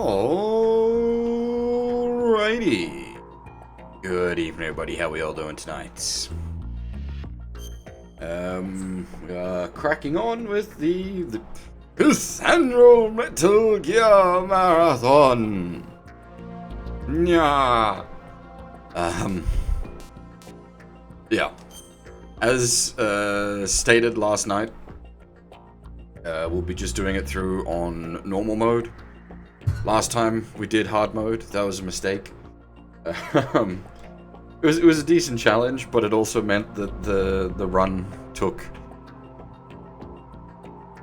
Alrighty. Good evening, everybody. How we all doing tonight? Cracking on with the annual Metal Gear Marathon. Yeah. Yeah. As stated last night, we'll be just doing it through on normal mode. Last time we did hard mode, that was a mistake. It was a decent challenge, but it also meant that the run took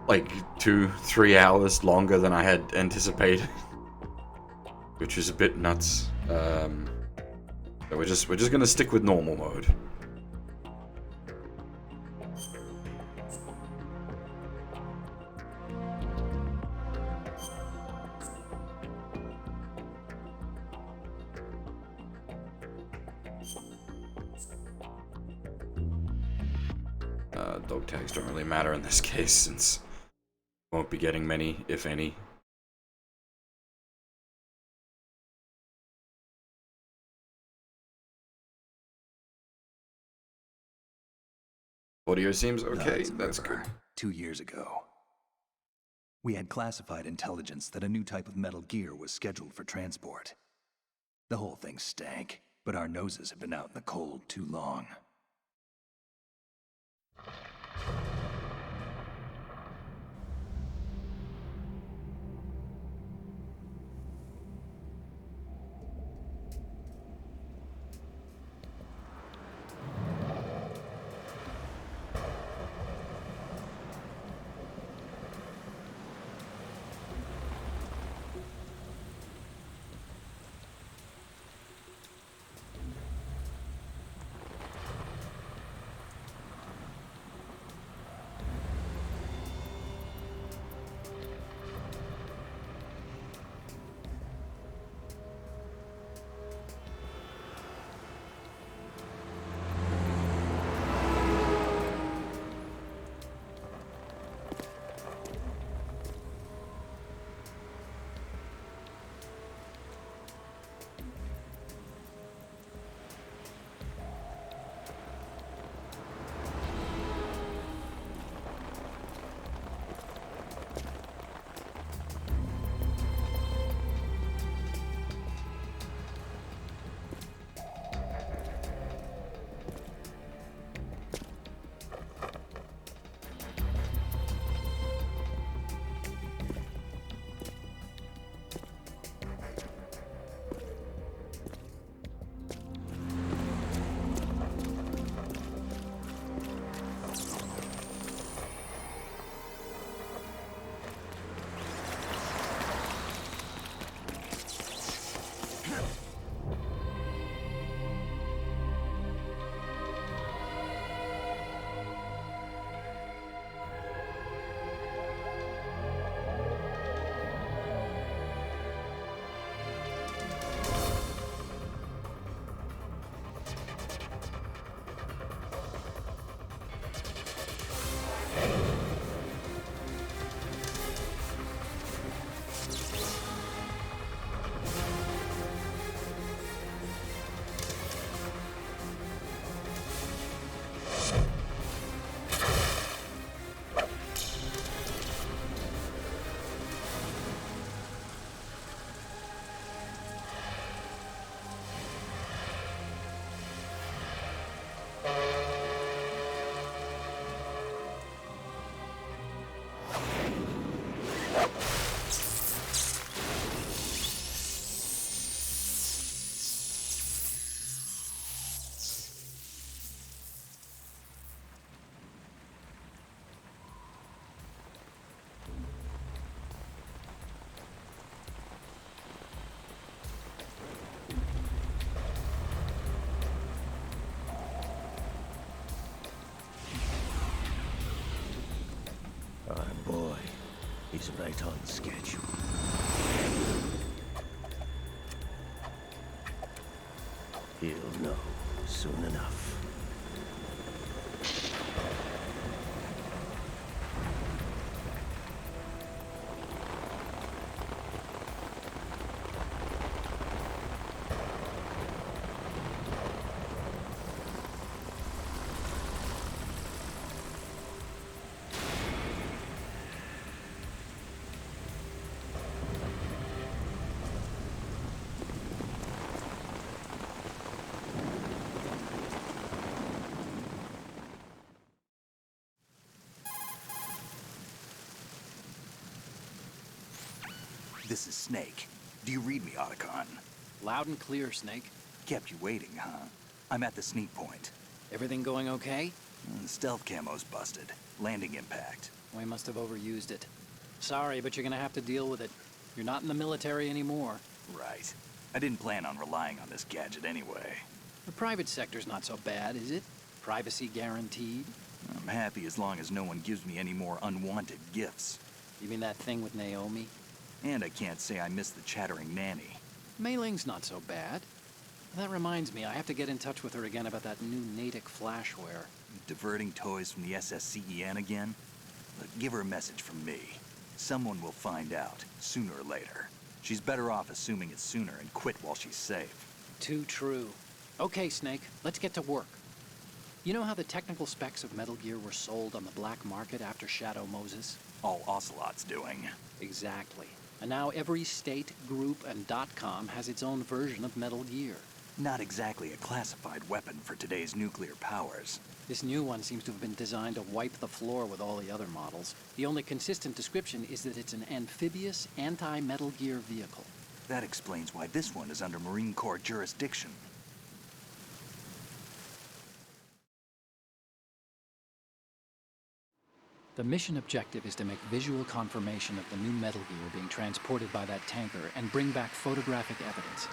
like 2-3 hours longer than I had anticipated, which is a bit nuts. So we're just gonna stick with normal mode. Dog tags don't really matter in this case, since we won't be getting many, if any. Audio seems okay, that's good. 2 years ago, we had classified intelligence that a new type of Metal Gear was scheduled for transport. The whole thing stank, but our noses have been out in the cold too long. He's right on schedule. He'll know soon enough. this is Snake. Do you read me, Otacon? Loud and clear, Snake. Kept you waiting, huh? I'm at the sneak point. Everything going okay? The stealth camo's busted. Landing impact. We must have overused it. Sorry, but you're gonna have to deal with it. You're not in the military anymore. Right. I didn't plan on relying on this gadget anyway. The private sector's not so bad, is it? Privacy guaranteed? I'm happy as long as no one gives me any more unwanted gifts. You mean that thing with Naomi? And I can't say I miss the chattering nanny. Mei Ling's not so bad. That reminds me, I have to get in touch with her again about that new Natick flashware. Diverting toys from the SSCEN again? Look, give her a message from me. Someone will find out, sooner or later. She's better off assuming it sooner and quit while she's safe. Too true. Okay, Snake, let's get to work. You know how the technical specs of Metal Gear were sold on the black market after Shadow Moses? All Ocelot's doing. Exactly. And now every state, group, and .com has its own version of Metal Gear. Not exactly a classified weapon for today's nuclear powers. This new one seems to have been designed to wipe the floor with all the other models. The only consistent description is that it's an amphibious, anti-Metal Gear vehicle. That explains why this one is under Marine Corps jurisdiction. The mission objective is to make visual confirmation of the new Metal Gear being transported by that tanker and bring back photographic evidence.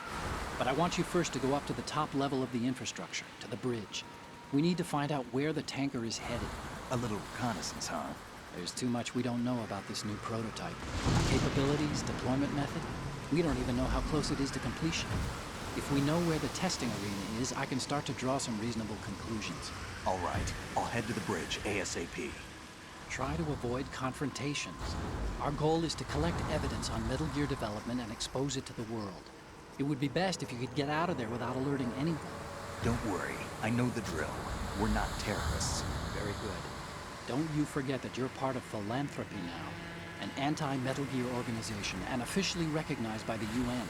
But I want you first to go up to the top level of the infrastructure, to the bridge. We need to find out where the tanker is headed. A little reconnaissance, huh? There's too much we don't know about this new prototype. Capabilities, deployment method. We don't even know how close it is to completion. If we know where the testing arena is, I can start to draw some reasonable conclusions. All right, I'll head to the bridge ASAP. Try to avoid confrontations. Our goal is to collect evidence on Metal Gear development and expose it to the world. It would be best if you could get out of there without alerting anyone. Don't worry, I know the drill. We're not terrorists. Very good. Don't you forget that you're part of Philanthropy now, an anti-Metal Gear organization and officially recognized by the UN.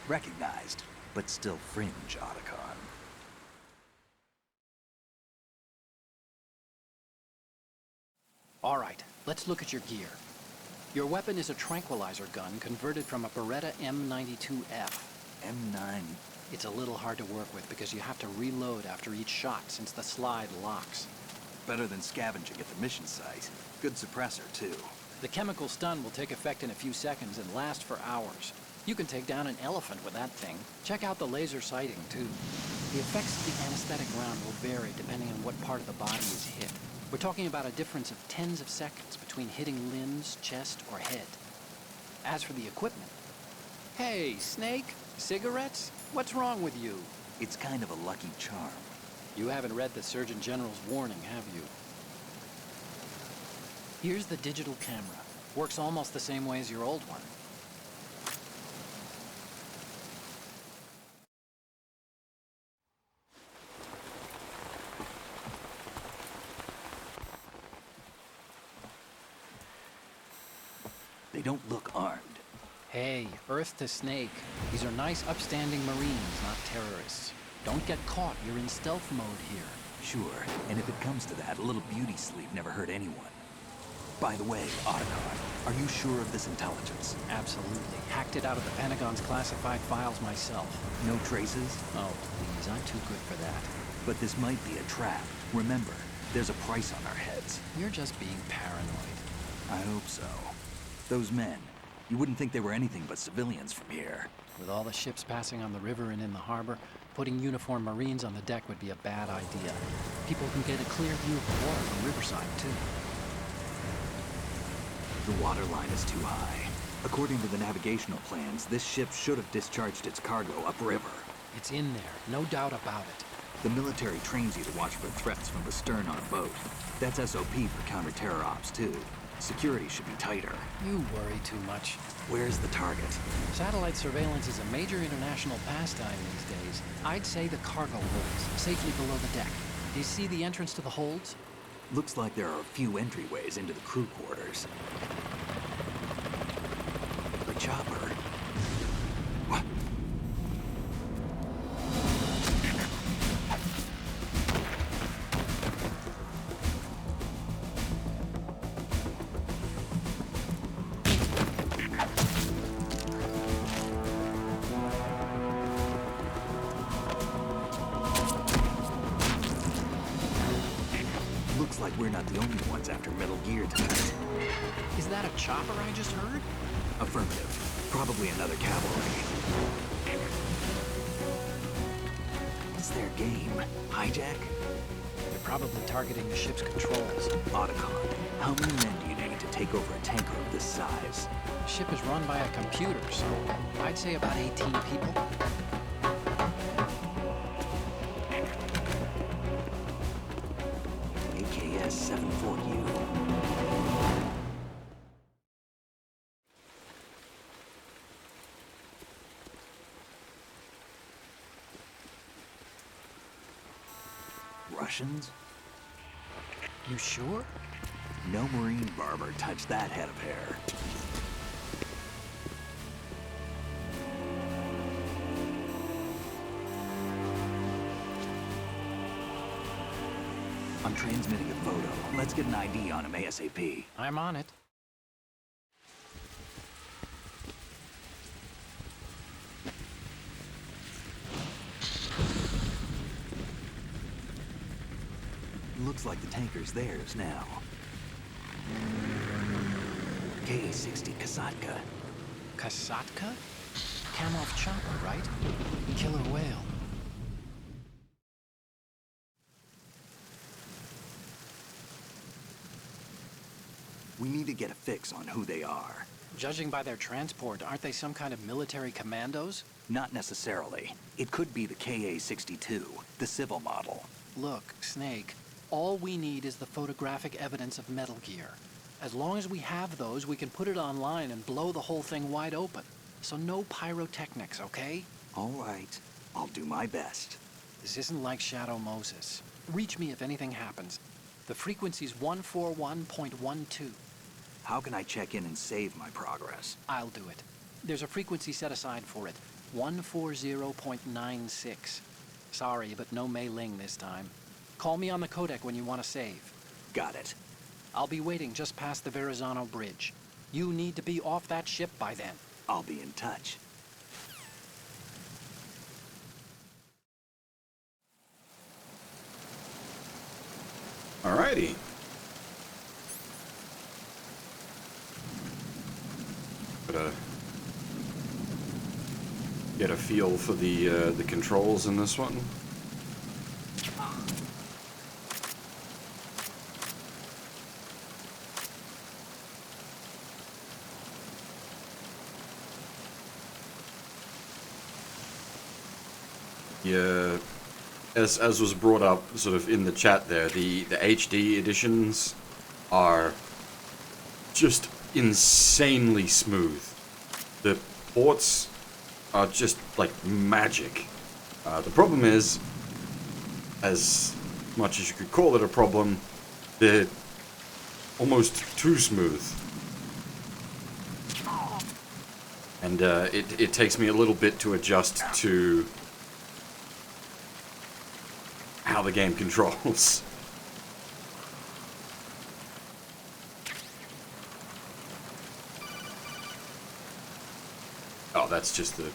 Recognized, but still fringe, Otacon. All right, let's look at your gear. Your weapon is a tranquilizer gun converted from a Beretta M92F. M9. It's a little hard to work with because you have to reload after each shot since the slide locks. Better than scavenging at the mission site. Good suppressor, too. The chemical stun will take effect in a few seconds and last for hours. You can take down an elephant with that thing. Check out the laser sighting, too. The effects of the anesthetic round will vary depending on what part of the body is hit. We're talking about a difference of tens of seconds between hitting limbs, chest, or head. As for the equipment... Hey, Snake? Cigarettes? What's wrong with you? It's kind of a lucky charm. You haven't read the Surgeon General's warning, have you? Here's the digital camera. Works almost the same way as your old one. They don't look armed. Hey, Earth to Snake. These are nice, upstanding Marines, not terrorists. Don't get caught. You're in stealth mode here. Sure, and if it comes to that, a little beauty sleep never hurt anyone. By the way, Otacon, are you sure of this intelligence? Absolutely. Hacked it out of the Pentagon's classified files myself. No traces? Oh, please, I'm too good for that. But this might be a trap. Remember, there's a price on our heads. You're just being paranoid. I hope so. Those men, you wouldn't think they were anything but civilians from here. With all the ships passing on the river and in the harbor, putting uniformed Marines on the deck would be a bad idea. People can get a clear view of the water from Riverside, too. The water line is too high. According to the navigational plans, this ship should have discharged its cargo upriver. It's in there, no doubt about it. The military trains you to watch for threats from the stern on a boat. That's SOP for counter-terror ops, too. Security should be tighter. You worry too much. Where's the target? Satellite surveillance is a major international pastime these days. I'd say the cargo holds, safely below the deck. Do you see the entrance to the holds? Looks like there are a few entryways into the crew quarters. The chopper. What? like we're not the only ones after Metal Gear tonight. Is that a chopper I just heard? Affirmative. Probably another cavalry. What's their game? Hijack? They're probably targeting the ship's controls. Otacon, how many men do you need to take over a tanker of this size? The ship is run by a computer, so I'd say about 18 people. AKS 74U. Russians? You sure? No Marine barber touched that head of hair. I'm transmitting a photo. Let's get an ID on him ASAP. I'm on it. Looks like the tanker's theirs now. K-60 Kasatka. Kasatka? Kamov chopper, right? Killer whale. We need to get a fix on who they are. Judging by their transport, aren't they some kind of military commandos? Not necessarily. It could be the KA-62, the civil model. Look, Snake, all we need is the photographic evidence of Metal Gear. As long as we have those, we can put it online and blow the whole thing wide open. So no pyrotechnics, okay? All right. I'll do my best. This isn't like Shadow Moses. Reach me if anything happens. The frequency's 141.12. How can I check in and save my progress? I'll do it. There's a frequency set aside for it. 140.96. Sorry, but no Mei Ling this time. Call me on the codec when you want to save. Got it. I'll be waiting just past the Verrazano Bridge. You need to be off that ship by then. I'll be in touch. Alrighty. Gotta get a feel for the controls in this one. Yeah, as was brought up sort of in the chat there, the HD editions are just insanely smooth. The ports are just like magic. The problem is, as much as you could call it a problem, they're almost too smooth. And it takes me a little bit to adjust to how the game controls. Oh, that's just the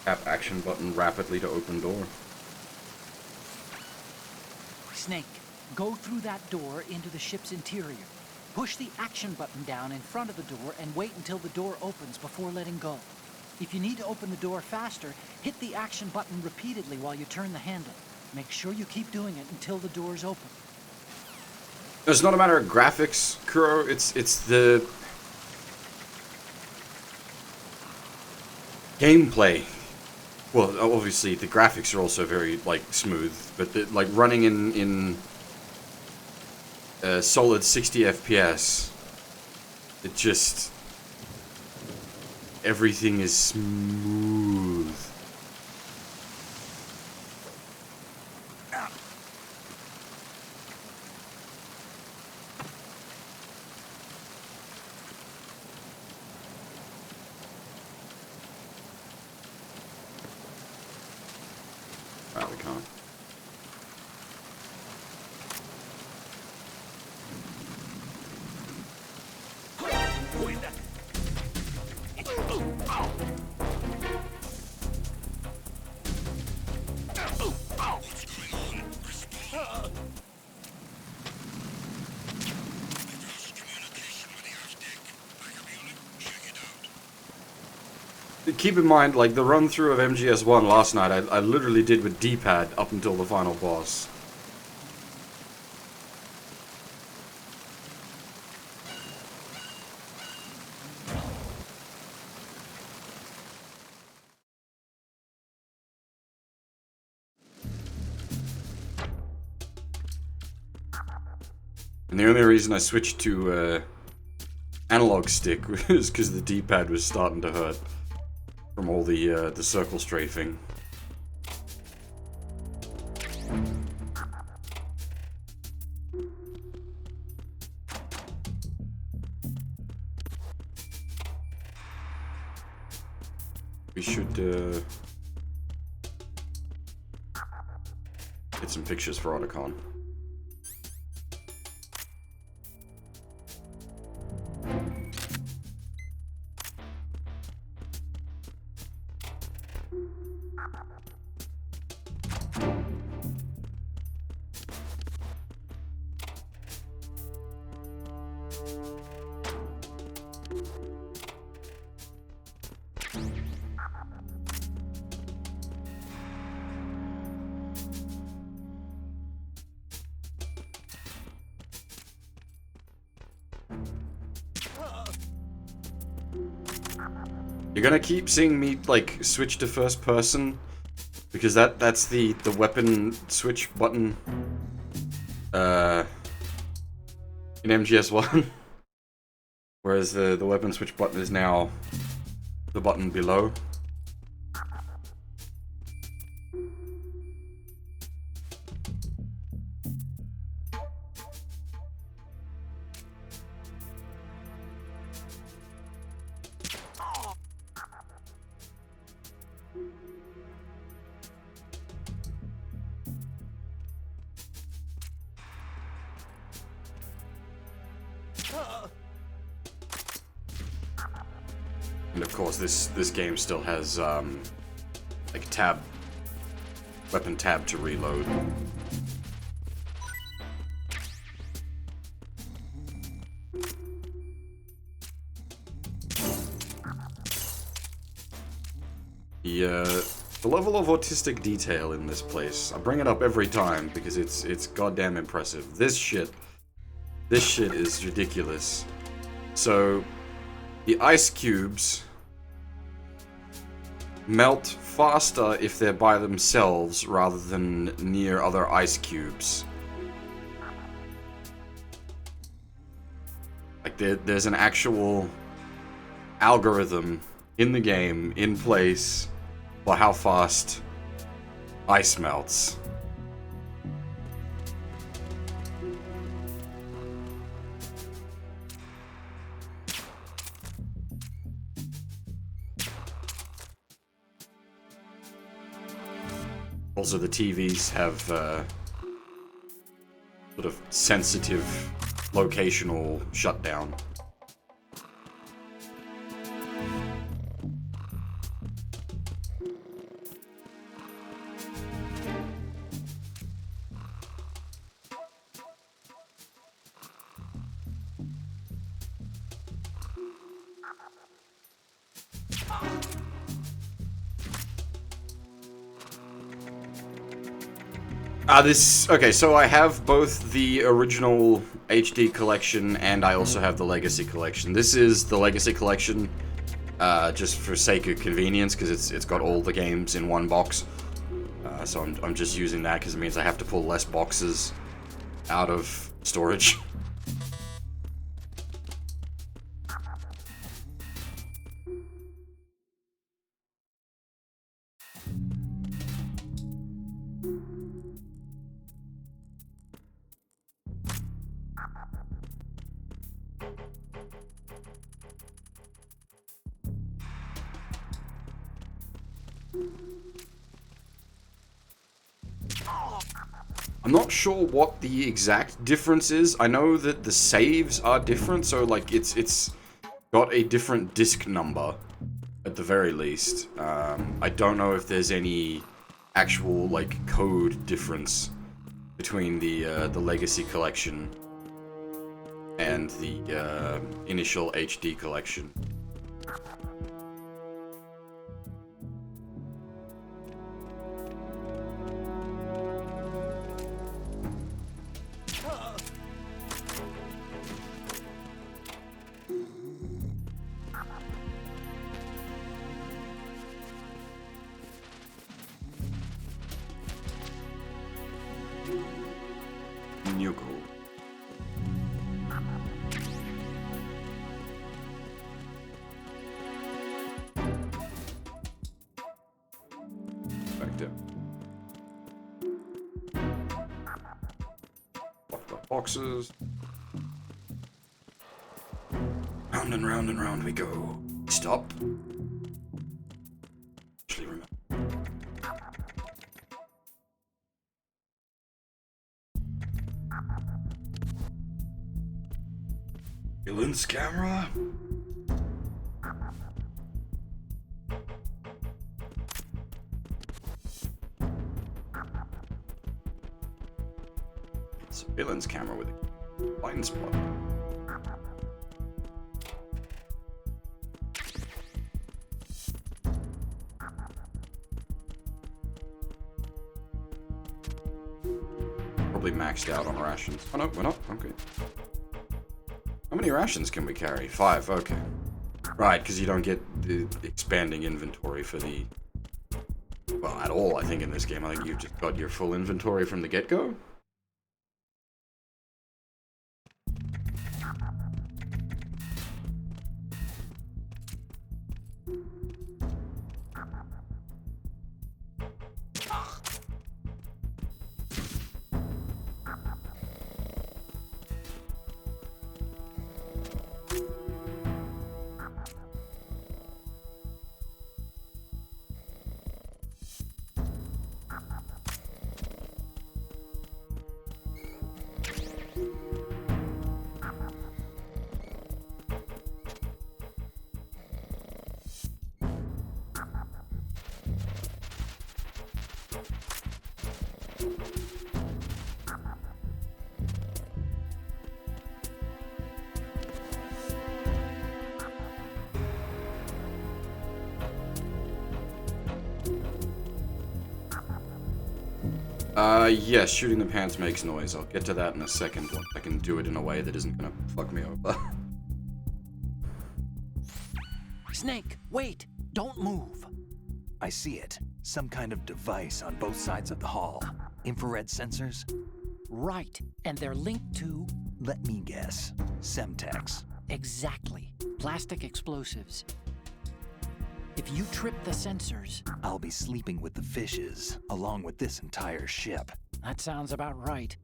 tap action button rapidly to open door. Snake, go through that door into the ship's interior. Push the action button down in front of the door and wait until the door opens before letting go. If you need to open the door faster, hit the action button repeatedly while you turn the handle. Make sure you keep doing it until the door's open. It's not a matter of graphics, Kuro. It's the gameplay. Well, obviously the graphics are also very like smooth, but like running in solid 60 FPS, it just everything is smooth. Wow, we can't. keep in mind, like, the run-through of MGS1 last night, I literally did with D-pad up until the final boss. And the only reason I switched to analog stick was because the D-pad was starting to hurt from all the circle strafing. We should get some pictures for Otacon. You're gonna keep seeing me, like, switch to first person, because that's the weapon switch button, in MGS1. Whereas the weapon switch button is now the button below. And of course, this game still has like weapon tab to reload. The level of autistic detail in this place, I bring it up every time because it's goddamn impressive. This shit is ridiculous. So, the ice cubes melt faster if they're by themselves rather than near other ice cubes. Like, there's an actual algorithm in the game, in place, for how fast ice melts. Also, the TVs have sort of sensitive locational shutdown. Okay, so I have both the original HD collection and I also have the Legacy collection. This is the Legacy collection, just for sake of convenience, because it's got all the games in one box. So I'm just using that because it means I have to pull less boxes out of storage. I'm not sure what the exact difference is. I know that the saves are different, so like it's got a different disc number at the very least. I don't know if there's any actual like code difference between the Legacy collection and the initial HD collection. Nugle. Back down. Lock the boxes. Round and round we go. Stop. Actually, remember. Villain's camera. It's a villain's camera with a blind spot. Probably maxed out on rations. Oh no, we're not. Okay. How many rations can we carry? 5, okay. Right, because you don't get the expanding inventory for the... Well, at all, I think, in this game. I think you've just got your full inventory from the get-go. Yes, shooting the pants makes noise. I'll get to that in a second once I can do it in a way that isn't gonna fuck me over. Snake, wait! Don't move! I see it. Some kind of device on both sides of the hall. Infrared sensors? Right, and they're linked to... Let me guess. Semtex. Exactly. Plastic explosives. If you trip the sensors... I'll be sleeping with the fishes, along with this entire ship. That sounds about right.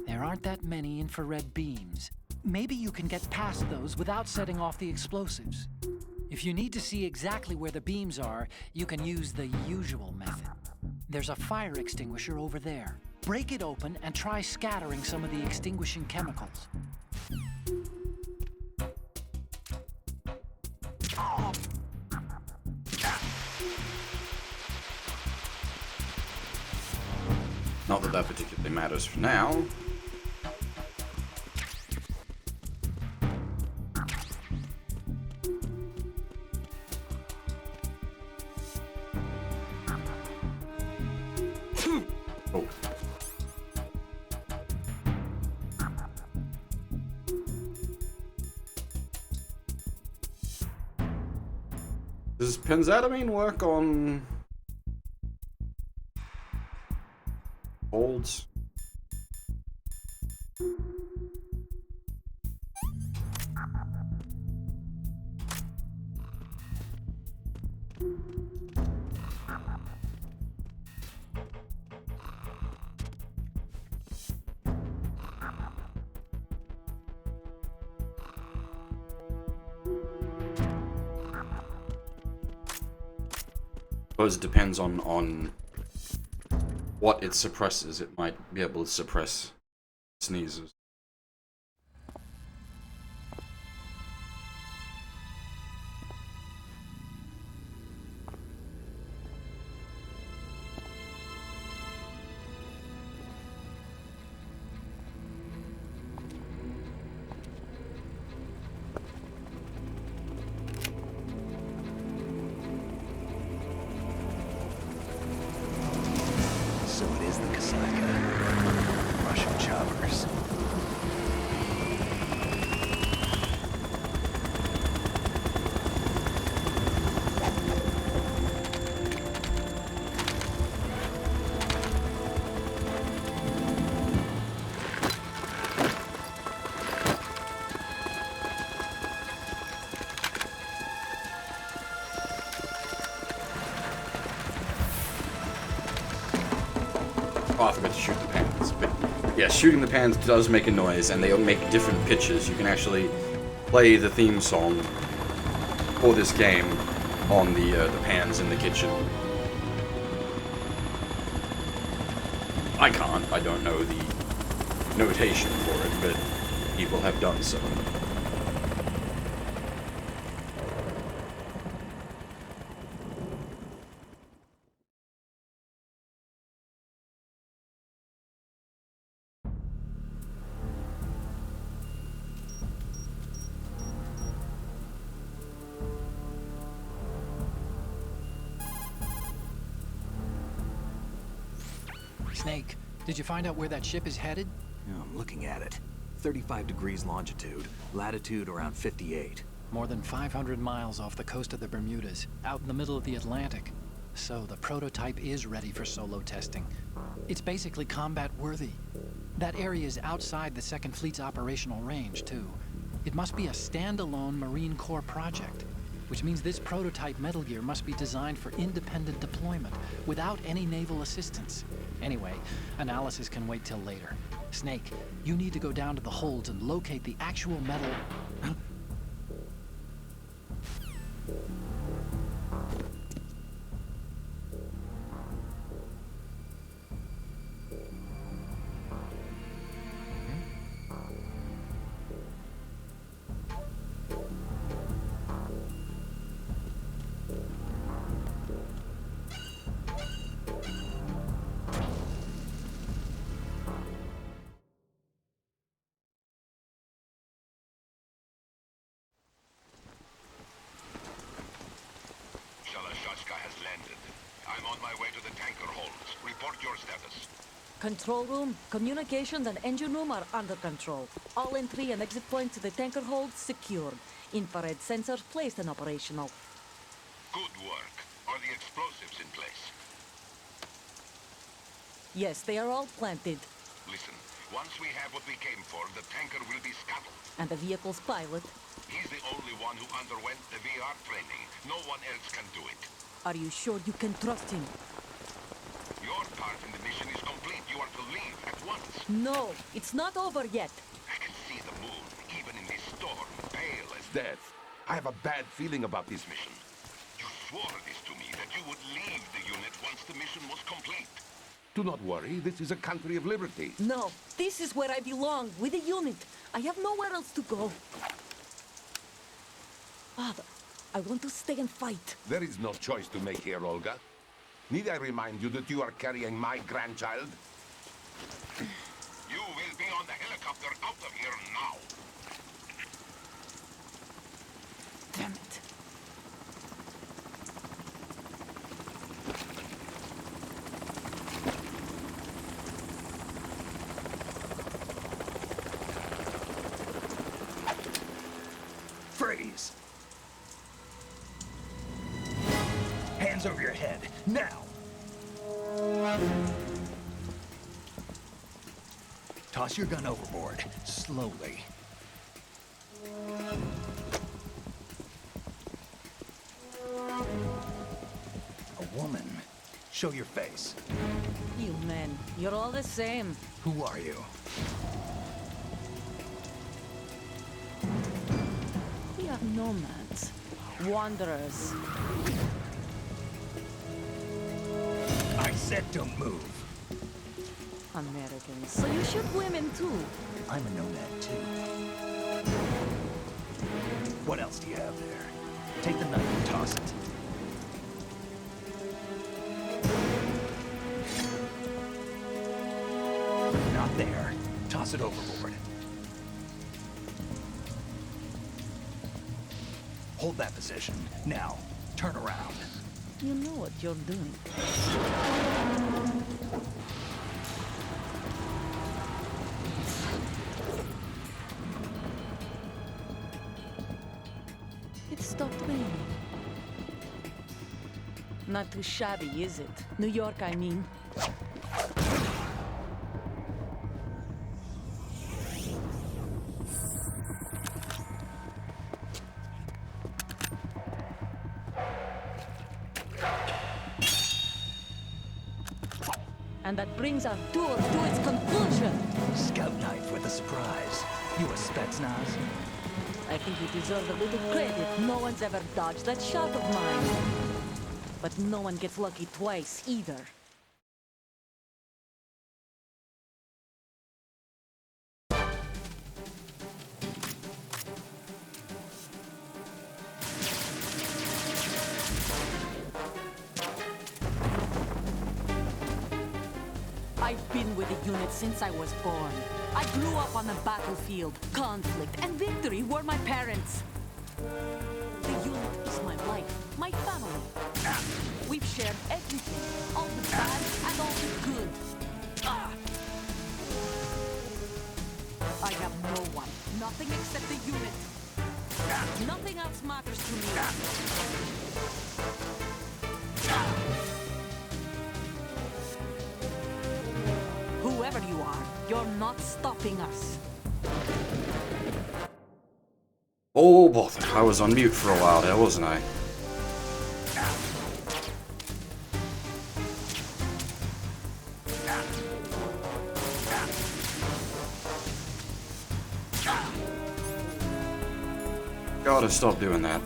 There aren't that many infrared beams. Maybe you can get past those without setting off the explosives. If you need to see exactly where the beams are, you can use the usual method. There's a fire extinguisher over there. Break it open and try scattering some of the extinguishing chemicals. Not that that particularly matters for now. Oh. Does penzatamine work on holds? Suppose it depends on what it suppresses. It might be able to suppress sneezes. So it is the Kasaka. Russian choppers. Oh, I forgot to shoot the pans. But yeah, shooting the pans does make a noise, and they make different pitches. You can actually play the theme song for this game on the pans in the kitchen. I can't. I don't know the notation for it, but people have done so. Snake, did you find out where that ship is headed? Yeah, I'm looking at it. 35 degrees longitude, latitude around 58. More than 500 miles off the coast of the Bermudas, out in the middle of the Atlantic. So the prototype is ready for solo testing. It's basically combat worthy. That area is outside the Second Fleet's operational range, too. It must be a standalone Marine Corps project, which means this prototype Metal Gear must be designed for independent deployment, without any naval assistance. Anyway, analysis can wait till later. Snake, you need to go down to the holds and locate the actual metal... has landed. I'm on my way to the tanker holds. Report your status. Control room, communications, and engine room are under control. All entry and exit points to the tanker hold secured. Infrared sensors placed and operational. Good work. Are the explosives in place? Yes, they are all planted. Listen, once we have what we came for, the tanker will be scuttled. And the vehicle's pilot? He's the only one who underwent the VR training. No one else can do it. Are you sure you can trust him? Your part in the mission is complete. You are to leave at once. No, it's not over yet. I can see the moon, even in this storm, pale as death. I have a bad feeling about this mission. You swore this to me, that you would leave the unit once the mission was complete. Do not worry, this is a country of liberty. No, this is where I belong, with the unit. I have nowhere else to go. Father, I want to stay and fight. There is no choice to make here, Olga. Need I remind you that you are carrying my grandchild? You will be on the helicopter out of here now. Damn it. Freeze! Hands over your head, now! Toss your gun overboard, slowly. A woman. Show your face. You men, you're all the same. Who are you? We are nomads. Wanderers. I said don't move. Americans. So you shoot women too. I'm a nomad too. What else do you have there? Take the knife and toss it. Not there. Toss it overboard. Hold that position. Now, turn around. You know what you're doing. It stopped raining. Not too shabby, is it? New York, I mean. And that brings our tour to its conclusion. Scout knife with a surprise. You a Spetsnaz? I think you deserve a little credit. No one's ever dodged that shot of mine. But no one gets lucky twice either. I've been with the unit since I was born. I grew up on the battlefield. Conflict and victory were my parents. The unit is my life, my family. We've shared everything, all the bad and all the good. I have no one, nothing except the unit. Nothing else matters to me. Whoever you are, you're not stopping us. Oh, bother. I was on mute for a while there, wasn't I? Gotta stop doing that.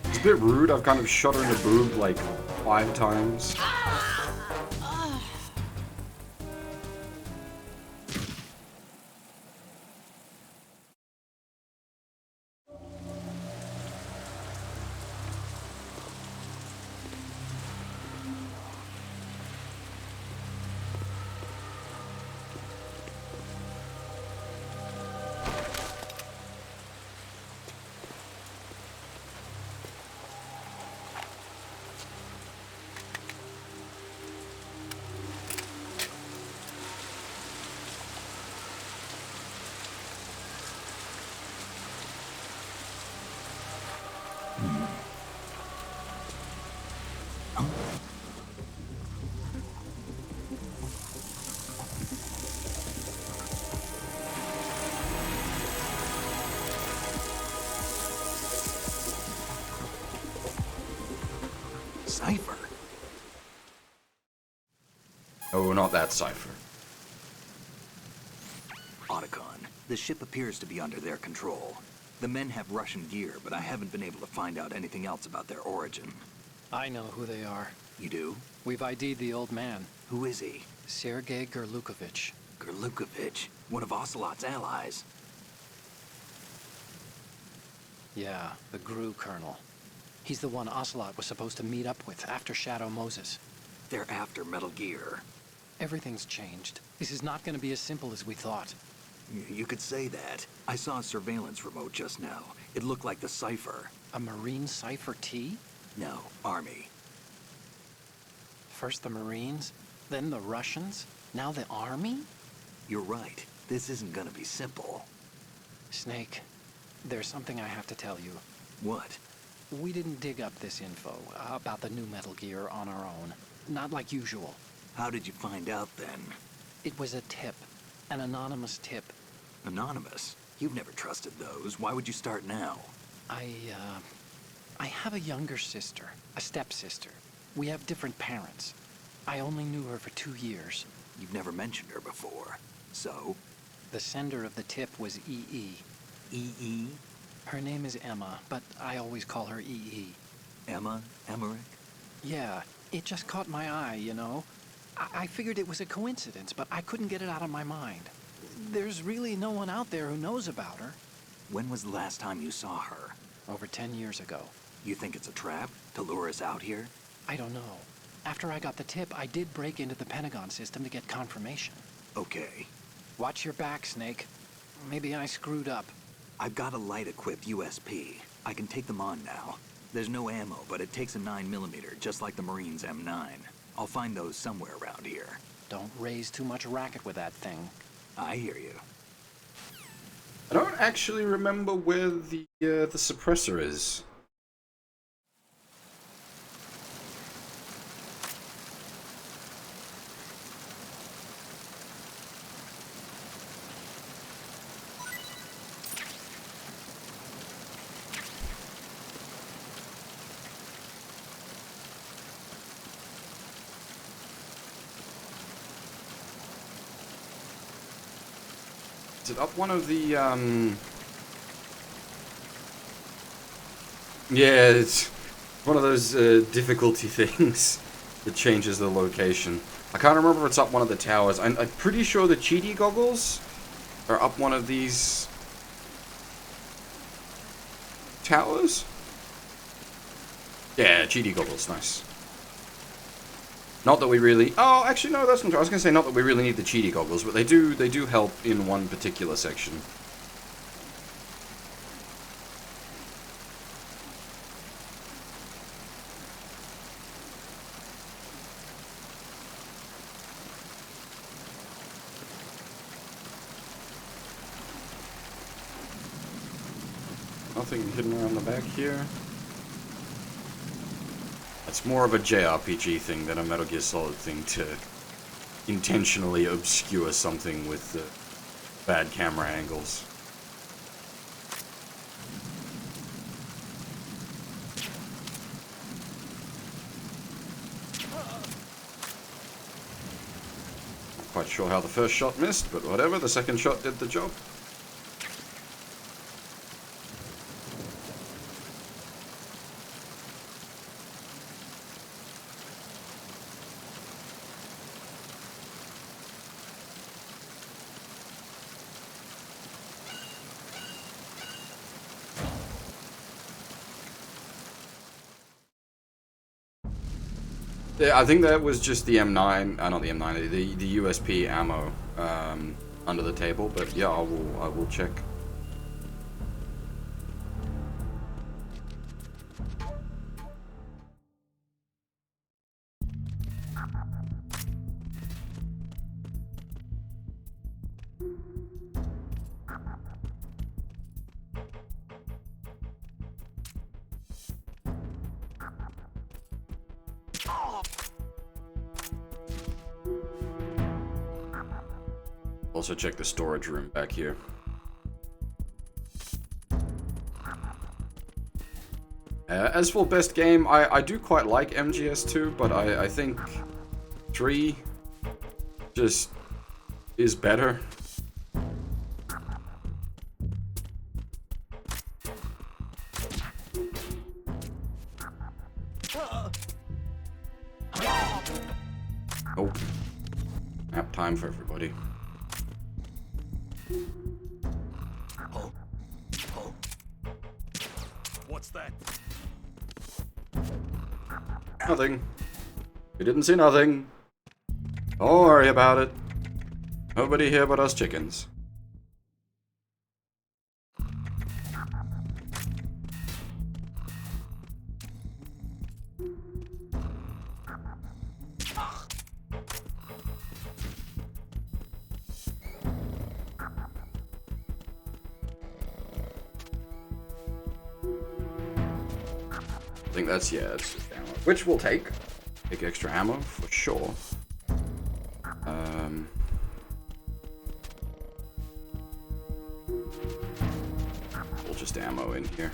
It's a bit rude. I've kind of shot her in the boob like 5 times. Cipher? Oh, not that cipher. Otacon, the ship appears to be under their control. The men have Russian gear, but I haven't been able to find out anything else about their origin. I know who they are. You do? We've ID'd the old man, Who is he? Sergei Gerlukovich. Gerlukovich, one of Ocelot's allies. Yeah, the GRU colonel. He's the one Ocelot was supposed to meet up with after Shadow Moses. They're after Metal Gear. Everything's changed. This is not going to be as simple as we thought. You could say that. I saw a surveillance remote just now. It looked like the Cipher. A Marine Cipher T? No, Army. First the Marines, then the Russians, now the Army? You're right. This isn't gonna be simple. Snake, there's something I have to tell you. What? We didn't dig up this info about the new Metal Gear on our own. Not like usual. How did you find out then? It was a tip. An anonymous tip. Anonymous? You've never trusted those. Why would you start now? I have a younger sister, a stepsister. We have different parents. I only knew her for 2 years. You've never mentioned her before. So? The sender of the tip was EE. EE? Her name is Emma, but I always call her EE. Emma? Emmerich? Yeah, it just caught my eye, you know? I figured it was a coincidence, but I couldn't get it out of my mind. There's really no one out there who knows about her. When was the last time you saw her? Over 10 years ago. You think it's a trap? To lure us out here? I don't know. After I got the tip, I did break into the Pentagon system to get confirmation. Okay. Watch your back, Snake. Maybe I screwed up. I've got a light-equipped USP. I can take them on now. There's no ammo, but it takes a 9mm, just like the Marines' M9. I'll find those somewhere around here. Don't raise too much racket with that thing. I hear you. I don't actually remember where the suppressor is. Is it up one of the, Yeah, it's one of those difficulty things that changes the location. I can't remember if it's up one of the towers. I'm pretty sure the cheaty goggles are up one of these towers. Yeah, cheaty goggles, nice. Not that we really... Oh, actually, no, that's not true. I was going to say not that we really need the cheaty goggles, but they do help in one particular section. Nothing hidden around the back here. It's more of a JRPG thing than a Metal Gear Solid thing to intentionally obscure something with bad camera angles. Not quite sure how the first shot missed, but whatever, the second shot did the job. Yeah, I think that was just the M9, not the M9, the USP ammo under the table, but yeah, I will check. Also check the storage room back here. As for best game, I do quite like MGS2, but I think 3 just is better. Oh. Nap time for everybody. What's that? Nothing. We didn't see nothing. Don't worry about it. Nobody here but us chickens. I think that's, yeah, it's just ammo. Which we'll take. Take extra ammo, for sure. We'll just ammo in here.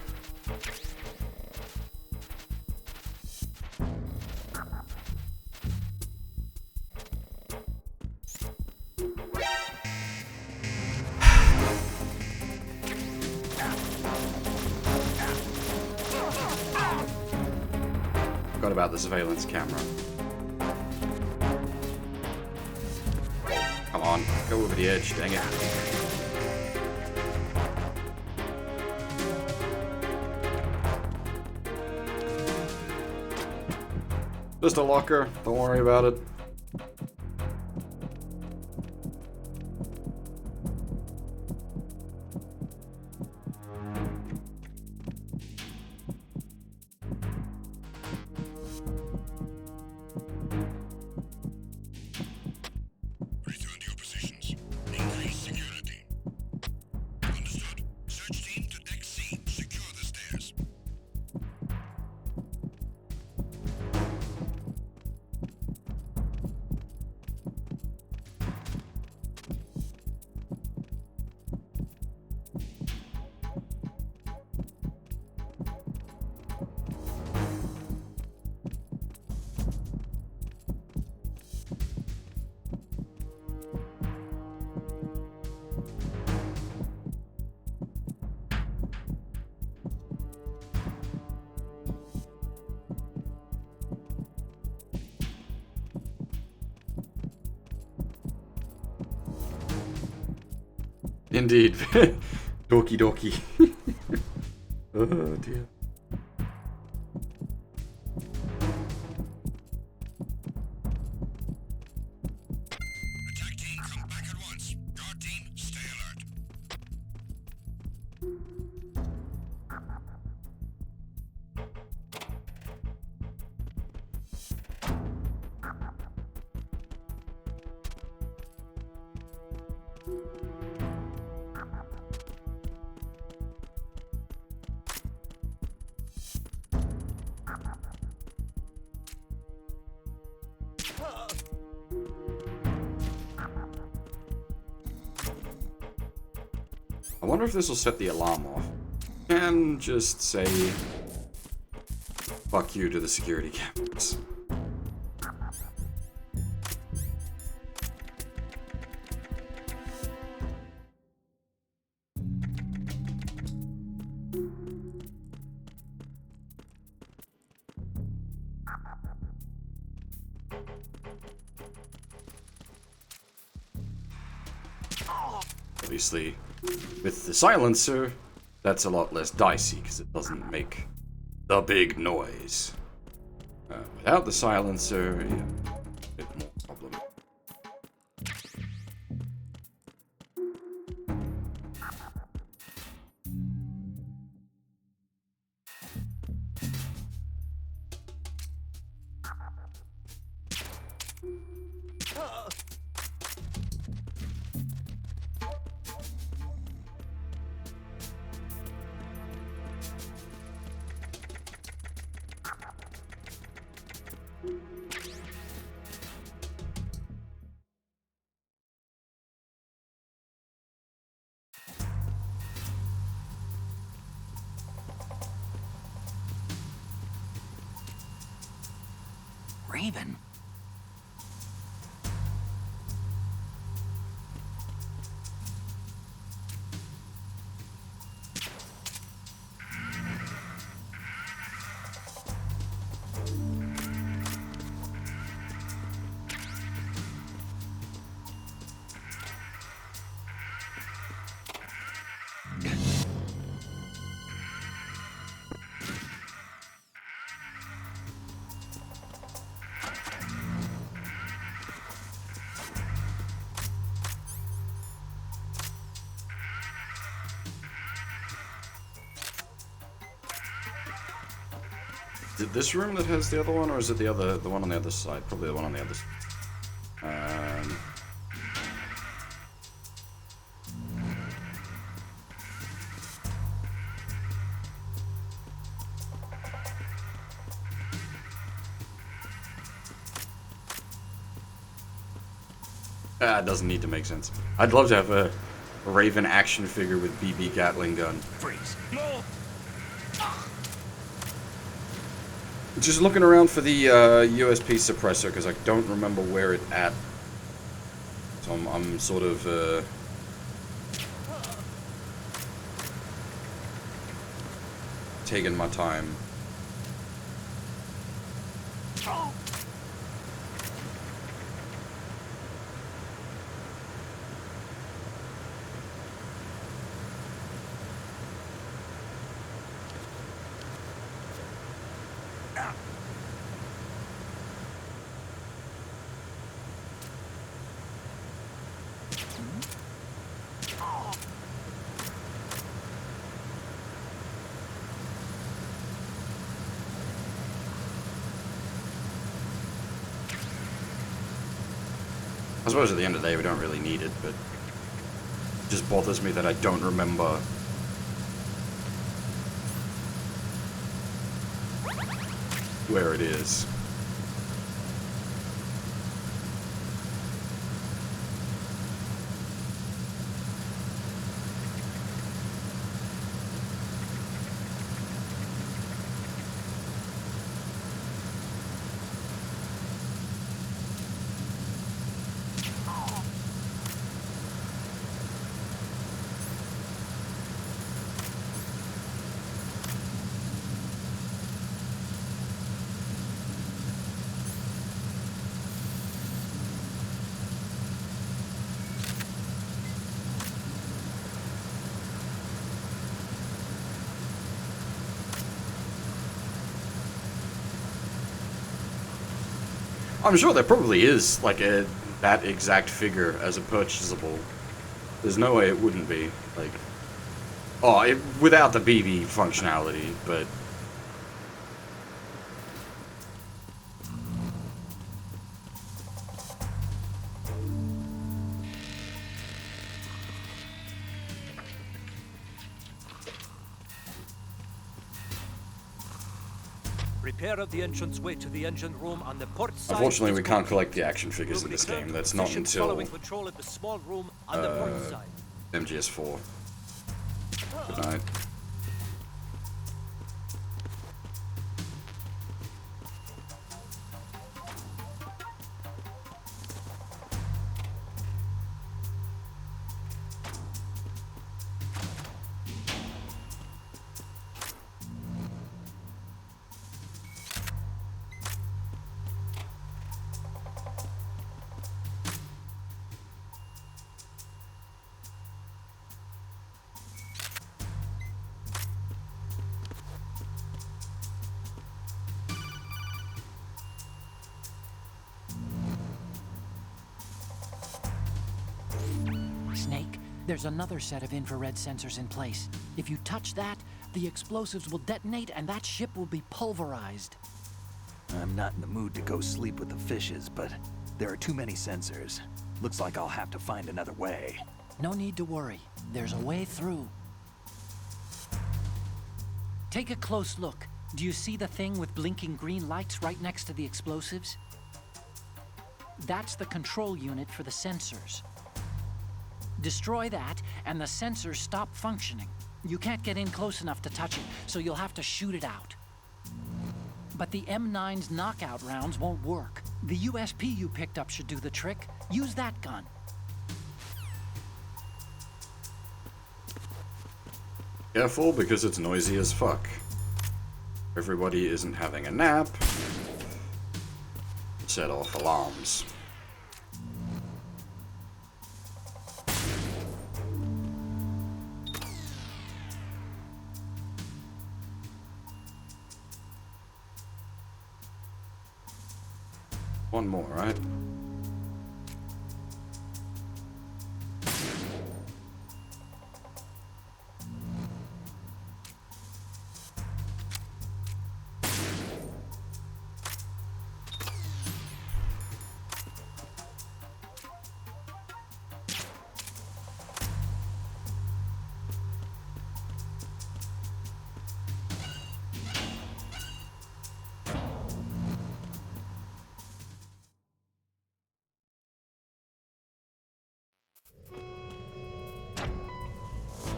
Forgot about the surveillance camera. Come on, go over the edge, dang it. Just a locker, don't worry about it. Return to your positions. Increase security. Understood. Indeed. Dorky dorky. Oh dear. Attack team, come back at once. Guard team, stay alert. I wonder if this will set the alarm off. And just say fuck you to the security cameras. Obviously, with the silencer, that's a lot less dicey because it doesn't make the big noise. Without the silencer, yeah, a bit more problem. Raven? Is it this room that has the other one, or is it the one on the other side? Probably the one on the other side. It doesn't need to make sense. I'd love to have a Raven action figure with BB Gatling gun. Freeze. No. Just looking around for the USP suppressor because I don't remember where it's at. So I'm sort of taking my time. I suppose at the end of the day we don't really need it, but it just bothers me that I don't remember where it is. I'm sure there probably is like that exact figure as a purchasable. There's no way it wouldn't be. Like, without the BB functionality, but. Repair of the entranceway to the engine room on the port side. Unfortunately, we can't collect the action figures in this game. That's not until following patrol at the small room on the port side. MGS4. Good night. Snake, there's another set of infrared sensors in place. If you touch that, the explosives will detonate and that ship will be pulverized. I'm not in the mood to go sleep with the fishes, but there are too many sensors. Looks like I'll have to find another way. No need to worry. There's a way through. Take a close look. Do you see the thing with blinking green lights right next to the explosives? That's the control unit for the sensors. Destroy that, and the sensors stop functioning. You can't get in close enough to touch it, so you'll have to shoot it out. But the M9's knockout rounds won't work. The USP you picked up should do the trick. Use that gun. Careful, because it's noisy as fuck. Everybody isn't having a nap. Set off alarms. One more, right?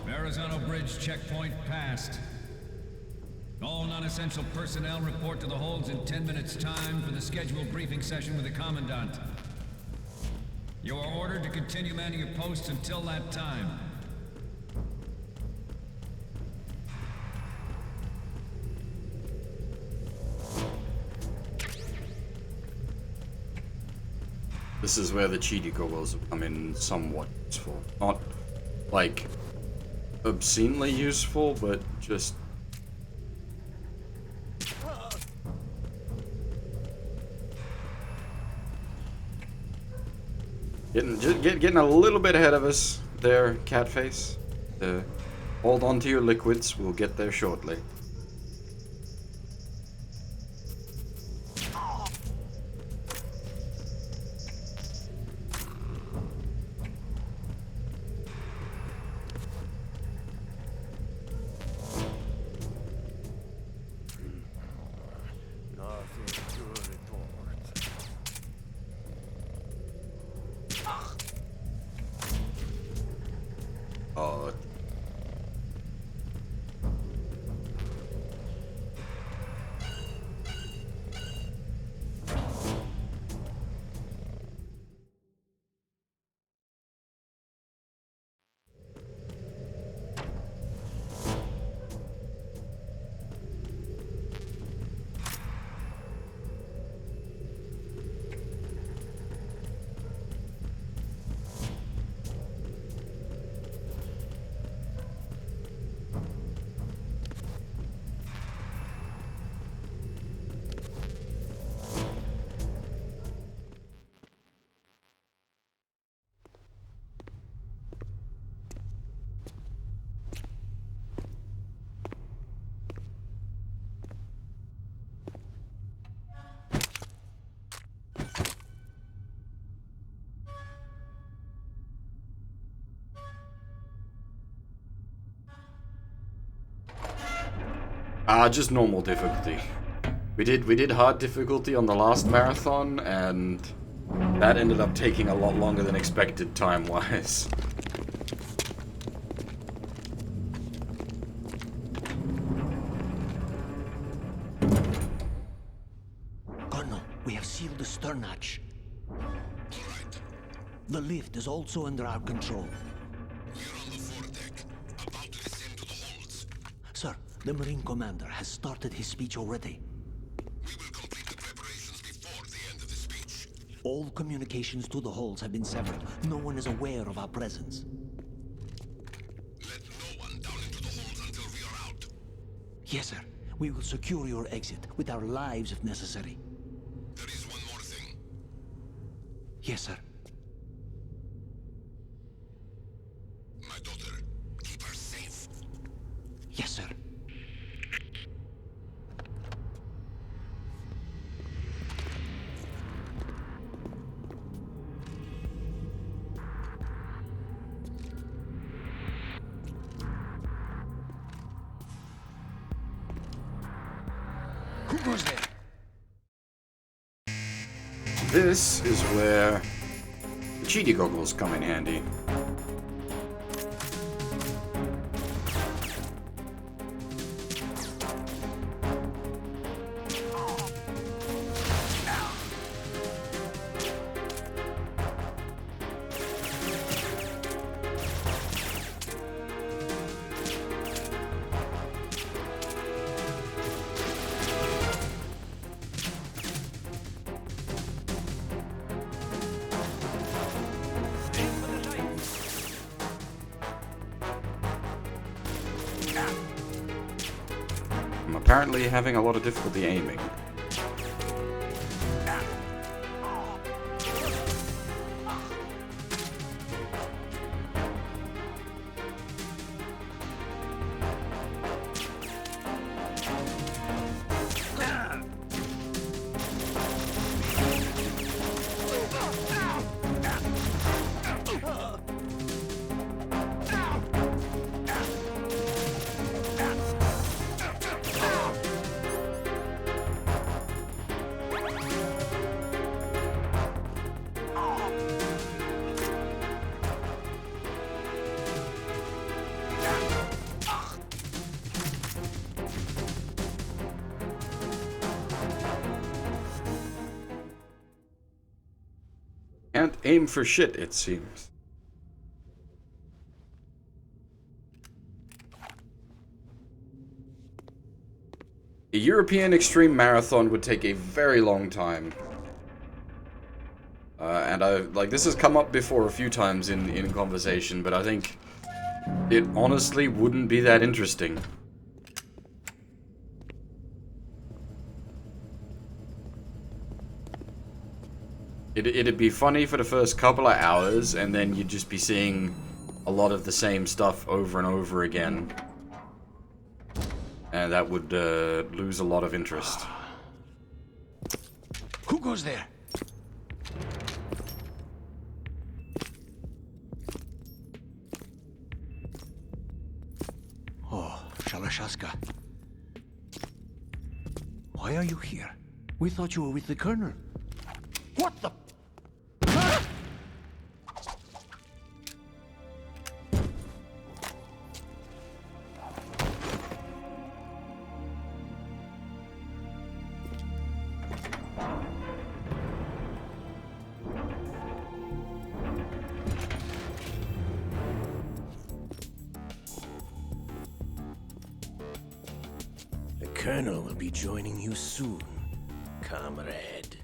Verrazano Bridge checkpoint passed. All non-essential personnel report to the holds in 10 minutes' time for the scheduled briefing session with the Commandant. You are ordered to continue manning your posts until that time. This is where the cheaty goggles come in somewhat useful. Not, like, obscenely useful, but just... Getting a little bit ahead of us there, Catface. Hold on to your liquids, we'll get there shortly. Just normal difficulty. We did hard difficulty on the last marathon, and that ended up taking a lot longer than expected time-wise. Colonel, we have sealed the stern hatch. The lift is also under our control. We're on the foredeck, about to descend to the holds. Sir, the Marine Commander has started his speech already. We will complete the preparations before the end of the speech. All communications to the holds have been severed. No one is aware of our presence. Let no one down into the holds until we are out. Yes, sir. We will secure your exit with our lives if necessary. There is one more thing. Yes, sir. My daughter, keep her safe. Yes, sir. Who goes there? This is where the cheaty goggles come in handy. I'm apparently having a lot of difficulty aiming. Can't aim for shit, it seems. A European Extreme Marathon would take a very long time. And this has come up before a few times in conversation, but I think it honestly wouldn't be that interesting. It'd be funny for the first couple of hours, and then you'd just be seeing a lot of the same stuff over and over again. And that would lose a lot of interest. Who goes there? Oh, Shalashaska. Why are you here? We thought you were with the Colonel. What the? The Colonel will be joining you soon, comrade.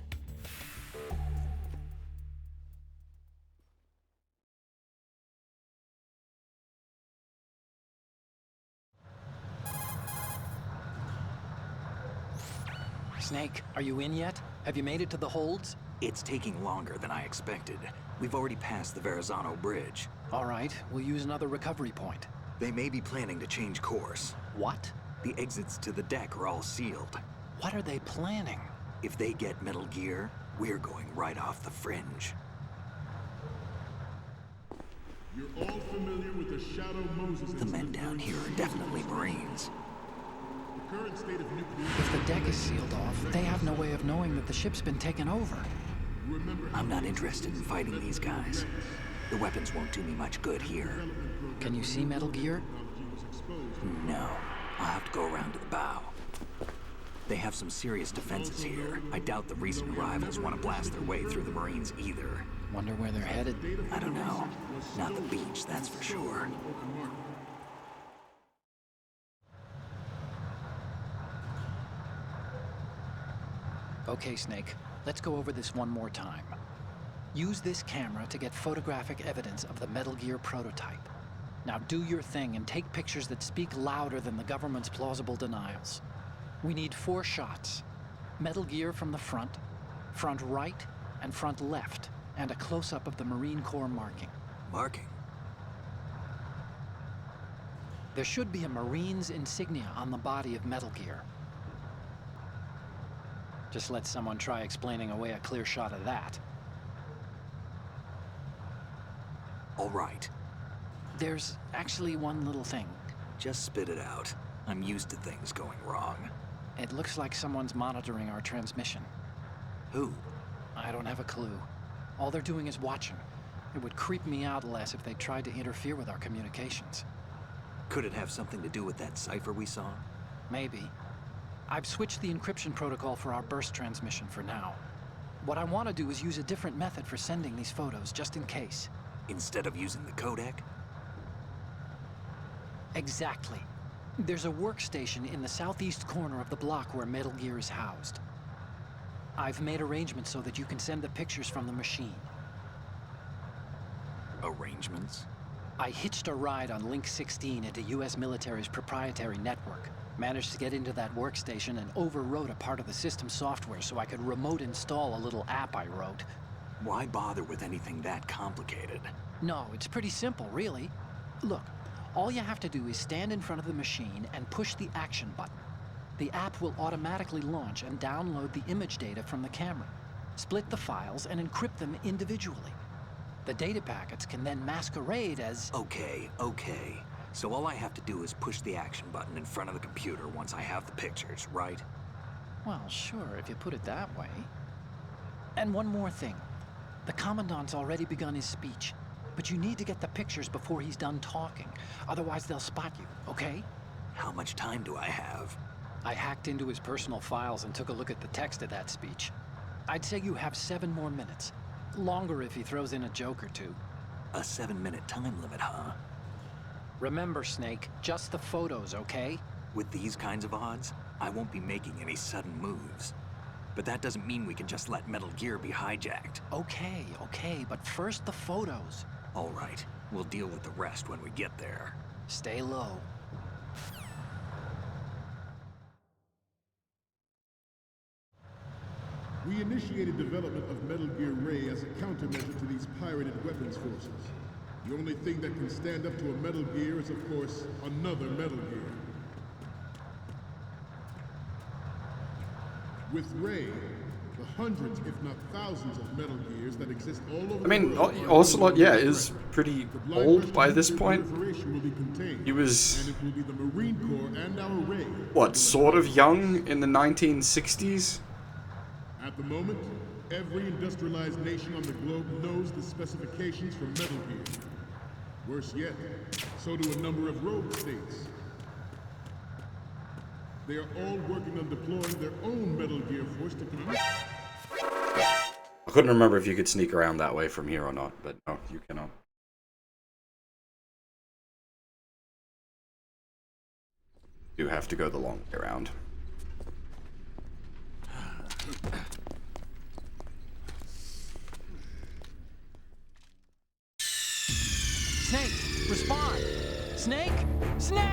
Snake, are you in yet? Have you made it to the holds? It's taking longer than I expected. We've already passed the Verrazano Bridge. All right, we'll use another recovery point. They may be planning to change course. What? The exits to the deck are all sealed. What are they planning? If they get Metal Gear, we're going right off the fringe. You're all familiar with the Shadow Moses The men down here are definitely Marines. If the deck is sealed off, they have no way of knowing that the ship's been taken over. I'm not interested in fighting these guys. The weapons won't do me much good here. Can you see Metal Gear? No. I'll have to go around to the bow. They have some serious defenses here. I doubt the recent arrivals want to blast their way through the Marines either. Wonder where they're headed? I don't know. Not the beach, that's for sure. Okay, Snake. Let's go over this one more time. Use this camera to get photographic evidence of the Metal Gear prototype. Now do your thing and take pictures that speak louder than the government's plausible denials. We need 4 shots. Metal Gear from the front right, and front left, and a close-up of the Marine Corps marking. Marking? There should be a Marine's insignia on the body of Metal Gear. Just let someone try explaining away a clear shot of that. All right. There's actually one little thing. Just spit it out. I'm used to things going wrong. It looks like someone's monitoring our transmission. Who? I don't have a clue. All they're doing is watching. It would creep me out less if they tried to interfere with our communications. Could it have something to do with that cipher we saw? Maybe. I've switched the encryption protocol for our burst transmission for now. What I want to do is use a different method for sending these photos, just in case. Instead of using the codec? Exactly. There's a workstation in the southeast corner of the block where Metal Gear is housed. I've made arrangements so that you can send the pictures from the machine. Arrangements? I hitched a ride on Link 16 into US military's proprietary network. Managed to get into that workstation and overwrote a part of the system software so I could remote install a little app I wrote. Why bother with anything that complicated? No, it's pretty simple, really. Look, all you have to do is stand in front of the machine and push the action button. The app will automatically launch and download the image data from the camera, split the files, and encrypt them individually. The data packets can then masquerade as... Okay. So all I have to do is push the action button in front of the computer once I have the pictures, right? Well, sure, if you put it that way. And one more thing. The Commandant's already begun his speech, but you need to get the pictures before he's done talking. Otherwise, they'll spot you, okay? How much time do I have? I hacked into his personal files and took a look at the text of that speech. I'd say you have 7 more minutes. Longer if he throws in a joke or two. A 7-minute time limit, huh? Remember, Snake, just the photos, okay? With these kinds of odds, I won't be making any sudden moves. But that doesn't mean we can just let Metal Gear be hijacked. Okay, but first the photos. All right, we'll deal with the rest when we get there. Stay low. We initiated development of Metal Gear Ray as a countermeasure to these pirated weapons forces. The only thing that can stand up to a Metal Gear is, of course, another Metal Gear. With Ray, the hundreds, if not thousands, of Metal Gears that exist all over the world... Ocelot, yeah, is pretty old by this point. He was... And it will be the Marine Corps and our Ray. What, sort of young in the 1960s? At the moment, every industrialized nation on the globe knows the specifications for Metal Gear. Worse yet, so do a number of rogue states. They are all working on deploying their own Metal Gear force to compete. I couldn't remember if you could sneak around that way from here or not, but no, you cannot. You have to go the long way around. Snake, respond! Snake! Snake!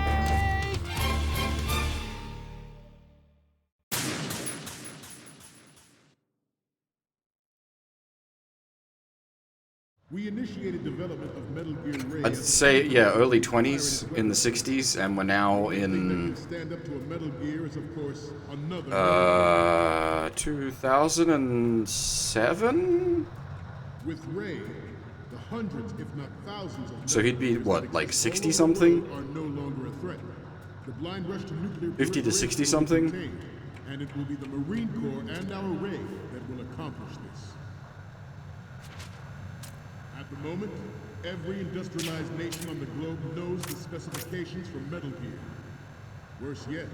We initiated development of Metal Gear Ray. I'd say, yeah, early 20s in the 60s, and we're now in... Stand up to a Metal Gear is, of course, another 2007? With Ray, the hundreds, if not thousands of... So he'd be, what, like 60-something? ...are no longer a threat. The blind rush to nuclear 50 to 60 proliferation will be something? contained, and it will be the Marine Corps and our raid that will accomplish this. At the moment, every industrialized nation on the globe knows the specifications for Metal Gear. Worse yet,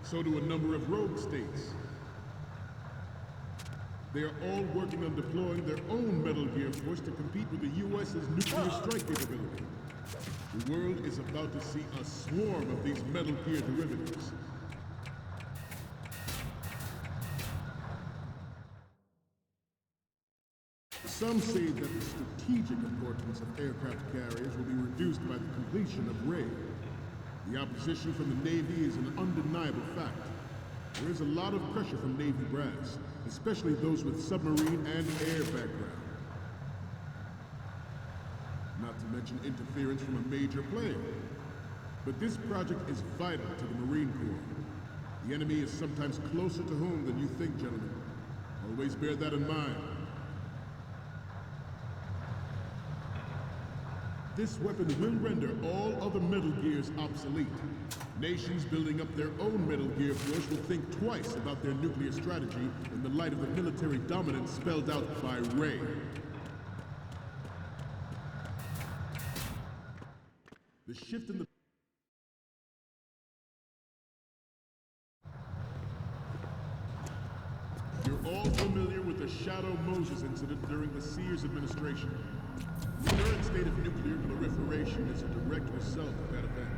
so do a number of rogue states. They are all working on deploying their own Metal Gear force to compete with the U.S.'s nuclear strike capability. The world is about to see a swarm of these Metal Gear derivatives. Some say that the strategic importance of aircraft carriers will be reduced by the completion of RAID. The opposition from the Navy is an undeniable fact. There is a lot of pressure from Navy brass, especially those with submarine and air background. Not to mention interference from a major player. But this project is vital to the Marine Corps. The enemy is sometimes closer to home than you think, gentlemen. Always bear that in mind. This weapon will render all other Metal Gears obsolete. Nations building up their own Metal Gear force will think twice about their nuclear strategy in the light of the military dominance spelled out by Ray. The shift in the You're all familiar with the Shadow Moses incident during the Sears administration. The current state of nuclear proliferation is a direct result of that event.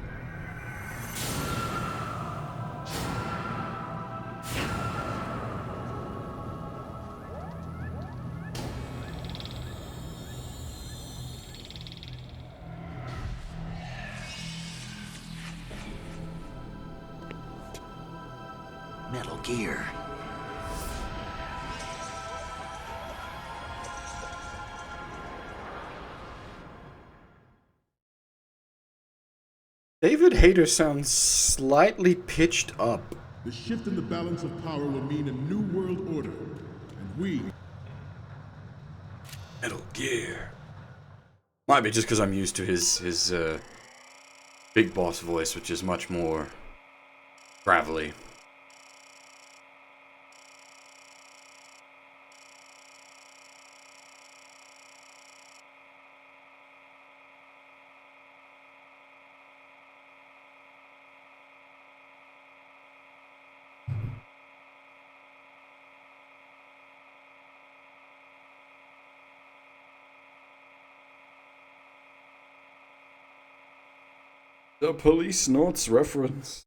Metal Gear. David Hayter sounds slightly pitched up. The shift in the balance of power will mean a new world order, and we... Metal Gear. Might be just because I'm used to his big boss voice, which is much more gravelly. The Police Notes reference.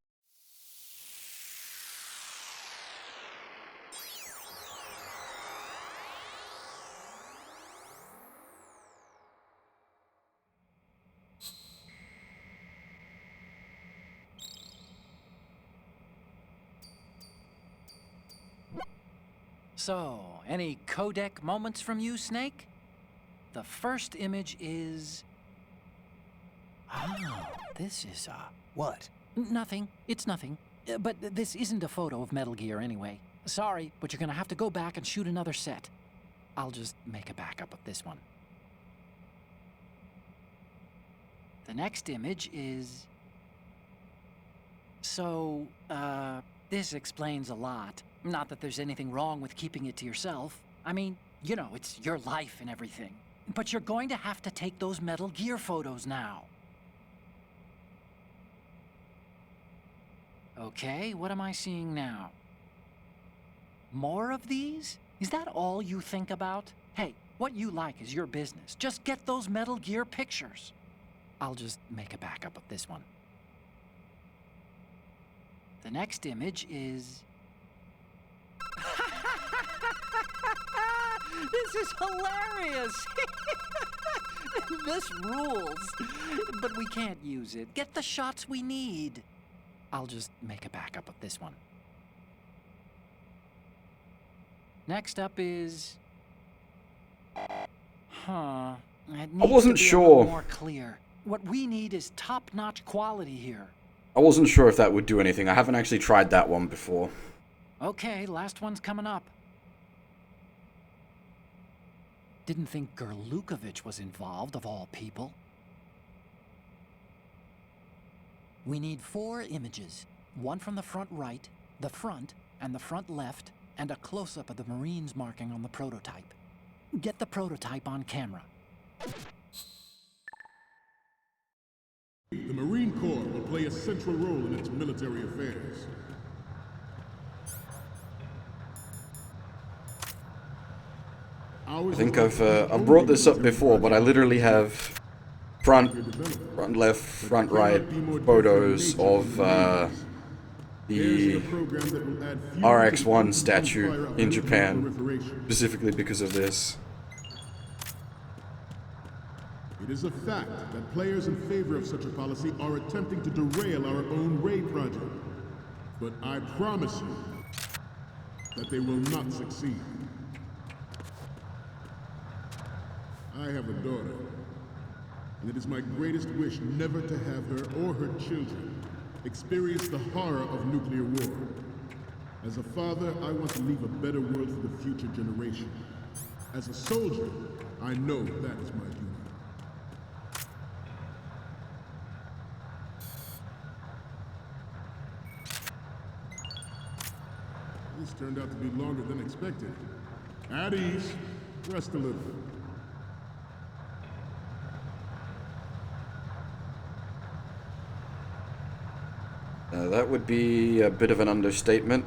So, any codec moments from you, Snake? The first image is... Oh, this is, What? Nothing. It's nothing. But this isn't a photo of Metal Gear anyway. Sorry, but you're gonna have to go back and shoot another set. I'll just make a backup of this one. The next image is... So, this explains a lot. Not that there's anything wrong with keeping it to yourself. I mean, you know, it's your life and everything. But you're going to have to take those Metal Gear photos now. Okay, what am I seeing now? More of these? Is that all you think about? Hey, what you like is your business. Just get those Metal Gear pictures. I'll just make a backup of this one. The next image is... This is hilarious! This rules. But we can't use it. Get the shots we need. I'll just make a backup of this one. Next up is... Huh. It needs wasn't to be sure. A little more clear. What we need is top-notch quality here. I wasn't sure if that would do anything. I haven't actually tried that one before. Okay, last one's coming up. Didn't think Gerlukovich was involved, of all people. We need 4 images. One from the front right, the front, and the front left, and a close-up of the Marines marking on the prototype. Get the prototype on camera. The Marine Corps will play a central role in its military affairs. I think I've brought this up before, but I literally have front left, front right photos of the RX-1 statue in Japan, specifically because of this. It is a fact that players in favor of such a policy are attempting to derail our own Ray project. But I promise you that they will not succeed. I have a daughter, and it is my greatest wish never to have her or her children experience the horror of nuclear war. As a father, I want to leave a better world for the future generation. As a soldier, I know that is my duty. This turned out to be longer than expected. At ease, rest a little. That would be a bit of an understatement.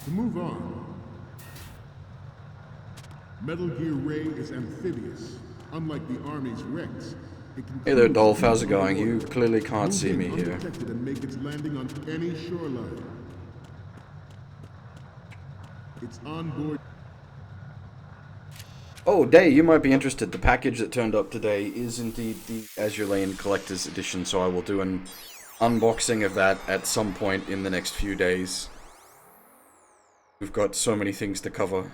To move on, Metal Gear Ray is amphibious. Unlike the Army's Rex, it can Hey there, Dolph. How's it going? You clearly can't see me here. And make its landing on any shoreline. It's on board. Oh, Day, you might be interested. The package that turned up today is indeed the Azure Lane Collector's Edition, so I will do an unboxing of that at some point in the next few days. We've got so many things to cover.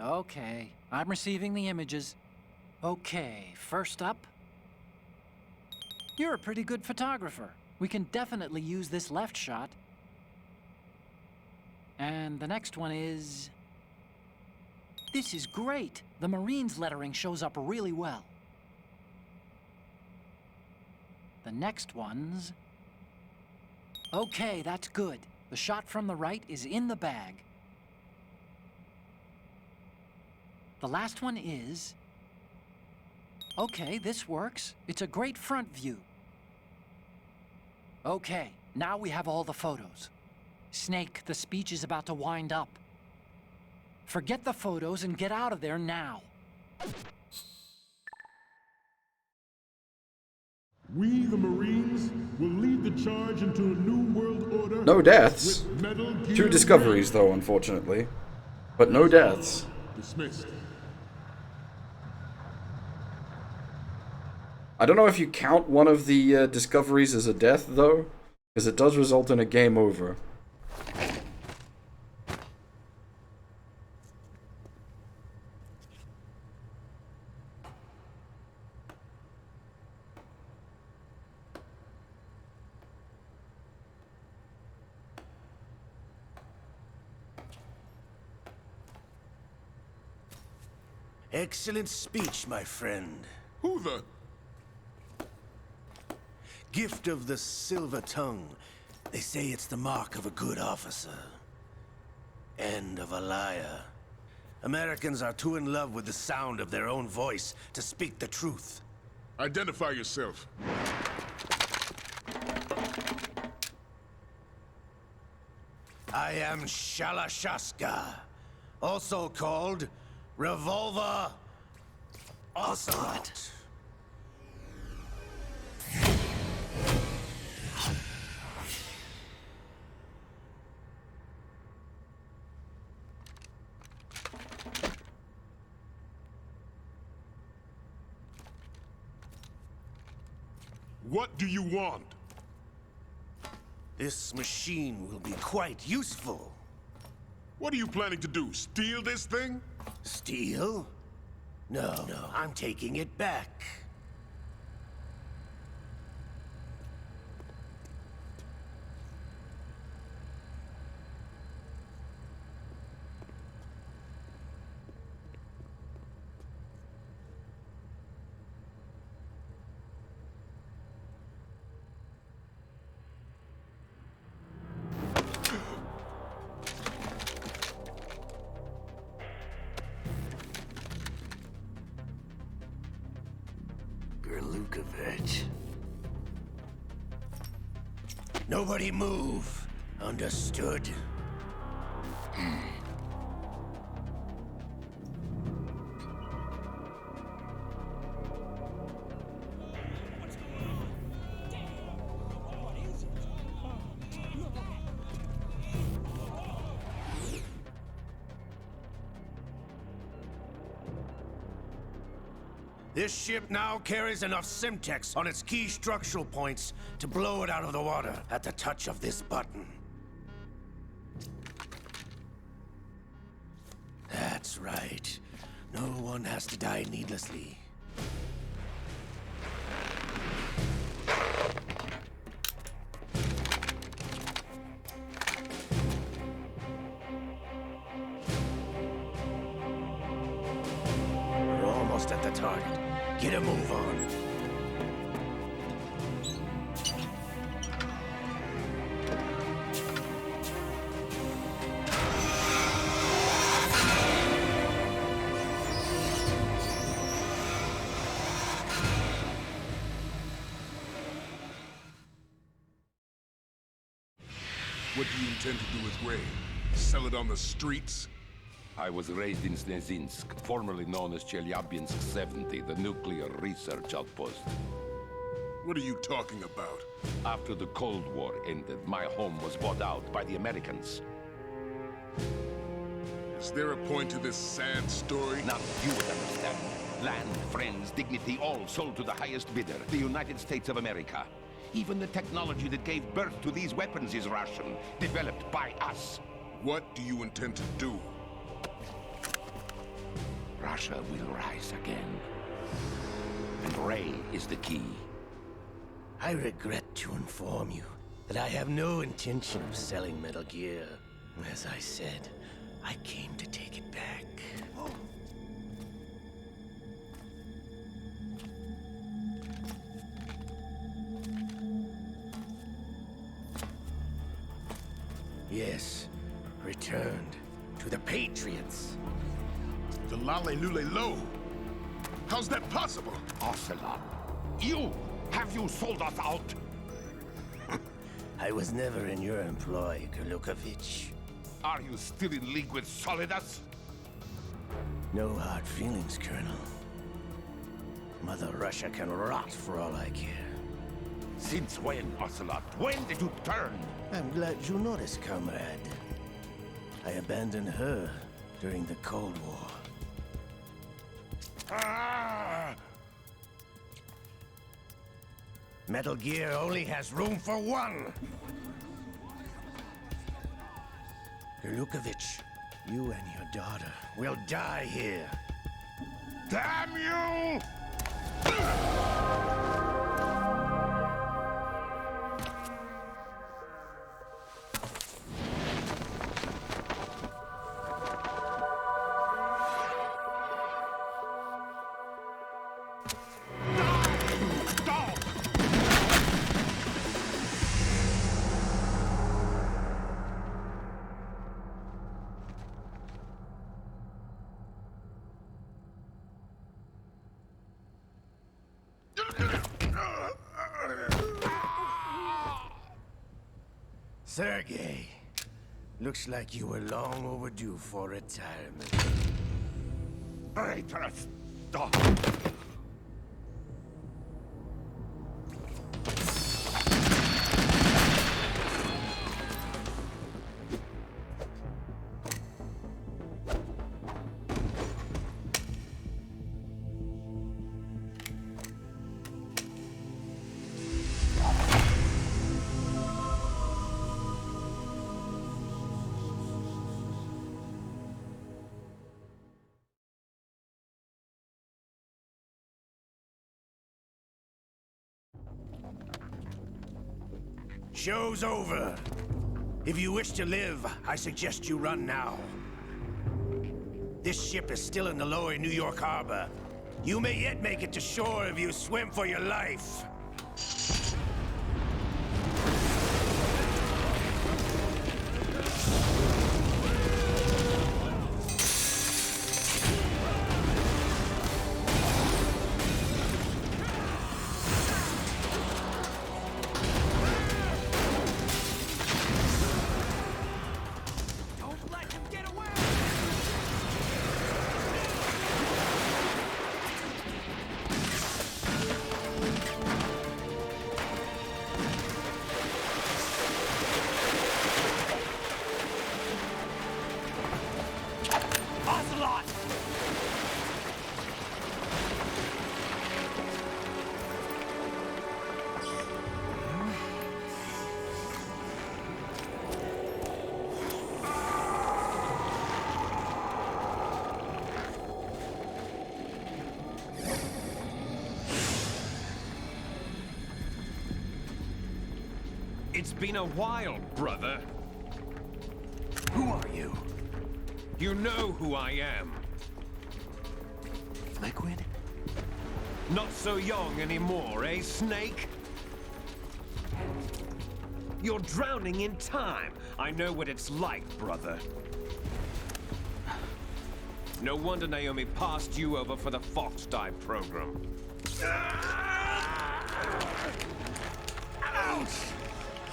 Okay, I'm receiving the images. Okay, first up. You're a pretty good photographer. We can definitely use this left shot. And the next one is... This is great! The Marines lettering shows up really well. The next one's... Okay, that's good. The shot from the right is in the bag. The last one is... Okay, this works. It's a great front view. Okay, now we have all the photos. Snake, the speech is about to wind up. Forget the photos and get out of there now. We, the Marines, will lead the charge into a new world order. No deaths. 2 discoveries, though, unfortunately. But no deaths. Dismissed. I don't know if you count one of the discoveries as a death, though, because it does result in a game over. Excellent speech, my friend. Who the... Gift of the silver tongue. They say it's the mark of a good officer. And of a liar. Americans are too in love with the sound of their own voice to speak the truth. Identify yourself. I am Shalashaska, also called Revolver Ocelot. What do you want? This machine will be quite useful. What are you planning to do? Steal this thing? Steal? No, I'm taking it back. Glukovich. Nobody move. Understood? This ship now carries enough Simtex on its key structural points to blow it out of the water at the touch of this button. That's right. No one has to die needlessly. We're almost at the target. Get a move on. What do you intend to do with Ray? Sell it on the streets? I was raised in Snezinsk, formerly known as Chelyabinsk 70, the nuclear research outpost. What are you talking about? After the Cold War ended, my home was bought out by the Americans. Is there a point to this sad story? Now you would understand. Land, friends, dignity, all sold to the highest bidder, the United States of America. Even the technology that gave birth to these weapons is Russian, developed by us. What do you intend to do? Russia will rise again. And Ray is the key. I regret to inform you that I have no intention of selling Metal Gear. As I said, I came to take it back. Yes, returned to the Patriots. The Lale Lule Lo? How's that possible? Ocelot, have you sold us out? I was never in your employ, Glukovich. Are you still in league with Solidus? No hard feelings, Colonel. Mother Russia can rot for all I care. Since when, Ocelot? When did you turn? I'm glad you noticed, comrade. I abandoned her during the Cold War. Metal Gear only has room for one! Glukovich, you and your daughter will die here. Damn you! Sergei, looks like you were long overdue for retirement. Traitorous dog! Show's over. If you wish to live, I suggest you run now. This ship is still in the lower New York harbor. You may yet make it to shore if you swim for your life. It's been a while, brother. Who are you? You know who I am. Liquid? Not so young anymore, eh, Snake? You're drowning in time. I know what it's like, brother. No wonder Naomi passed you over for the Fox Dive program. Ouch!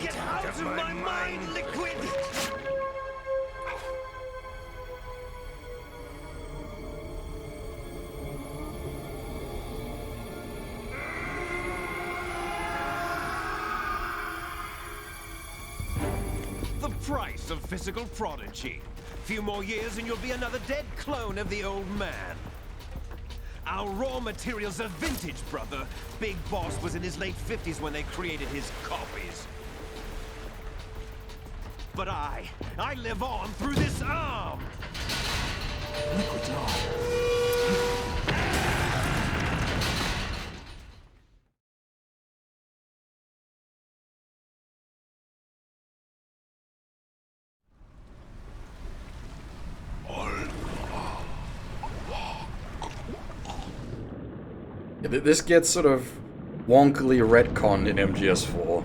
Get out of my mind, Liquid! The price of physical prodigy. Few more years and you'll be another dead clone of the old man. Our raw materials are vintage, brother. Big Boss was in his late 50s when they created his copies. But I live on through this arm! Liquid's on. This gets sort of wonkily retconned in MGS4.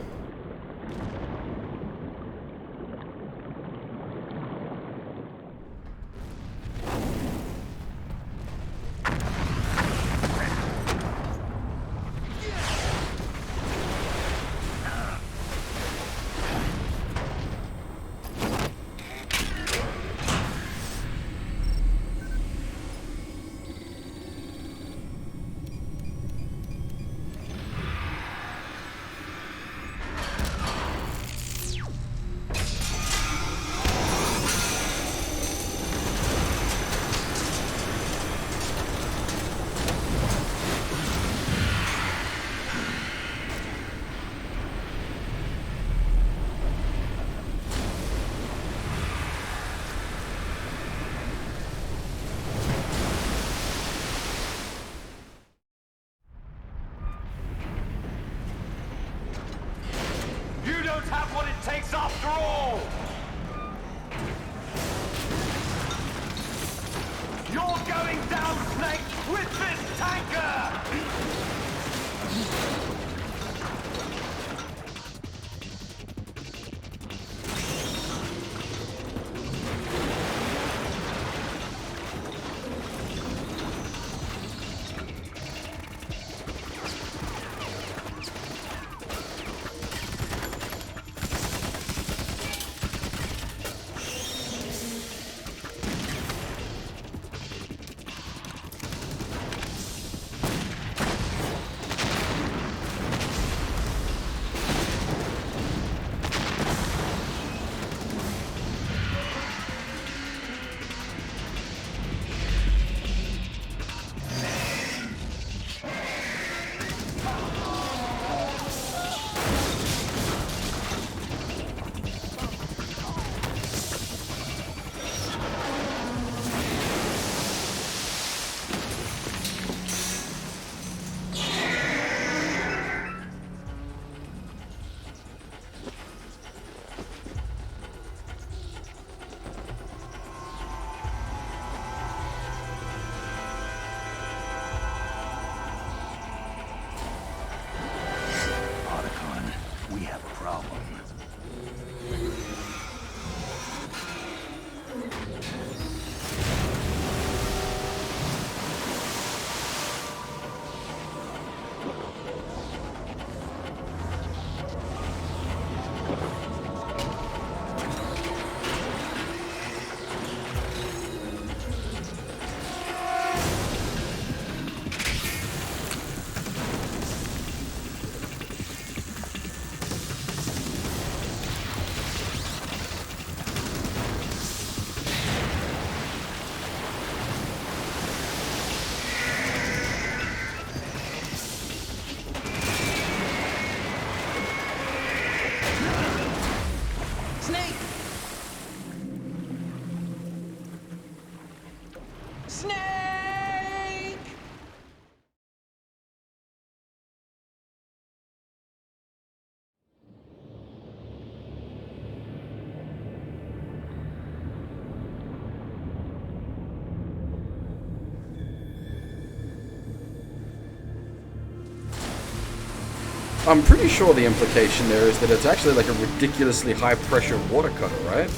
I'm pretty sure the implication there is that it's actually like a ridiculously high pressure water cutter, right?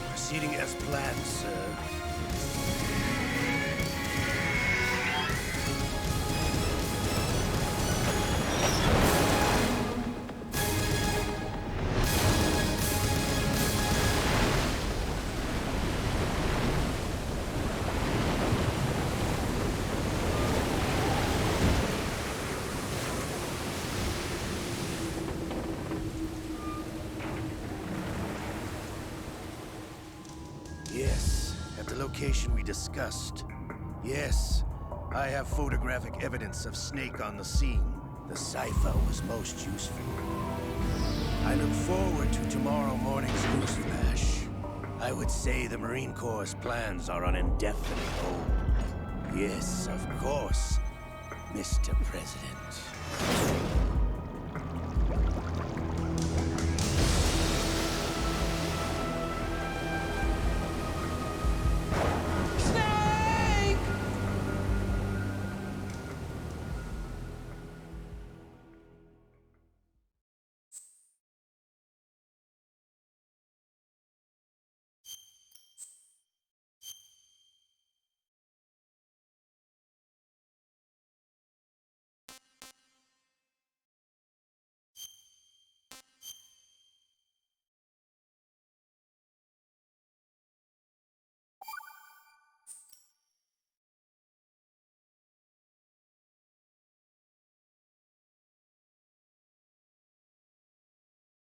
Proceeding as planned, sir. Yes, at the location we discussed. Yes, I have photographic evidence of Snake on the scene. The cipher was most useful. I look forward to tomorrow morning's newsflash. I would say the Marine Corps' plans are on indefinite hold. Yes, of course, Mr. President.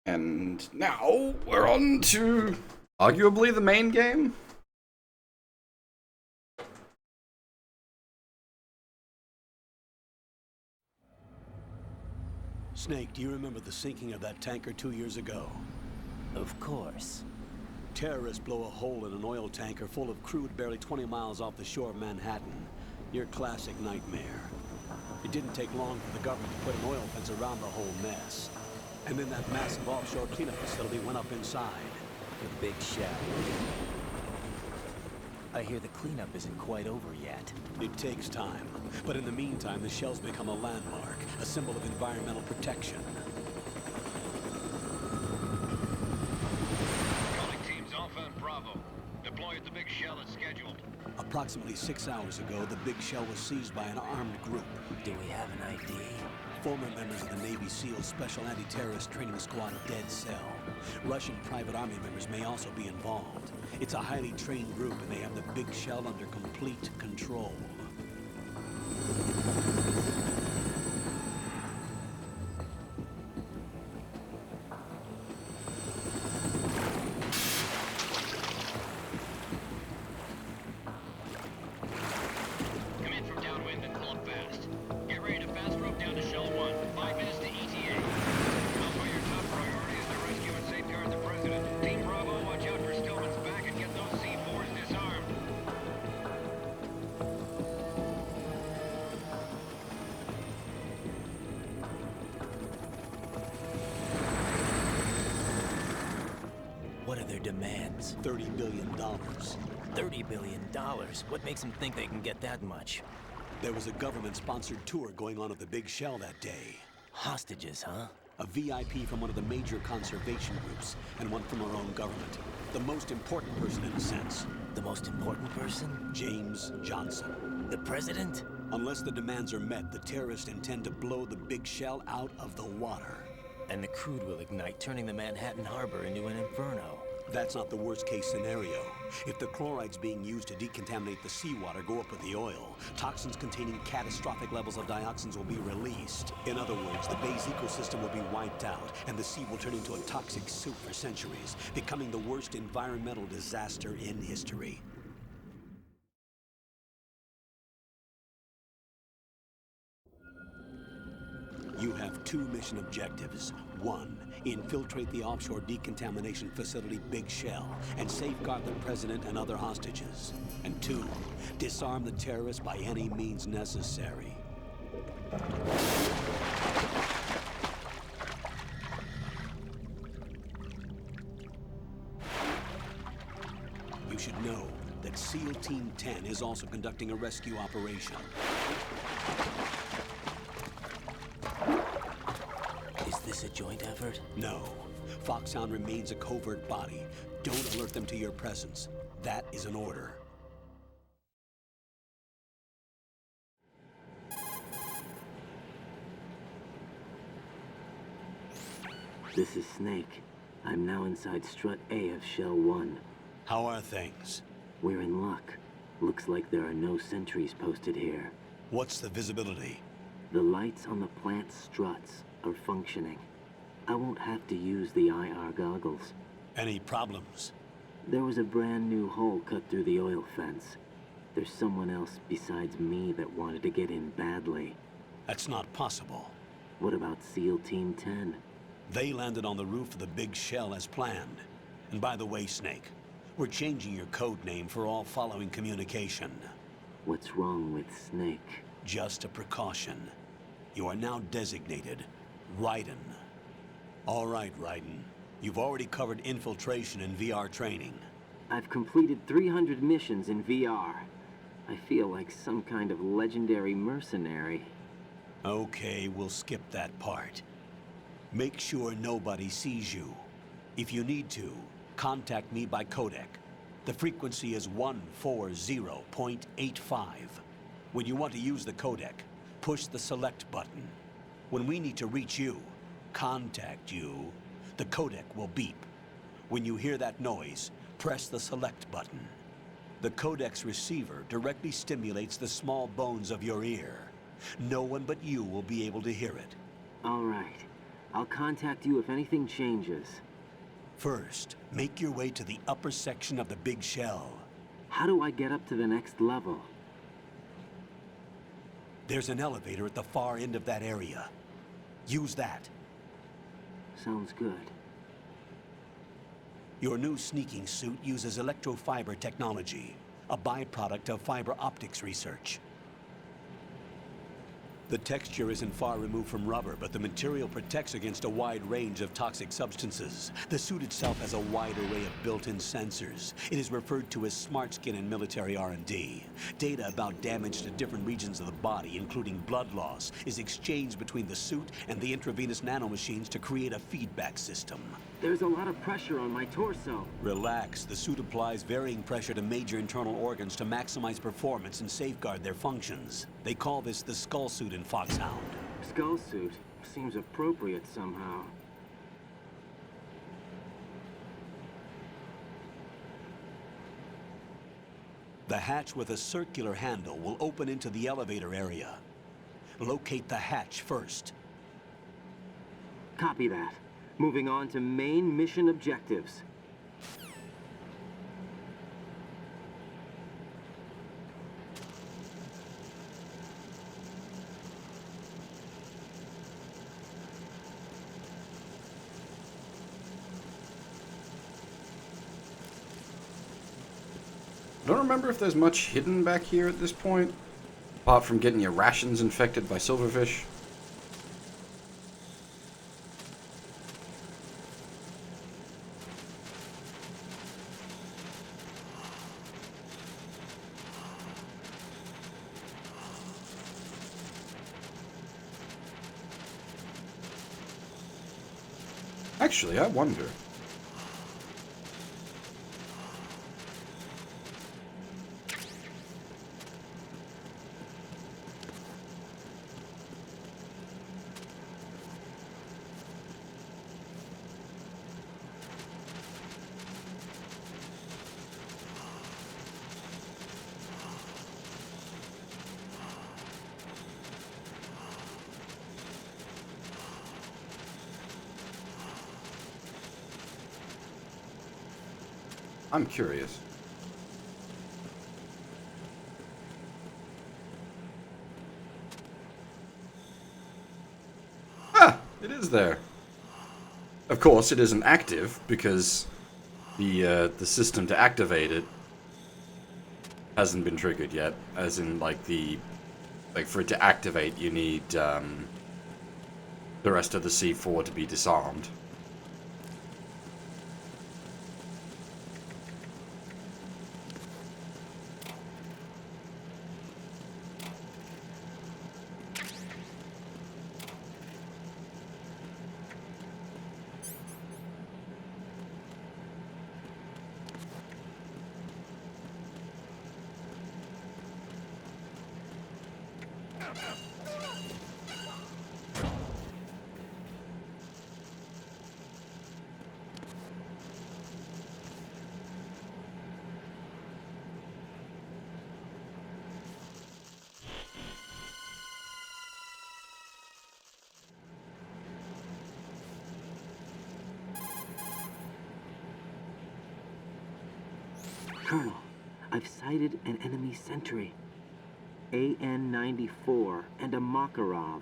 And now we're on to arguably the main game. Snake, do you remember the sinking of that tanker 2 years ago? Of course. Terrorists blow a hole in an oil tanker full of crude barely 20 miles off the shore of Manhattan. Your classic nightmare. It didn't take long for the government to put an oil fence around the whole mess. And then that massive offshore cleanup facility went up inside. The big shell. I hear the cleanup isn't quite over yet. It takes time. But in the meantime, the shell's become a landmark, a symbol of environmental protection. Calling teams Alpha and Bravo. Deploy at the big shell as scheduled. Approximately 6 hours ago, the big shell was seized by an armed group. Do we have an ID? Former members of the Navy SEAL Special Anti-Terrorist Training Squad Dead Cell. Russian private army members may also be involved. It's a highly trained group, and they have the big shell under complete control. Come in from downwind and pull up fast. Get ready to fast rope down to Shell 1. 5 minutes to ETA. Alpha, your top priority is to rescue and safeguard the President. Team Bravo, watch out for Stillman's back and get those C4s disarmed. What are their demands? $30 billion. $30 billion? What makes them think they can get that much? There was a government-sponsored tour going on at the big shell that day. Hostages, huh? A VIP from one of the major conservation groups, and one from our own government. The most important person in a sense. The most important person? James Johnson. The President? Unless the demands are met, the terrorists intend to blow the big shell out of the water. And the crude will ignite, turning the Manhattan Harbor into an inferno. That's not the worst-case scenario. If the chlorides being used to decontaminate the seawater go up with the oil, toxins containing catastrophic levels of dioxins will be released. In other words, the bay's ecosystem will be wiped out, and the sea will turn into a toxic soup for centuries, becoming the worst environmental disaster in history. You have 2 mission objectives. 1, infiltrate the offshore decontamination facility Big Shell and safeguard the president and other hostages. And 2, disarm the terrorists by any means necessary. You should know that SEAL Team 10 is also conducting a rescue operation. Is this a joint effort? No. Foxhound remains a covert body. Don't alert them to your presence. That is an order. This is Snake. I'm now inside Strut A of Shell 1. How are things? We're in luck. Looks like there are no sentries posted here. What's the visibility? The lights on the plant struts are functioning. I won't have to use the IR goggles. Any problems? There was a brand new hole cut through the oil fence. There's someone else besides me that wanted to get in badly. That's not possible. What about SEAL Team 10? They landed on the roof of the Big Shell as planned. And by the way, Snake, we're changing your code name for all following communication. What's wrong with Snake? Just a precaution. You are now designated Raiden. All right, Raiden. You've already covered infiltration and VR training. I've completed 300 missions in VR. I feel like some kind of legendary mercenary. Okay, we'll skip that part. Make sure nobody sees you. If you need to, contact me by codec. The frequency is 140.85. When you want to use the codec, push the select button. When we need to reach you, contact you, the codec will beep. When you hear that noise, press the select button. The codec's receiver directly stimulates the small bones of your ear. No one but you will be able to hear it. All right. I'll contact you if anything changes. First, make your way to the upper section of the Big Shell. How do I get up to the next level? There's an elevator at the far end of that area. Use that. Sounds good. Your new sneaking suit uses electrofiber technology, a byproduct of fiber optics research. The texture isn't far removed from rubber, but the material protects against a wide range of toxic substances. The suit itself has a wide array of built-in sensors. It is referred to as smart skin in military R&D. Data about damage to different regions of the body, including blood loss, is exchanged between the suit and the intravenous nanomachines to create a feedback system. There's a lot of pressure on my torso. Relax. The suit applies varying pressure to major internal organs to maximize performance and safeguard their functions. They call this the skull suit in Foxhound. Skull suit seems appropriate somehow. The hatch with a circular handle will open into the elevator area. Locate the hatch first. Copy that. Moving on to main mission objectives. I don't remember if there's much hidden back here at this point, apart from getting your rations infected by silverfish. Actually, I wonder. I'm curious. It is there. Of course, it isn't active because the system to activate it hasn't been triggered yet. As in, like for it to activate, you need the rest of the C4 to be disarmed. Colonel, I've sighted an enemy sentry. AN-94 and a Makarov.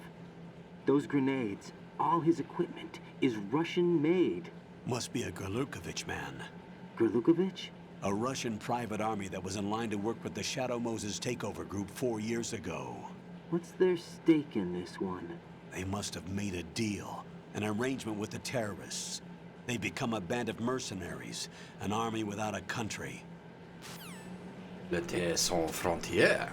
Those grenades, all his equipment, is Russian-made. Must be a Gerlukovich man. Gerlukovich? A Russian private army that was in line to work with the Shadow Moses takeover group 4 years ago. What's their stake in this one? They must have made a deal, an arrangement with the terrorists. They become a band of mercenaries, an army without a country. Le terre sans frontières.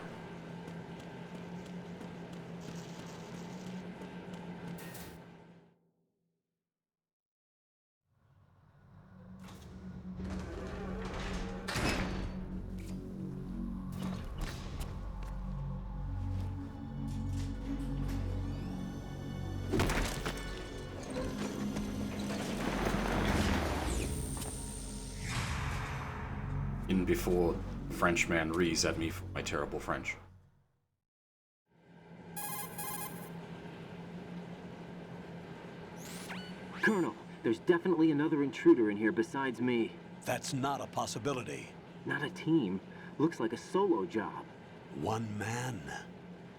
In before Frenchman rees at me for my terrible French. Colonel, there's definitely another intruder in here besides me. That's not a possibility. Not a team. Looks like a solo job. One man.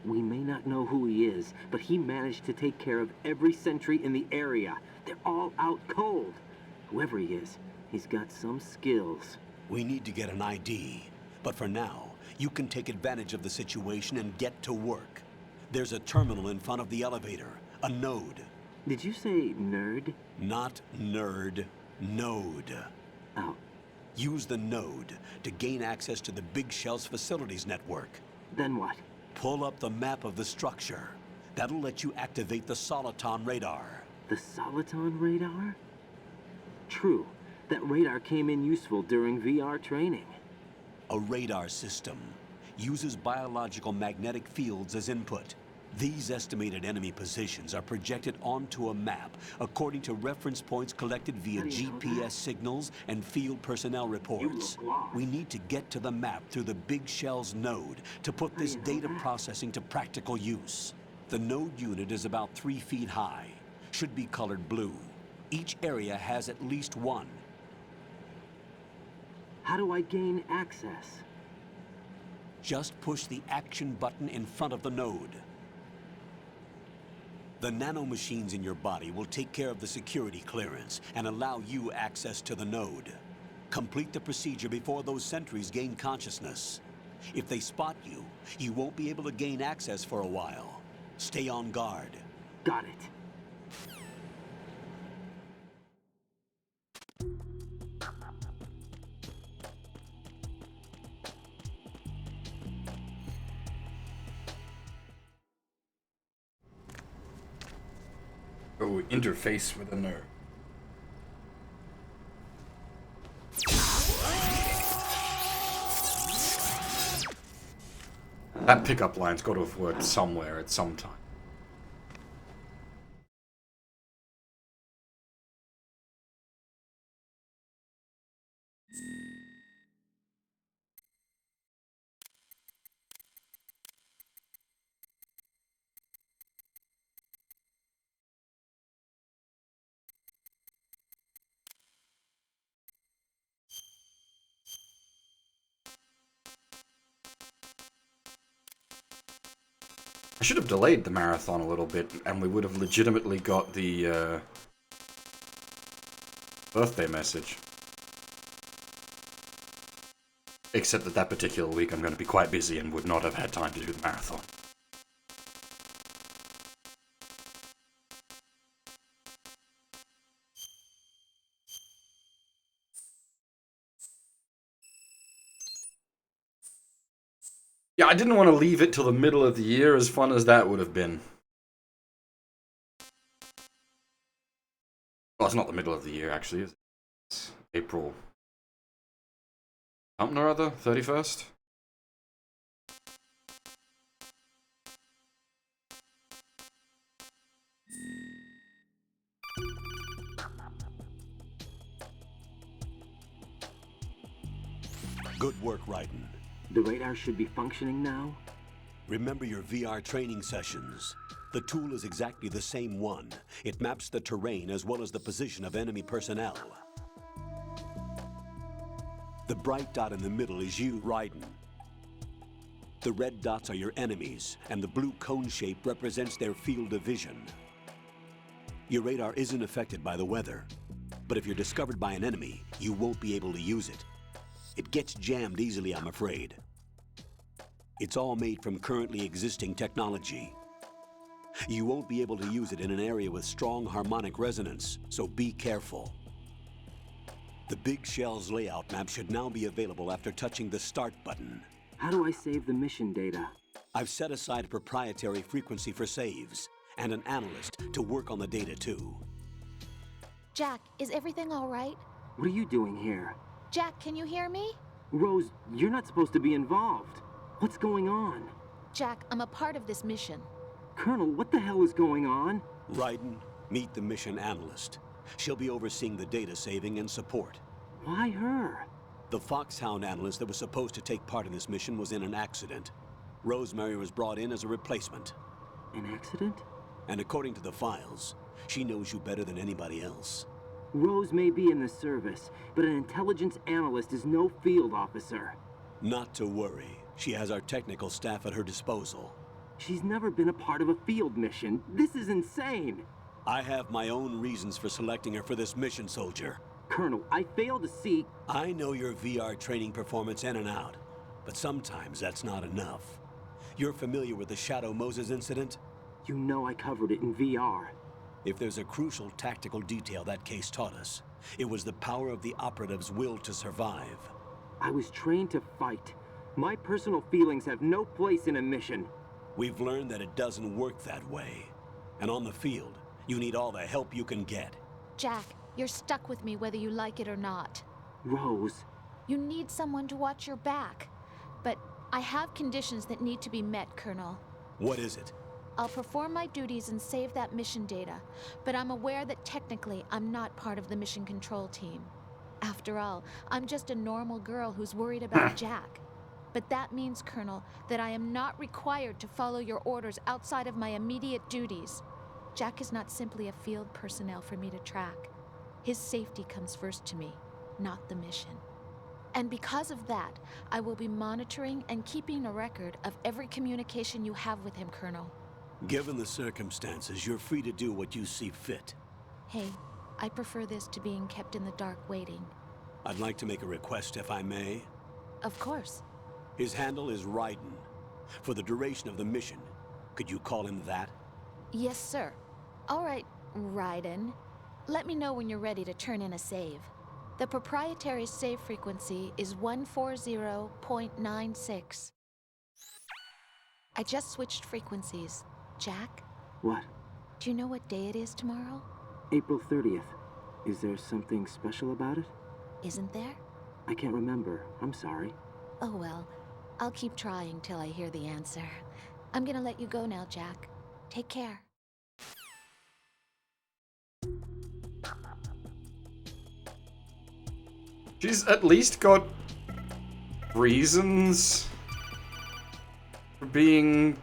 We may not know who he is, but he managed to take care of every sentry in the area. They're all out cold. Whoever he is, he's got some skills. We need to get an ID. But for now, you can take advantage of the situation and get to work. There's a terminal in front of the elevator, a node. Did you say nerd? Not nerd, node. Oh. Use the node to gain access to the Big Shell's facilities network. Then what? Pull up the map of the structure. That'll let you activate the Soliton radar. The Soliton radar? True. That radar came in useful during VR training. A radar system uses biological magnetic fields as input. These estimated enemy positions are projected onto a map according to reference points collected via GPS signals and field personnel reports. We need to get to the map through the Big Shell's node to put this data processing to practical use. The node unit is about 3 feet high, should be colored blue. Each area has at least one. How do I gain access? Just push the action button in front of the node. The nanomachines in your body will take care of the security clearance and allow you access to the node. Complete the procedure before those sentries gain consciousness. If they spot you, you won't be able to gain access for a while. Stay on guard. Got it. Oh, interface with a nerd. That pickup line's got to have worked somewhere at some time. I should have delayed the marathon a little bit, and we would have legitimately got the birthday message. Except that particular week I'm going to be quite busy and would not have had time to do the marathon. Yeah, I didn't want to leave it till the middle of the year, as fun as that would have been. Well, it's not the middle of the year, actually, is it? It's April. Something or other? 31st? Good work, Raiden. The radar should be functioning now? Remember your VR training sessions. The tool is exactly the same one. It maps the terrain as well as the position of enemy personnel. The bright dot in the middle is you, Raiden. The red dots are your enemies, and the blue cone shape represents their field of vision. Your radar isn't affected by the weather, but if you're discovered by an enemy, you won't be able to use it. It gets jammed easily, I'm afraid. It's all made from currently existing technology. You won't be able to use it in an area with strong harmonic resonance, so be careful. The Big Shell's layout map should now be available after touching the Start button. How do I save the mission data? I've set aside a proprietary frequency for saves, and an analyst to work on the data too. Jack, is everything all right? What are you doing here? Jack, can you hear me? Rose, you're not supposed to be involved. What's going on? Jack, I'm a part of this mission. Colonel, what the hell is going on? Raiden, meet the mission analyst. She'll be overseeing the data saving and support. Why her? The Foxhound analyst that was supposed to take part in this mission was in an accident. Rosemary was brought in as a replacement. An accident? And according to the files, she knows you better than anybody else. Rose may be in the service, but an intelligence analyst is no field officer. Not to worry. She has our technical staff at her disposal. She's never been a part of a field mission. This is insane. I have my own reasons for selecting her for this mission, soldier. Colonel, I fail to see... I know your VR training performance in and out, but sometimes that's not enough. You're familiar with the Shadow Moses incident? You know I covered it in VR. If there's a crucial tactical detail that case taught us, it was the power of the operative's will to survive. I was trained to fight. My personal feelings have no place in a mission. We've learned that it doesn't work that way. And on the field, you need all the help you can get. Jack, you're stuck with me whether you like it or not. Rose. You need someone to watch your back. But I have conditions that need to be met, Colonel. What is it? I'll perform my duties and save that mission data, but I'm aware that technically I'm not part of the mission control team. After all, I'm just a normal girl who's worried about Jack. But that means, Colonel, that I am not required to follow your orders outside of my immediate duties. Jack is not simply a field personnel for me to track. His safety comes first to me, not the mission. And because of that, I will be monitoring and keeping a record of every communication you have with him, Colonel. Given the circumstances, you're free to do what you see fit. Hey, I prefer this to being kept in the dark waiting. I'd like to make a request, if I may. Of course. His handle is Raiden. For the duration of the mission, could you call him that? Yes, sir. All right, Raiden. Let me know when you're ready to turn in a save. The proprietary save frequency is 140.96. I just switched frequencies. Jack? What? Do you know what day it is tomorrow? April 30th. Is there something special about it? Isn't there? I can't remember. I'm sorry. Oh well, I'll keep trying till I hear the answer. I'm gonna let you go now, Jack. Take care. She's at least got reasons for being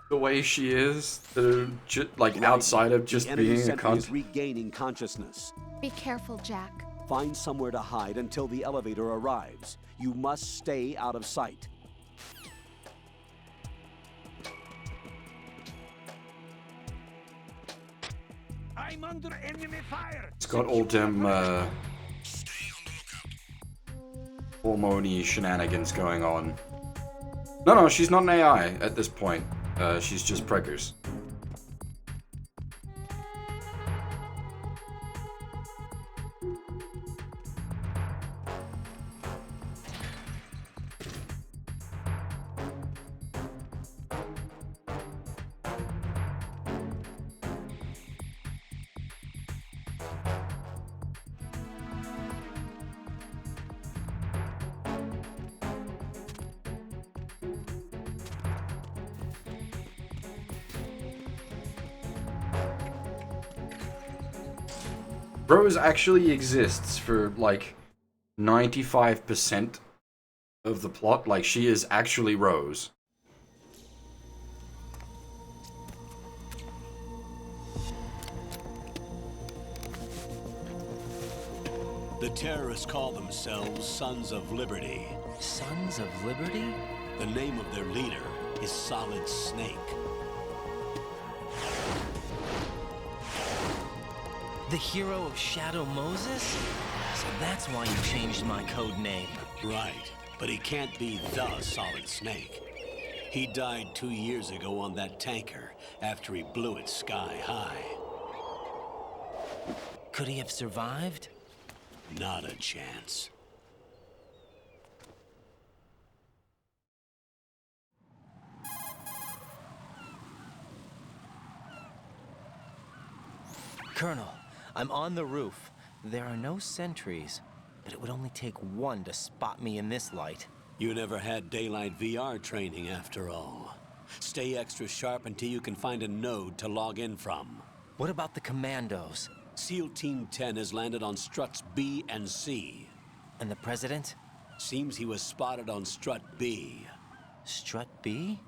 the way she is, that are like outside of just being a cunt. Is regaining consciousness. Be careful, Jack. Find somewhere to hide until the elevator arrives. You must stay out of sight. under enemy fire. It's got all them hormone shenanigans going on. No, she's not an AI at this point. She's just preggers. Rose actually exists for like 95% of the plot. Like, she is actually Rose. The terrorists call themselves Sons of Liberty. Sons of Liberty? The name of their leader is Solid Snake. The hero of Shadow Moses? So that's why you changed my code name. Right, but he can't be the Solid Snake. He died 2 years ago on that tanker after he blew it sky high. Could he have survived? Not a chance. Colonel, I'm on the roof. There are no sentries, but it would only take one to spot me in this light. You never had daylight VR training after all. Stay extra sharp until you can find a node to log in from. What about the commandos? SEAL Team 10 has landed on struts B and C. And the president? Seems he was spotted on strut B. Strut B?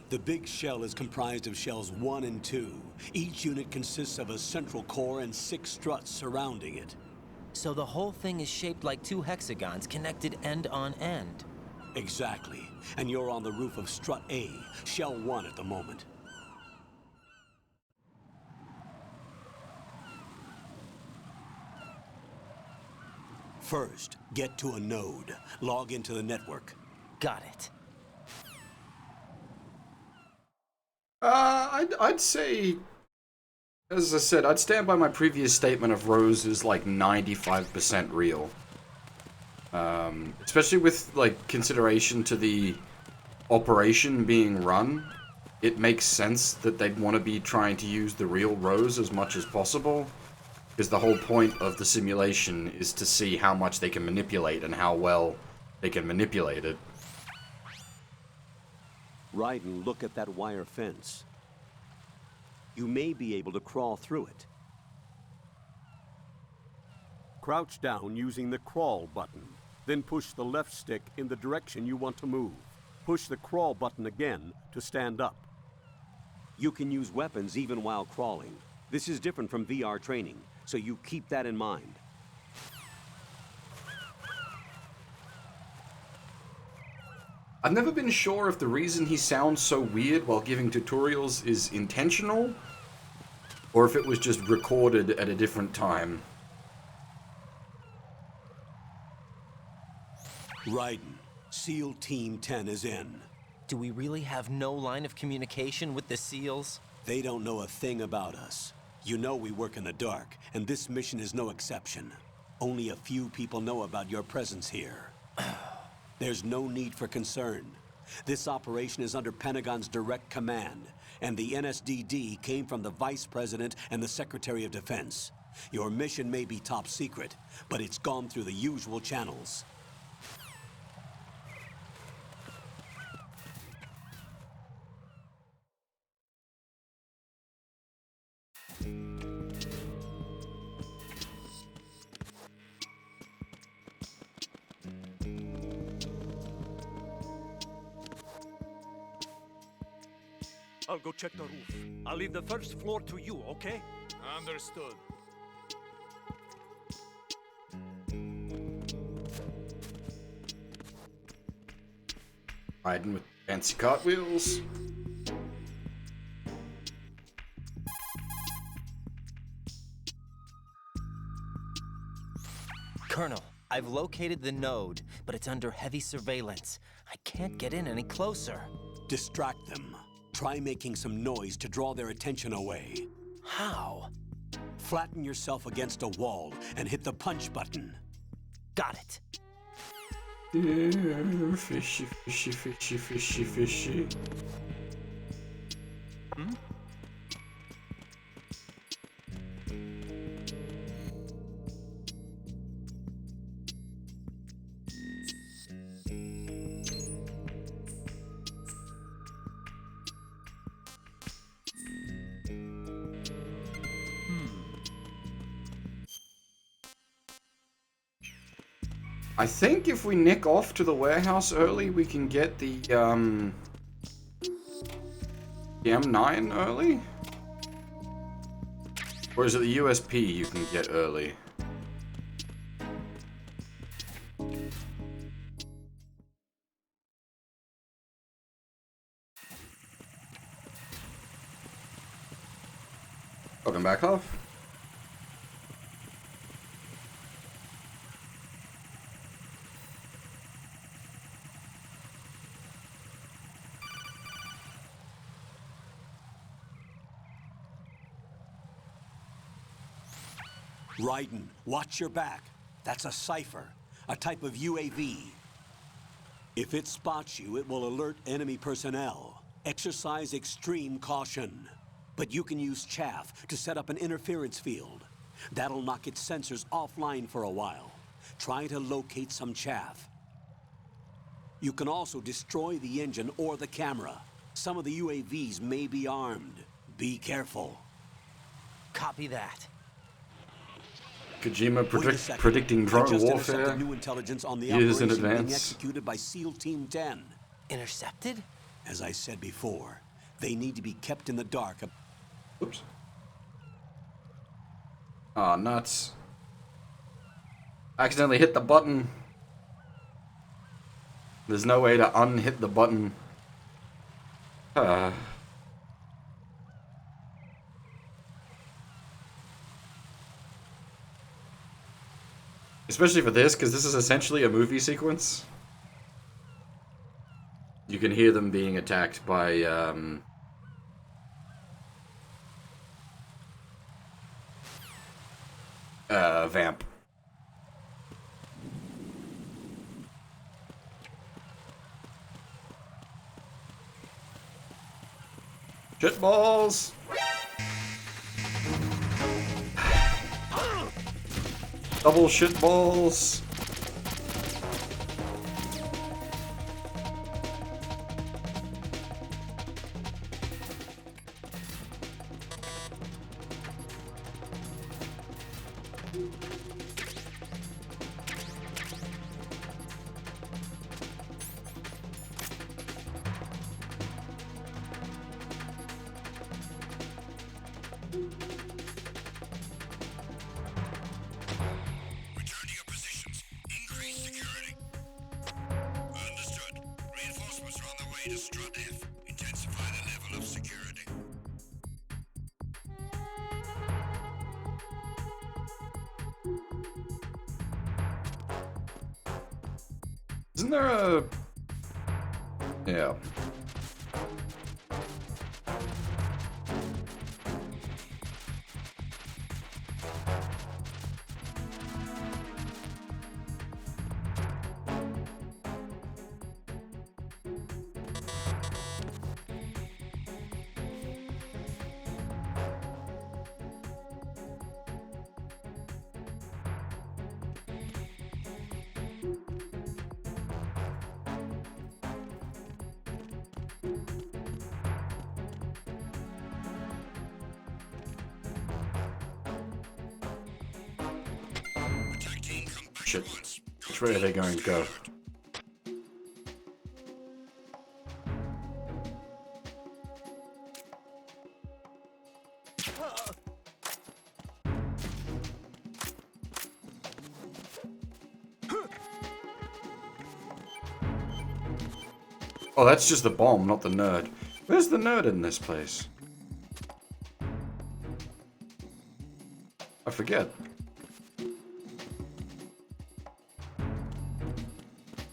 The big shell is comprised of shells 1 and 2. Each unit consists of a central core and 6 struts surrounding it. So the whole thing is shaped like 2 hexagons connected end on end. Exactly. And you're on the roof of strut A, shell 1 at the moment. First, get to a node. Log into the network. Got it. I'd say, as I said, I'd stand by my previous statement of Rose is like 95% real. Especially with like consideration to the operation being run, it makes sense that they'd want to be trying to use the real Rose as much as possible, because the whole point of the simulation is to see how much they can manipulate and how well they can manipulate it. Ride and look at that wire fence. You may be able to crawl through it. Crouch down using the crawl button. Then push the left stick in the direction you want to move. Push the crawl button again to stand up. You can use weapons even while crawling. This is different from VR training, so you keep that in mind. I've never been sure if the reason he sounds so weird while giving tutorials is intentional, or if it was just recorded at a different time. Raiden, SEAL Team 10 is in. Do we really have no line of communication with the SEALs? They don't know a thing about us. You know we work in the dark, and this mission is no exception. Only a few people know about your presence here. There's no need for concern. This operation is under Pentagon's direct command, and the NSDD came from the Vice President and the Secretary of Defense. Your mission may be top secret, but it's gone through the usual channels. I'll go check the roof. I'll leave the first floor to you, okay? Understood. Riding with Fancy cartwheels. Colonel, I've located the node, but it's under heavy surveillance. I can't get in any closer. Distract them. Try making some noise to draw their attention away. How? Flatten yourself against a wall and hit the punch button. Got it. Yeah, fishy, fishy, fishy, fishy, fishy. Hmm? I think if we nick off to the warehouse early, we can get the M9 early? Or is it the USP you can get early? Welcome back, Huff. Raiden, watch your back. That's a cipher, a type of UAV. If it spots you, it will alert enemy personnel. Exercise extreme caution. But you can use chaff to set up an interference field. That'll knock its sensors offline for a while. Try to locate some chaff. You can also destroy the engine or the camera. Some of the UAVs may be armed. Be careful. Copy that. Kojima predicting drone warfare New intelligence on the years in operation being advance. executed by SEAL Team 10. Intercepted? As I said before, they need to be kept in the dark. Oops. Aw, nuts. Accidentally hit the button. There's no way to unhit the button. Especially for this, because this is essentially a movie sequence. You can hear them being attacked by, Vamp. Shitballs! Double shitballs! Isn't there a... Yeah. Shit. Which way are they going to go? Oh, that's just the bomb, not the nerd. Where's the nerd in this place? I forget.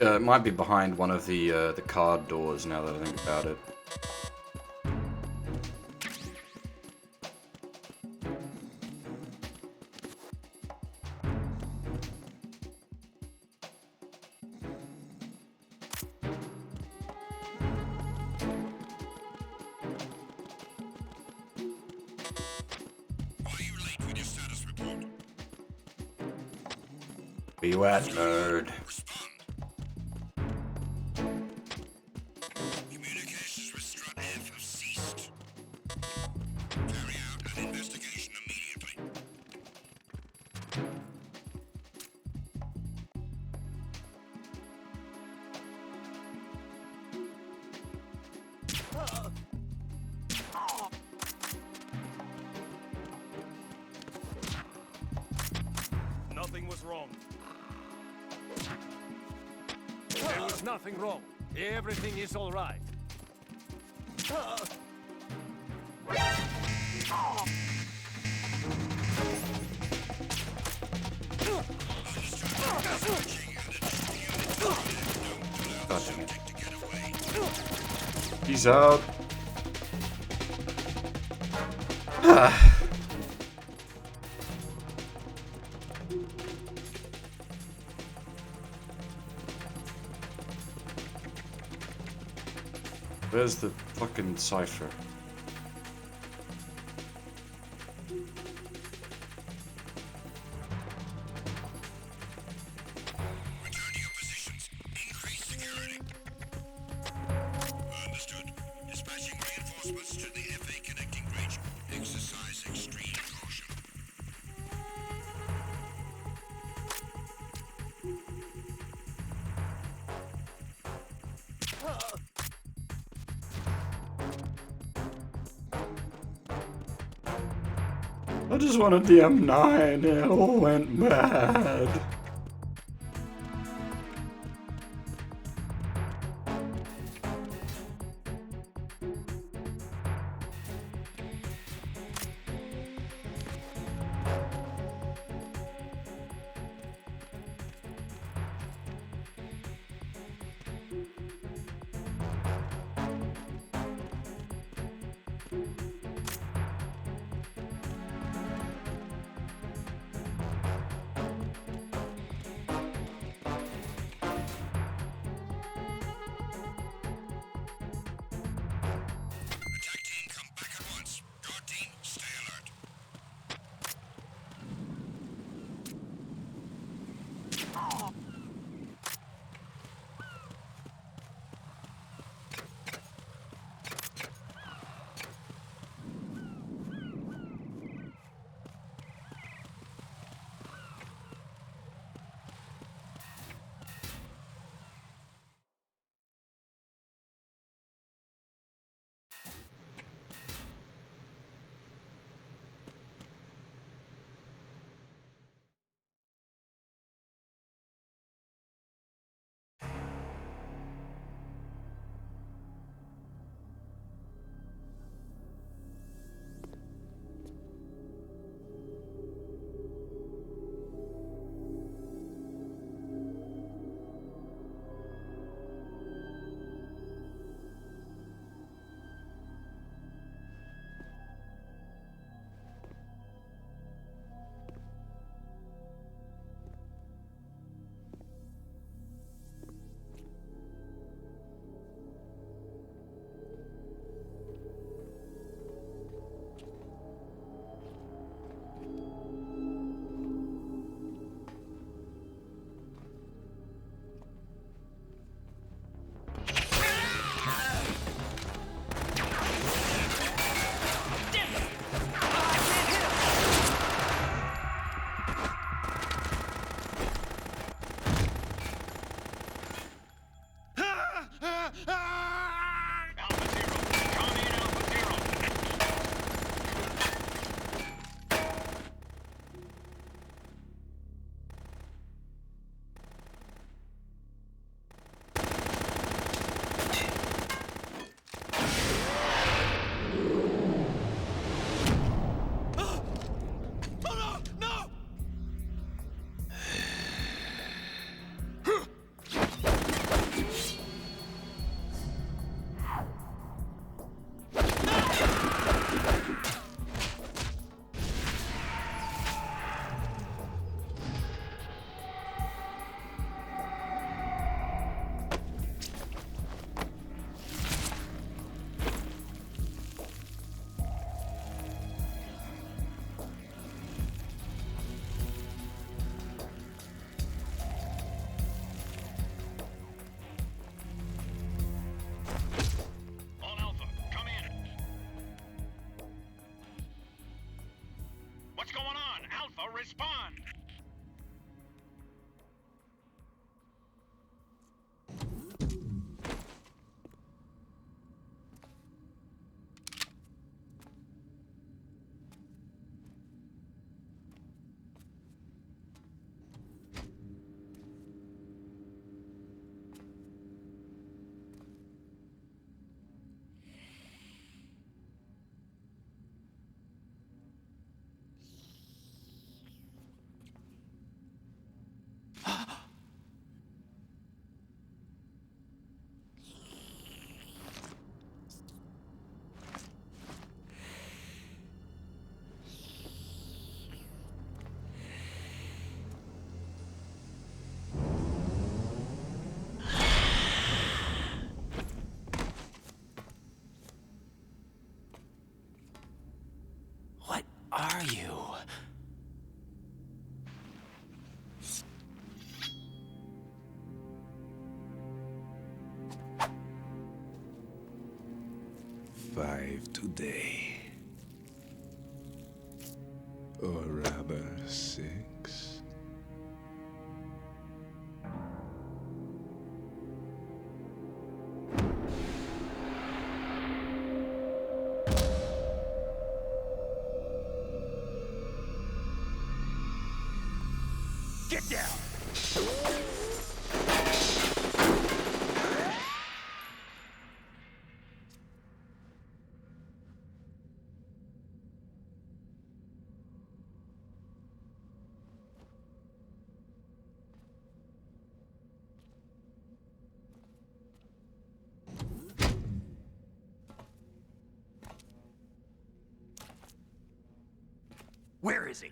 It might be behind one of the card doors now that I think about it. Where you at, nerd? Communications with Strut F have ceased. Carry out an investigation immediately. Nothing was wrong. There was nothing wrong. Everything is all right. He's out. Where's the fucking cipher? Return to your positions. Increase security. Understood. Dispatching reinforcements to the FA connecting bridge. Exercise extreme caution. I just wanted the M9, it all went bad. Respond! What are you? Five today. Or rather, 6. Get down! Where is he?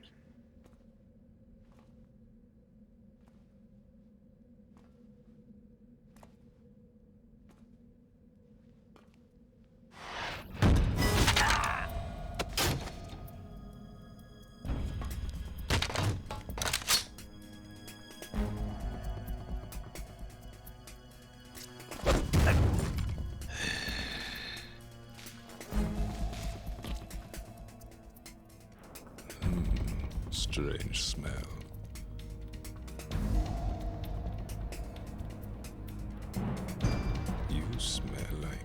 Strange smell. You smell like...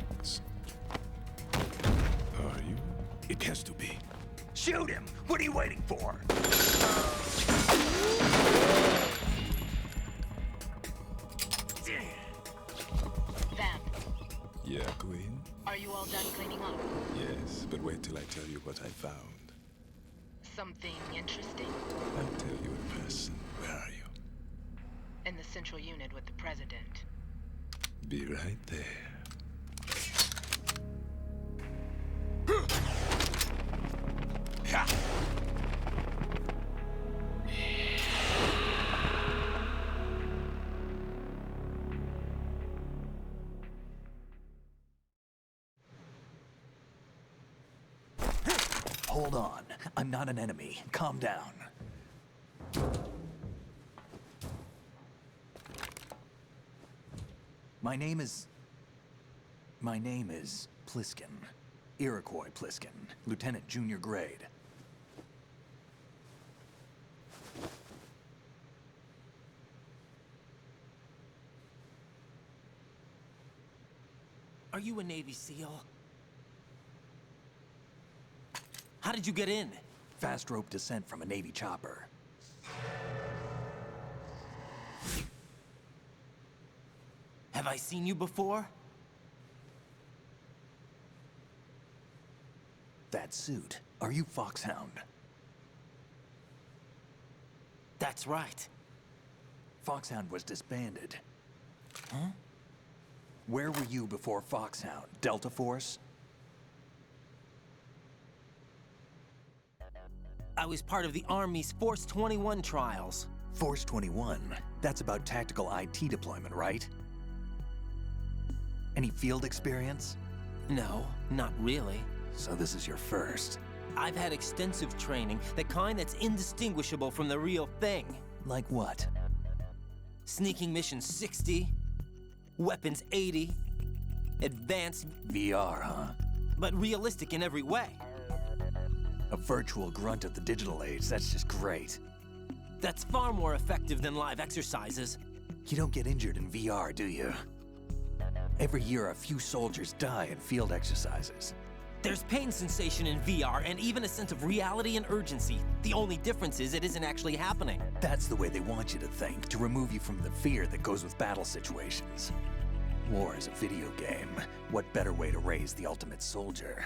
Are you? It has to be. Shoot him! What are you waiting for? Vamp, Yeah, Queen? are you all done cleaning up? Yes, but wait till I tell you what I found. Something interesting? I'll tell you in person. Where are you? In the central unit with the president. Be right there. Hold on. I'm not an enemy. Calm down. My name is Pliskin. Iroquois Pliskin. Lieutenant Junior Grade. Are you a Navy SEAL? How did you get in? Fast rope descent from a Navy chopper. Have I seen you before? That suit. Are you Foxhound? That's right. Foxhound was disbanded. Huh? Where were you before Foxhound? Delta Force? I was part of the Army's Force 21 trials. Force 21? That's about tactical IT deployment, right? Any field experience? No, not really. So this is your first. I've had extensive training, the kind that's indistinguishable from the real thing. Like what? Sneaking mission 60, weapons 80, advanced... VR, huh? But realistic in every way. A virtual grunt of the digital age, that's just great. That's far more effective than live exercises. You don't get injured in VR, do you? Every year, a few soldiers die in field exercises. There's pain sensation in VR and even a sense of reality and urgency. The only difference is it isn't actually happening. That's the way they want you to think, to remove you from the fear that goes with battle situations. War is a video game. What better way to raise the ultimate soldier?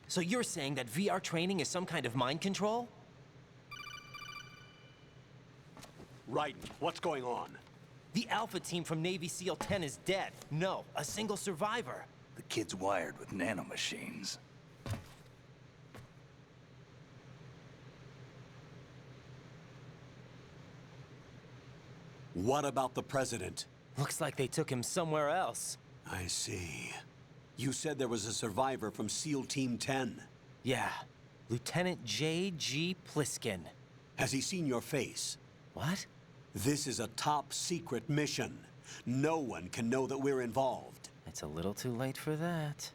So you're saying that VR training is some kind of mind control? Right. What's going on? The Alpha team from Navy SEAL 10 is dead. No, a single survivor. The kid's wired with nanomachines. What about the president? Looks like they took him somewhere else. I see. You said there was a survivor from SEAL Team 10. Yeah. Lieutenant J.G. Pliskin. Has he seen your face? What? This is a top-secret mission. No one can know that we're involved. It's a little too late for that.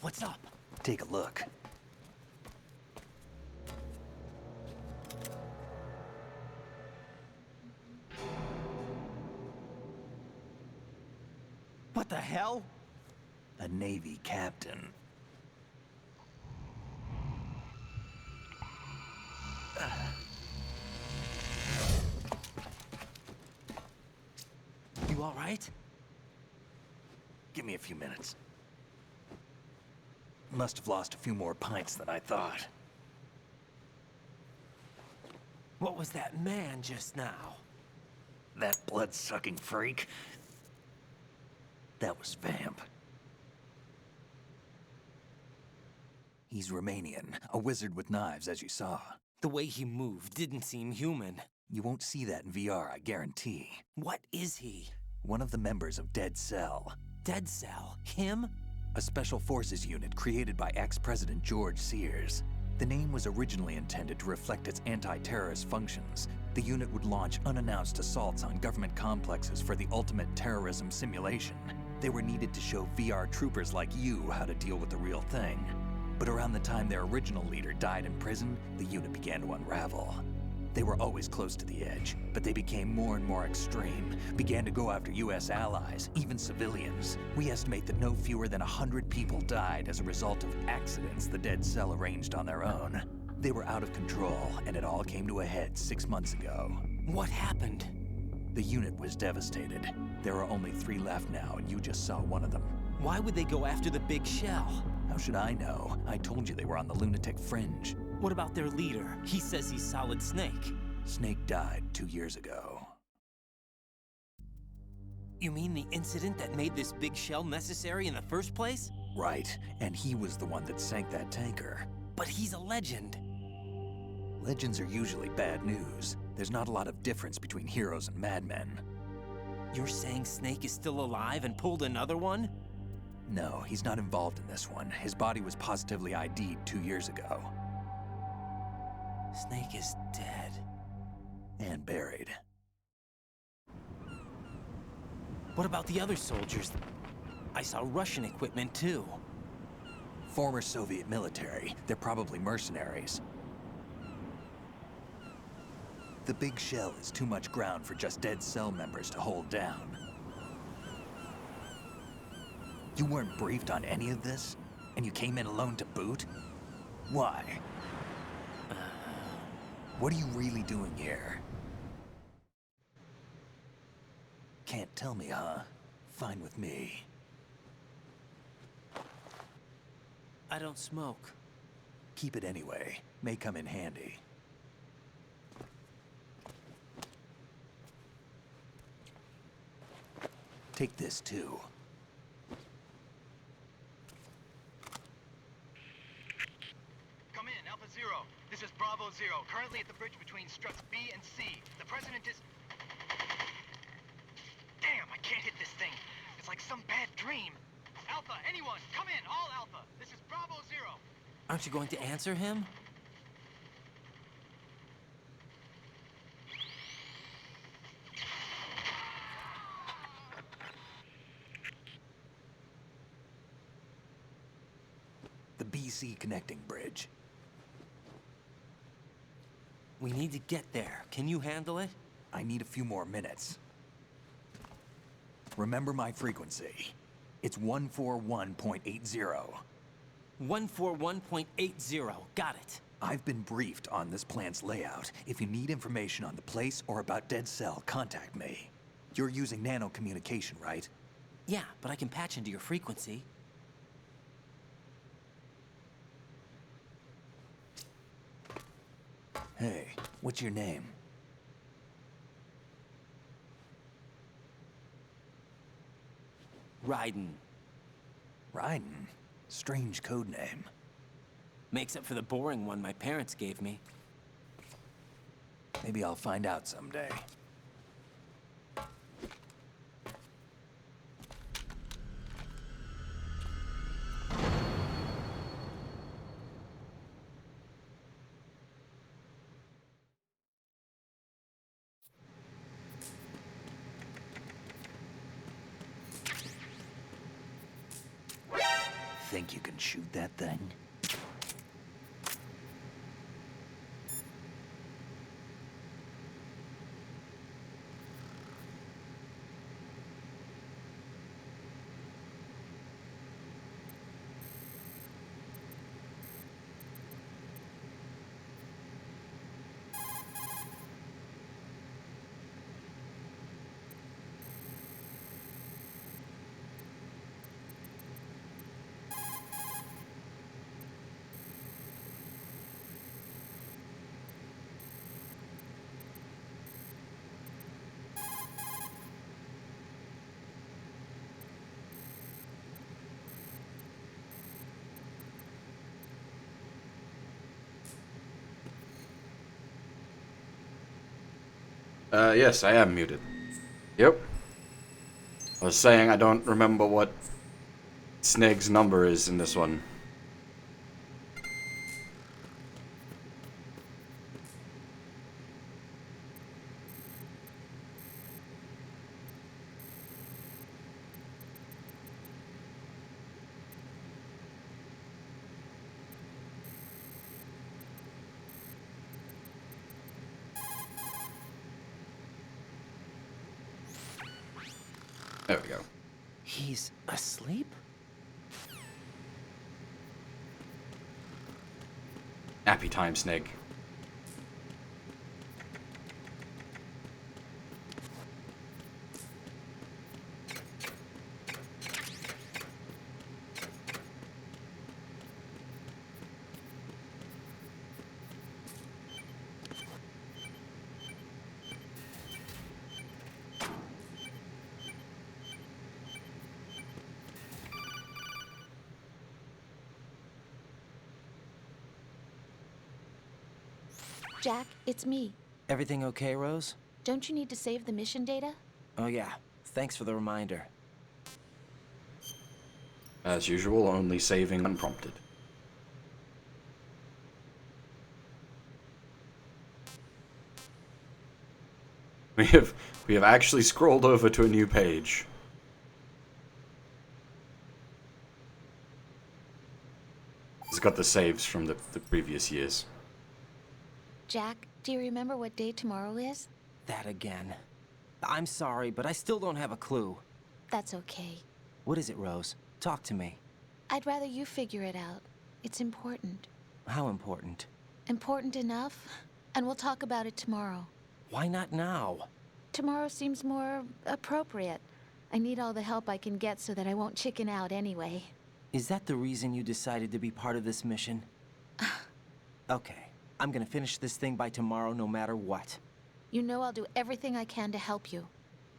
What's up? Take a look. What the hell? A Navy captain. You all right? Give me a few minutes. Must have lost a few more pints than I thought. What was that man just now? That blood-sucking freak? That was Vamp. He's Romanian, a wizard with knives, as you saw. The way he moved didn't seem human. You won't see that in VR, I guarantee. What is he? One of the members of Dead Cell. Dead Cell? Him? A special forces unit created by ex-President George Sears. The name was originally intended to reflect its anti-terrorist functions. The unit would launch unannounced assaults on government complexes for the ultimate terrorism simulation. They were needed to show VR troopers like you how to deal with the real thing. But around the time their original leader died in prison, the unit began to unravel. They were always close to the edge, but they became more and more extreme, began to go after US allies, even civilians. We estimate that no fewer than 100 people died as a result of accidents the Dead Cell arranged on their own. They were out of control, and it all came to a head 6 months ago. What happened? The unit was devastated. There are only 3 left now, and you just saw one of them. Why would they go after the big shell? How should I know? I told you they were on the lunatic fringe. What about their leader? He says he's Solid Snake. Snake died 2 years ago. You mean the incident that made this big shell necessary in the first place? Right, and he was the one that sank that tanker. But he's a legend. Legends are usually bad news. There's not a lot of difference between heroes and madmen. You're saying Snake is still alive and pulled another one? No, he's not involved in this one. His body was positively ID'd 2 years ago. Snake is dead. And buried. What about the other soldiers? I saw Russian equipment too. Former Soviet military. They're probably mercenaries. The big shell is too much ground for just Dead Cell members to hold down. You weren't briefed on any of this? And you came in alone to boot? Why? What are you really doing here? Can't tell me, huh? Fine with me. I don't smoke. Keep it anyway. May come in handy. Take this too. Come in, Alpha Zero. This is Bravo Zero, currently at the bridge between struts B and C. The president is... Damn, I can't hit this thing. It's like some bad dream. Alpha, anyone, come in, all Alpha. This is Bravo Zero. Aren't you going to answer him? AC connecting bridge. We need to get there. Can you handle it? I need a few more minutes. Remember my frequency. It's 141.80. 141.80. Got it. I've been briefed on this plan's layout. If you need information on the place or about Dead Cell, contact me. You're using nano communication, right? Yeah, but I can patch into your frequency. Hey, what's your name? Raiden. Raiden? Strange code name. Makes up for the boring one my parents gave me. Maybe I'll find out someday. Think you can shoot that thing? Yes, I am muted. Yep. I was saying I don't remember what Sneg's number is in this one. There we go. He's asleep? Happy time, Snake. Jack, it's me. Everything okay, Rose? Don't you need to save the mission data? Oh yeah, thanks for the reminder. As usual, only saving unprompted. We have actually scrolled over to a new page. It's got the saves from the previous years. Jack, do you remember what day tomorrow is? That again. I'm sorry, but I still don't have a clue. That's okay. What is it, Rose? Talk to me. I'd rather you figure it out. It's important. How important? Important enough? And we'll talk about it tomorrow. Why not now? Tomorrow seems more appropriate. I need all the help I can get so that I won't chicken out anyway. Is that the reason you decided to be part of this mission? Okay. I'm gonna finish this thing by tomorrow no matter what. You know I'll do everything I can to help you.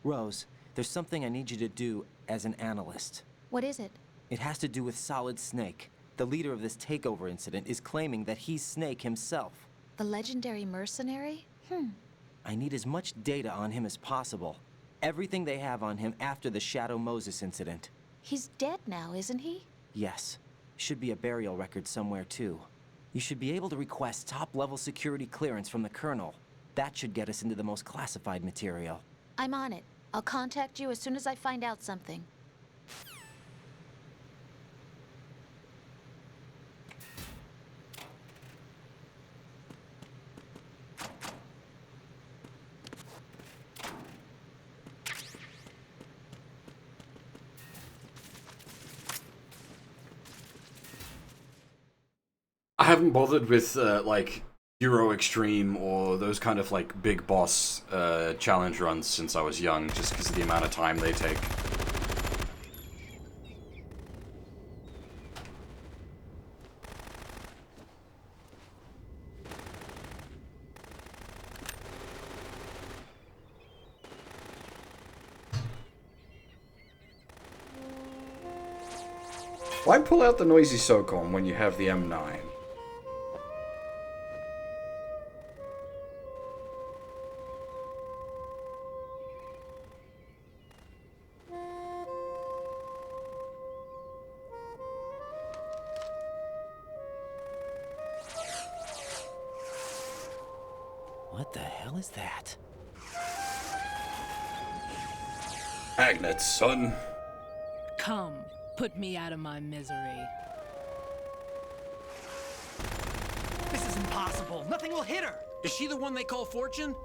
Rose, there's something I need you to do as an analyst. What is it? It has to do with Solid Snake. The leader of this takeover incident is claiming that he's Snake himself. The legendary mercenary? I need as much data on him as possible. Everything they have on him after the Shadow Moses incident. He's dead now, isn't he? Yes. Should be a burial record somewhere, too. You should be able to request top-level security clearance from the Colonel. That should get us into the most classified material. I'm on it. I'll contact you as soon as I find out something. haven't bothered with like Euro Extreme or those kind of like big boss challenge runs since I was young, just because of the amount of time they take. Why pull out the noisy SOCOM when you have the M9? What the hell is that? Magnets, son. Come, put me out of my misery. This is impossible. Nothing will hit her. Is she the one they call Fortune?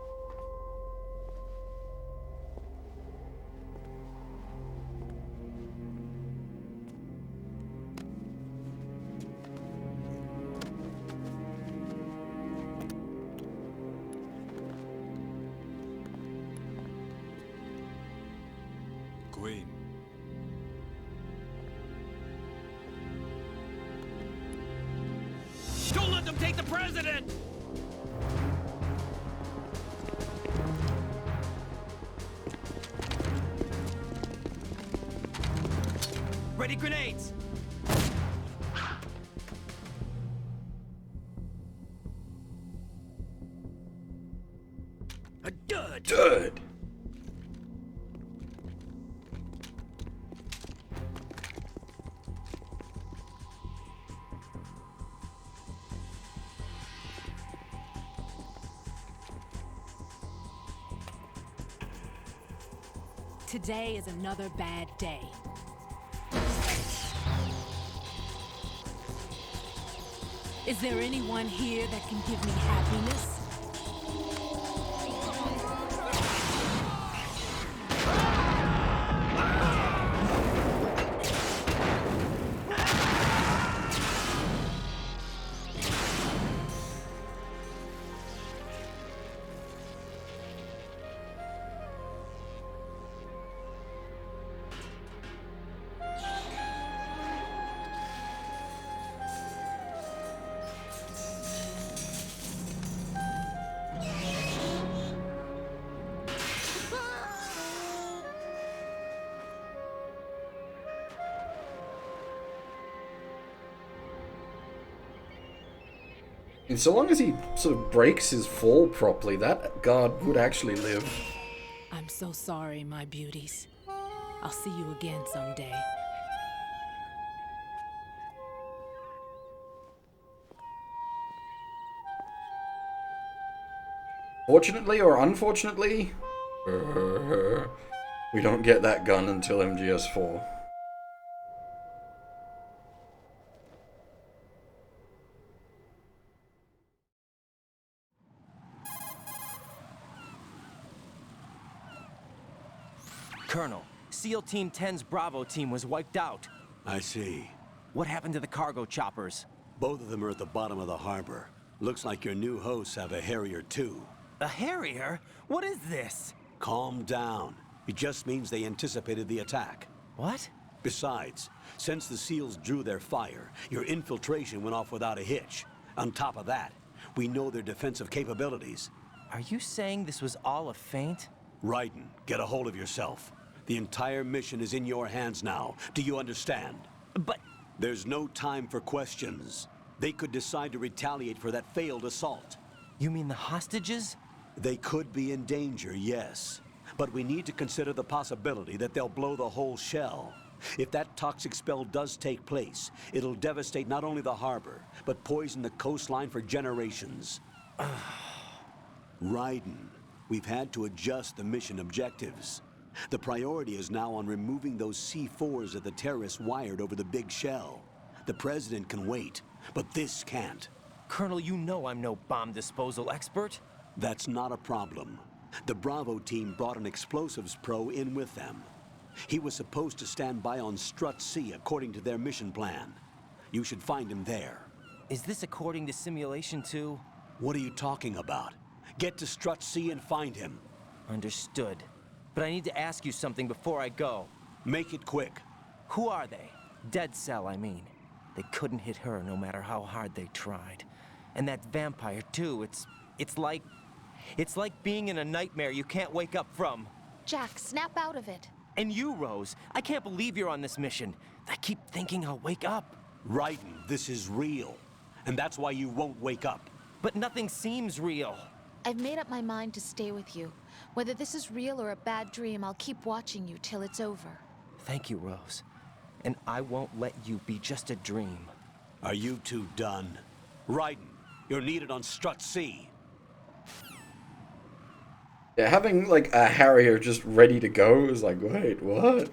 Queen. Don't let them take the president! Ready grenades. A dud! Dud! Today is another bad day. Is there anyone here that can give me happiness? And so long as he sort of breaks his fall properly, that guard would actually live. I'm so sorry, my beauties. I'll see you again someday. Fortunately or unfortunately, we don't get that gun until MGS4. Colonel, SEAL Team 10's Bravo team was wiped out. I see. What happened to the cargo choppers? Both of them are at the bottom of the harbor. Looks like your new hosts have a Harrier too. A Harrier? What is this? Calm down. It just means they anticipated the attack. What? Besides, since the SEALs drew their fire, your infiltration went off without a hitch. On top of that, we know their defensive capabilities. Are you saying this was all a feint? Raiden, get a hold of yourself. The entire mission is in your hands now. Do you understand? But... There's no time for questions. They could decide to retaliate for that failed assault. You mean the hostages? They could be in danger, yes. But we need to consider the possibility that they'll blow the whole shell. If that toxic spell does take place, it'll devastate not only the harbor, but poison the coastline for generations. Raiden, we've had to adjust the mission objectives. The priority is now on removing those C4s that the terrorists wired over the big shell. The President can wait, but this can't. Colonel, you know I'm no bomb disposal expert. That's not a problem. The Bravo team brought an explosives pro in with them. He was supposed to stand by on Strut C according to their mission plan. You should find him there. Is this according to simulation too? What are you talking about? Get to Strut C and find him. Understood. But I need to ask you something before I go. Make it quick. Who are they? Dead Cell, I mean. They couldn't hit her no matter how hard they tried. And that vampire too, it's like being in a nightmare you can't wake up from. Jack, snap out of it. And you, Rose, I can't believe you're on this mission. I keep thinking I'll wake up. Raiden, this is real. And that's why you won't wake up. But nothing seems real. I've made up my mind to stay with you. Whether this is real or a bad dream, I'll keep watching you till it's over. Thank you, Rose. And I won't let you be just a dream. Are you two done? Raiden, you're needed on Strut C. Yeah, having like a Harrier just ready to go is like, wait, what?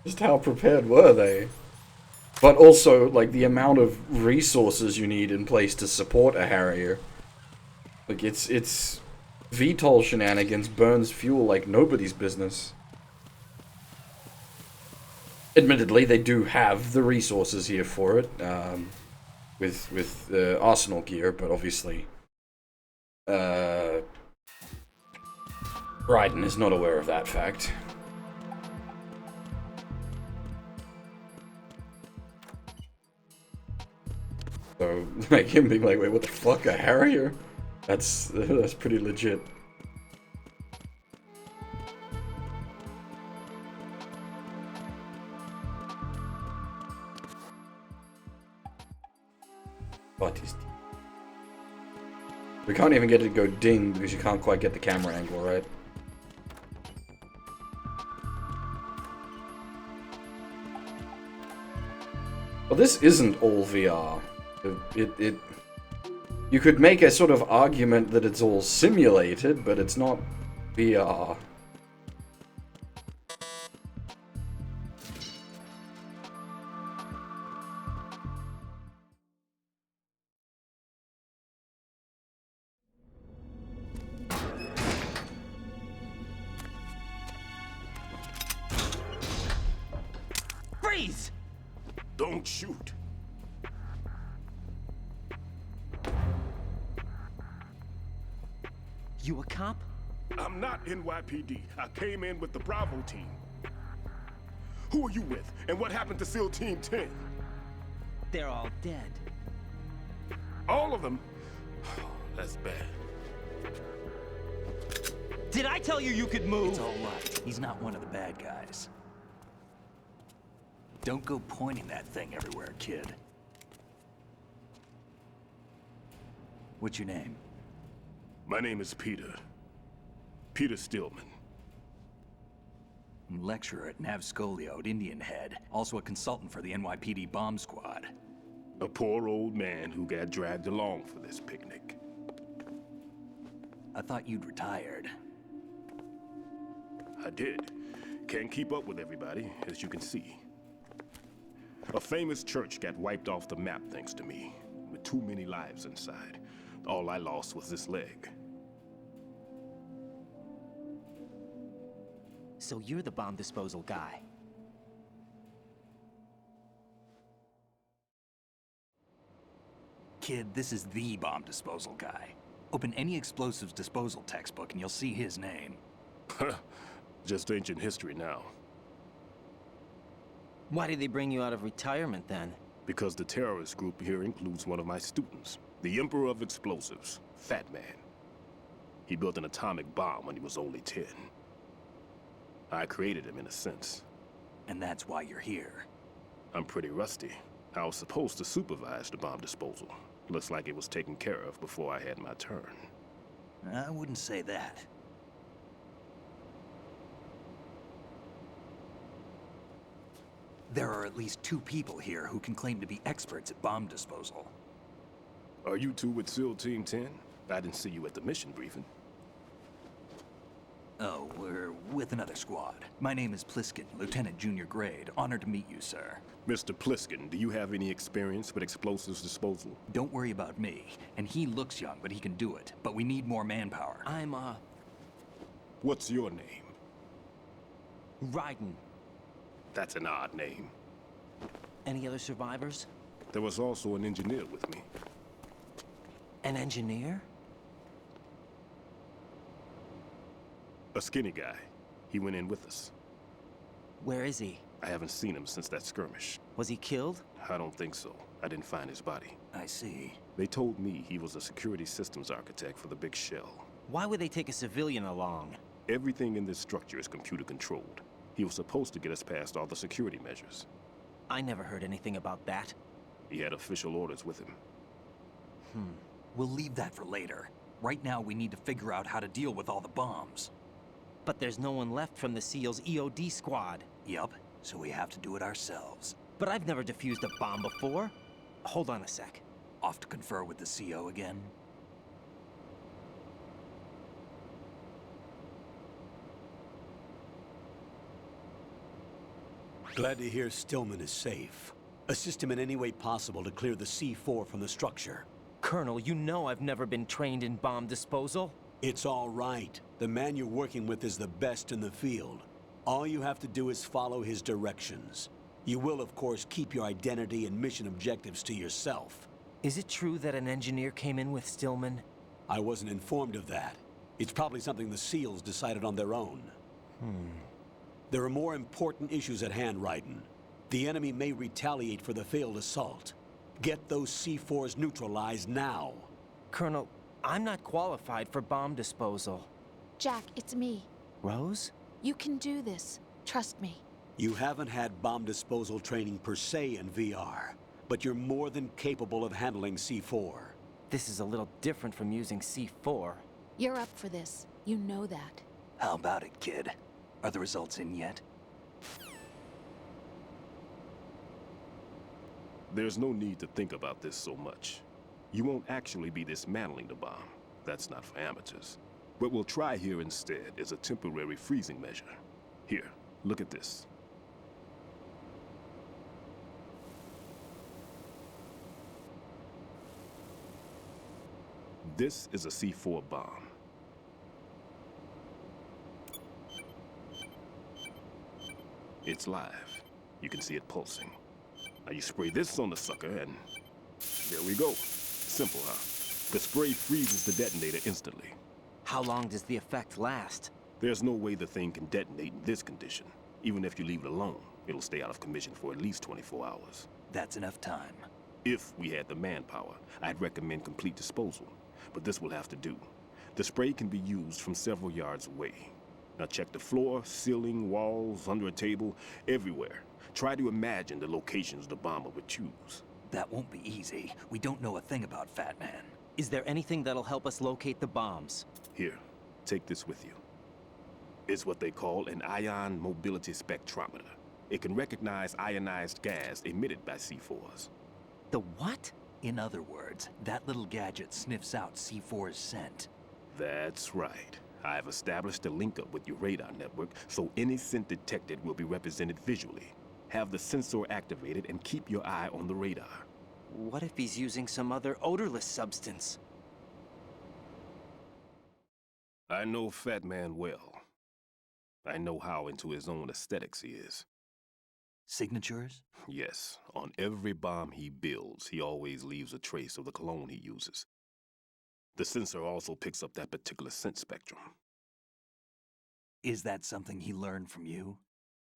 Just how prepared were they? But also, like, the amount of resources you need in place to support a Harrier. Like, it's VTOL shenanigans burns fuel like nobody's business. Admittedly, they do have the resources here for it, with Arsenal gear, but obviously, Raiden is not aware of that fact. So, like, him being like, wait, what the fuck, a Harrier? That's pretty legit. What is... We can't even get it to go ding because you can't quite get the camera angle right. Well, this isn't all VR. You could make a sort of argument that it's all simulated, but it's not VR. Freeze! Don't shoot. You a cop? I'm not NYPD. I came in with the Bravo team. Who are you with? And what happened to SEAL Team 10? They're all dead. All of them? That's bad. Did I tell you you could move? It's all right. He's not one of the bad guys. Don't go pointing that thing everywhere, kid. What's your name? My name is Peter. Peter Stillman. Lecturer at Nav Scolio at Indian Head. Also a consultant for the NYPD bomb squad. A poor old man who got dragged along for this picnic. I thought you'd retired. I did. Can't keep up with everybody, as you can see. A famous church got wiped off the map thanks to me, with too many lives inside. All I lost was this leg. So you're the bomb disposal guy. Kid, this is the bomb disposal guy. Open any explosives disposal textbook and you'll see his name. Just ancient history now. Why did they bring you out of retirement then? Because the terrorist group here includes one of my students, the Emperor of Explosives, Fat Man. He built an atomic bomb when he was only 10. I created him in a sense. And that's why you're here. I'm pretty rusty. I was supposed to supervise the bomb disposal. Looks like it was taken care of before I had my turn. I wouldn't say that. There are at least 2 people here who can claim to be experts at bomb disposal. Are you two with SEAL Team 10? I didn't see you at the mission briefing. Oh, we're with another squad. My name is Pliskin, Lieutenant Junior Grade. Honored to meet you, sir. Mr. Pliskin, do you have any experience with explosives disposal? Don't worry about me. And he looks young, but he can do it. But we need more manpower. I'm, What's your name? Raiden. That's an odd name. Any other survivors? There was also an engineer with me. An engineer? A skinny guy. He went in with us. Where is he? I haven't seen him since that skirmish. Was he killed? I don't think so. I didn't find his body. I see. They told me he was a security systems architect for the big shell. Why would they take a civilian along? Everything in this structure is computer controlled. He was supposed to get us past all the security measures. I never heard anything about that. He had official orders with him. We'll leave that for later. Right now, we need to figure out how to deal with all the bombs. But there's no one left from the SEAL's EOD squad. Yup, so we have to do it ourselves. But I've never defused a bomb before. Hold on a sec. Off to confer with the CO again? Glad to hear Stillman is safe. Assist him in any way possible to clear the C4 from the structure. Colonel, you know I've never been trained in bomb disposal. It's all right. The man you're working with is the best in the field. All you have to do is follow his directions. You will, of course, keep your identity and mission objectives to yourself. Is it true that an engineer came in with Stillman? I wasn't informed of that. It's probably something the SEALs decided on their own. There are more important issues at hand, Raiden. The enemy may retaliate for the failed assault. Get those C4s neutralized now. Colonel, I'm not qualified for bomb disposal. Jack, it's me. Rose? You can do this. Trust me. You haven't had bomb disposal training per se in VR, but you're more than capable of handling C4. This is a little different from using C4. You're up for this. You know that. How about it, kid? Are the results in yet? There's no need to think about this so much. You won't actually be dismantling the bomb. That's not for amateurs. What we'll try here instead is a temporary freezing measure. Here, look at this. This is a C4 bomb. It's live. You can see it pulsing. Now you spray this on the sucker and there we go. Simple, huh? The spray freezes the detonator instantly. How long does the effect last? There's no way the thing can detonate in this condition. Even if you leave it alone, it'll stay out of commission for at least 24 hours. That's enough time. If we had the manpower, I'd recommend complete disposal. But this will have to do. The spray can be used from several yards away. Now check the floor, ceiling, walls, under a table, everywhere. Try to imagine the locations the bomber would choose. That won't be easy. We don't know a thing about Fat Man. Is there anything that'll help us locate the bombs? Here, take this with you. It's what they call an ion mobility spectrometer. It can recognize ionized gas emitted by C4s. The what? In other words, that little gadget sniffs out C4's scent. That's right. I've established a link-up with your radar network, so any scent detected will be represented visually. Have the sensor activated and keep your eye on the radar. What if he's using some other odorless substance? I know Fat Man well. I know how into his own aesthetics he is. Signatures? Yes. On every bomb he builds, he always leaves a trace of the cologne he uses. The sensor also picks up that particular scent spectrum. Is that something he learned from you?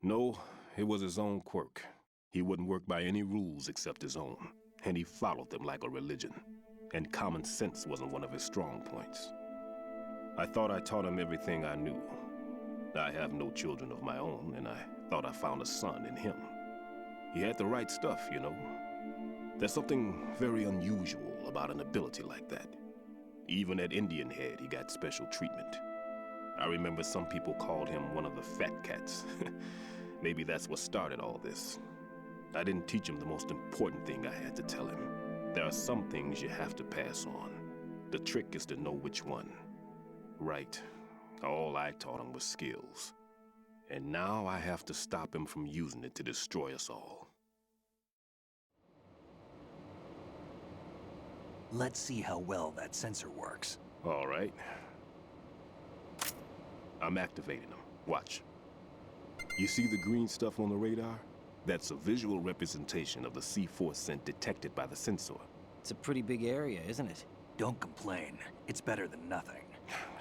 No, it was his own quirk. He wouldn't work by any rules except his own, and he followed them like a religion. And common sense wasn't one of his strong points. I thought I taught him everything I knew. I have no children of my own, and I thought I found a son in him. He had the right stuff, you know. There's something very unusual about an ability like that. Even at Indian Head, he got special treatment. I remember some people called him one of the fat cats. Maybe that's what started all this. I didn't teach him the most important thing I had to tell him. There are some things you have to pass on. The trick is to know which one. Right. All I taught him was skills. And now I have to stop him from using it to destroy us all. Let's see how well that sensor works. All right. I'm activating them. Watch. You see the green stuff on the radar? That's a visual representation of the C4 scent detected by the sensor. It's a pretty big area, isn't it? Don't complain. It's better than nothing.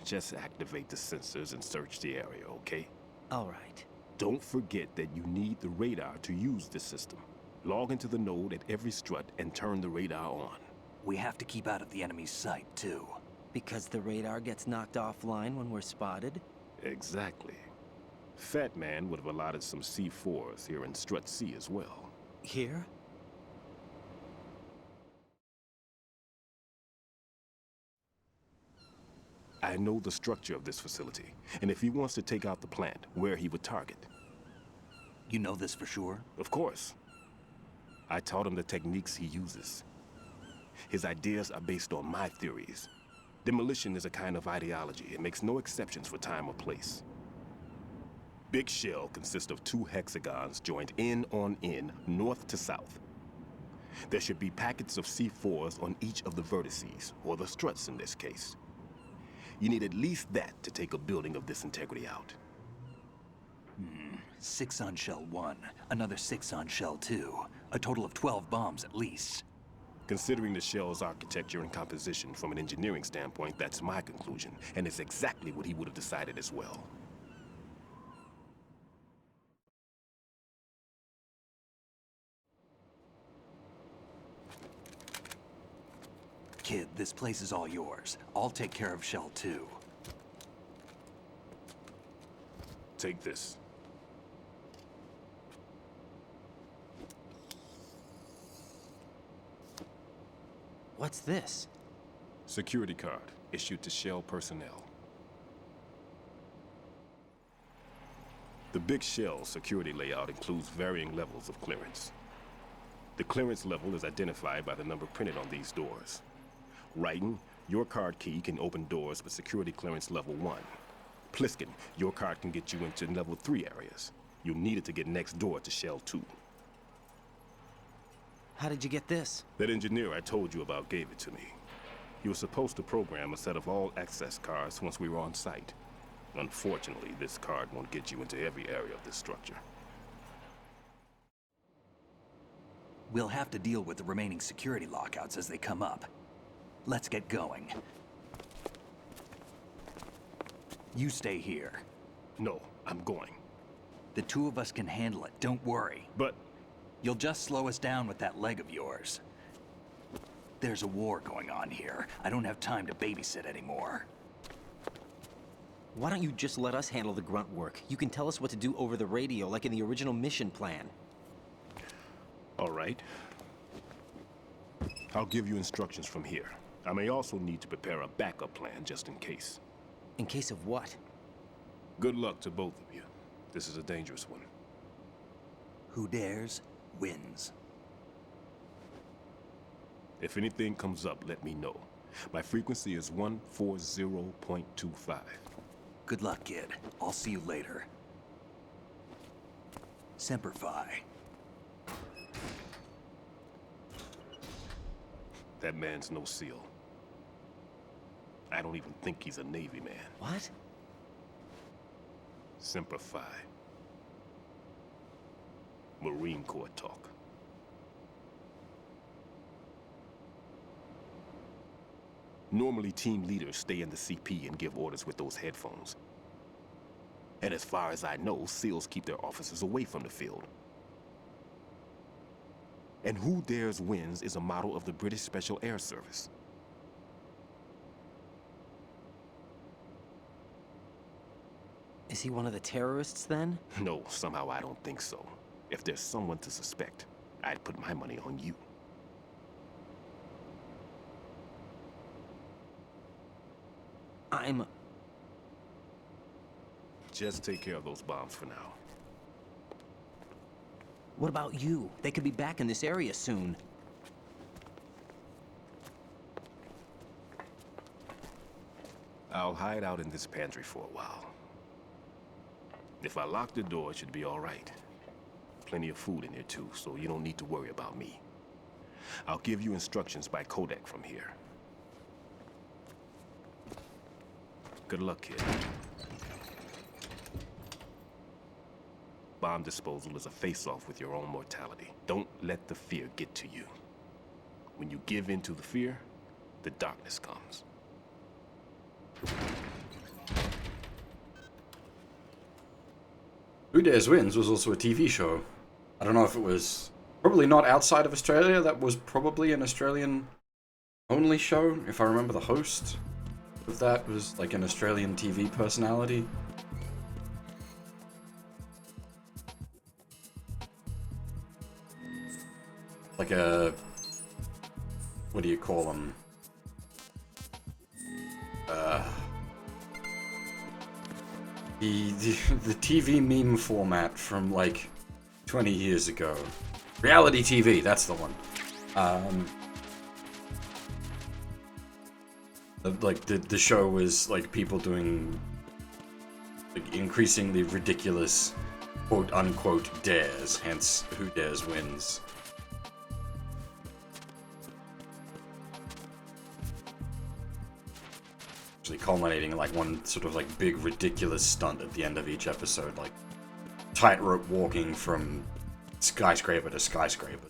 Just activate the sensors and search the area, okay? All right. Don't forget that you need the radar to use the system. Log into the node at every strut and turn the radar on. We have to keep out of the enemy's sight, too. Because the radar gets knocked offline when we're spotted? Exactly. Fat Man would have allotted some C4s here in Strut C as well. Here? I know the structure of this facility, and if he wants to take out the plant, where he would target. You know this for sure? Of course. I taught him the techniques he uses. His ideas are based on my theories. Demolition is a kind of ideology. It makes no exceptions for time or place. Big Shell consists of 2 hexagons joined end on end, north to south. There should be packets of C4s on each of the vertices, or the struts in this case. You need at least that to take a building of this integrity out. 6 on Shell 1, another 6 on Shell 2. A total of 12 bombs at least. Considering the shell's architecture and composition from an engineering standpoint, that's my conclusion, and it's exactly what he would have decided as well. Kid, this place is all yours. I'll take care of Shell 2. Take this. What's this? Security card, issued to Shell personnel. The Big Shell security layout includes varying levels of clearance. The clearance level is identified by the number printed on these doors. Writing, your card key can open doors with security clearance level 1. Pliskin, your card can get you into level 3 areas. You'll need it to get next door to Shell 2. How did you get this? That engineer I told you about gave it to me. He was supposed to program a set of all access cards once we were on site. Unfortunately, this card won't get you into every area of this structure. We'll have to deal with the remaining security lockouts as they come up. Let's get going. You stay here. No, I'm going. The 2 of us can handle it, don't worry. But... You'll just slow us down with that leg of yours. There's a war going on here. I don't have time to babysit anymore. Why don't you just let us handle the grunt work? You can tell us what to do over the radio, like in the original mission plan. All right. I'll give you instructions from here. I may also need to prepare a backup plan just in case. In case of what? Good luck to both of you. This is a dangerous one. Who dares, wins. If anything comes up, let me know. My frequency is 140.25. Good luck, kid. I'll see you later. Semper Fi. That man's no SEAL. I don't even think he's a Navy man. What? Semper Fi. Marine Corps talk. Normally, team leaders stay in the CP and give orders with those headphones. And as far as I know, SEALs keep their officers away from the field. And Who Dares Wins is a model of the British Special Air Service. Is he one of the terrorists, then? No, somehow I don't think so. If there's someone to suspect, I'd put my money on you. Just take care of those bombs for now. What about you? They could be back in this area soon. I'll hide out in this pantry for a while. If I lock the door, it should be all right. Plenty of food in here too, so you don't need to worry about me. I'll give you instructions by codec from here. Good luck, kid. bomb disposal is a face-off with your own mortality. Don't let the fear get to you. When you give in to the fear, the darkness comes. Who Dares Wins was also a TV show. I don't know if it was probably not outside of Australia. That was probably an Australian only show, if I remember. The host of that was like an Australian TV personality. Like a, what do you call them? The TV meme format from like 20 years ago. Reality TV, that's the one. The show was like people doing like increasingly ridiculous quote unquote dares, hence Who Dares Wins. Actually culminating in like one sort of like big ridiculous stunt at the end of each episode, like tightrope walking from skyscraper to skyscraper.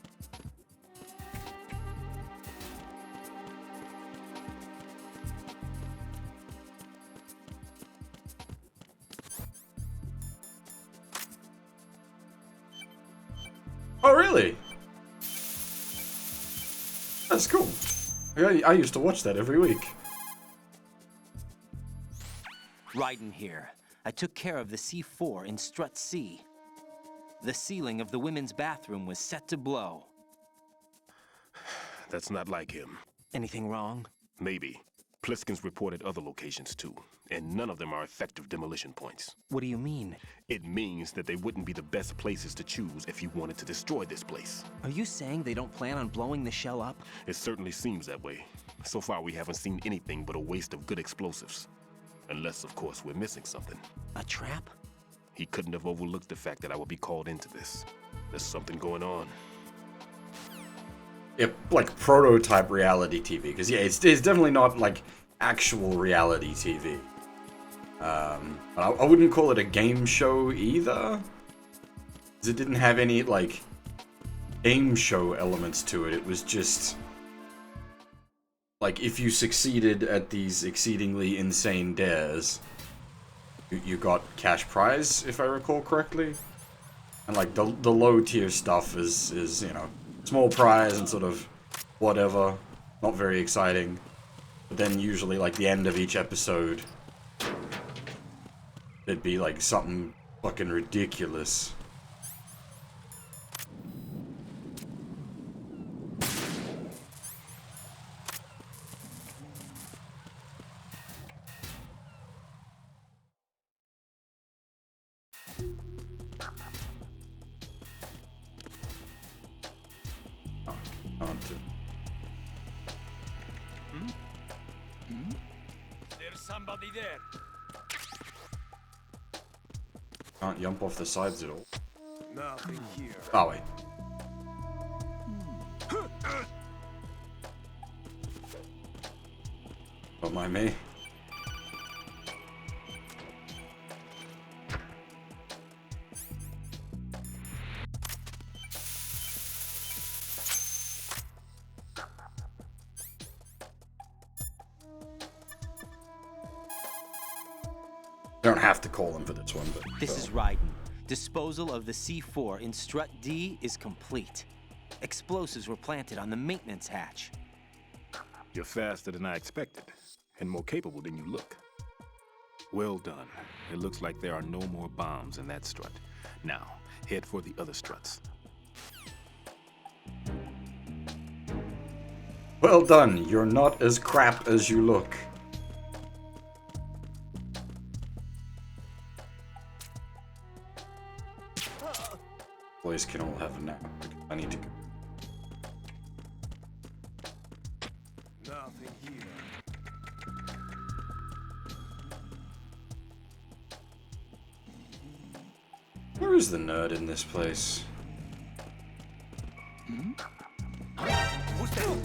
Oh really? That's cool. I used to watch that every week. Raiden here. I took care of the C4 in Strut C. The ceiling of the women's bathroom was set to blow. That's not like him. Anything wrong? Maybe. Pliskin's reported other locations too, and none of them are effective demolition points. What do you mean? It means that they wouldn't be the best places to choose if you wanted to destroy this place. Are you saying they don't plan on blowing the shell up? It certainly seems that way. So far we haven't seen anything but a waste of good explosives. Unless, of course, we're missing something. A trap? He couldn't have overlooked the fact that I would be called into this. There's something going on. Yeah, like prototype reality TV, because yeah, it's definitely not like actual reality TV. I wouldn't call it a game show either, because it didn't have any like game show elements to it. It was just like if you succeeded at these exceedingly insane dares, you got cash prize, if I recall correctly. And like the low tier stuff is you know, small prize and sort of whatever, not very exciting. But then usually like the end of each episode, it'd be like something fucking ridiculous. There's somebody there. Can't jump off the sides at all. Nothing here. Oh wait. Don't mind me. I don't have to call him for this one, but... This is Raiden. Disposal of the C4 in Strut D is complete. Explosives were planted on the maintenance hatch. You're faster than I expected, and more capable than you look. Well done. It looks like there are no more bombs in that strut. Now, head for the other struts. Well done. You're not as crap as you look. Boys can all have a nap. I need to go. Nothing here. Where is the nerd in this place? Who's that?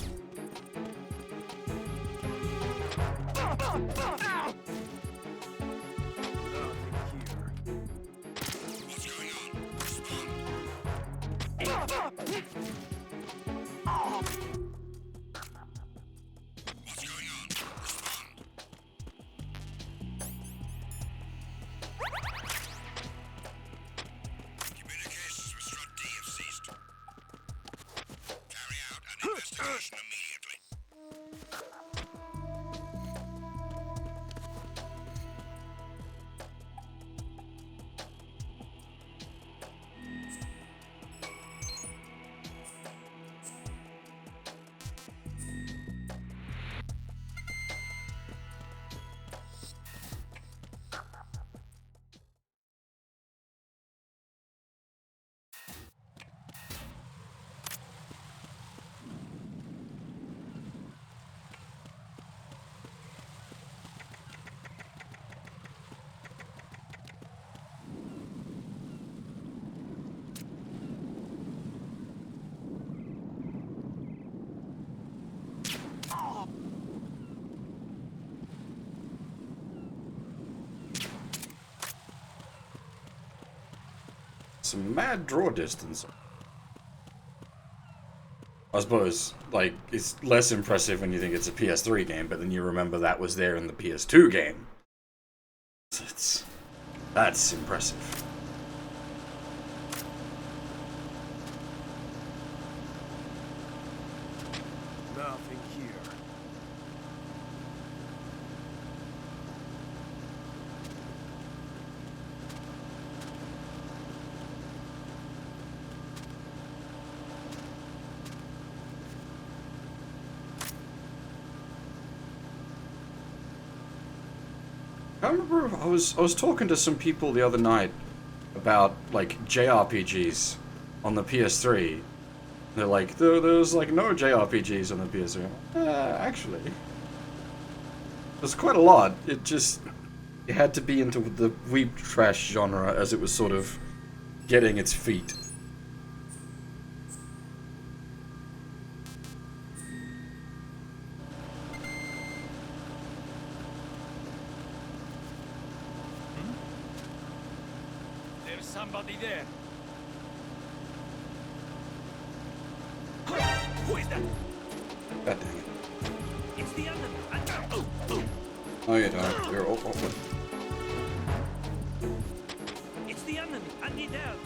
some mad draw distance. I suppose, like, it's less impressive when you think it's a PS3 game, but then you remember that was there in the PS2 game. So that's impressive. Nothing here. I remember I was talking to some people the other night about like JRPGs on the PS3. They're like, there's like no JRPGs on the PS3. Actually, there's quite a lot. It had to be into the weeb trash genre as it was sort of getting its feet. There's somebody there. Who is that? God dang it. It's the enemy. Oh, you don't. You're It's the enemy. I need help.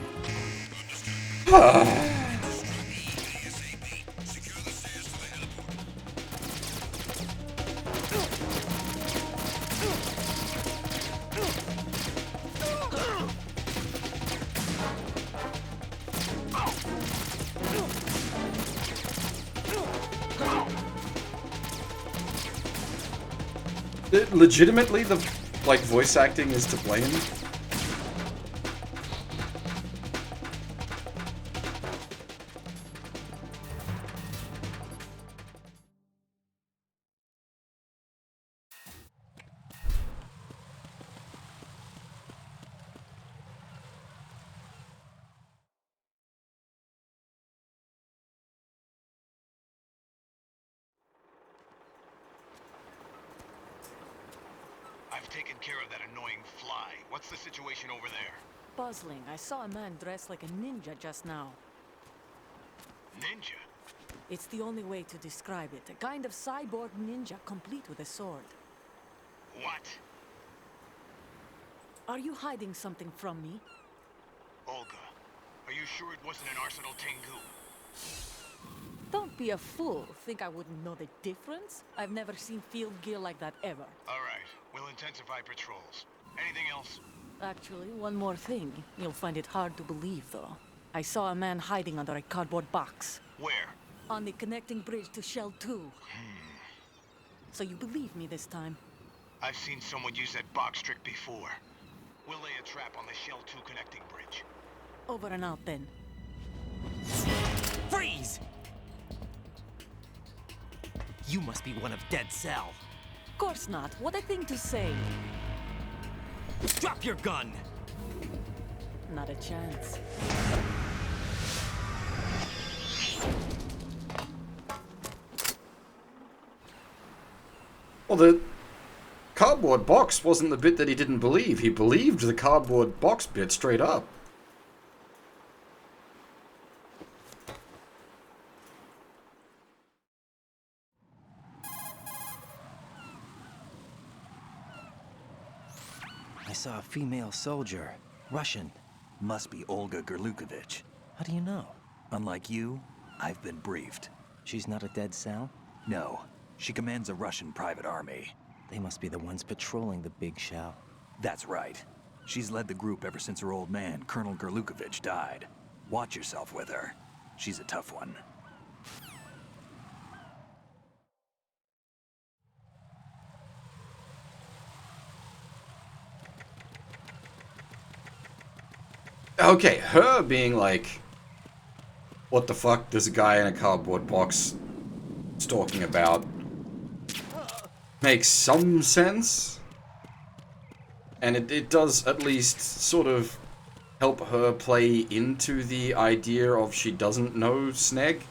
Legitimately, the like voice acting is to blame. I've taken care of that annoying fly. What's the situation over there? Puzzling. I saw a man dressed like a ninja just now. Ninja? It's the only way to describe it. A kind of cyborg ninja complete with a sword. What? Are you hiding something from me? Olga, are you sure it wasn't an Arsenal Tengu? Don't be a fool. Think I wouldn't know the difference? I've never seen field gear like that ever. All right, we'll intensify patrols. Anything else? Actually, one more thing. You'll find it hard to believe, though. I saw a man hiding under a cardboard box. Where? On the connecting bridge to Shell 2. So you believe me this time? I've seen someone use that box trick before. We'll lay a trap on the Shell 2 connecting bridge. Over and out, then. Freeze! You must be one of Dead Cell. Of course not. What a thing to say. Drop your gun! Not a chance. Well, the cardboard box wasn't the bit that he didn't believe. He believed the cardboard box bit straight up. I saw a female soldier. Russian. Must be Olga Gerlukovich. How do you know? Unlike you, I've been briefed. She's not a Dead Cell? No. She commands a Russian private army. They must be the ones patrolling the big shell. That's right. She's led the group ever since her old man, Colonel Gerlukovich, died. Watch yourself with her. She's a tough one. Okay, her being like, what the fuck, there's a guy in a cardboard box talking about, makes some sense. And it does at least sort of help her play into the idea of she doesn't know Sneg.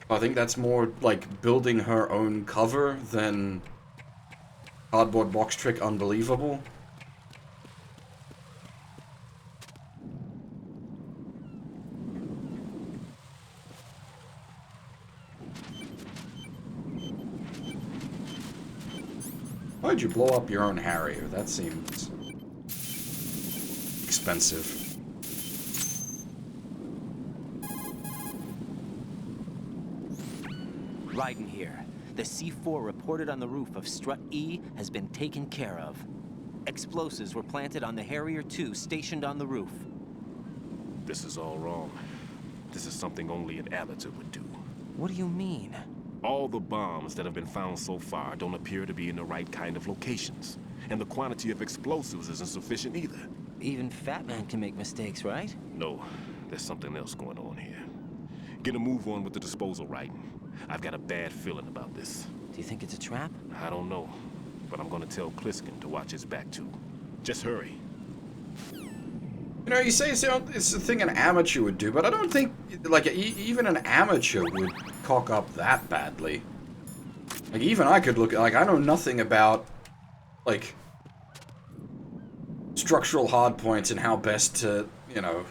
I think that's more like building her own cover than cardboard box trick unbelievable. Why'd you blow up your own Harrier? That seems expensive. Raiden here. The C4 reported on the roof of Strut E has been taken care of. Explosives were planted on the Harrier 2 stationed on the roof. This is all wrong. This is something only an amateur would do. What do you mean? All the bombs that have been found so far don't appear to be in the right kind of locations. And the quantity of explosives isn't sufficient either. Even Fat Man can make mistakes, right? No, there's something else going on here. Get a move on with the disposal, Raiden. I've got a bad feeling about this. Do you think it's a trap? I don't know, but I'm gonna tell Pliskin to watch his back too. Just hurry. You know, you say it's a thing an amateur would do, but I don't think, like, even an amateur would cock up that badly. Like, even I could look at, like, I know nothing about, like, structural hardpoints and how best to, you know,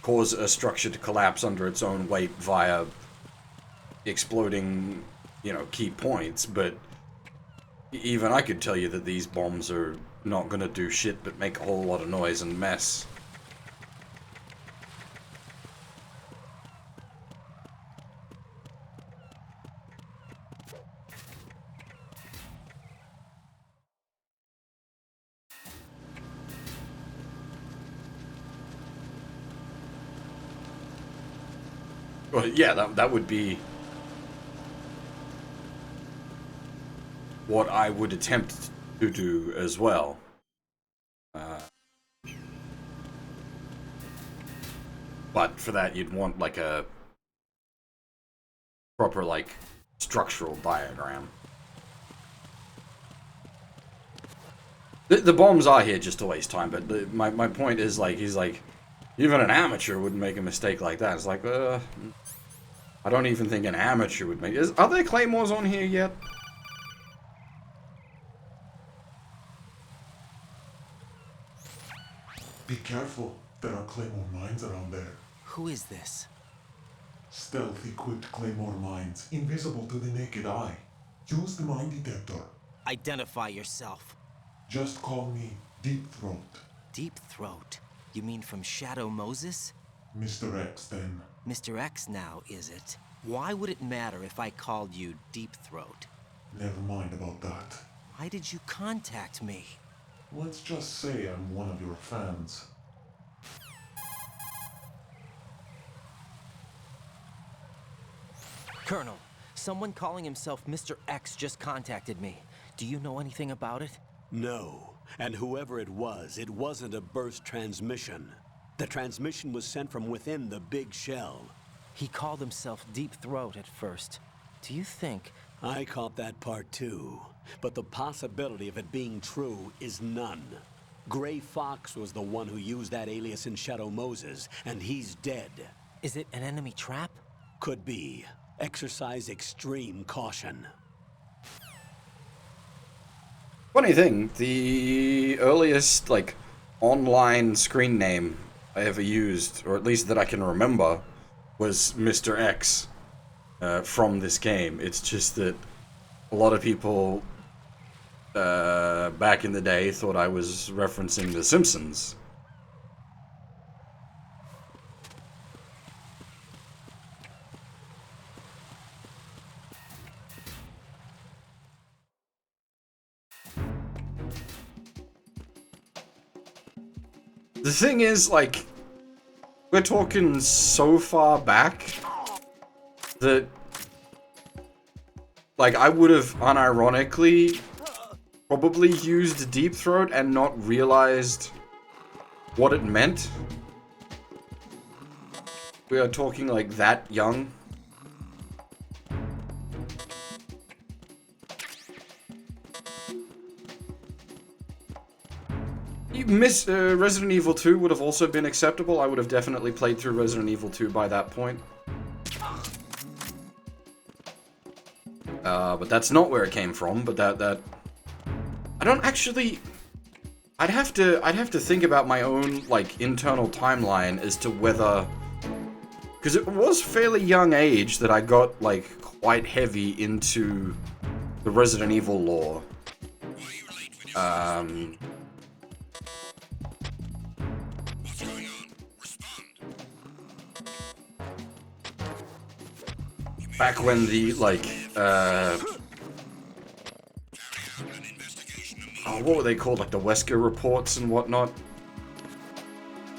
cause a structure to collapse under its own weight via exploding, you know, key points, but even I could tell you that these bombs are not gonna do shit but make a whole lot of noise and mess. Well, yeah, that would be what I would attempt to do as well. But for that, you'd want, like, a proper, like, structural diagram. The bombs are here just to waste time, but my point is, like, he's like, even an amateur wouldn't make a mistake like that. It's like, I don't even think an amateur would make... Are there claymores on here yet? Be careful. There are claymore mines around there. Who is this? Stealth-equipped claymore mines, invisible to the naked eye. Use the mine detector. Identify yourself. Just call me Deep Throat. Deep Throat? You mean from Shadow Moses? Mr. X, then. Mr. X now, is it? Why would it matter if I called you Deep Throat? Never mind about that. Why did you contact me? Let's just say I'm one of your fans. Colonel, someone calling himself Mr. X just contacted me. Do you know anything about it? No. And whoever it wasn't a burst transmission. The transmission was sent from within the big shell. He called himself Deep Throat at first. Do you think... I caught that part too. But the possibility of it being true is none. Gray Fox was the one who used that alias in Shadow Moses, and he's dead. Is it an enemy trap? Could be. Exercise extreme caution. Funny thing, the earliest, like, online screen name I ever used, or at least that I can remember, was Mr. X from this game. It's just that a lot of people back in the day thought I was referencing The Simpsons. The thing is, like, we're talking so far back that, like, I would have unironically probably used Deep Throat and not realized what it meant. We are talking, like, that young. Resident Evil 2 would have also been acceptable. I would have definitely played through Resident Evil 2 by that point. But that's not where it came from, but that... I don't actually... I'd have to think about my own, like, internal timeline as to whether... Because it was fairly young age that I got, like, quite heavy into the Resident Evil lore. Back when the, like, what were they called? Like the Wesker reports and whatnot?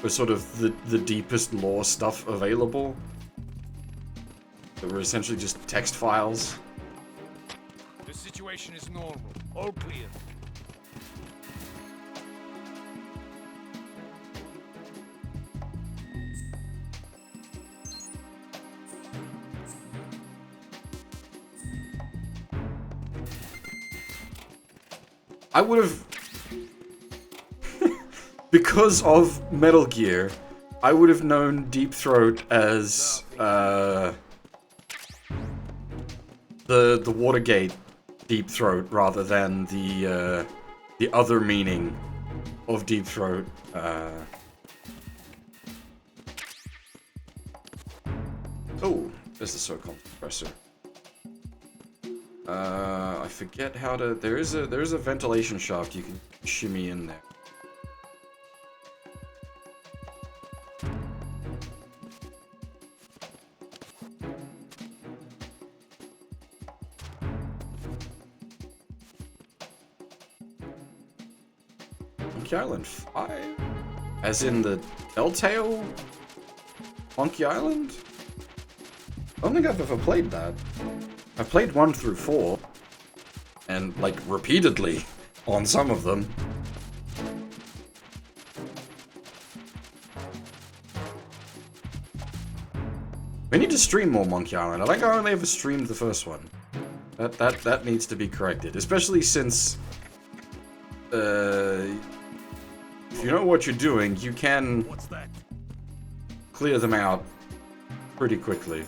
Was sort of the deepest lore stuff available. They were essentially just text files. The situation is normal. All clear. I would have... because of Metal Gear, I would have known Deep Throat as, the Watergate Deep Throat rather than the other meaning of Deep Throat. Oh, there's the so-called compressor. I forget how to... There is a ventilation shaft you can shimmy in there. Monkey Island 5? As in the Telltale Monkey Island? I don't think I've ever played that. I've played 1 through 4. And, like, repeatedly on some of them. We need to stream more Monkey Island. I think I only ever streamed the first one. That needs to be corrected. Especially since... if you know what you're doing, you can clear them out pretty quickly.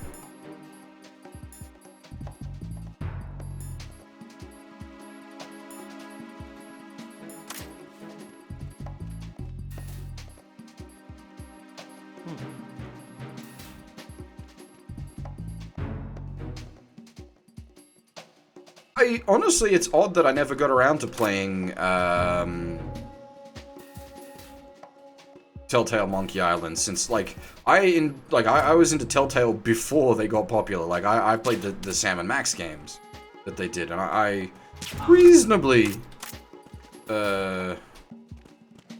Honestly, it's odd that I never got around to playing Telltale Monkey Island, since like I was into Telltale before they got popular. Like I played the Sam and Max games that they did, and I reasonably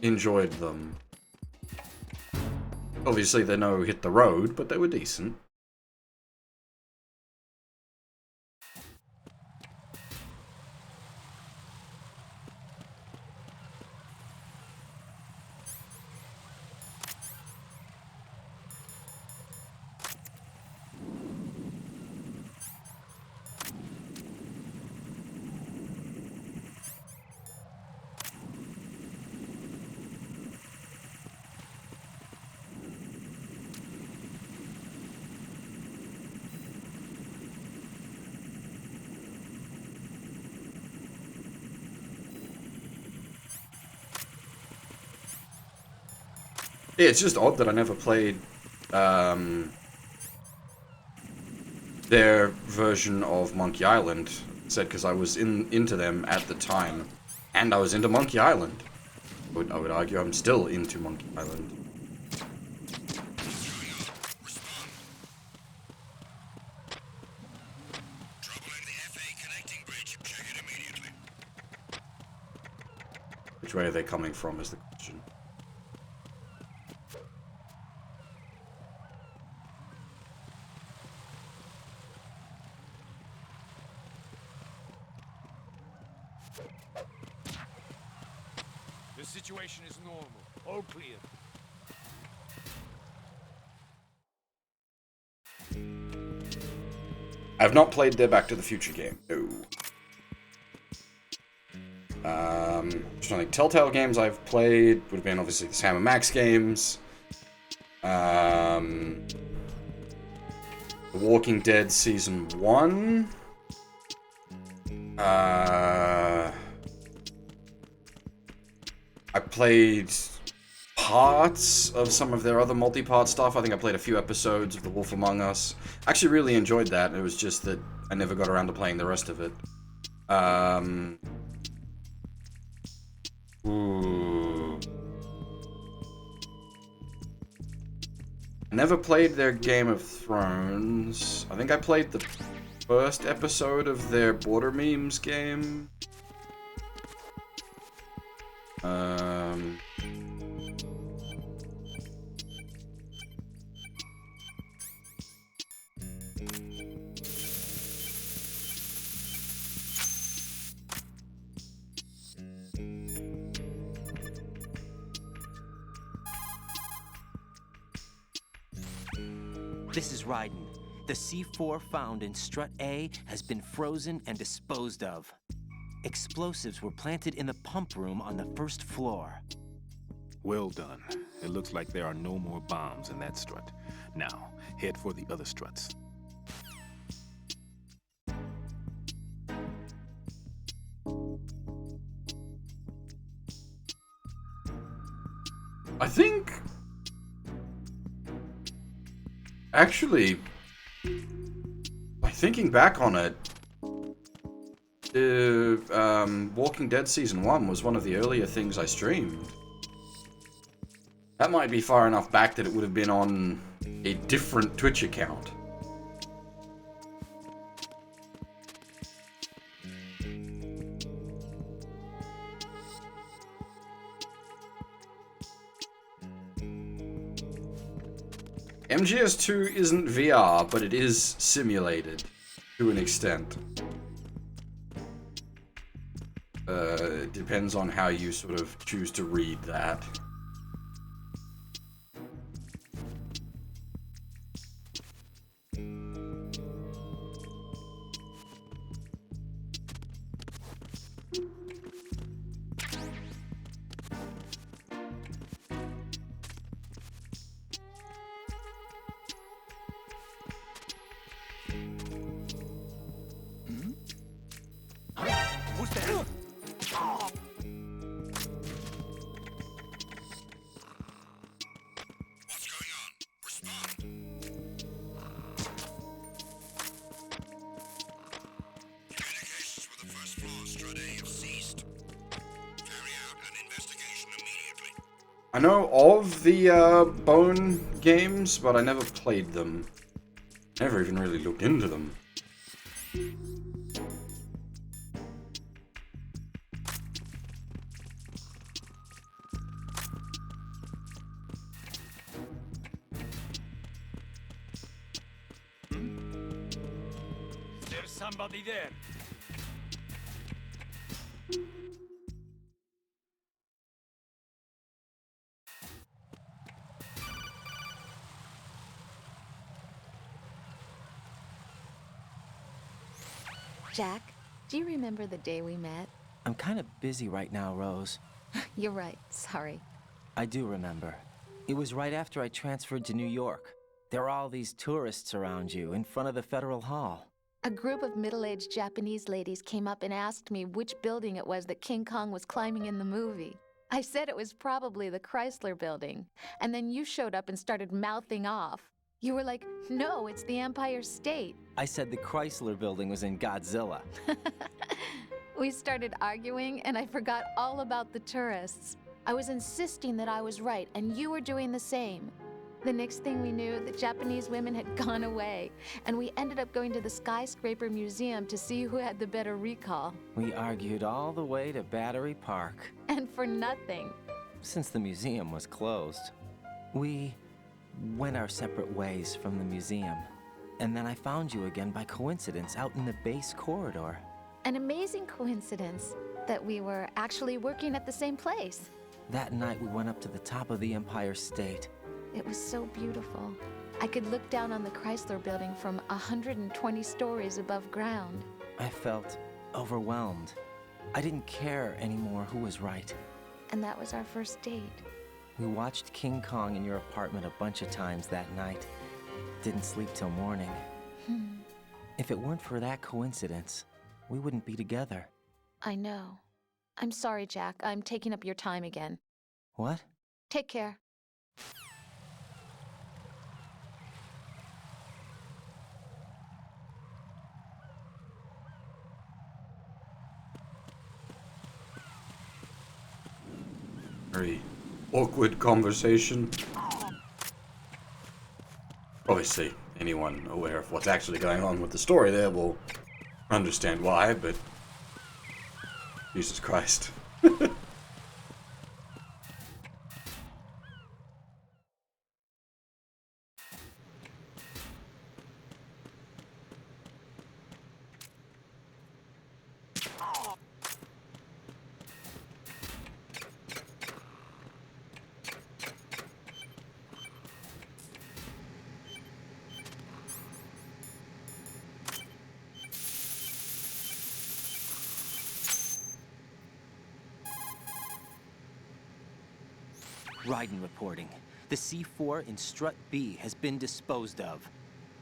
enjoyed them. Obviously, they no hit the road, but they were decent. Yeah, it's just odd that I never played their version of Monkey Island. Said because I was into them at the time, and I was into Monkey Island. I would argue I'm still into Monkey Island. Which way are they coming from is the question. The situation is normal. All clear. I've not played their Back to the Future game. No. Just trying to think. Telltale games I've played would have been obviously the Sam and Max games. The Walking Dead Season 1. I played parts of some of their other multi-part stuff. I think I played a few episodes of The Wolf Among Us. I actually really enjoyed that. It was just that I never got around to playing the rest of it. Ooh. Never played their Game of Thrones. I think I played the first episode of their Border Memes game. This is Raiden. The C4 found in Strut A has been frozen and disposed of. Explosives were planted in the pump room on the first floor. Well done. It looks like there are no more bombs in that strut. Now, head for the other struts. I think... Actually, by thinking back on it, Walking Dead Season 1 was one of the earlier things I streamed. That might be far enough back that it would have been on a different Twitch account. MGS2 isn't VR, but it is simulated to an extent. It depends on how you sort of choose to read that. Who's there? I know of the Bone games, but I never played them. Never even really looked into them. There's somebody there. Jack, do you remember the day we met? I'm kind of busy right now, Rose. You're right, sorry. I do remember. It was right after I transferred to New York. There were all these tourists around you in front of the Federal Hall. A group of middle-aged Japanese ladies came up and asked me which building it was that King Kong was climbing in the movie. I said it was probably the Chrysler Building, and then you showed up and started mouthing off. You were like, no, it's the Empire State. I said the Chrysler Building was in Godzilla. We started arguing, and I forgot all about the tourists. I was insisting that I was right, and you were doing the same. The next thing we knew, the Japanese women had gone away, and we ended up going to the Skyscraper Museum to see who had the better recall. We argued all the way to Battery Park. And for nothing. Since the museum was closed, we went our separate ways from the museum. And then I found you again by coincidence out in the base corridor. An amazing coincidence that we were actually working at the same place. That night we went up to the top of the Empire State. It was so beautiful. I could look down on the Chrysler Building from 120 stories above ground. I felt overwhelmed. I didn't care anymore who was right. And that was our first date. We watched King Kong in your apartment a bunch of times that night. Didn't sleep till morning. If it weren't for that coincidence, we wouldn't be together. I know. I'm sorry, Jack. I'm taking up your time again. What? Take care. Very awkward conversation. Obviously, anyone aware of what's actually going on with the story there will understand why, but Jesus Christ. Raiden reporting. The C4 in Strut B has been disposed of.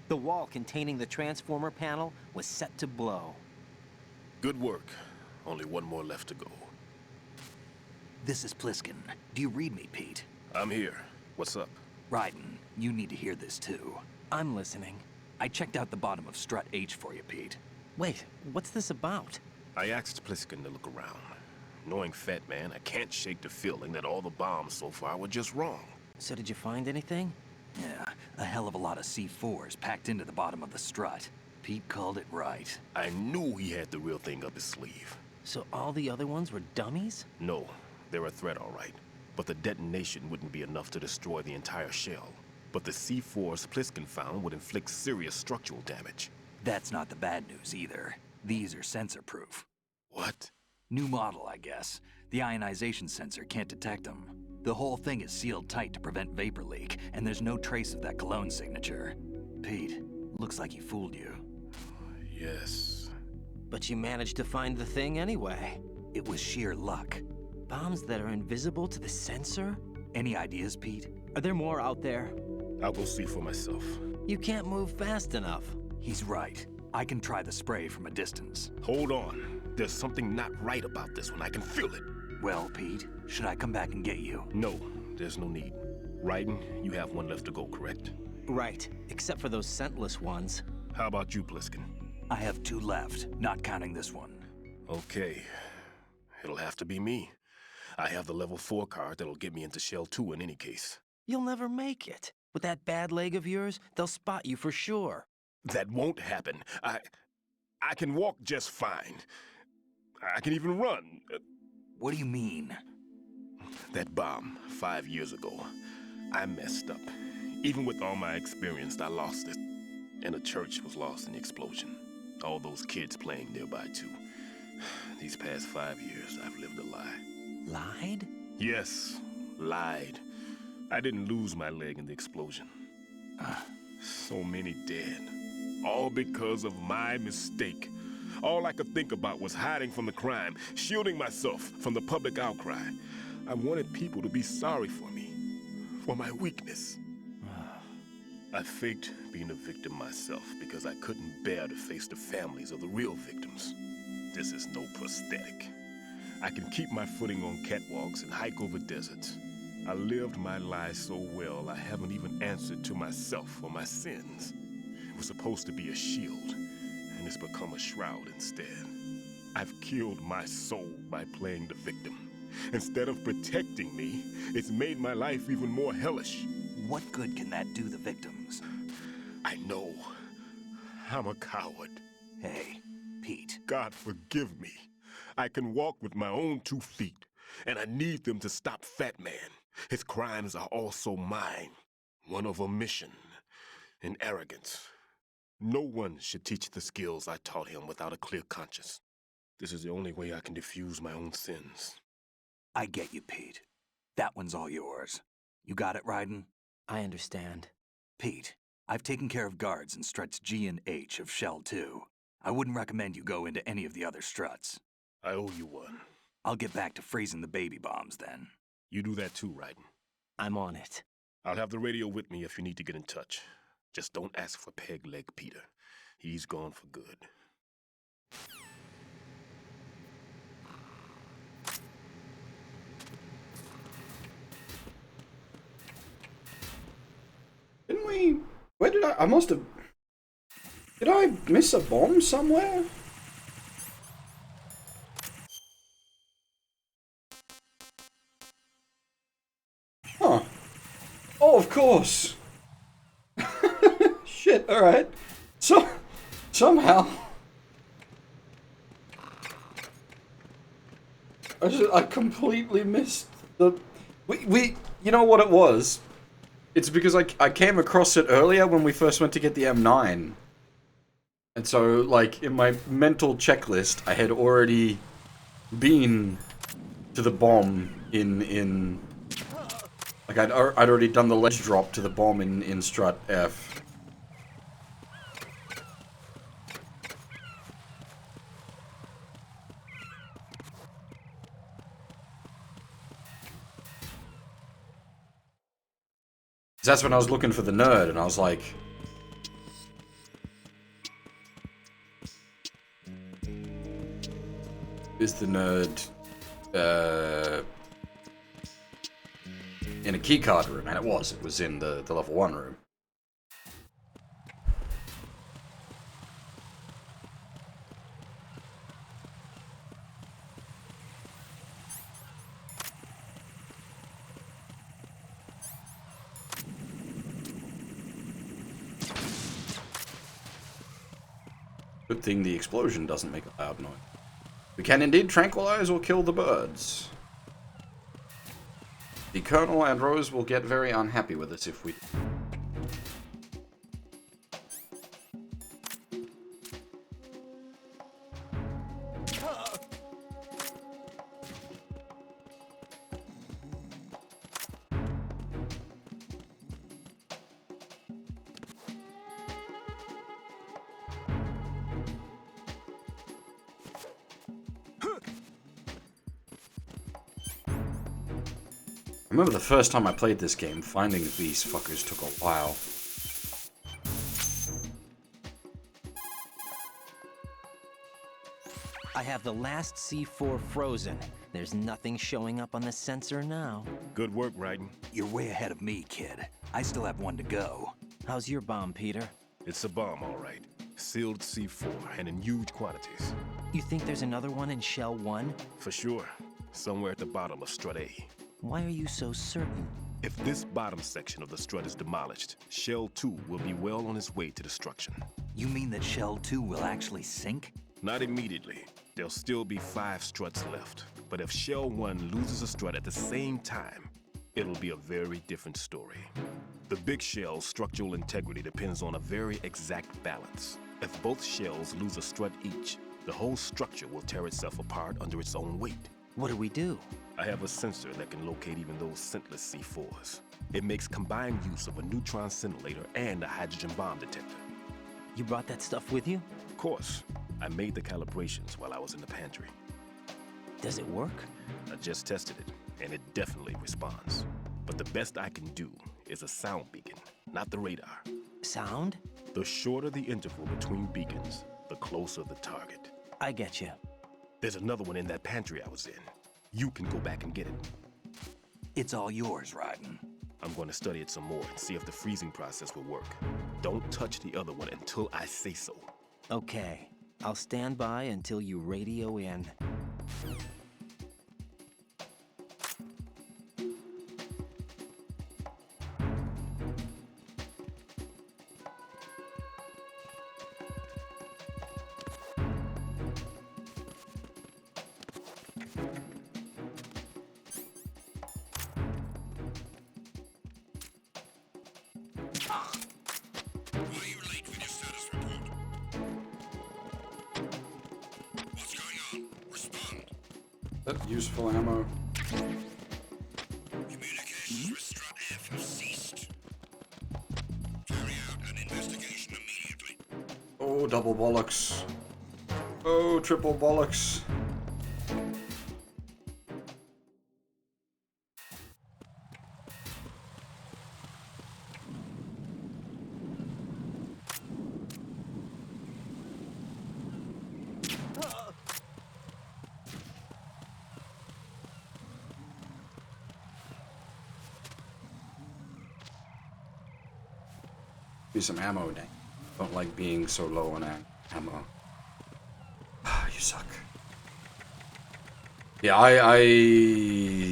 The wall containing the transformer panel was set to blow. Good work. Only one more left to go. This is Pliskin. Do you read me, Pete? I'm here. What's up? Raiden, you need to hear this too. I'm listening. I checked out the bottom of Strut H for you, Pete. Wait, what's this about? I asked Pliskin to look around. Knowing Fat Man, I can't shake the feeling that all the bombs so far were just wrong. So did you find anything? Yeah, a hell of a lot of C4s packed into the bottom of the strut. Pete called it right. I knew he had the real thing up his sleeve. So all the other ones were dummies? No, they're a threat, all right. But the detonation wouldn't be enough to destroy the entire shell. But the C4s Pliskin found would inflict serious structural damage. That's not the bad news either. These are sensor-proof. What? New model, I guess. The ionization sensor can't detect them. The whole thing is sealed tight to prevent vapor leak, and there's no trace of that cologne signature. Pete, looks like he fooled you. Yes. But you managed to find the thing anyway. It was sheer luck. Bombs that are invisible to the sensor? Any ideas, Pete? Are there more out there? I'll go see for myself. You can't move fast enough. He's right. I can try the spray from a distance. Hold on. There's something not right about this one. I can feel it. Well, Pete, should I come back and get you? No, there's no need. Raiden, you have one left to go, correct? Right, except for those scentless ones. How about you, Pliskin? I have 2 left, not counting this one. Okay. It'll have to be me. I have the level 4 card that'll get me into Shell 2 in any case. You'll never make it. With that bad leg of yours, they'll spot you for sure. That won't happen. I can walk just fine. I can even run. What do you mean? That bomb 5 years ago. I messed up. Even with all my experience, I lost it. And the church was lost in the explosion. All those kids playing nearby, too. These past 5 years, I've lived a lie. Lied? Yes, lied. I didn't lose my leg in the explosion. So many dead. All because of my mistake. All I could think about was hiding from the crime, shielding myself from the public outcry. I wanted people to be sorry for me, for my weakness. I faked being a victim myself because I couldn't bear to face the families of the real victims. This is no prosthetic. I can keep my footing on catwalks and hike over deserts. I lived my life so well I haven't even answered to myself for my sins. It was supposed to be a shield, and it's become a shroud instead. I've killed my soul by playing the victim. Instead of protecting me, it's made my life even more hellish. What good can that do the victims? I know. I'm a coward. Hey, Pete. God forgive me. I can walk with my own 2 feet, and I need them to stop Fat Man. His crimes are also mine. One of omission and arrogance. No one should teach the skills I taught him without a clear conscience. This is the only way I can diffuse my own sins. I get you, Pete. That one's all yours. You got it, Raiden? I understand. Pete, I've taken care of guards in struts G and H of Shell 2. I wouldn't recommend you go into any of the other struts. I owe you one. I'll get back to freezing the baby bombs then. You do that too, Raiden. I'm on it. I'll have the radio with me if you need to get in touch. Just don't ask for Peg Leg Peter. He's gone for good. Didn't we... Where did I must have... Did I miss a bomb somewhere? Oh, of course. Shit, alright. So, somehow... I completely missed the... You know what it was? It's because I came across it earlier when we first went to get the M9. And so, like, in my mental checklist, I had already been to the bomb in like, I'd already done the ledge drop to the bomb in Strut F. That's when I was looking for the nerd, and I was like... Is the nerd... in a keycard room? And it was in the level 1 room. Good thing the explosion doesn't make a loud noise. We can indeed tranquilize or kill the birds. The Colonel and Rose will get very unhappy with us if we... I remember the first time I played this game, finding these fuckers took a while. I have the last C4 frozen. There's nothing showing up on the sensor now. Good work, Raiden. You're way ahead of me, kid. I still have one to go. How's your bomb, Peter? It's a bomb, all right. Sealed C4, and in huge quantities. You think there's another one in Shell 1? For sure. Somewhere at the bottom of Strut A. Why are you so certain? If this bottom section of the strut is demolished, Shell 2 will be well on its way to destruction. You mean that Shell 2 will actually sink? Not immediately. There'll still be 5 struts left. But if Shell 1 loses a strut at the same time, it'll be a very different story. The big shell's structural integrity depends on a very exact balance. If both shells lose a strut each, the whole structure will tear itself apart under its own weight. What do we do? I have a sensor that can locate even those scentless C4s. It makes combined use of a neutron scintillator and a hydrogen bomb detector. You brought that stuff with you? Of course. I made the calibrations while I was in the pantry. Does it work? I just tested it, and it definitely responds. But the best I can do is a sound beacon, not the radar. Sound? The shorter the interval between beacons, the closer the target. I get you. There's another one in that pantry I was in. You can go back and get it. It's all yours, Raiden. I'm going to study it some more and see if the freezing process will work. Don't touch the other one until I say so. Okay. I'll stand by until you radio in. Useful ammo. Communications with Strut F have ceased. Carry out an investigation immediately. Oh, double bollocks. Oh, triple bollocks. Some ammo, dang. Don't like being so low on ammo. You suck. Yeah,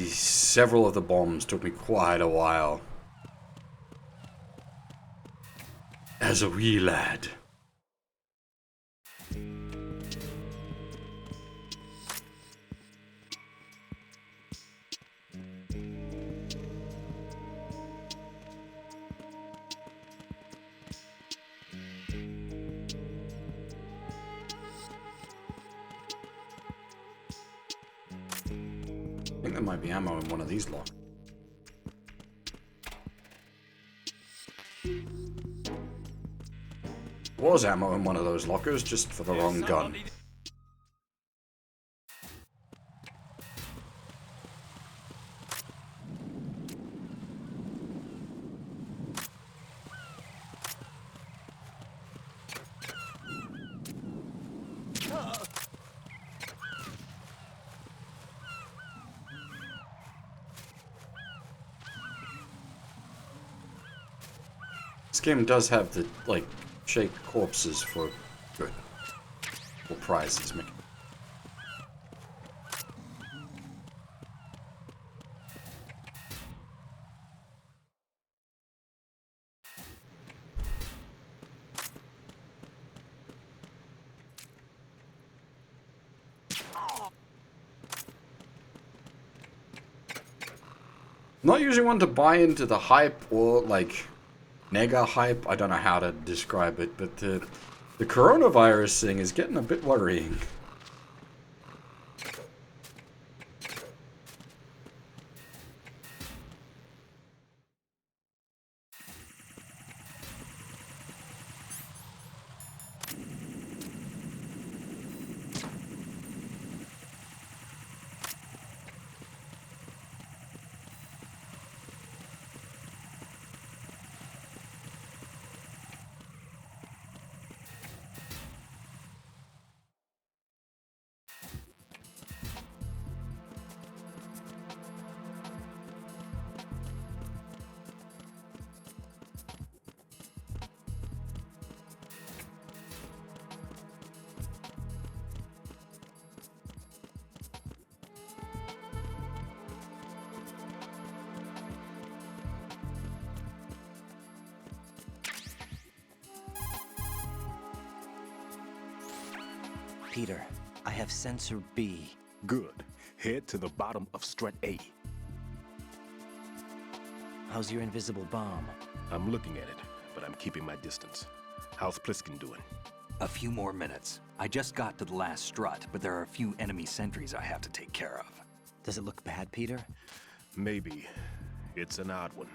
several of the bombs took me quite a while as a wee lad. I think there might be ammo in one of these locks. Was ammo in one of those lockers, just for the wrong gun. This game does have the, like, shake corpses for good. For prizes. I'm not usually one to buy into the hype or, like, mega hype. I don't know how to describe it, but the coronavirus thing is getting a bit worrying. Peter, I have sensor B. Good. Head to the bottom of strut A. How's your invisible bomb? I'm looking at it, but I'm keeping my distance. How's Pliskin doing? A few more minutes. I just got to the last strut, but there are a few enemy sentries I have to take care of. Does it look bad, Peter? Maybe. It's an odd one.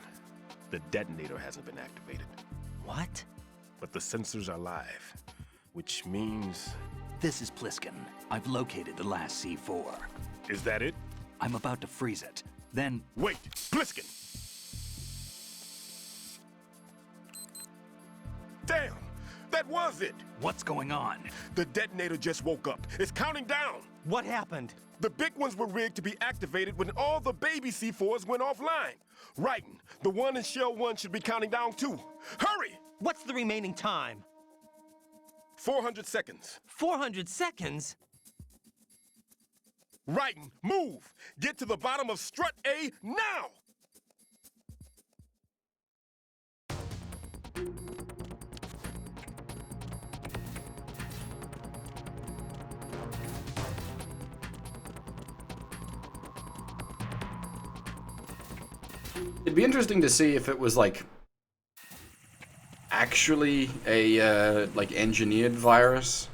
The detonator hasn't been activated. What? But the sensors are live, which means... This is Pliskin. I've located the last C4. Is that it? I'm about to freeze it. Then... Wait! Pliskin! Damn! That was it! What's going on? The detonator just woke up. It's counting down! What happened? The big ones were rigged to be activated when all the baby C4s went offline. Writing, the one in Shell 1 should be counting down too. Hurry! What's the remaining time? 400 seconds. 400 seconds? Writing, move! Get to the bottom of strut A now! It'd be interesting to see if it was like actually a like engineered virus.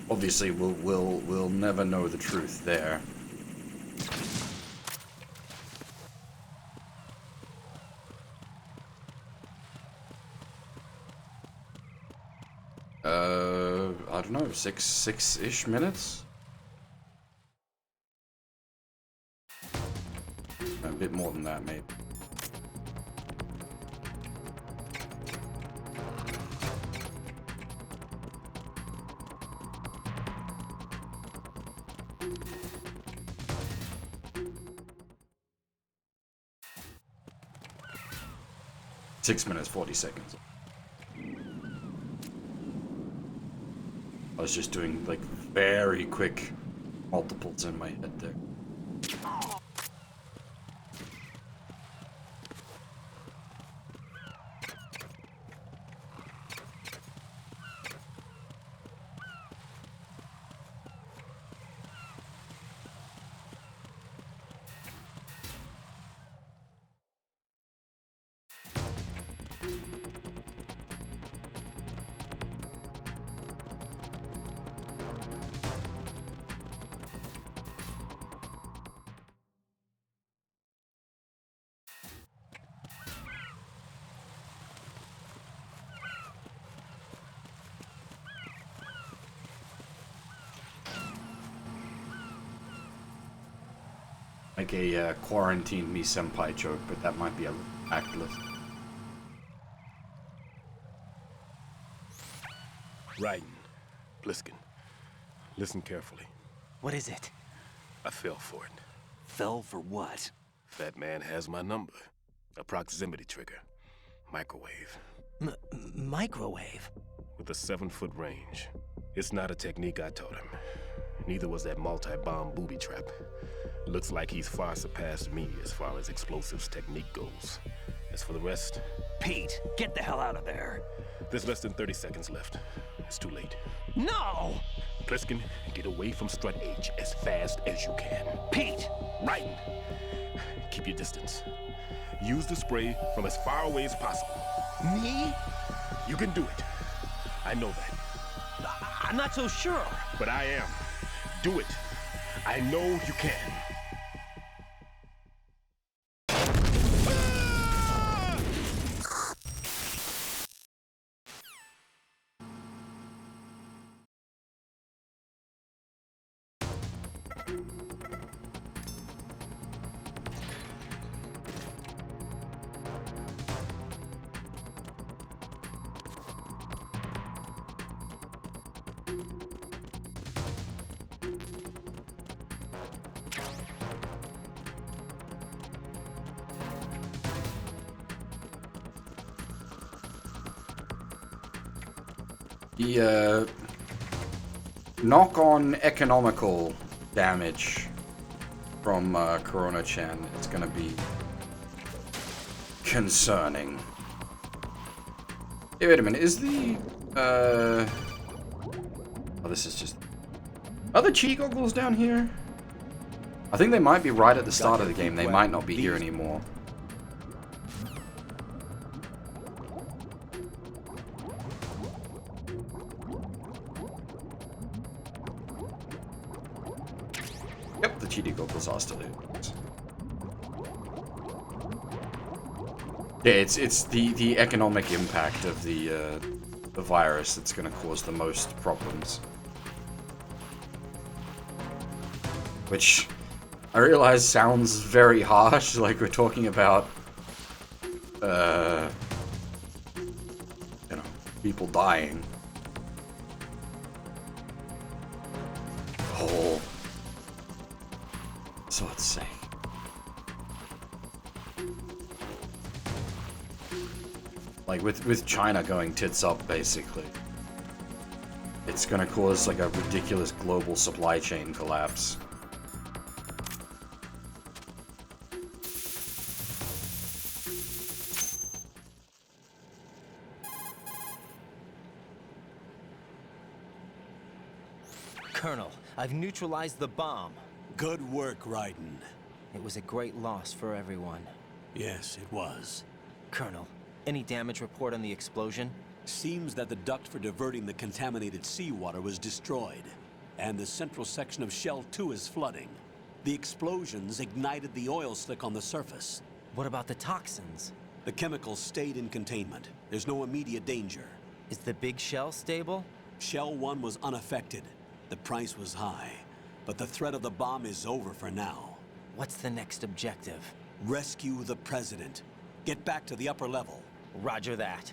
Obviously, we'll never know the truth there. I don't know, six-ish minutes? A bit more than that, maybe. Six minutes, 40 seconds. I was just doing like very quick multiples in my head there. like a quarantine me senpai joke, but that might be a actless. Raiden, Pliskin, listen carefully. What is it? I fell for it. Fell for what? That man has my number. A proximity trigger. Microwave. Microwave? With a 7-foot range. It's not a technique I taught him. Neither was that multi-bomb booby trap. Looks like he's far surpassed me as far as explosives technique goes. As for the rest... Pete, get the hell out of there. There's less than 30 seconds left. It's too late. No! Pliskin, get away from Strut H as fast as you can. Pete! Raiden! Keep your distance. Use the spray from as far away as possible. Me? You can do it. I know that. I'm not so sure. But I am. Do it. I know you can. The knock-on economical damage from Corona-chan is gonna be concerning. Hey, wait a minute, is the oh, this is just... Are the chi goggles down here? I think they might be right at the start of the game. They might not be here anymore. Yep, the cheaty goggles are still here. Yeah, it's the economic impact of the virus that's going to cause the most problems. Which I realize sounds very harsh, like we're talking about, you know, people dying. Oh. So it's safe. Like with China going tits up, basically. It's gonna cause like a ridiculous global supply chain collapse. Colonel, I've neutralized the bomb. Good work, Raiden. It was a great loss for everyone. Yes, it was. Colonel, any damage report on the explosion? Seems that the duct for diverting the contaminated seawater was destroyed, and the central section of Shell 2 is flooding. The explosions ignited the oil slick on the surface. What about the toxins? The chemicals stayed in containment. There's no immediate danger. Is the big shell stable? Shell 1 was unaffected. The price was high, but the threat of the bomb is over for now. What's the next objective? Rescue the President. Get back to the upper level. Roger that.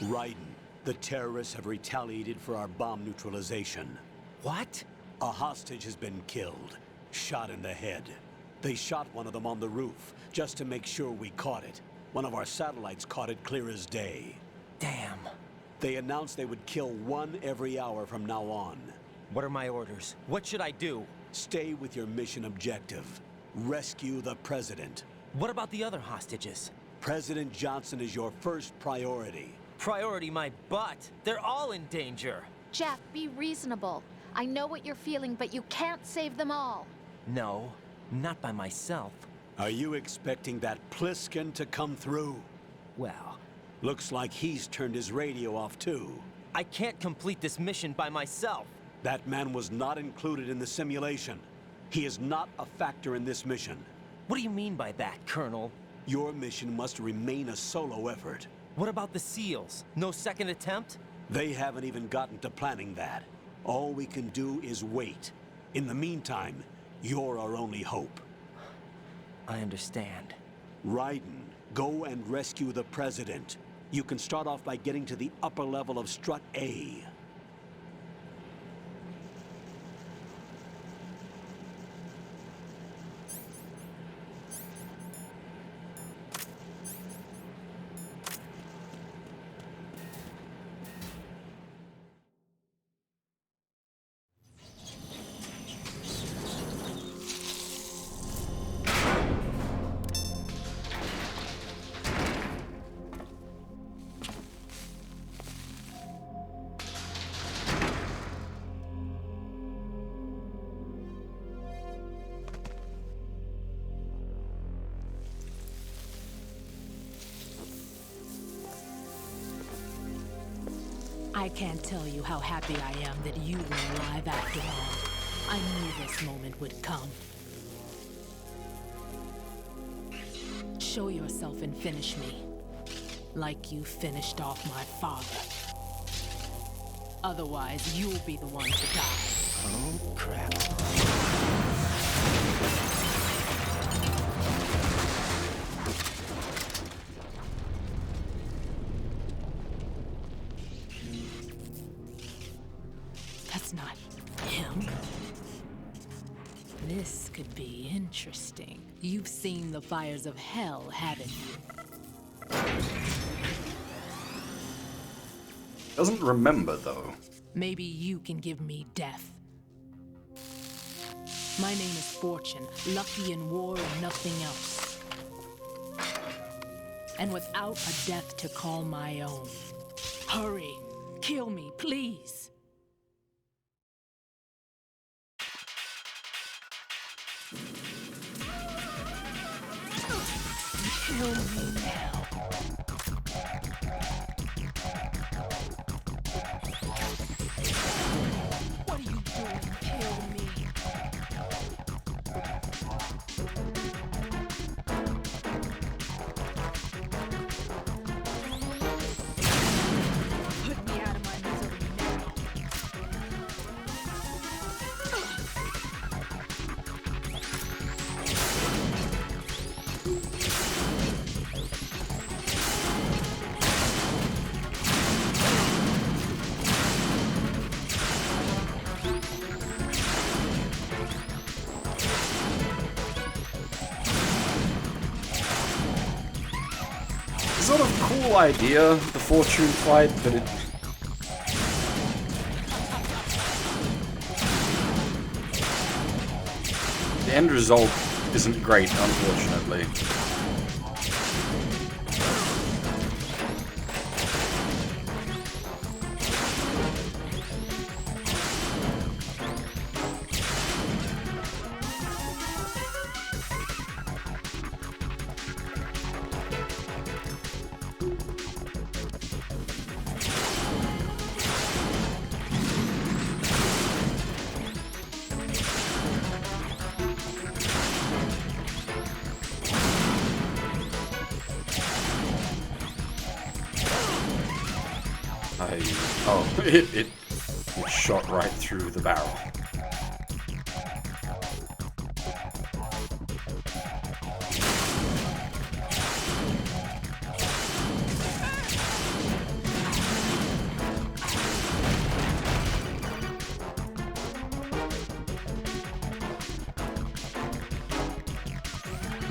Raiden, the terrorists have retaliated for our bomb neutralization. What? A hostage has been killed, shot in the head. They shot one of them on the roof, just to make sure we caught it. One of our satellites caught it clear as day. Damn. They announced they would kill one every hour from now on. What are my orders? What should I do? Stay with your mission objective. Rescue the President. What about the other hostages? President Johnson is your first priority. Priority my butt. They're all in danger. Jeff, be reasonable. I know what you're feeling, but you can't save them all. No, not by myself. Are you expecting that Pliskin to come through? Well, Looks like he's turned his radio off too. I can't complete this mission by myself. That man was not included in the simulation. He is not a factor in this mission. What do you mean by that, Colonel? Your mission must remain a solo effort. What about the SEALs? No second attempt? They haven't even gotten to planning that. All we can do is wait. In the meantime, you're our only hope. I understand. Raiden, go and rescue the President. You can start off by getting to the upper level of Strut A. I can't tell you how happy I am that you were alive after all. I knew this moment would come. Show yourself and finish me. Like you finished off my father. Otherwise, you'll be the one to die. Oh, crap. That's not him. This could be interesting. You've seen the fires of hell, haven't you? Doesn't remember, though. Maybe you can give me death. My name is Fortune, lucky in war and nothing else. And without a death to call my own. Hurry, kill me, please. Kill me now. What are you doing? Kill me. Put me out of my misery now. It's not a cool idea, the Fortune fight, but it... The end result isn't great, unfortunately. It shot right through the barrel.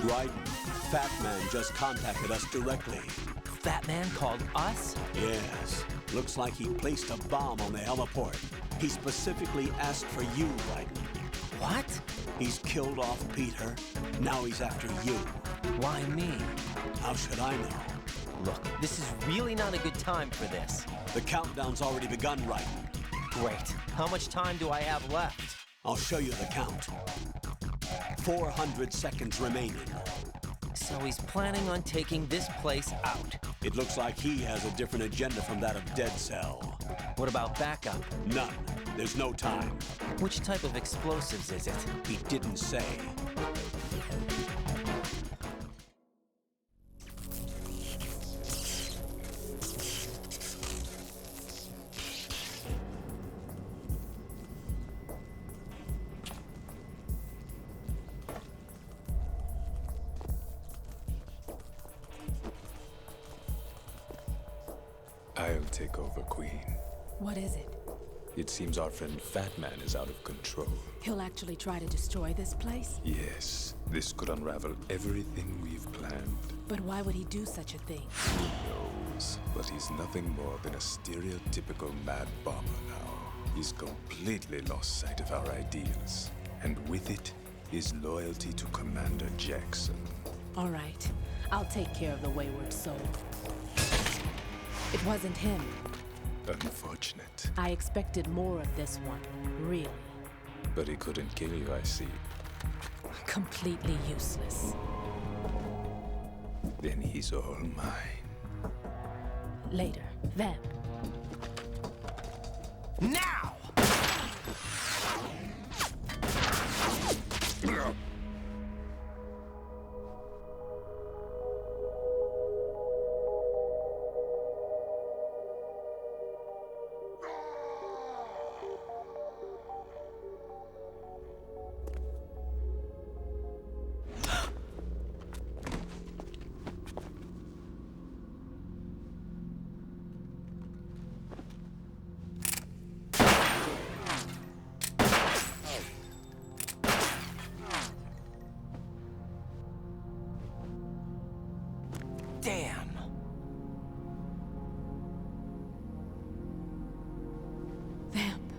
Raiden, Fat Man just contacted us directly. Fat Man called us? Yes. Looks like he placed a bomb on the heliport. He specifically asked for you, Raiden. What? He's killed off Peter. Now he's after you. Why me? How should I know? Look, this is really not a good time for this. The countdown's already begun, Raiden. Great. How much time do I have left? I'll show you the count. 400 seconds remaining. So he's planning on taking this place out. It looks like he has a different agenda from that of Dead Cell. What about backup? None. There's no time. Which type of explosives is it? He didn't say. I'll take over, Queen. What is it? It seems our friend Fat Man is out of control. He'll actually try to destroy this place? Yes, this could unravel everything we've planned. But why would he do such a thing? Who knows? But he's nothing more than a stereotypical mad bomber now. He's completely lost sight of our ideals. And with it, his loyalty to Commander Jackson. All right. I'll take care of the wayward soul. It wasn't him. Unfortunate. I expected more of this one, really. But he couldn't kill you, I see. Completely useless. Then he's all mine. Later, Vamp. Now! Damn! Vamp.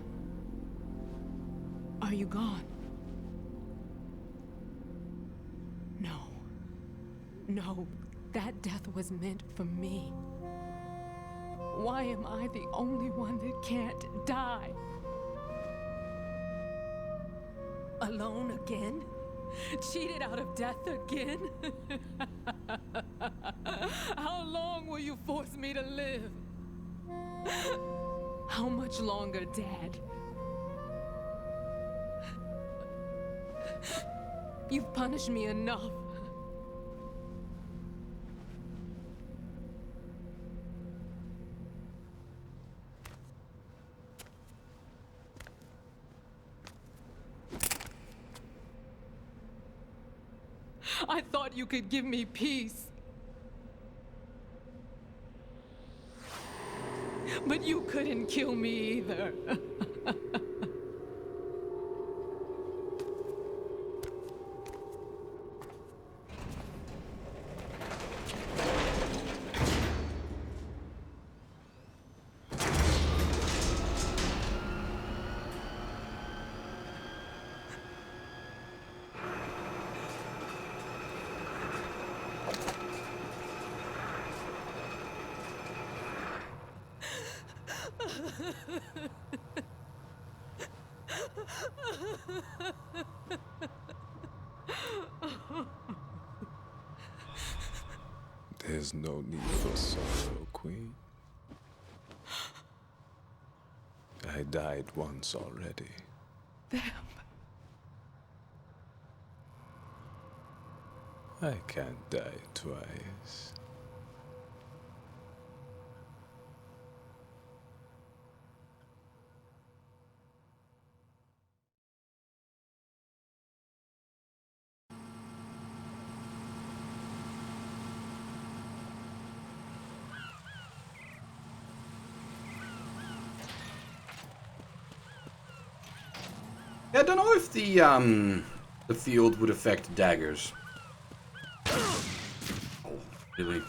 Are you gone? No. No, that death was meant for me. Why am I the only one that can't die? Alone again? Cheated out of death again? How long will you force me to live? How much longer, Dad? You've punished me enough. I thought you could give me peace. But you couldn't kill me either. There's no need for sorrow, Queen. I died once already. Vamp. I can't die twice. Yeah, I don't know if the field would affect daggers. Oh, really?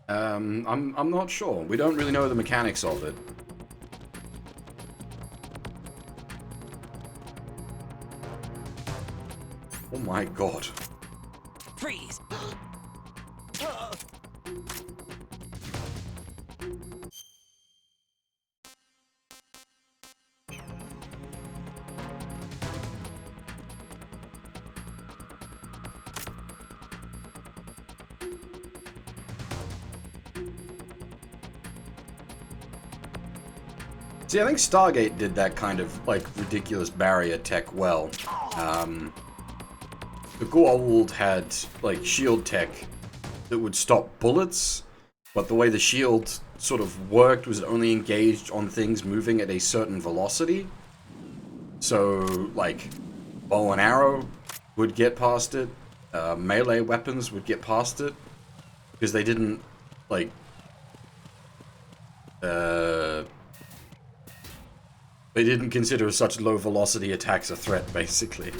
I'm not sure. We don't really know the mechanics of it. Oh my god. Freeze! See, I think Stargate did that kind of, like, ridiculous barrier tech well. The Goa'uld had, like, shield tech that would stop bullets, but the way the shield sort of worked was it only engaged on things moving at a certain velocity. So, like, bow and arrow would get past it, melee weapons would get past it, because they didn't, like, they didn't consider such low velocity attacks a threat, basically.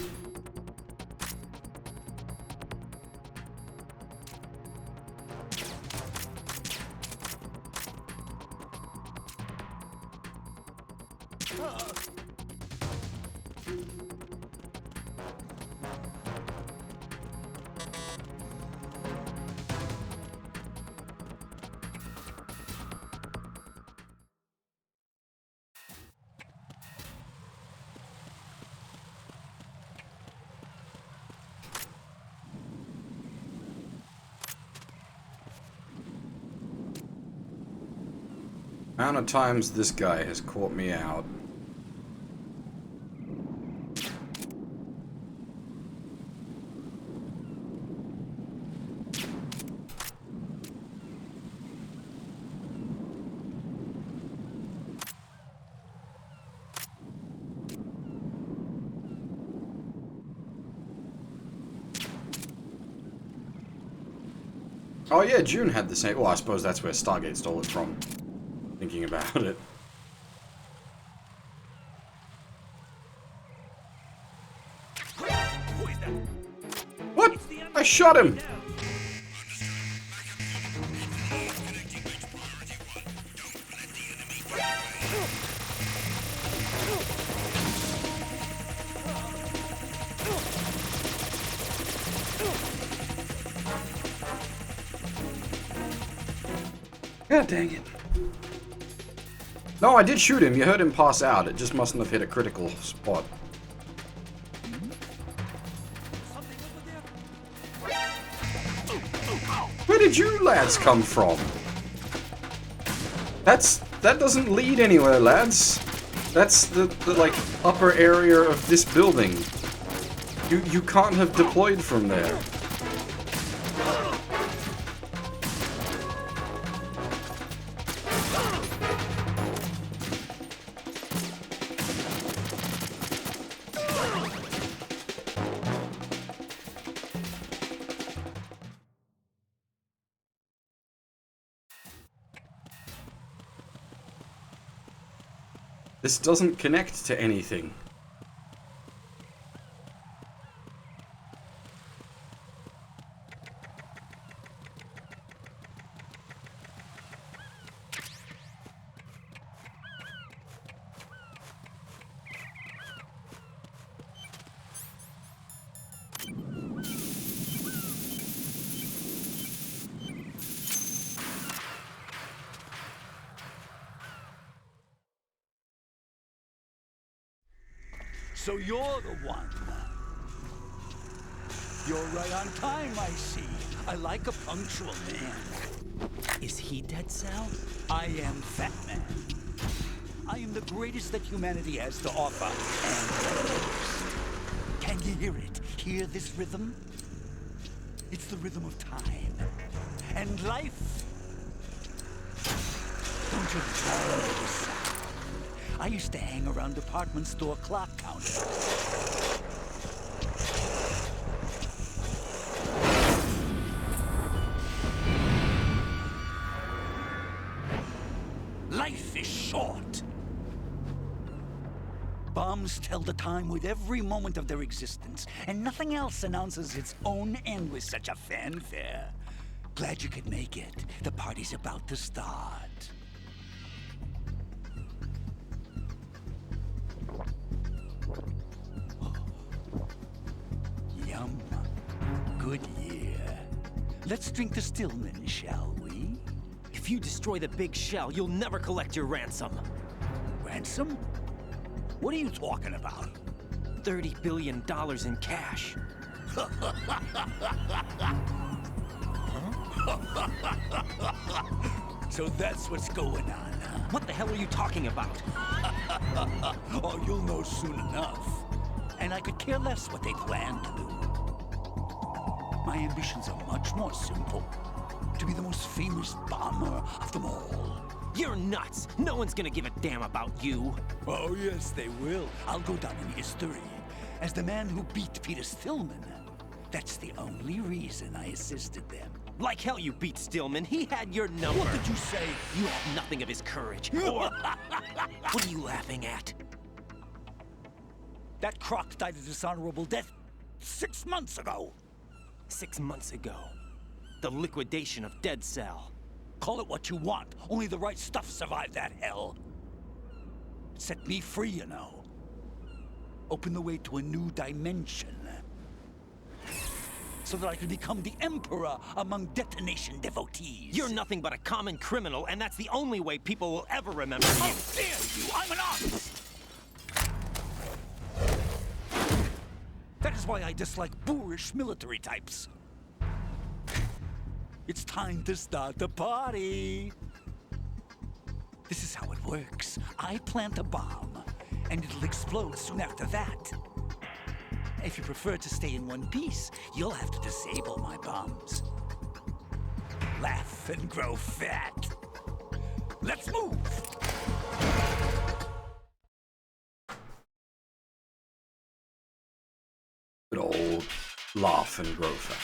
Amount of times this guy has caught me out. Oh yeah, June had the same. Well, I suppose that's where Stargate stole it from. Thinking about it. What? I shot him! God dang it. No, I did shoot him. You heard him pass out. It just mustn't have hit a critical spot. Where did you lads come from? That doesn't lead anywhere, lads. That's the like upper area of this building. You can't have deployed from there. This doesn't connect to anything. So you're the one. You're right on time, I see. I like a punctual man. Is he dead, Sal? I am Fat Man. I am the greatest that humanity has to offer, and the most. Can you hear it? Hear this rhythm? It's the rhythm of time. And life. Don't you tell me this sound. I used to hang around department store clock counters. Life is short. Bombs tell the time with every moment of their existence, and nothing else announces its own end with such a fanfare. Glad you could make it. The party's about to start. Yum. Good year. Let's drink to Stillman, shall we? If you destroy the big shell, you'll never collect your ransom. Ransom? What are you talking about? $30 billion in cash. So that's what's going on, huh? What the hell are you talking about? Oh, you'll know soon enough. And I could care less what they plan to do. My ambitions are much more simple. To be the most famous bomber of them all. You're nuts! No one's gonna give a damn about you. Oh, yes, they will. I'll go down in history as the man who beat Peter Stillman. That's the only reason I assisted them. Like hell you beat Stillman. He had your number. What did you say? You have nothing of his courage. Or... What are you laughing at? That croc died a dishonorable death 6 months ago. 6 months ago. The liquidation of Dead Cell. Call it what you want. Only the right stuff survived that hell. It set me free, you know. Opened the way to a new dimension. So that I could become the emperor among detonation devotees. You're nothing but a common criminal, and that's the only way people will ever remember you. How dare you! I'm an artist! That is why I dislike boorish military types. It's time to start the party. This is how it works. I plant a bomb, and it'll explode soon after that. If you prefer to stay in one piece, you'll have to disable my bombs. Laugh and grow fat. Let's move! Good old laugh and grow fat.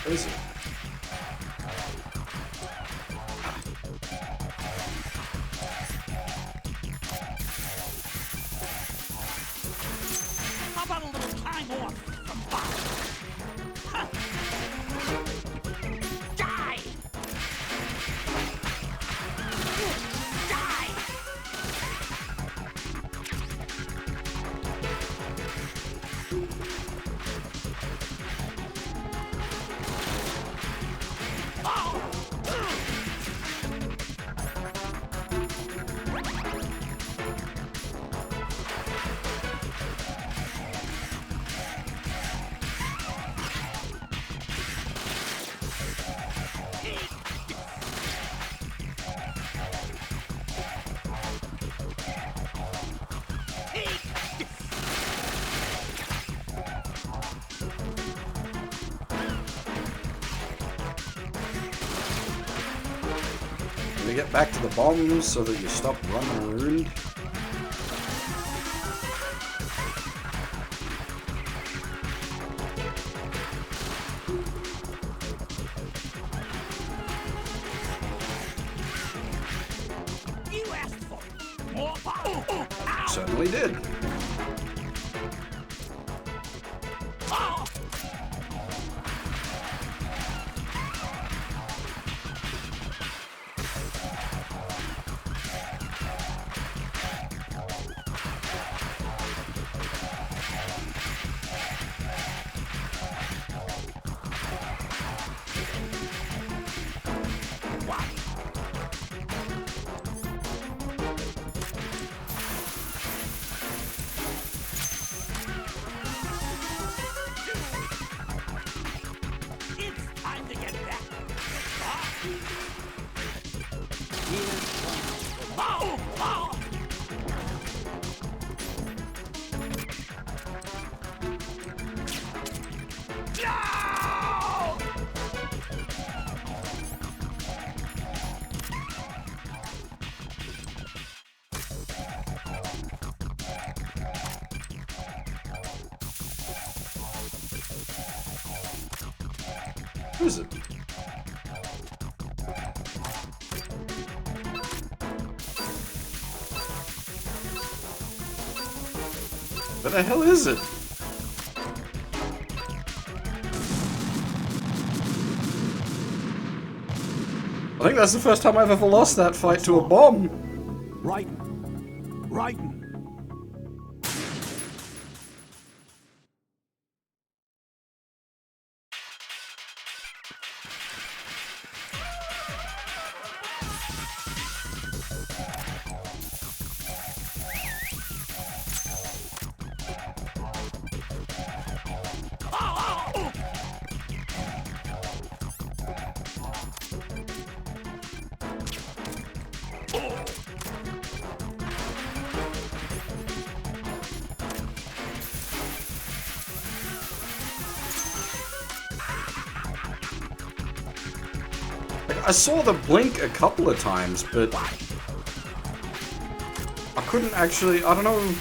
What is it? How about a little time off from bombs? Die! Die! Can we get back to the bombs so that you stop running around? You asked for it. More bombs. Certainly did. Who is it? Where the hell is it? I think that's the first time I've ever lost that fight to a bomb. Right. Right. I saw the blink a couple of times, but I couldn't actually, I don't know.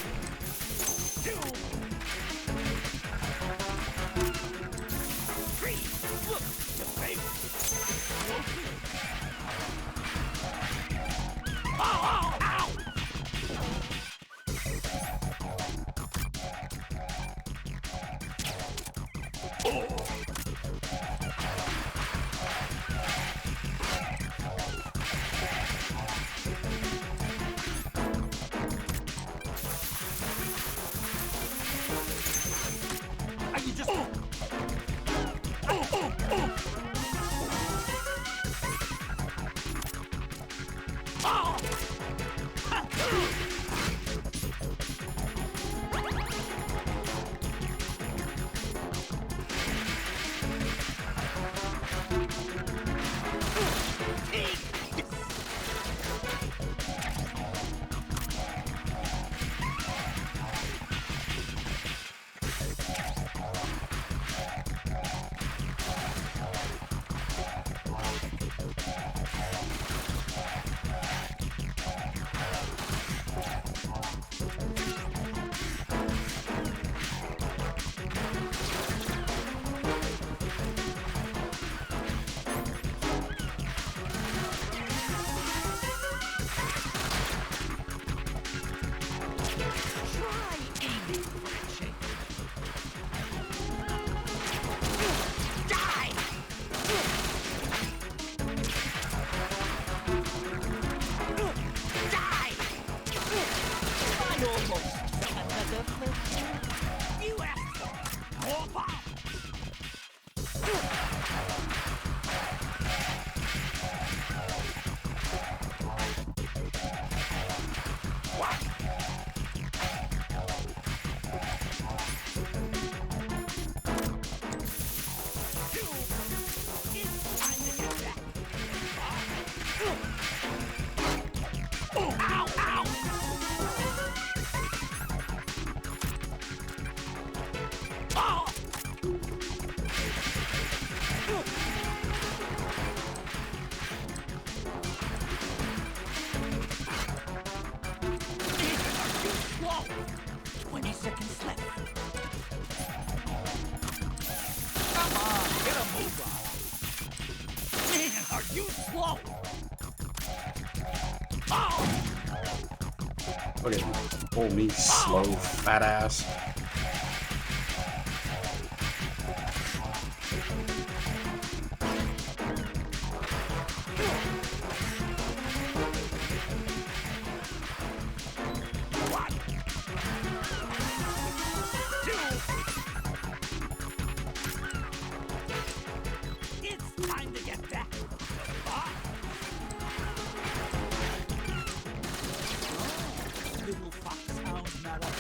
Fucking pull me slow, fat ass.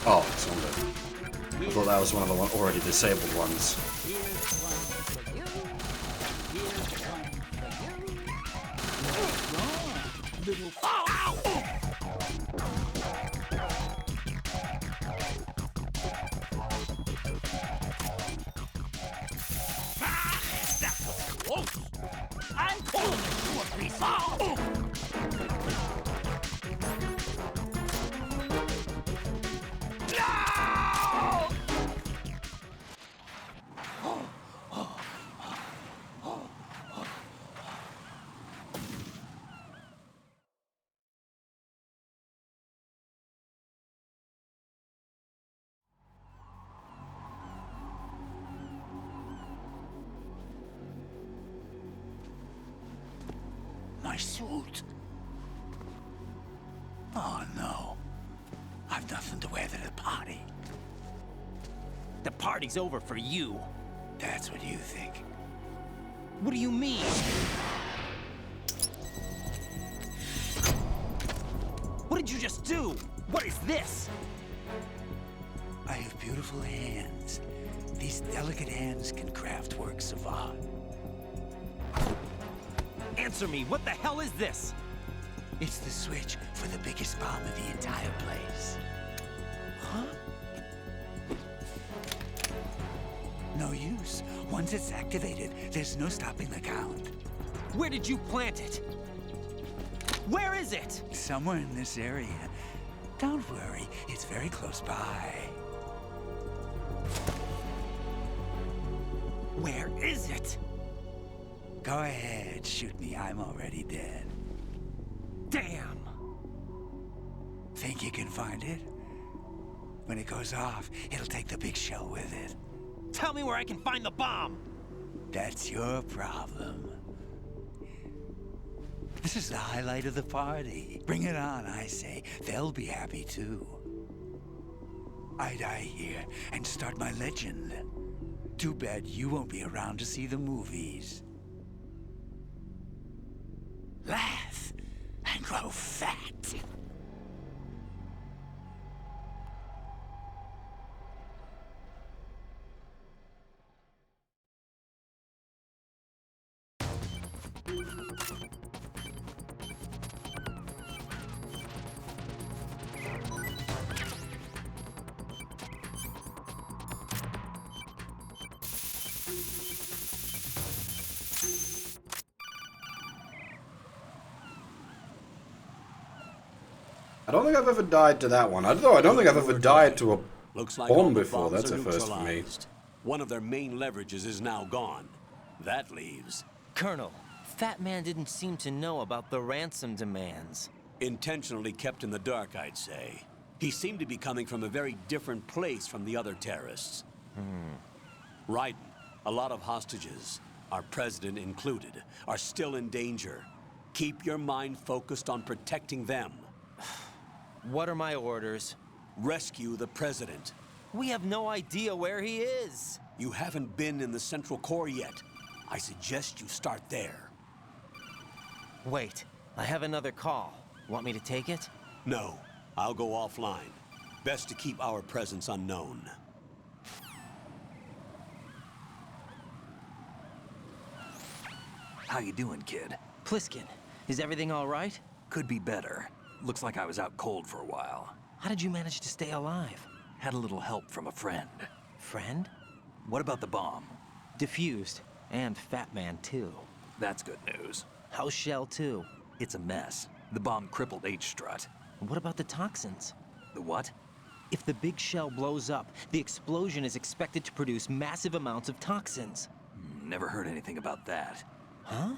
Oh, it's one of the... I thought that was one of the already disabled ones. I'm calling it to a piece. my suit. Oh no. I've nothing to wear to the party. The party's over for you. That's what you think. What do you mean? What did you just do? What is this? I have beautiful hands. These delicate hands can craft works of art. Answer me, what the hell is this? It's the switch for the biggest bomb in the entire place. Huh? No use. Once it's activated, there's no stopping the count. Where did you plant it? Where is it? Somewhere in this area. Don't worry, it's very close by. Where is it? Go ahead, shoot me. I'm already dead. Damn! Think you can find it? When it goes off, it'll take the big shell with it. Tell me where I can find the bomb! That's your problem. This is the highlight of the party. Bring it on, I say. They'll be happy too. I die here and start my legend. Too bad you won't be around to see the movies. Laugh and grow fat. I don't think I've ever died to that one. I don't think I've ever died to a Looks like all bomb the before. bombs That's are a first for me. neutralized. One of their main leverages is now gone. That leaves... Colonel, Fat Man didn't seem to know about the ransom demands. Intentionally kept in the dark, I'd say. He seemed to be coming from a very different place from the other terrorists. Raiden, a lot of hostages, our president included, are still in danger. Keep your mind focused on protecting them. What are my orders? Rescue the president. We have no idea where he is. You haven't been in the Central Core yet. I suggest you start there. Wait, I have another call. Want me to take it? No, I'll go offline. Best to keep our presence unknown. How you doing, kid? Pliskin, is everything all right? Could be better. Looks like I was out cold for a while. How did you manage to stay alive? Had a little help from a friend. Friend? What about the bomb? Diffused. And Fat Man, too. That's good news. How's Shell, too? It's a mess. The bomb crippled H-Strut. What about the toxins? The what? If the big shell blows up, the explosion is expected to produce massive amounts of toxins. Never heard anything about that. Huh?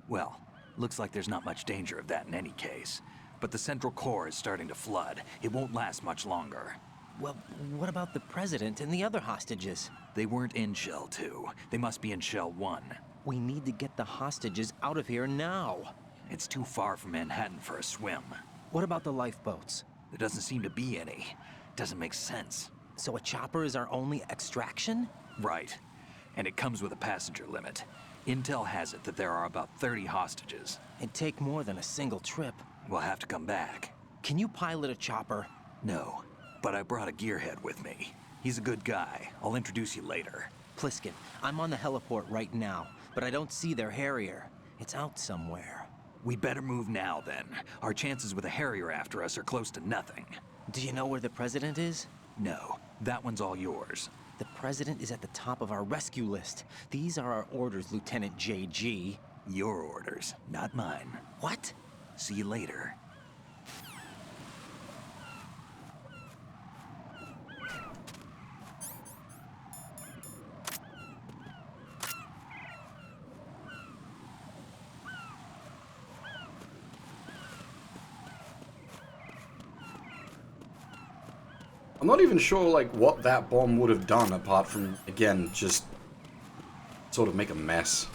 Well, looks like there's not much danger of that in any case. But the Central Core is starting to flood. It won't last much longer. Well, what about the President and the other hostages? They weren't in Shell 2. They must be in Shell 1. We need to get the hostages out of here now. It's too far from Manhattan for a swim. What about the lifeboats? There doesn't seem to be any. Doesn't make sense. So a chopper is our only extraction? Right. And it comes with a passenger limit. Intel has it that there are about 30 hostages. It'd take more than a single trip. We'll have to come back. Can you pilot a chopper? No, but I brought a gearhead with me. He's a good guy. I'll introduce you later. Pliskin, I'm on the heliport right now, but I don't see their Harrier. It's out somewhere. We better move now, then. Our chances with a Harrier after us are close to nothing. Do you know where the President is? No, that one's all yours. The President is at the top of our rescue list. These are our orders, Lieutenant JG. Your orders, not mine. What? See you later. I'm not even sure, like, what that bomb would have done apart from, again, just sort of make a mess.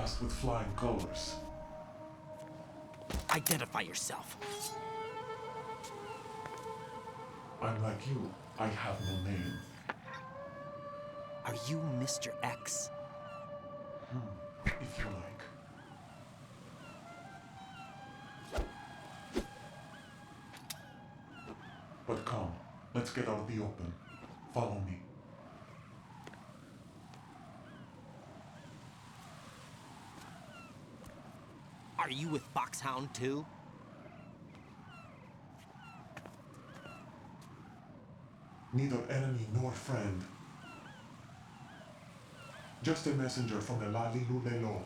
passed with flying colors. Identify yourself. I'm like you. I have no name. Are you Mr. X? If you like. But come, let's get out of the open. Follow me. Are you with Foxhound too? Neither enemy nor friend. Just a messenger from the Lali Lulelo.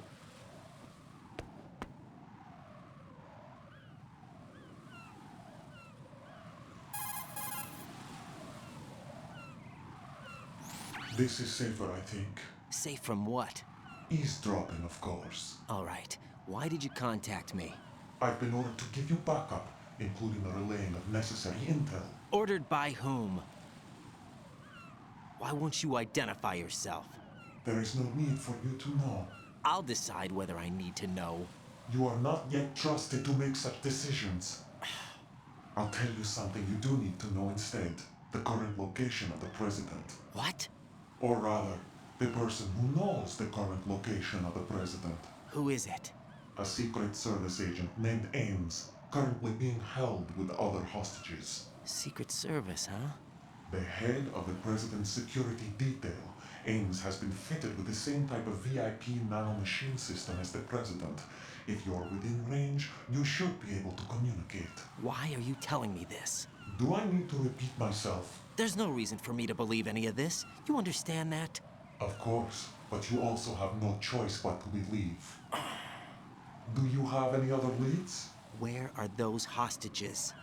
This is safer, I think. Safe from what? Eavesdropping, of course. All right. Why did you contact me? I've been ordered to give you backup, including the relaying of necessary intel. Ordered by whom? Why won't you identify yourself? There is no need for you to know. I'll decide whether I need to know. You are not yet trusted to make such decisions. I'll tell you something you do need to know instead. The current location of the president. What? Or rather, the person who knows the current location of the president. Who is it? A Secret Service agent named Ames, currently being held with other hostages. Secret Service, huh? The head of the president's security detail, Ames has been fitted with the same type of VIP nanomachine system as the president. If you're within range, you should be able to communicate. Why are you telling me this? Do I need to repeat myself? There's no reason for me to believe any of this. You understand that? Of course, but you also have no choice but to believe. Do you have any other leads? Where are those hostages?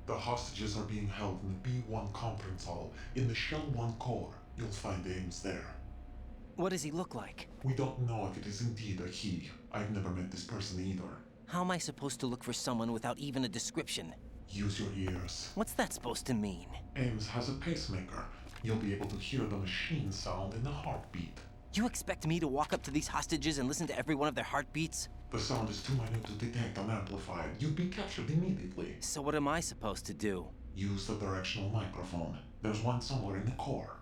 The hostages are being held in the B1 conference hall. In the Shell 1 core, you'll find Ames there. What does he look like? We don't know if it is indeed a he. I've never met this person either. How am I supposed to look for someone without even a description? Use your ears. What's that supposed to mean? Ames has a pacemaker. You'll be able to hear the machine sound in the heartbeat. You expect me to walk up to these hostages and listen to every one of their heartbeats? The sound is too minute to detect unamplified. You'd be captured immediately. So what am I supposed to do? Use the directional microphone. There's one somewhere in the core.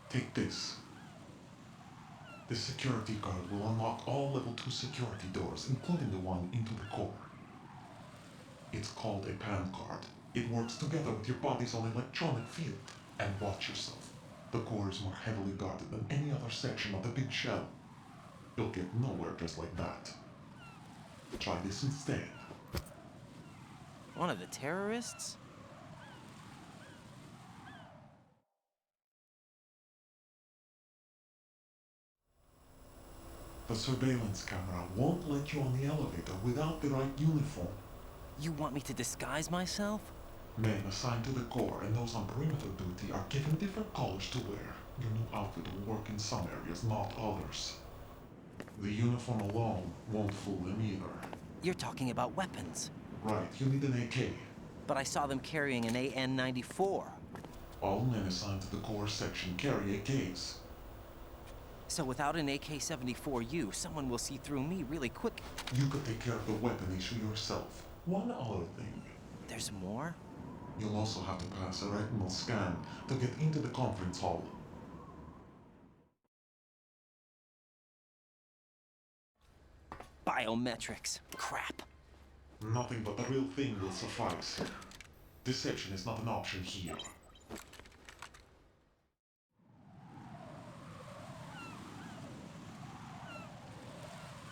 Take this. The security card will unlock all level 2 security doors, including the one into the core. It's called a PAN card. It works together with your body's own electronic field. And watch yourself. The core is more heavily guarded than any other section of the big shell. You'll get nowhere just like that. Try this instead. One of the terrorists? The surveillance camera won't let you on the elevator without the right uniform. You want me to disguise myself? Men assigned to the core and those on perimeter duty are given different colors to wear. Your new outfit will work in some areas, not others. The uniform alone won't fool them either. You're talking about weapons. Right, you need an AK. But I saw them carrying an AN-94. All men assigned to the core section carry AKs. So without an AK-74U, someone will see through me really quick. You could take care of the weapon issue yourself. One other thing. There's more? You'll also have to pass a retinal scan to get into the conference hall. Biometrics. Crap. Nothing but the real thing will suffice. Deception is not an option here.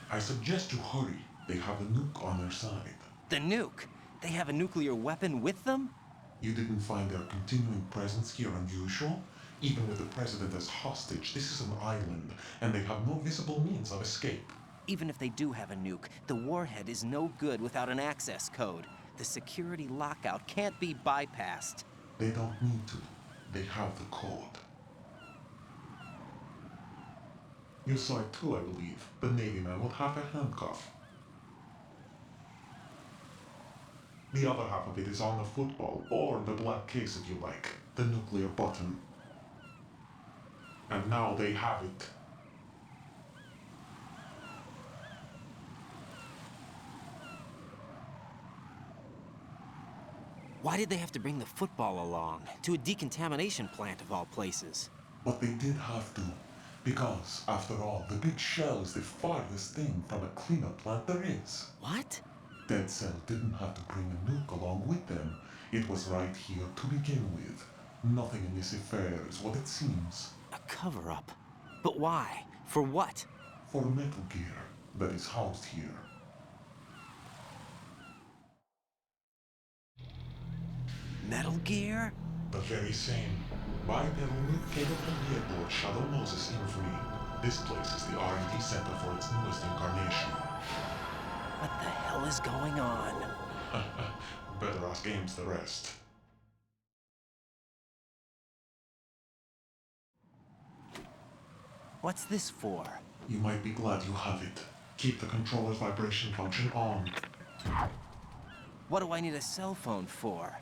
I suggest you hurry. They have a nuke on their side. The nuke? They have a nuclear weapon with them? You didn't find their continuing presence here unusual? Even with the president as hostage, this is an island, and they have no visible means of escape. Even if they do have a nuke, the warhead is no good without an access code. The security lockout can't be bypassed. They don't need to. They have the code. You saw it too, I believe. The Navy man would have a handcuff. The other half of it is on the football, or the black case if you like, the nuclear button. And now they have it. Why did they have to bring the football along? To a decontamination plant of all places. But they did have to. Because, after all, the big shell is the farthest thing from a cleanup plant there is. What? Dead Cell didn't have to bring a nuke along with them. It was right here to begin with. Nothing in this affair is what it seems. A cover-up? But why? For what? For Metal Gear that is housed here. Metal Gear? The very same. Bipedal nuke came from the airport Shadow Moses Infamy. This place is the R&D center for its newest incarnation. What the hell is going on? Better ask Ames the rest. What's this for? You might be glad you have it. Keep the controller's vibration function on. What do I need a cell phone for?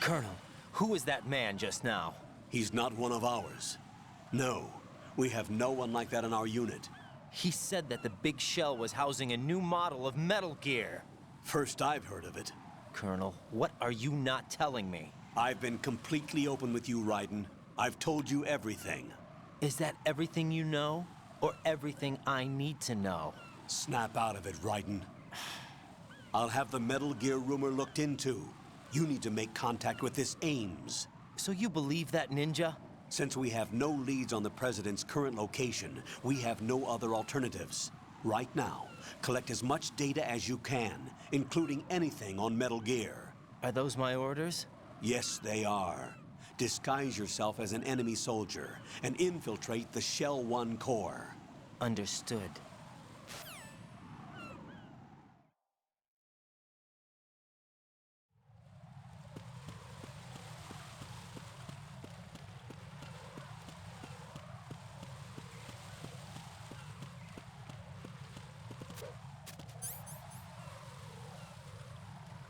Colonel, who was that man just now? He's not one of ours. No, we have no one like that in our unit. He said that the big shell was housing a new model of Metal Gear. First I've heard of it. Colonel, what are you not telling me? I've been completely open with you, Raiden. I've told you everything. Is that everything you know? Or everything I need to know? Snap out of it, Raiden. I'll have the Metal Gear rumor looked into. You need to make contact with this Ames. So you believe that ninja? Since we have no leads on the President's current location, we have no other alternatives. Right now, collect as much data as you can, including anything on Metal Gear. Are those my orders? Yes, they are. Disguise yourself as an enemy soldier and infiltrate the Shell 1 core. Understood.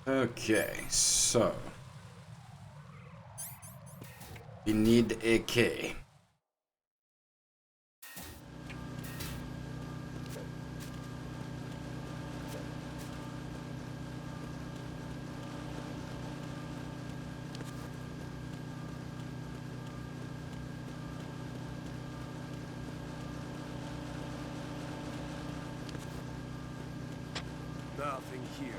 Okay, so you need a key. Nothing here.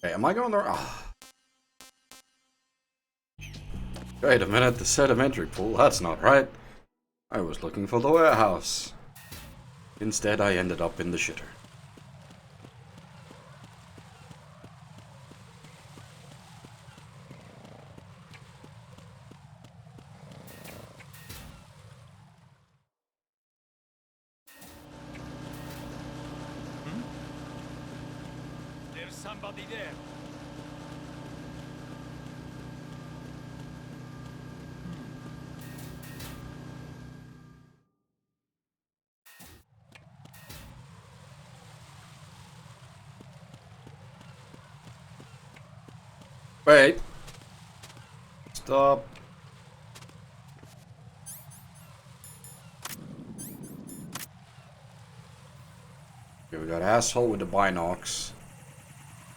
Okay, am I going there? Oh. Wait a minute, the sedimentary pool, that's not right. I was looking for the warehouse. Instead, I ended up in the shitter. There's somebody there. Wait. Stop. Okay, we got asshole with the binocs.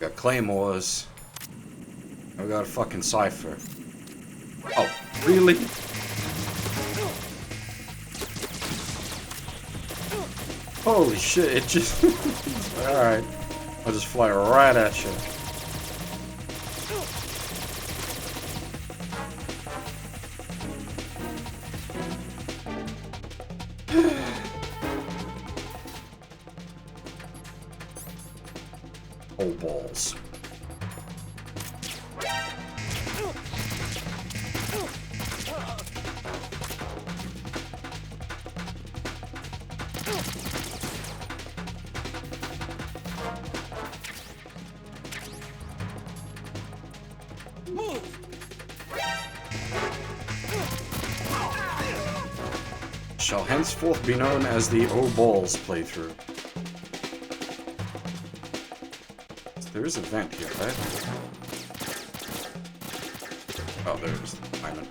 We got claymores. And we got a fucking cipher. Oh, really? Holy shit, it just... Alright. I'll just fly right at you. Oh, balls. Shall henceforth be known as the O Balls playthrough. There is a vent here, right? Oh, there's the island.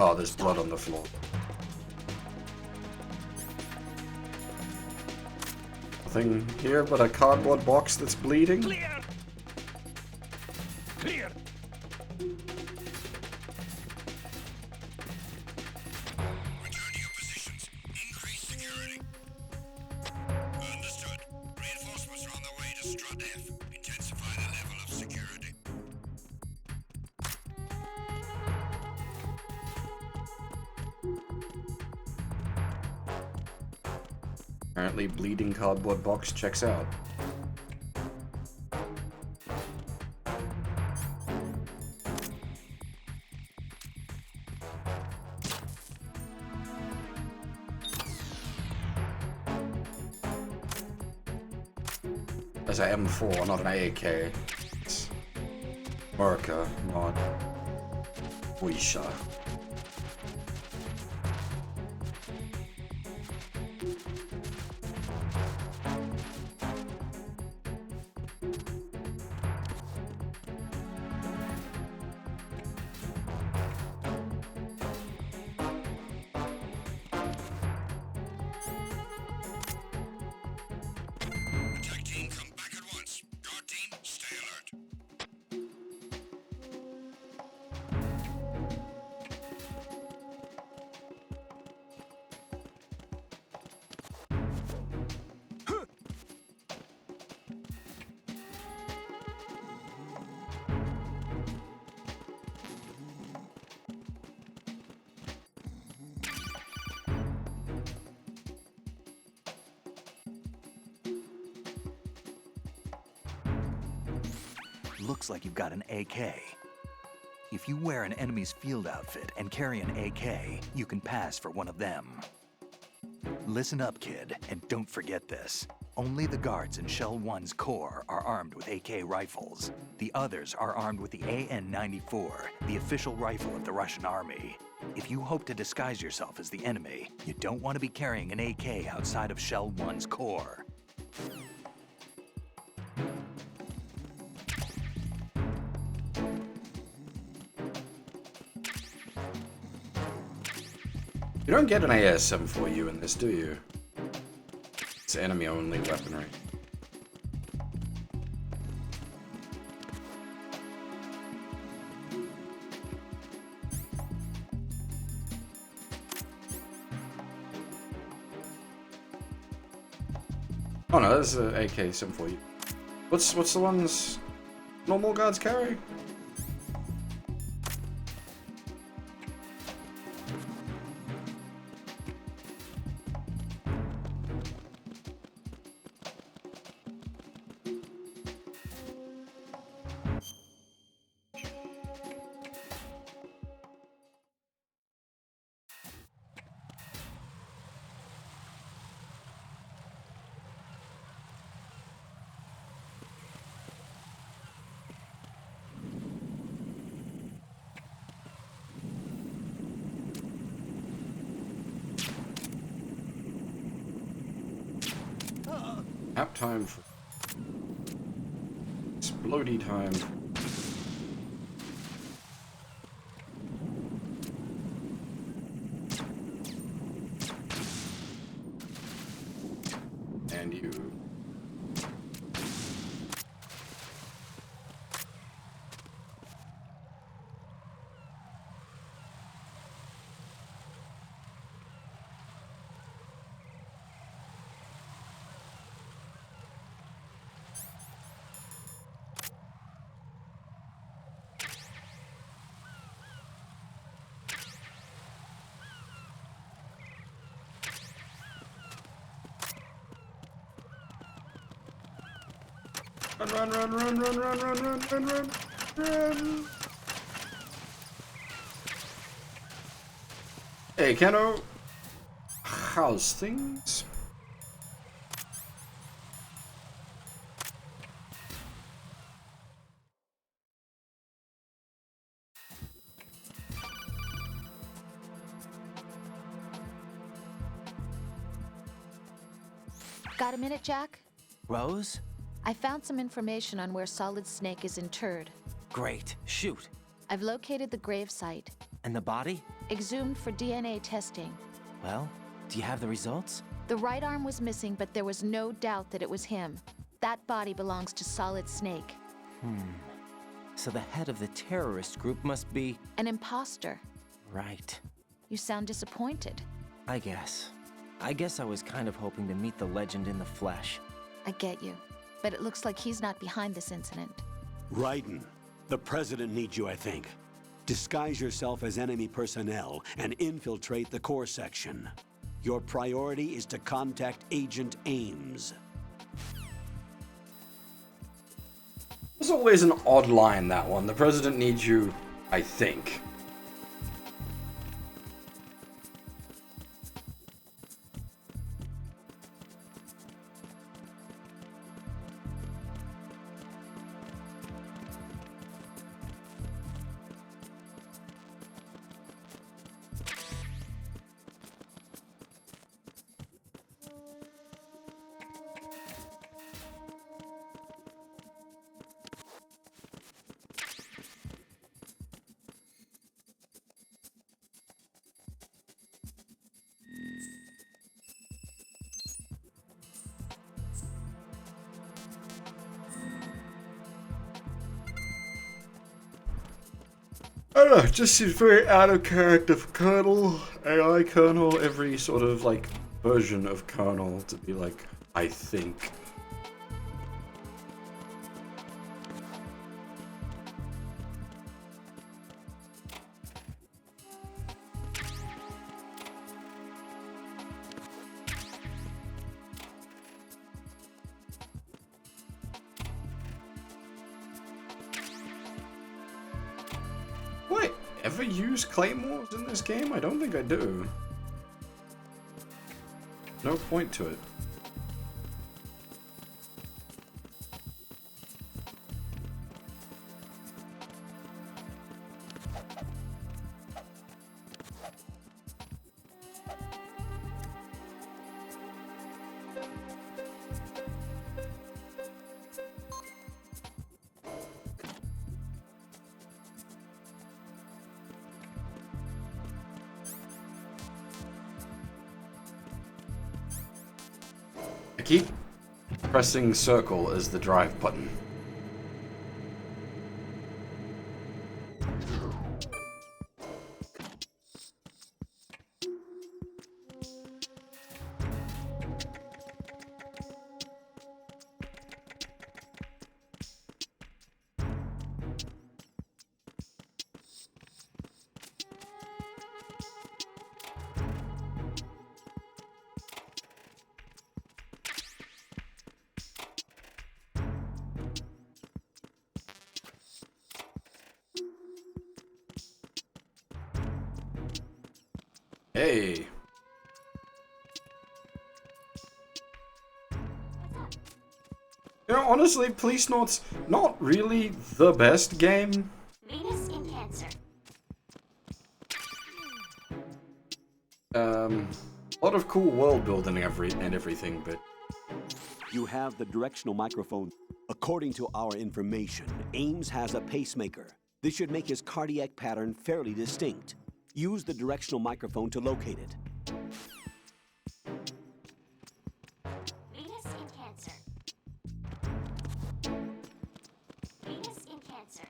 Oh, there's blood on the floor. Nothing here but a cardboard box that's bleeding. Clear! Clear! Return to your positions. Increase security. Understood. Reinforcements are on their way to Strut F. Intensify the level of security. Apparently, bleeding cardboard box checks out. There's an M4, not an AK. It's America, not Oisha. Attack team, come back at once. Guard team, stay alert. Looks like you've got an AK. If you wear an enemy's field outfit and carry an AK, you can pass for one of them. Listen up, kid, and don't forget this. Only the guards in Shell 1's core are armed with AK rifles. The others are armed with the AN-94, the official rifle of the Russian army. If you hope to disguise yourself as the enemy, you don't want to be carrying an AK outside of Shell 1's core. You don't get an AS-74U in this, do you? It's enemy-only weaponry. Oh no, there's an AK-74U. What's the ones normal guards carry? Nap time for explodey time. And you. Run, run, run, run, run, run, run, run, run, run. Hey, Keno. How's things? Got a minute, Jack? Rose? I found some information on where Solid Snake is interred. Great. Shoot. I've located the gravesite. And the body? Exhumed for DNA testing. Well, do you have the results? The right arm was missing, but there was no doubt that it was him. That body belongs to Solid Snake. So the head of the terrorist group must be... An imposter. Right. You sound disappointed. I guess I was kind of hoping to meet the legend in the flesh. I get you. But it looks like he's not behind this incident. Raiden, the president needs you, I think. Disguise yourself as enemy personnel and infiltrate the core section. Your priority is to contact Agent Ames. There's always an odd line, that one. The president needs you, I think. I don't know, it just seems very out of character for Colonel, AI Colonel, every sort of, like, version of Colonel to be like, I think. Wait, ever use claymores in this game? I don't think I do. No point to it. I keep pressing circle as the drive button. Hey. You know, honestly, Police Note's not really the best game. Venus in Cancer. A lot of cool world building and everything, but You have the directional microphone. According to our information, Ames has a pacemaker. This should make his cardiac pattern fairly distinct. Use the directional microphone to locate it. Venus in Cancer. Venus in Cancer.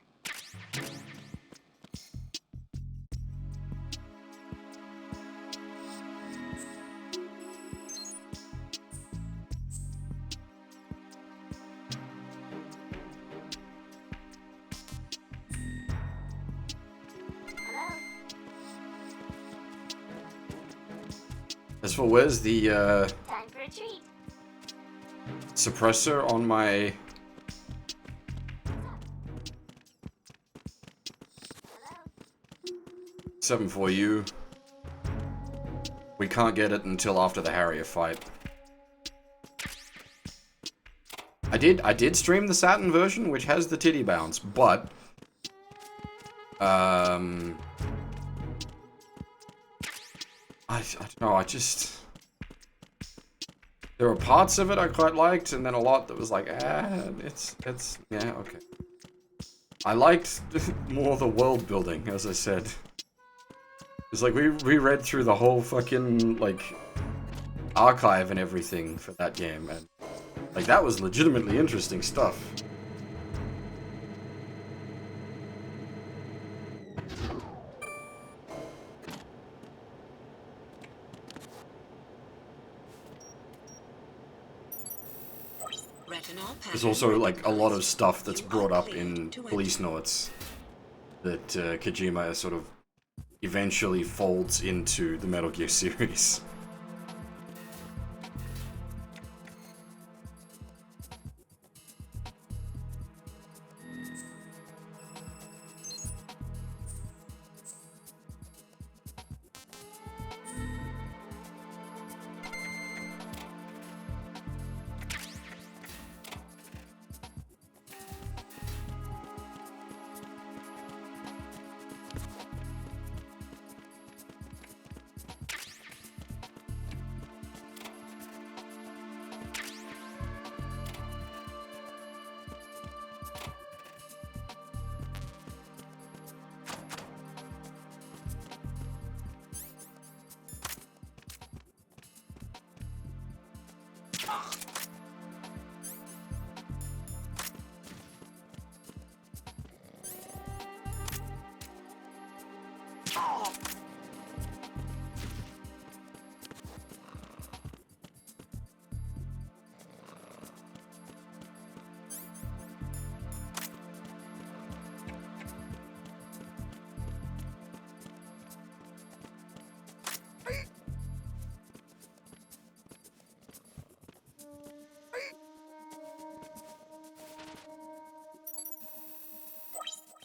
as for where's the Time for a treat. suppressor on my 7-4U. We can't get it until after the Harrier fight. I did stream the Saturn version, which has the titty bounce, but I don't know, I just... There were parts of it I quite liked, and then a lot that was like, it's, yeah, okay. I liked more the world building, as I said. It's like, we reread through the whole fucking, like, archive and everything for that game, and, like, that was legitimately interesting stuff. There's also, like, a lot of stuff that's brought up in Police Notes that Kojima sort of eventually folds into the Metal Gear series.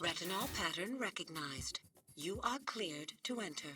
Retinol pattern recognized. You are cleared to enter.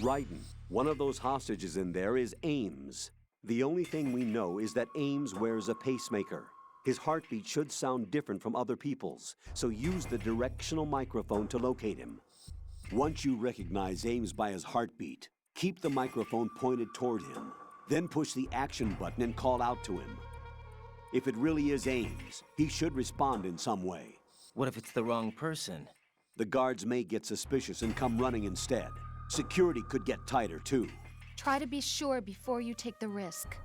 Raiden, one of those hostages in there is Ames. The only thing we know is that Ames wears a pacemaker. His heartbeat should sound different from other people's, so use the directional microphone to locate him. Once you recognize Ames by his heartbeat, keep the microphone pointed toward him. Then push the action button and call out to him. If it really is Ames, he should respond in some way. What if it's the wrong person? The guards may get suspicious and come running instead. Security could get tighter, too. Try to be sure before you take the risk.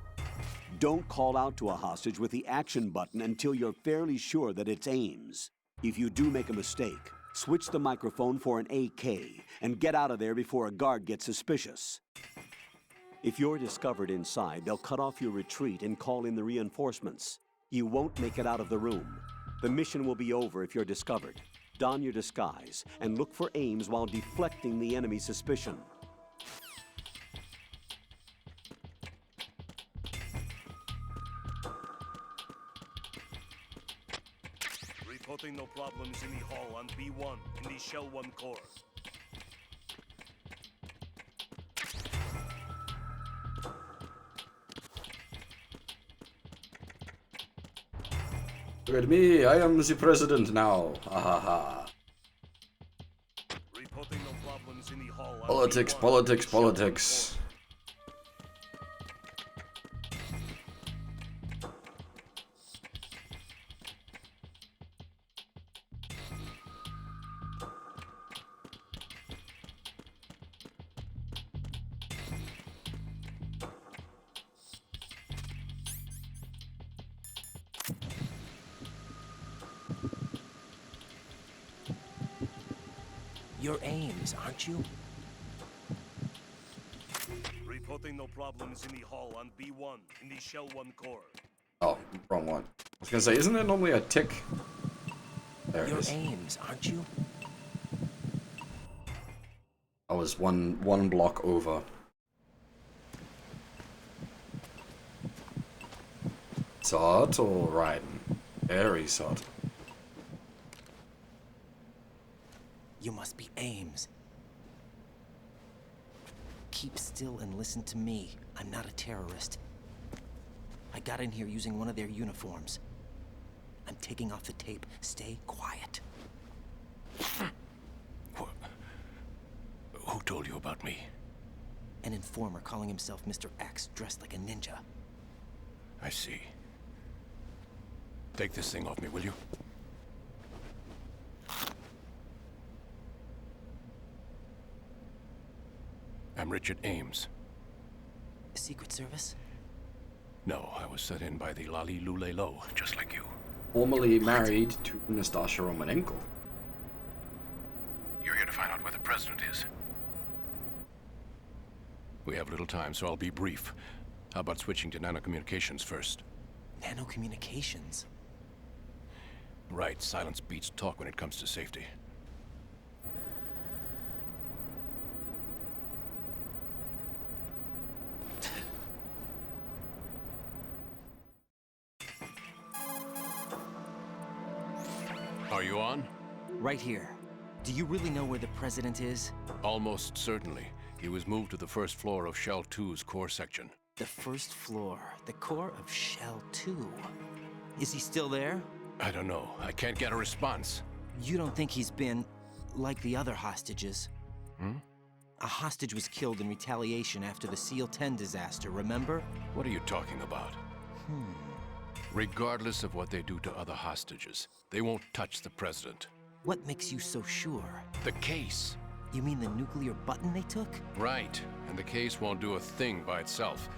Don't call out to a hostage with the action button until you're fairly sure that it's Ames. If you do make a mistake, switch the microphone for an AK and get out of there before a guard gets suspicious. If you're discovered inside, they'll cut off your retreat and call in the reinforcements. You won't make it out of the room. The mission will be over if you're discovered. Don your disguise and look for Ames while deflecting the enemy's suspicion. Reporting no problems in the hall on B1 in the Shell 1 core. Look at me, I am the president now. Ha ha ha. Reporting no problems in the hall on Politics, B1 politics, in the Shell 1 politics. You're Ames, aren't you? Reporting no problems in the hall on B1 in the Shell 1 core. Oh, wrong one. I was gonna say, isn't there normally a tick? There it You're is. Ames, aren't you? I was one block over. Subtle riding. Very subtle. You must be Ames. Keep still and listen to me. I'm not a terrorist. I got in here using one of their uniforms. I'm taking off the tape. Stay quiet. Who told you about me? An informer calling himself Mr. X, dressed like a ninja. I see. Take this thing off me, will you? I'm Richard Ames. Secret Service? No, I was sent in by the Lali Lule Lo, just like you. Formerly married to Nastasha Romanenko. You're here to find out where the president is. We have little time, so I'll be brief. How about switching to nanocommunications first? Nanocommunications? Right, silence beats talk when it comes to safety. Are you on? Right here. Do you really know where the president is? Almost certainly. He was moved to the first floor of Shell 2's core section. The first floor, the core of Shell 2. Is he still there? I don't know. I can't get a response. You don't think he's been like the other hostages? Hmm? A hostage was killed in retaliation after the SEAL 10 disaster, remember? What are you talking about? Regardless of what they do to other hostages, they won't touch the president. What makes you so sure? The case. You mean the nuclear button they took? Right, and the case won't do a thing by itself.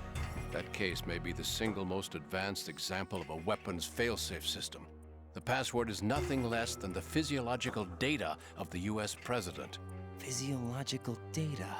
That case may be the single most advanced example of a weapons failsafe system. The password is nothing less than the physiological data of the US president. Physiological data?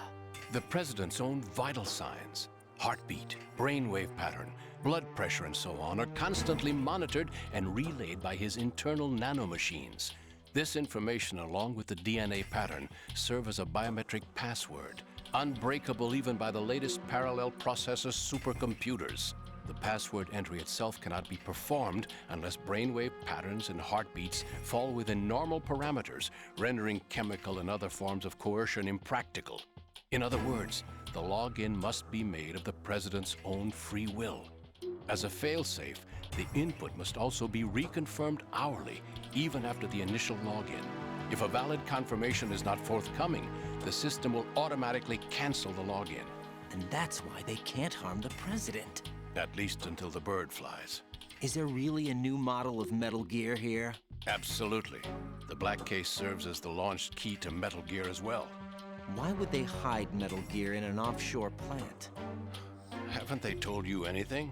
The president's own vital signs, heartbeat, brainwave pattern, blood pressure and so on are constantly monitored and relayed by his internal nanomachines. This information, along with the DNA pattern, serve as a biometric password, unbreakable even by the latest parallel processor supercomputers. The password entry itself cannot be performed unless brainwave patterns and heartbeats fall within normal parameters, rendering chemical and other forms of coercion impractical. In other words, the login must be made of the president's own free will. As a failsafe, the input must also be reconfirmed hourly, even after the initial login. If a valid confirmation is not forthcoming, the system will automatically cancel the login. And that's why they can't harm the president. At least until the bird flies. Is there really a new model of Metal Gear here? Absolutely. The black case serves as the launch key to Metal Gear as well. Why would they hide Metal Gear in an offshore plant? Haven't they told you anything?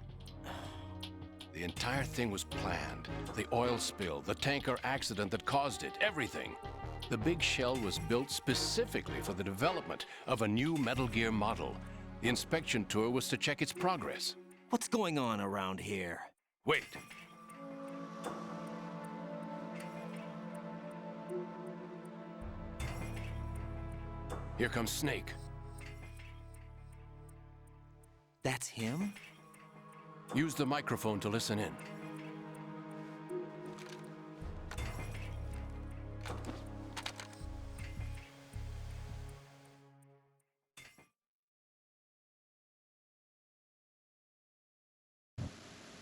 The entire thing was planned. The oil spill, the tanker accident that caused it, everything. The big shell was built specifically for the development of a new Metal Gear model. The inspection tour was to check its progress. What's going on around here? Wait. Here comes Snake. That's him? Use the microphone to listen in.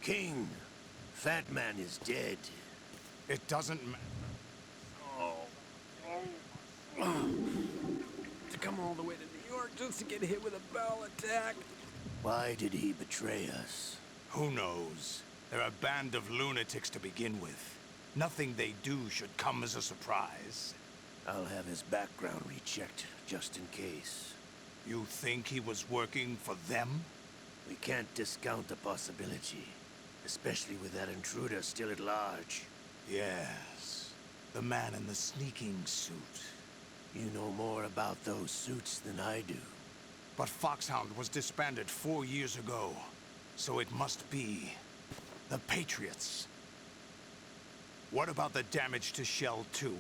King, Fat Man is dead. It doesn't matter. To come all the way to New York just to get hit with a barrel attack. Why did he betray us? Who knows? They're a band of lunatics to begin with. Nothing they do should come as a surprise. I'll have his background rechecked, just in case. You think he was working for them? We can't discount the possibility, especially with that intruder still at large. Yes. The man in the sneaking suit. You know more about those suits than I do. But Foxhound was disbanded 4 years ago. So it must be the Patriots. What about the damage to Shell 2?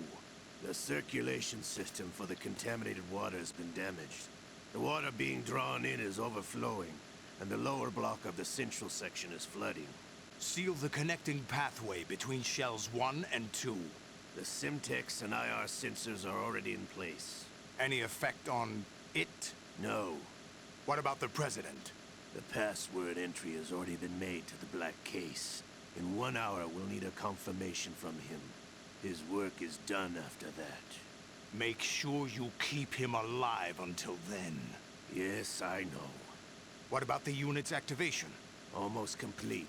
The circulation system for the contaminated water has been damaged. The water being drawn in is overflowing, and the lower block of the central section is flooding. Seal the connecting pathway between Shells 1 and 2. The Simtex and IR sensors are already in place. Any effect on it? No. What about the President? The password entry has already been made to the black case. In 1 hour, we'll need a confirmation from him. His work is done after that. Make sure you keep him alive until then. Yes, I know. What about the unit's activation? Almost complete.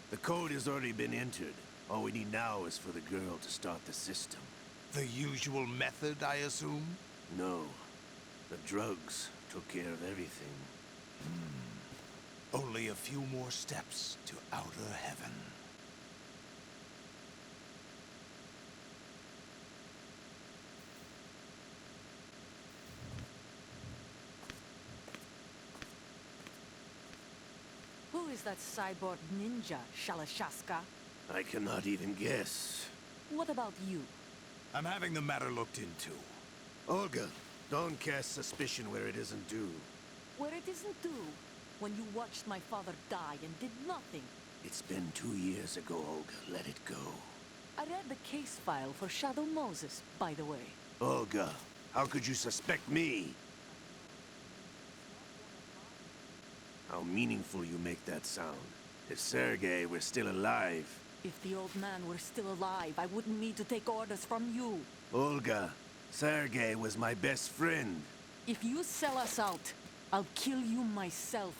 The code has already been entered. All we need now is for the girl to start the system. The usual method, I assume? No. The drugs took care of everything. Only a few more steps to outer heaven. Who is that cyborg ninja, Shalashaska? I cannot even guess. What about you? I'm having the matter looked into. Olga, don't cast suspicion where it isn't due. Where it isn't due? When you watched my father die and did nothing. It's been 2 years ago, Olga. Let it go. I read the case file for Shadow Moses, by the way. Olga, how could you suspect me? How meaningful you make that sound. If Sergei were still alive... If the old man were still alive, I wouldn't need to take orders from you. Olga, Sergei was my best friend. If you sell us out, I'll kill you myself.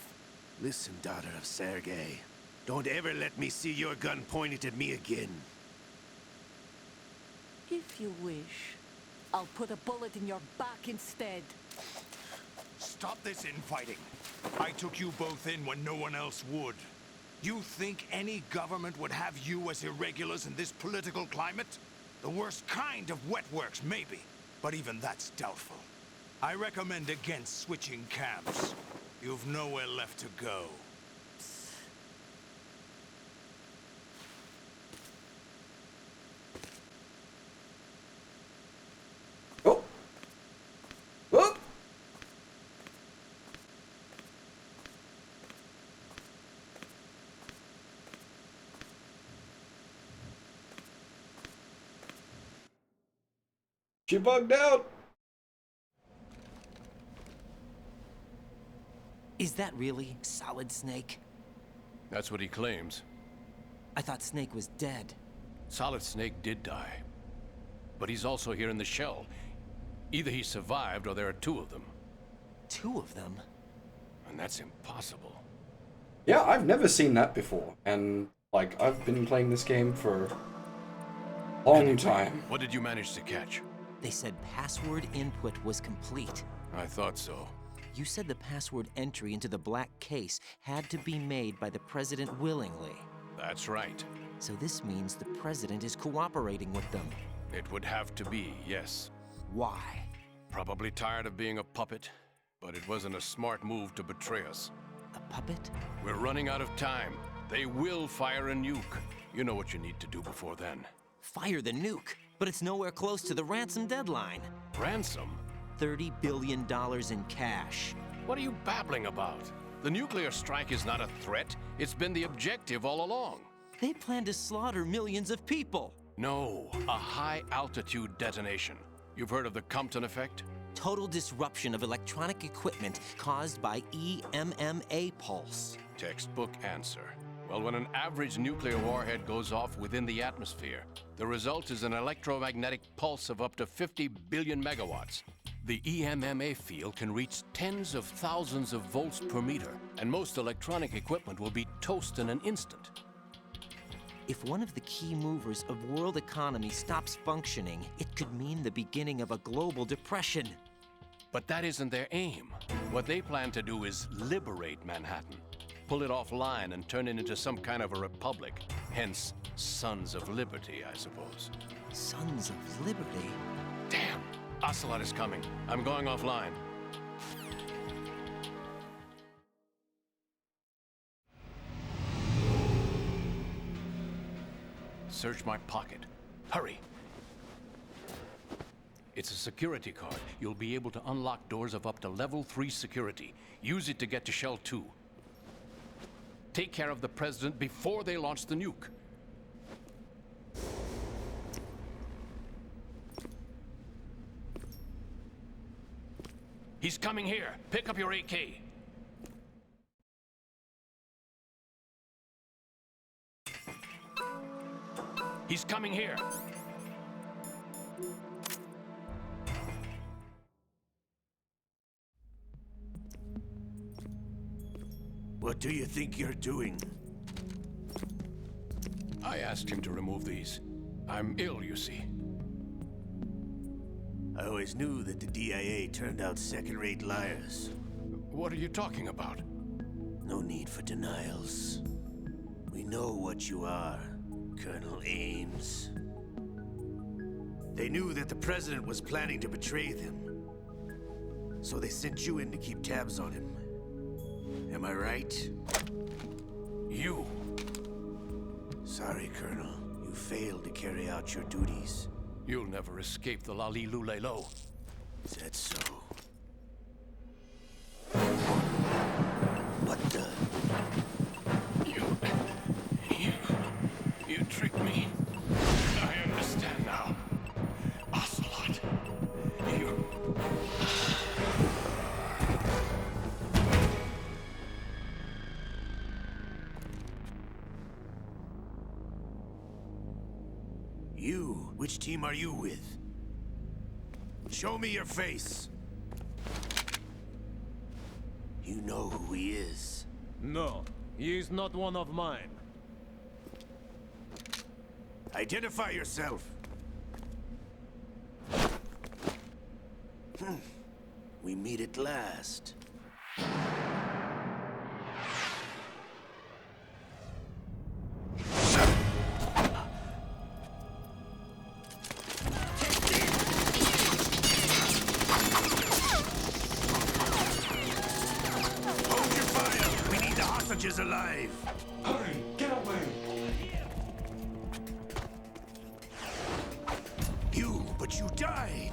Listen, daughter of Sergei. Don't ever let me see your gun pointed at me again. If you wish, I'll put a bullet in your back instead. Stop this infighting. I took you both in when no one else would. You think any government would have you as irregulars in this political climate? The worst kind of wet works, maybe. But even that's doubtful. I recommend against switching camps. You've nowhere left to go. Oh! Oh! She bugged out! Is that really Solid Snake? That's what he claims. I thought Snake was dead. Solid Snake did die. But he's also here in the shell. Either he survived or there are 2 of them. 2 of them? And that's impossible. Yeah, I've never seen that before. And, like, I've been playing this game for a long time. What did you manage to catch? They said password input was complete. I thought so. You said the password entry into the black case had to be made by the President willingly. That's right. So this means the President is cooperating with them. It would have to be, yes. Why? Probably tired of being a puppet, but it wasn't a smart move to betray us. A puppet? We're running out of time. They will fire a nuke. You know what you need to do before then. Fire the nuke? But it's nowhere close to the ransom deadline. Ransom? $30 billion in cash. What are you babbling about? The nuclear strike is not a threat. It's been the objective all along. They plan to slaughter millions of people. No, a high-altitude detonation. You've heard of the Compton effect? Total disruption of electronic equipment caused by EMMA pulse. Textbook answer. Well, when an average nuclear warhead goes off within the atmosphere, the result is an electromagnetic pulse of up to 50 billion megawatts. The EMMA field can reach tens of thousands of volts per meter, and most electronic equipment will be toast in an instant. If one of the key movers of world economy stops functioning, it could mean the beginning of a global depression. But that isn't their aim. What they plan to do is liberate Manhattan. Pull it offline and turn it into some kind of a republic. Hence, Sons of Liberty, I suppose. Sons of Liberty? Damn! Ocelot is coming. I'm going offline. Search my pocket. Hurry! It's a security card. You'll be able to unlock doors of up to level 3 security. Use it to get to Shell 2. Take care of the President before they launch the nuke. He's coming here. Pick up your AK. He's coming here. What do you think you're doing? I asked him to remove these. I'm ill, you see. I always knew that the DIA turned out second-rate liars. What are you talking about? No need for denials. We know what you are, Colonel Ames. They knew that the President was planning to betray them. So they sent you in to keep tabs on him. Am I right? You. Sorry, Colonel. You failed to carry out your duties. You'll never escape the Lali-Lulelo. Is that so? What the? You tricked me. I understand now. Ocelot. You... You? Which team are you with? Show me your face. You know who he is. No, he is not one of mine. Identify yourself. We meet at last. Is alive. Hurry, get away. But you died.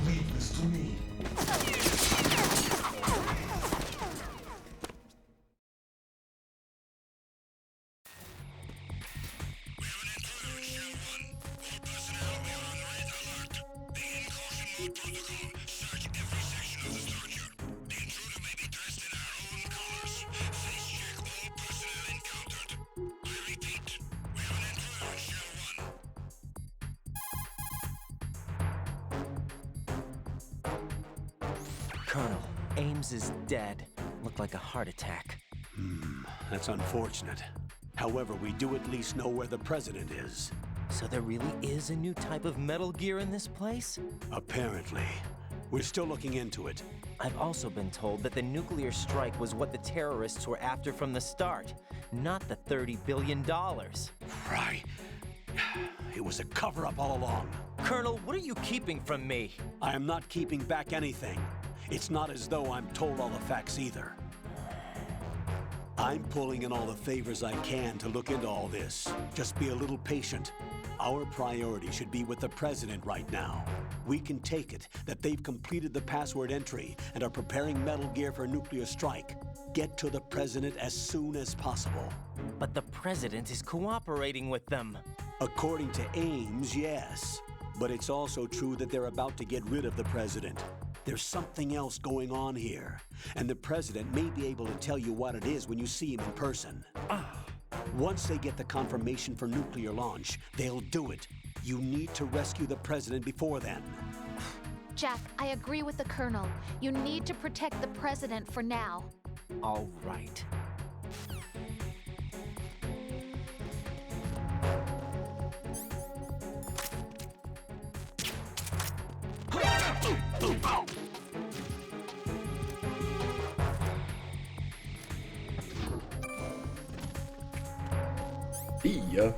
Leave this to me. Colonel, Ames is dead. Looked like a heart attack. That's unfortunate. However, we do at least know where the President is. So there really is a new type of Metal Gear in this place? Apparently. We're still looking into it. I've also been told that the nuclear strike was what the terrorists were after from the start, not the $30 billion. Right. It was a cover-up all along. Colonel, what are you keeping from me? I am not keeping back anything. It's not as though I'm told all the facts either. I'm pulling in all the favors I can to look into all this. Just be a little patient. Our priority should be with the President right now. We can take it that they've completed the password entry and are preparing Metal Gear for a nuclear strike. Get to the President as soon as possible. But the President is cooperating with them. According to Ames, yes. But it's also true that they're about to get rid of the President. There's something else going on here, and the President may be able to tell you what it is when you see him in person. Once they get the confirmation for nuclear launch, they'll do it. You need to rescue the President before then. Jack, I agree with the Colonel. You need to protect the President for now. All right. yeah?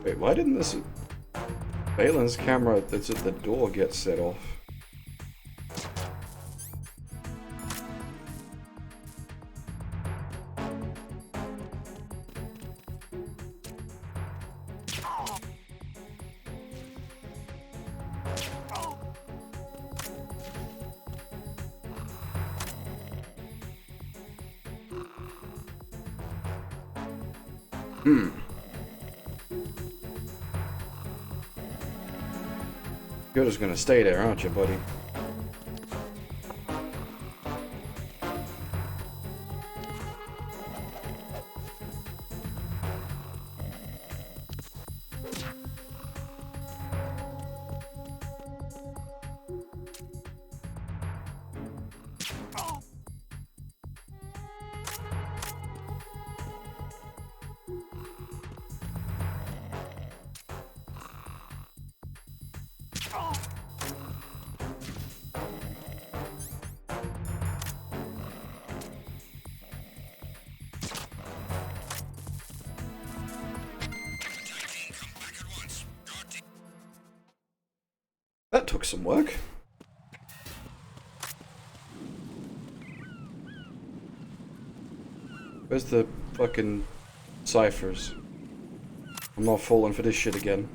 Wait, why didn't this Balin's camera that's at the door get set off? You're just gonna stay there, aren't you, buddy? That took some work. Where's the fucking ciphers? I'm not falling for this shit again.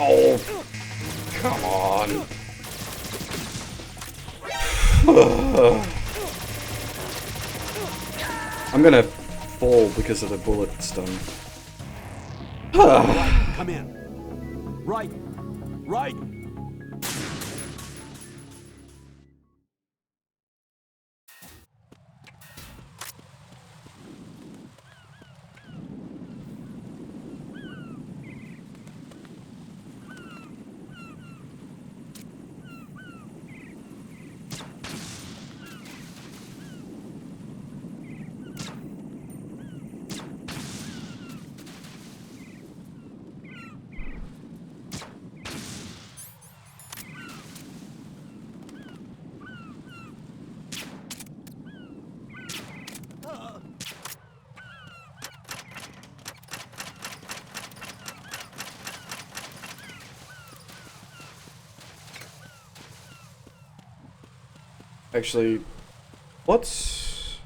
Oh, come on. I'm gonna fall because of the bullet stun. Right, come in. Right. Right. Actually, what's...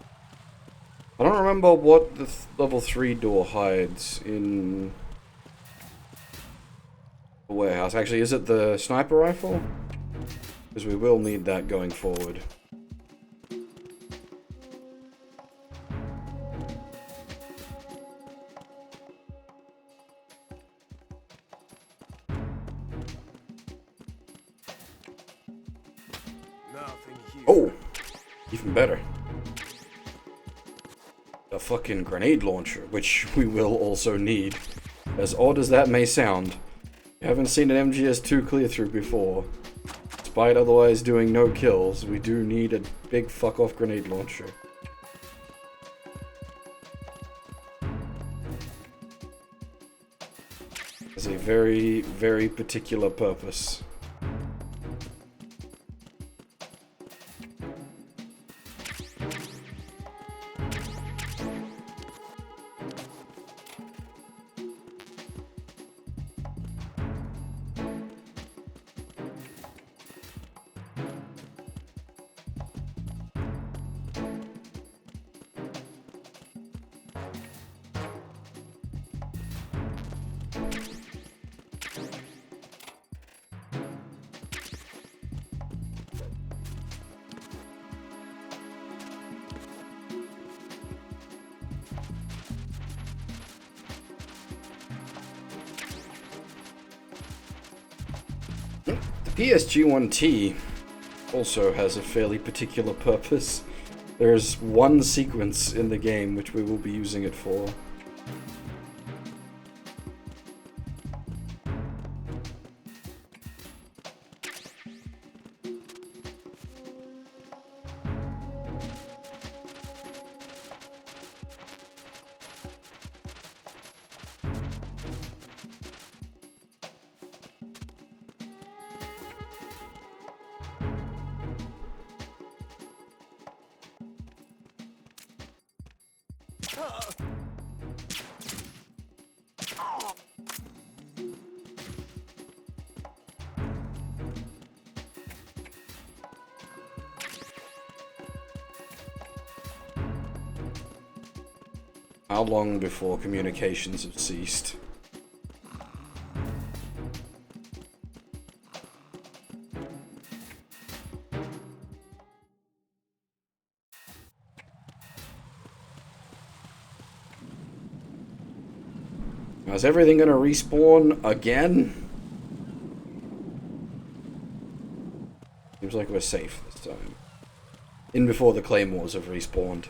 I don't remember what the level 3 door hides in the warehouse. Actually, is it the sniper rifle? Because we will need that going forward. Oh! Even better. A fucking grenade launcher, which we will also need. As odd as that may sound, you haven't seen an MGS2 clear through before. Despite otherwise doing no kills, we do need a big fuck-off grenade launcher. Has a very, very particular purpose. The PSG-1T also has a fairly particular purpose. There's one sequence in the game which we will be using it for. How long before communications have ceased? Now, is everything gonna respawn again? Seems like we're safe this time. In before the claymores have respawned.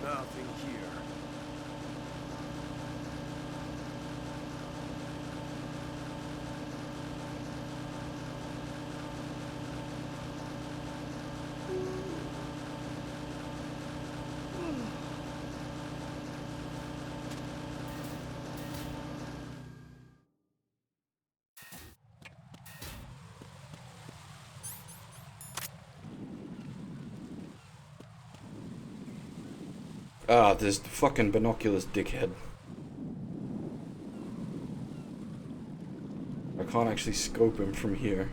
Nothing here. Ah, there's the fucking binoculars, dickhead. I can't actually scope him from here.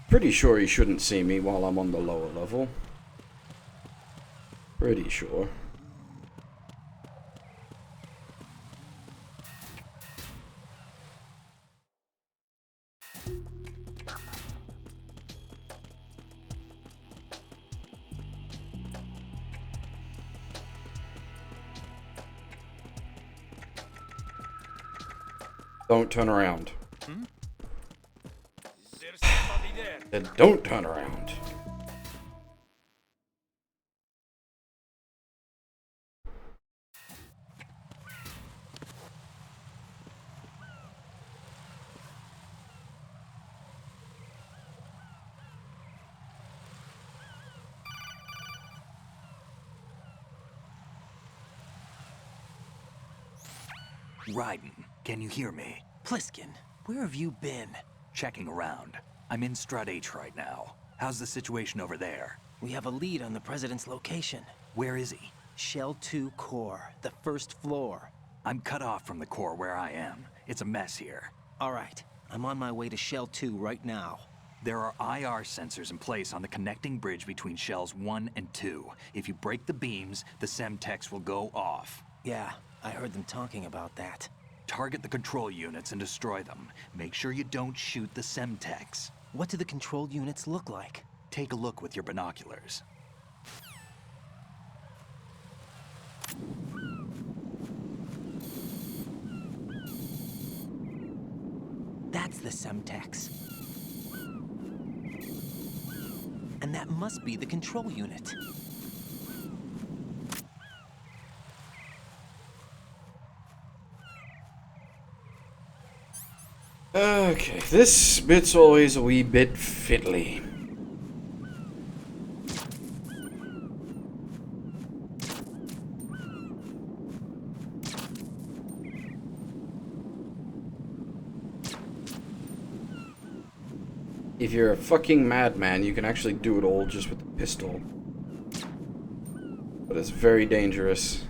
Pretty sure he shouldn't see me while I'm on the lower level. Pretty sure. Don't turn around. Then don't turn around. Raiden, can you hear me? Pliskin, where have you been? Checking around. I'm in Strut H right now. How's the situation over there? We have a lead on the president's location. Where is he? Shell 2 core, the first floor. I'm cut off from the core where I am. It's a mess here. All right, I'm on my way to Shell 2 right now. There are IR sensors in place on the connecting bridge between Shells 1 and 2. If you break the beams, the Semtex will go off. Yeah, I heard them talking about that. Target the control units and destroy them. Make sure you don't shoot the Semtex. What do the control units look like? Take a look with your binoculars. That's the Semtex. And that must be the control unit. Okay, this bit's always a wee bit fiddly. If you're a fucking madman, you can actually do it all just with a pistol. But it's very dangerous.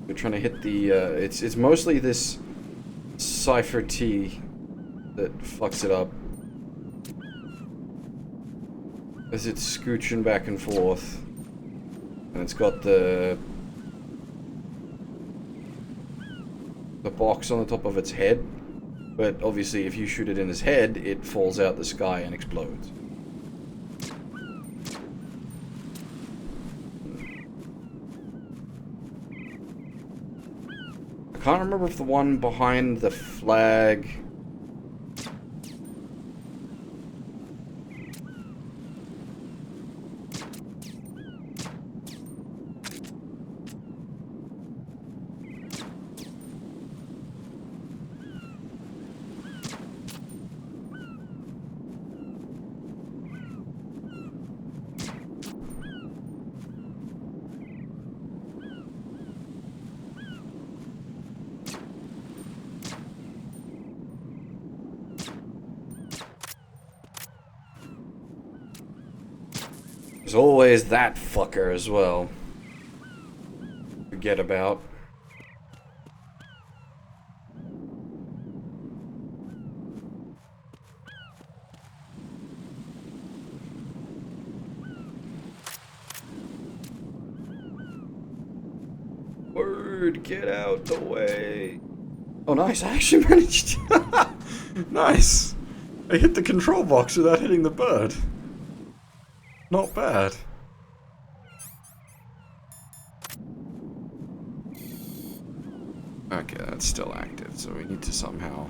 We're trying to hit the, it's mostly this Cypher T that fucks it up. As it's scooching back and forth. And it's got the box on the top of its head. But obviously if you shoot it in his head, it falls out the sky and explodes. I can't remember if the one behind the flag... There's always that fucker as well. Forget about. Word, get out the way. Oh nice, I actually managed. Nice. I hit the control box without hitting the bird. Not bad. Okay, that's still active, so we need to somehow...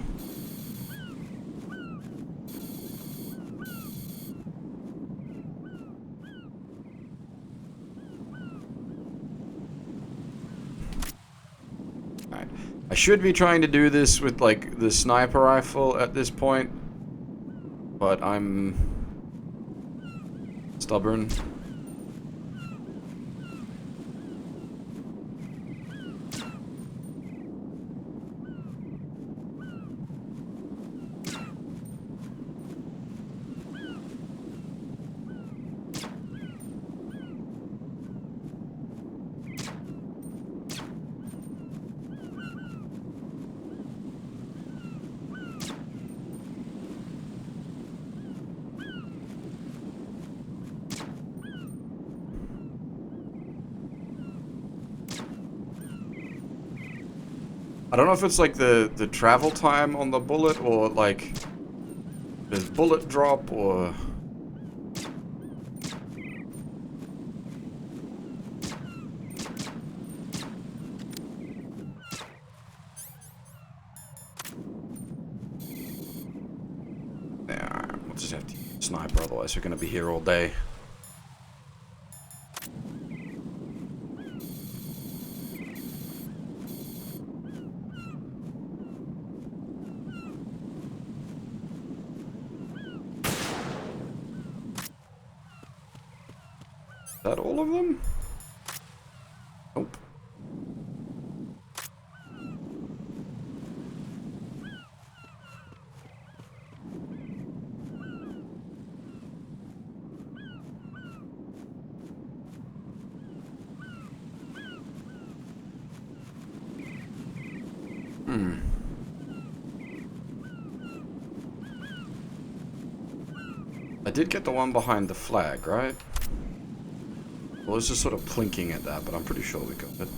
Alright. I should be trying to do this with, like, the sniper rifle at this point, but I'm... stubborn. I don't know if it's like the travel time on the bullet or like the bullet drop or... Yeah, we'll just have to use a sniper, otherwise we're gonna be here all day. Is that all of them? Nope. I did get the one behind the flag, right? Well, it's just sort of plinking at that, but I'm pretty sure we got it.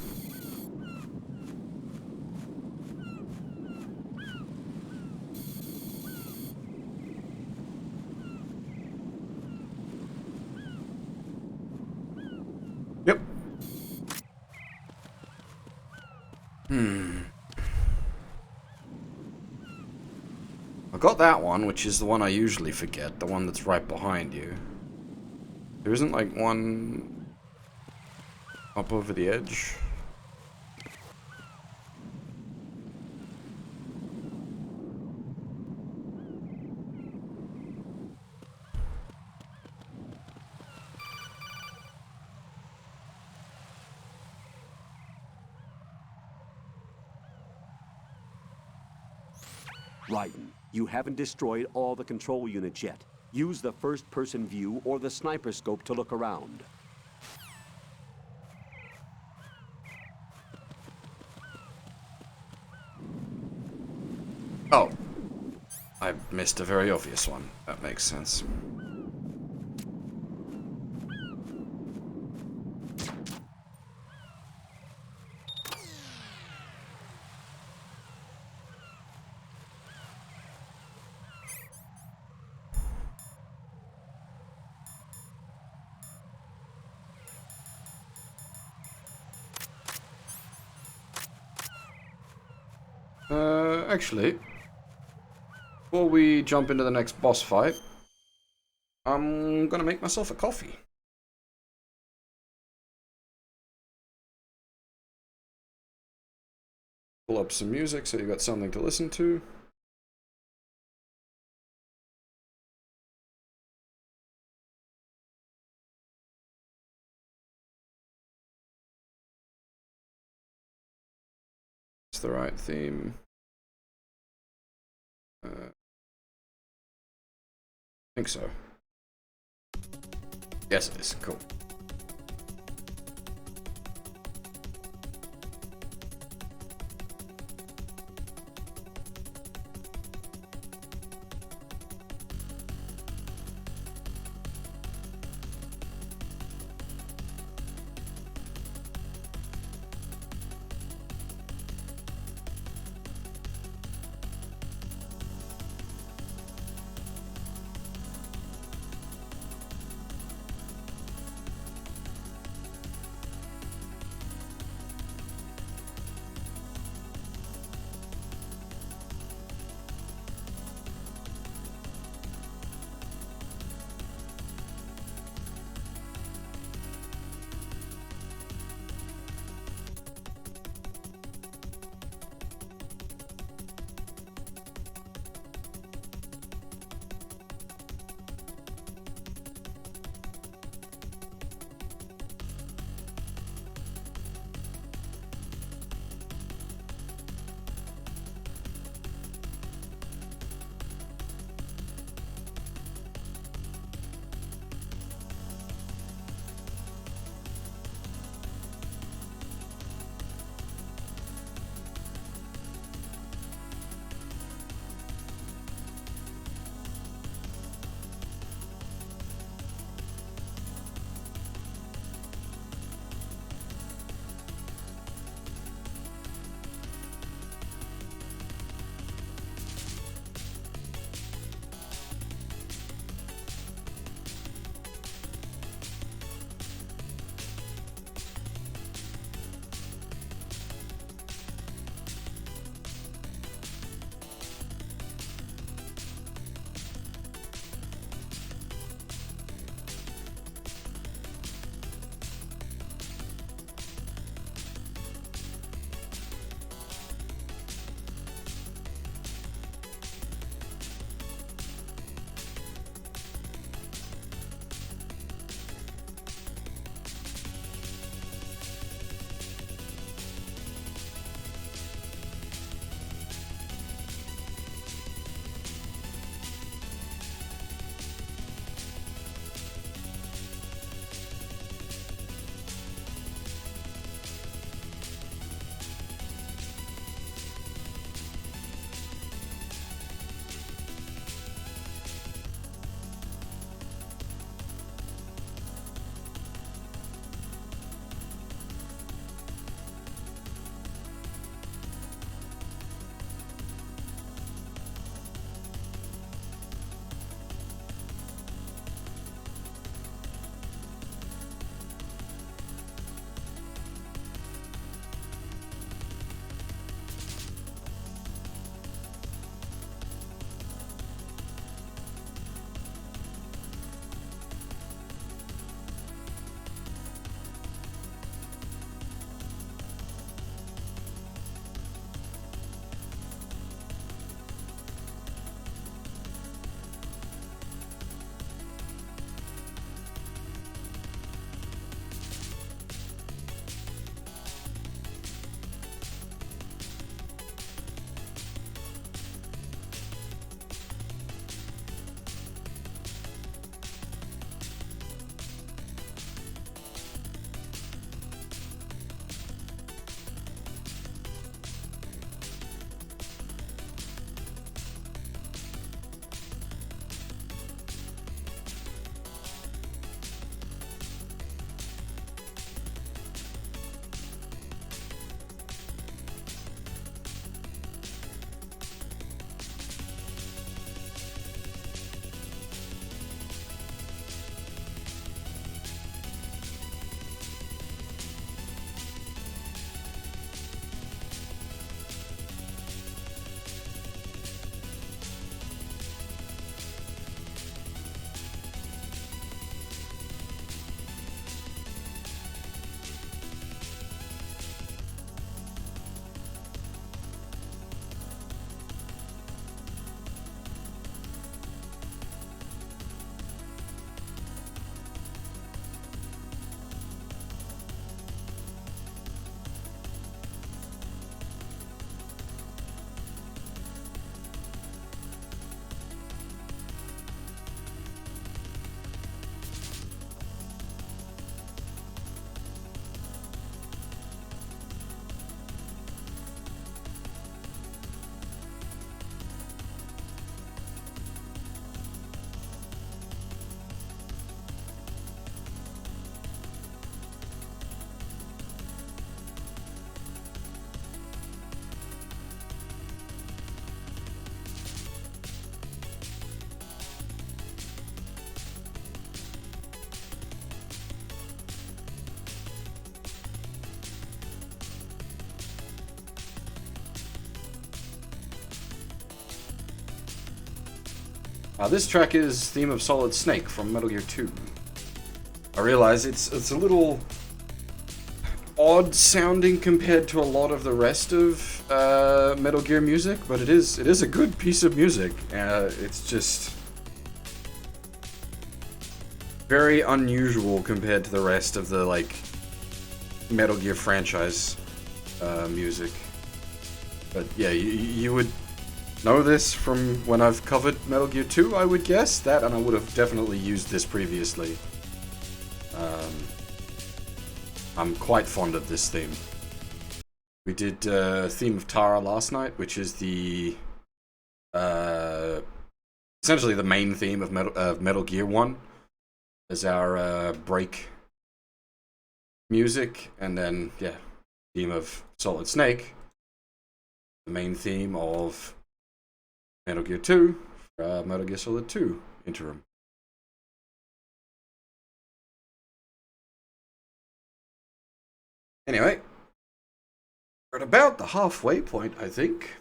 Yep. I got that one, which is the one I usually forget, the one that's right behind you. There isn't like one up over the edge. Raiden, you haven't destroyed all the control units yet. Use the first-person view or the sniper scope to look around. Oh. I missed a very obvious one. That makes sense. Actually, before we jump into the next boss fight, I'm gonna make myself a coffee. Pull up some music so you got something to listen to. It's the right theme. I think so. Yes, it is. Cool. This track is theme of Solid Snake from Metal Gear 2. I realize it's a little odd sounding compared to a lot of the rest of Metal Gear music, but it is a good piece of music. It's just very unusual compared to the rest of the like Metal Gear franchise music. But yeah, you would know this from when I've covered Metal Gear 2, I would guess. That, and I would have definitely used this previously. I'm quite fond of this theme. We did theme of Tara last night, which is the essentially the main theme of Metal Gear 1 as our break music, and then yeah, theme of Solid Snake, the main theme of Metal Gear 2, Metal Gear Solid 2 interim. Anyway, we're at about the halfway point, I think.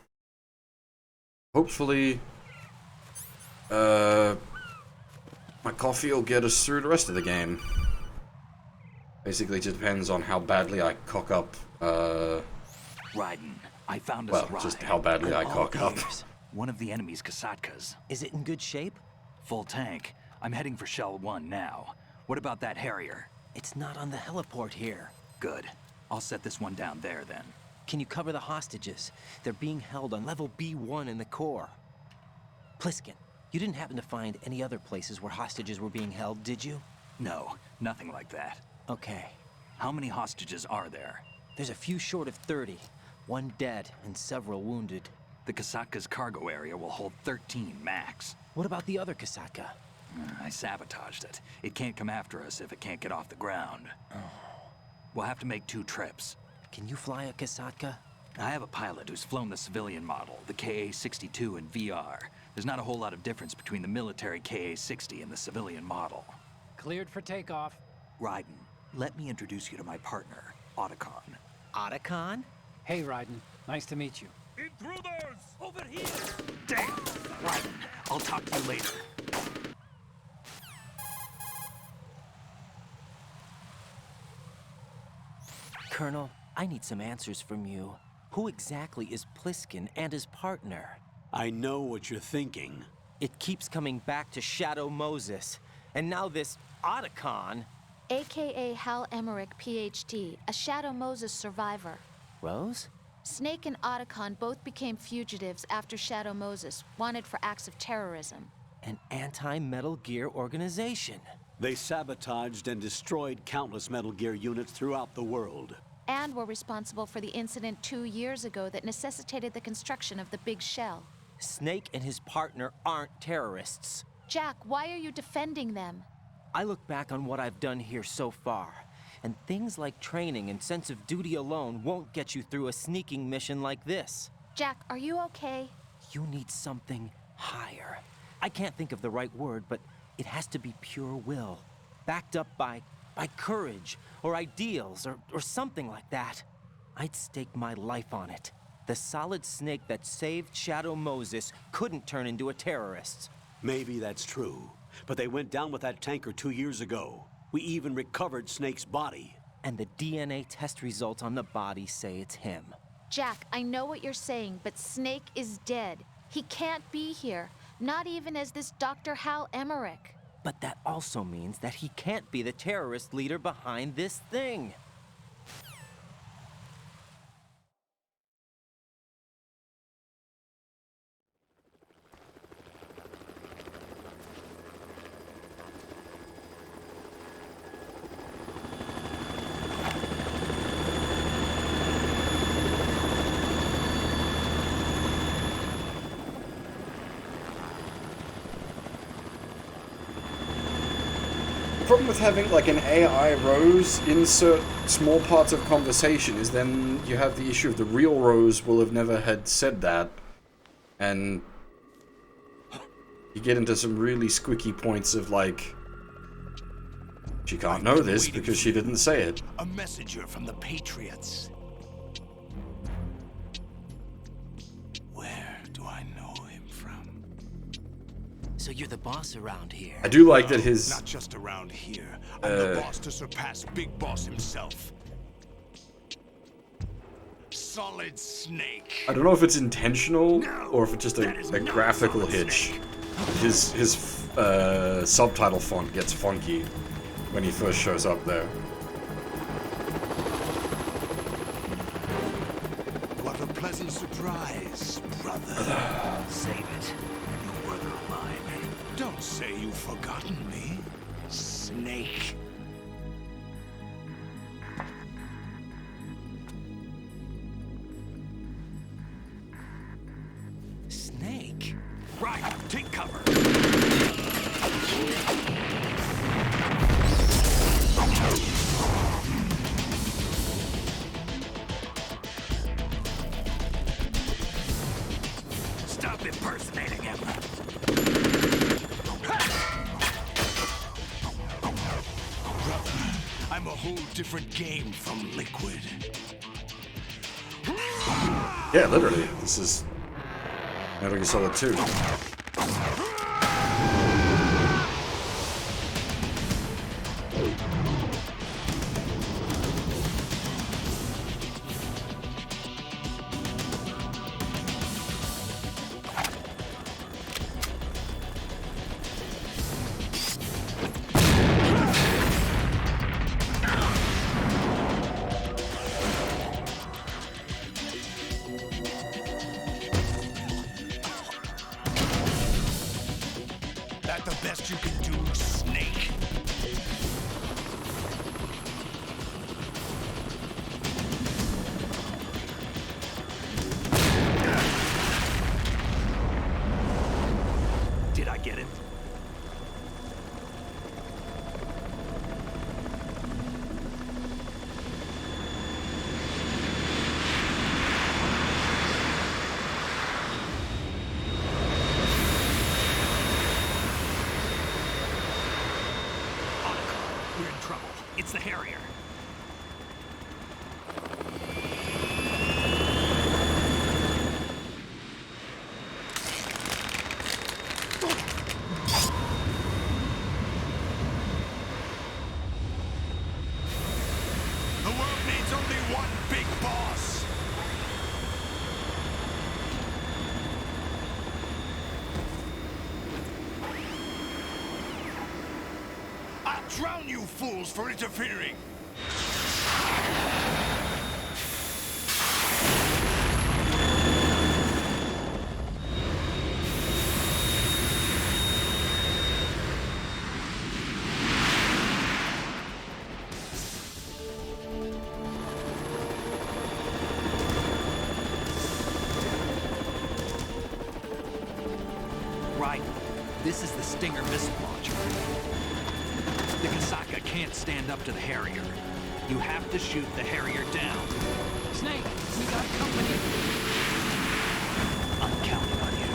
Hopefully, my coffee will get us through the rest of the game. Basically, it depends on how badly I cock up, Raiden, I found well, just how badly I cock up. One of the enemy's Kasatkas. Is it in good shape? Full tank. I'm heading for Shell 1 now. What about that Harrier? It's not on the heliport here. Good. I'll set this one down there then. Can you cover the hostages? They're being held on level B1 in the core. Pliskin, you didn't happen to find any other places where hostages were being held, did you? No, nothing like that. Okay. How many hostages are there? There's a few short of 30. One dead and several wounded. The Kasatka's cargo area will hold 13 max. What about the other Kasatka? I sabotaged it. It can't come after us if it can't get off the ground. We'll have to make 2 trips. Can you fly a Kasatka? I have a pilot who's flown the civilian model, the KA-62 in VR. There's not a whole lot of difference between the military KA-60 and the civilian model. Cleared for takeoff. Raiden, let me introduce you to my partner, Otacon. Otacon? Hey, Raiden. Nice to meet you. Intruders! Over here! Damn! Raiden, I'll talk to you later. Colonel, I need some answers from you. Who exactly is Pliskin and his partner? I know what you're thinking. It keeps coming back to Shadow Moses. And now this Otacon. AKA Hal Emmerich, PhD, a Shadow Moses survivor. Rose? Snake and Otacon both became fugitives after Shadow Moses, wanted for acts of terrorism. An anti-Metal Gear organization. They sabotaged and destroyed countless Metal Gear units throughout the world. And were responsible for the incident 2 years ago that necessitated the construction of the Big Shell. Snake and his partner aren't terrorists. Jack, why are you defending them? I look back on what I've done here so far, and things like training and sense of duty alone won't get you through a sneaking mission like this. Jack, are you okay? You need something higher. I can't think of the right word, but it has to be pure will, backed up by courage, or ideals, or something like that. I'd stake my life on it. The Solid Snake that saved Shadow Moses couldn't turn into a terrorist. Maybe that's true, but they went down with that tanker 2 years ago. We even recovered Snake's body. And the DNA test results on the body say it's him. Jack, I know what you're saying, but Snake is dead. He can't be here, not even as this Dr. Hal Emmerich. But that also means that he can't be the terrorist leader behind this thing. The problem with having like an AI Rose insert small parts of conversation is then you have the issue of the real Rose will have never had said that, and you get into some really squicky points of like, she can't know this because she didn't say it. A messenger from the Patriots. Where do I know him from? So You're the boss around here. I do like that his... Not just around here. I'm the boss to surpass Big Boss himself. Solid Snake. I don't know if it's intentional or if it's just a graphical hitch. His subtitle font gets funky when he first shows up there. What a pleasant surprise, brother. Save it. You brother of mine. Don't say you've forgotten me, Snake. Snake? Right, take cover. Stop impersonating him. Brother, I'm a whole different game from Liquid. Yeah, literally. This is Metal Gear Solid 2. That the best you can do, Snake? Did I get it? We're in trouble. It's the Harrier. The world needs only one big boss. I'll drown you fools for interfering. Right. This is the Stinger missile launcher. The Kasaka can't stand up to the Harrier. You have to shoot the Harrier down. Snake, we got company. I'm counting on you.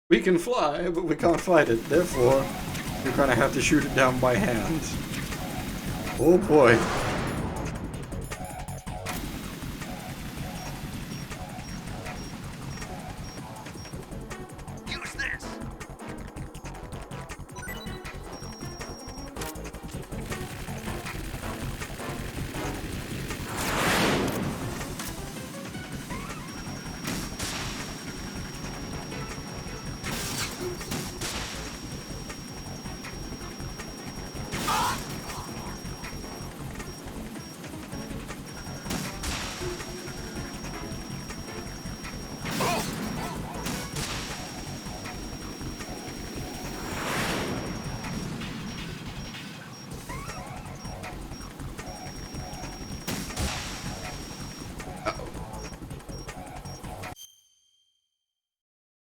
We can fly, but we can't fight it. Therefore, you're gonna have to shoot it down by hand. Oh boy. Use this.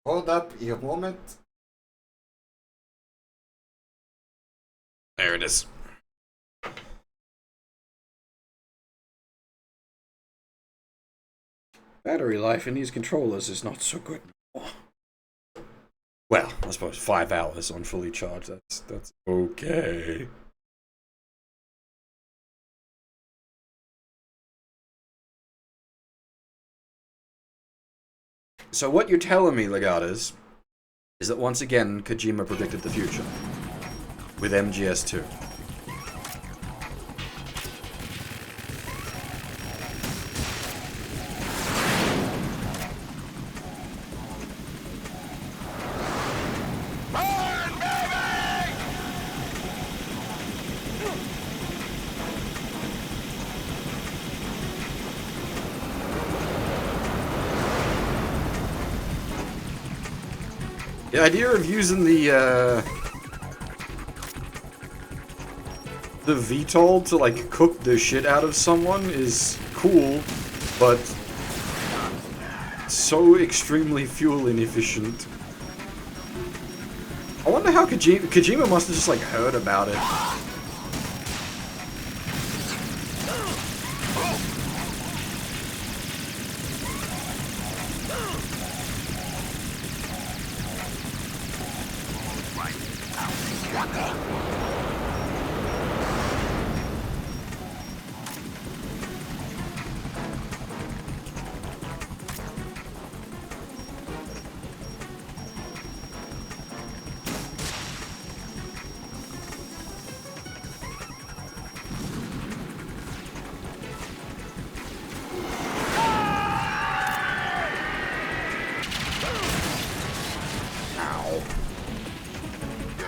Hold up a moment. There it is. Battery life in these controllers is not so good anymore. Well, I suppose 5 hours on fully charged, that's okay. So what you're telling me, Legatas, is that once again Kojima predicted the future with MGS2. The idea of using the VTOL to, like, cook the shit out of someone is cool, but so extremely fuel inefficient. I wonder how Kojima must have just, like, heard about it.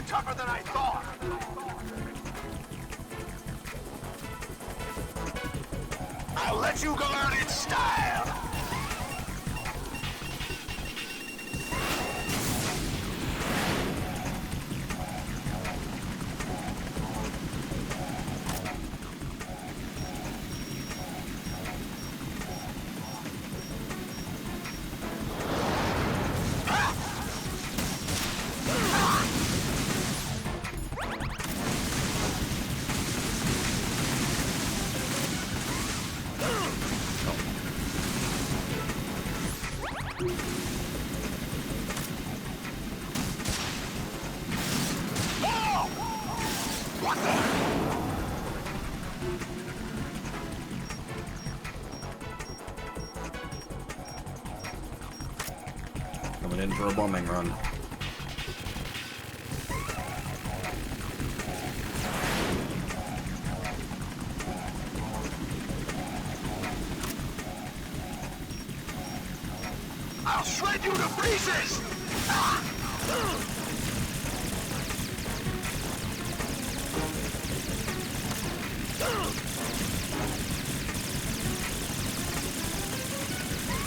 Tougher than I thought. I'll let you go out in style. Coming in for a bombing run. I'll shred you to pieces!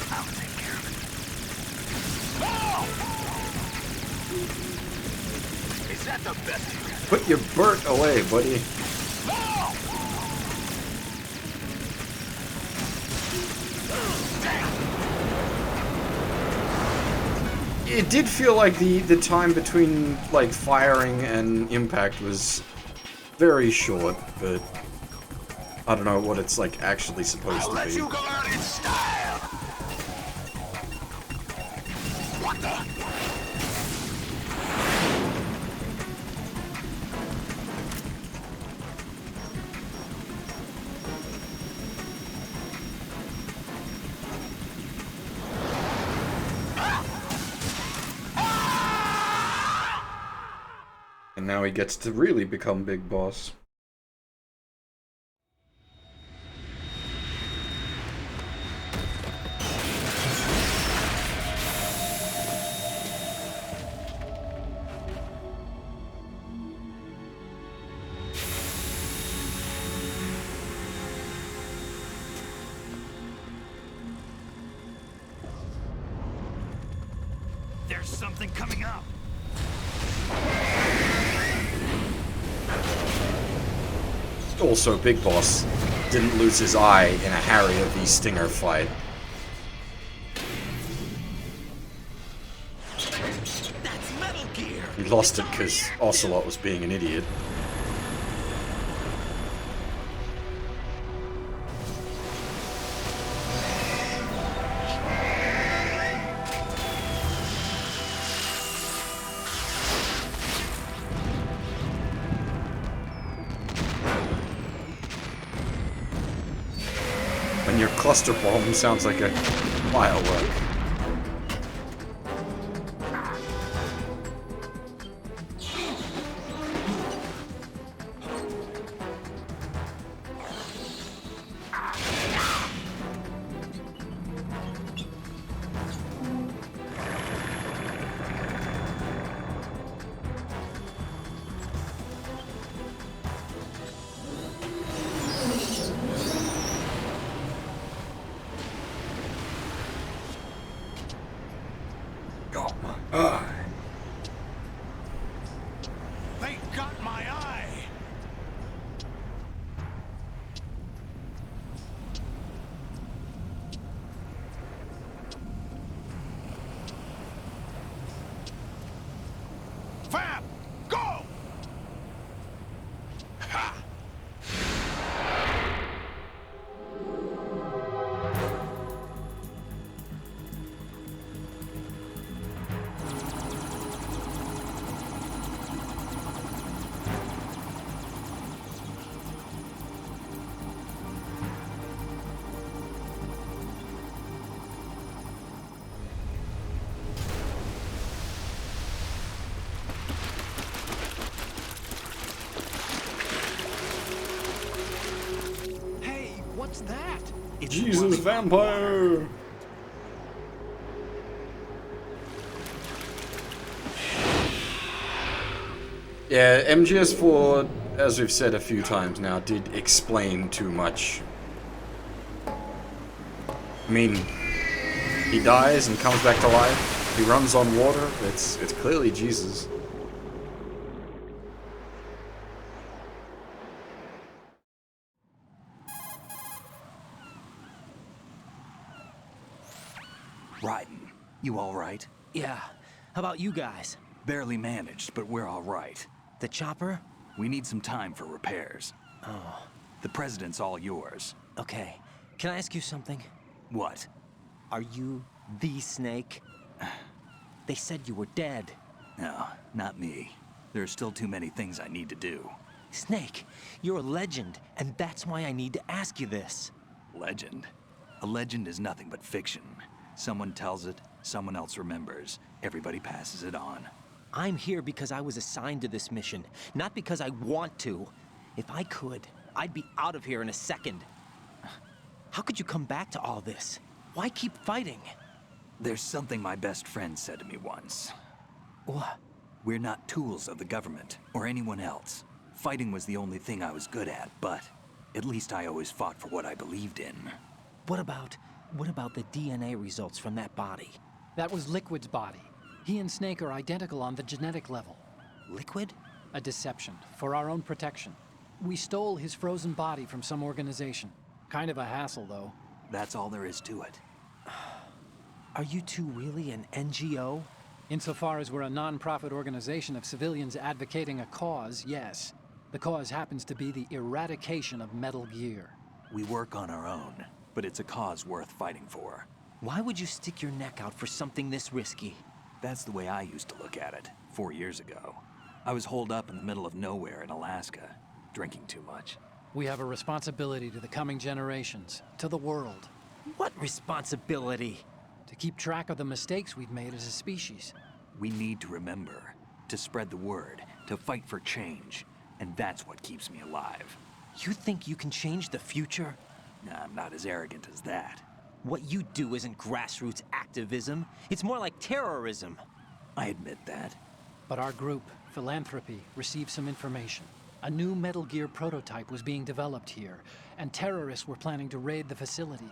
I'll take care of it. Is that the best you can? Put your Burt away, buddy. It did feel like the time between, like, firing and impact was very short, but I don't know what it's, like, actually supposed to be. Let you go out in style. What the? And now he gets to really become Big Boss. There's something coming up. Also, Big Boss didn't lose his eye in a Harrier v Stinger fight. That's Metal Gear. He lost it because Ocelot was being an idiot. When your cluster bomb sounds like a firework. What's that? It's Jesus vampire! Yeah, MGS4, as we've said a few times now, did explain too much. I mean, he dies and comes back to life. He runs on water. It's clearly Jesus. Raiden, you all right? Yeah. How about you guys? Barely managed, but we're all right. The chopper? We need some time for repairs. Oh. The president's all yours. Okay. Can I ask you something? What? Are you the Snake? They said you were dead. No, not me. There are still too many things I need to do. Snake, you're a legend, and that's why I need to ask you this. Legend? A legend is nothing but fiction. Someone tells it, someone else remembers. Everybody passes it on. I'm here because I was assigned to this mission, not because I want to. If I could, I'd be out of here in a second. How could you come back to all this? Why keep fighting? There's something my best friend said to me once. What? We're not tools of the government or anyone else. Fighting was the only thing I was good at, but at least I always fought for what I believed in. What about the DNA results from that body? That was Liquid's body. He and Snake are identical on the genetic level. Liquid? A deception, for our own protection. We stole his frozen body from some organization. Kind of a hassle, though. That's all there is to it. Are you two really an NGO? Insofar as we're a non-profit organization of civilians advocating a cause, yes. The cause happens to be the eradication of Metal Gear. We work on our own, but it's a cause worth fighting for. Why would you stick your neck out for something this risky? That's the way I used to look at it, 4 years ago. I was holed up in the middle of nowhere in Alaska, drinking too much. We have a responsibility to the coming generations, to the world. What responsibility? To keep track of the mistakes we've made as a species. We need to remember, to spread the word, to fight for change, and that's what keeps me alive. You think you can change the future? Nah, I'm not as arrogant as that. What you do isn't grassroots activism. It's more like terrorism. I admit that. But our group, Philanthropy, received some information. A new Metal Gear prototype was being developed here, and terrorists were planning to raid the facility.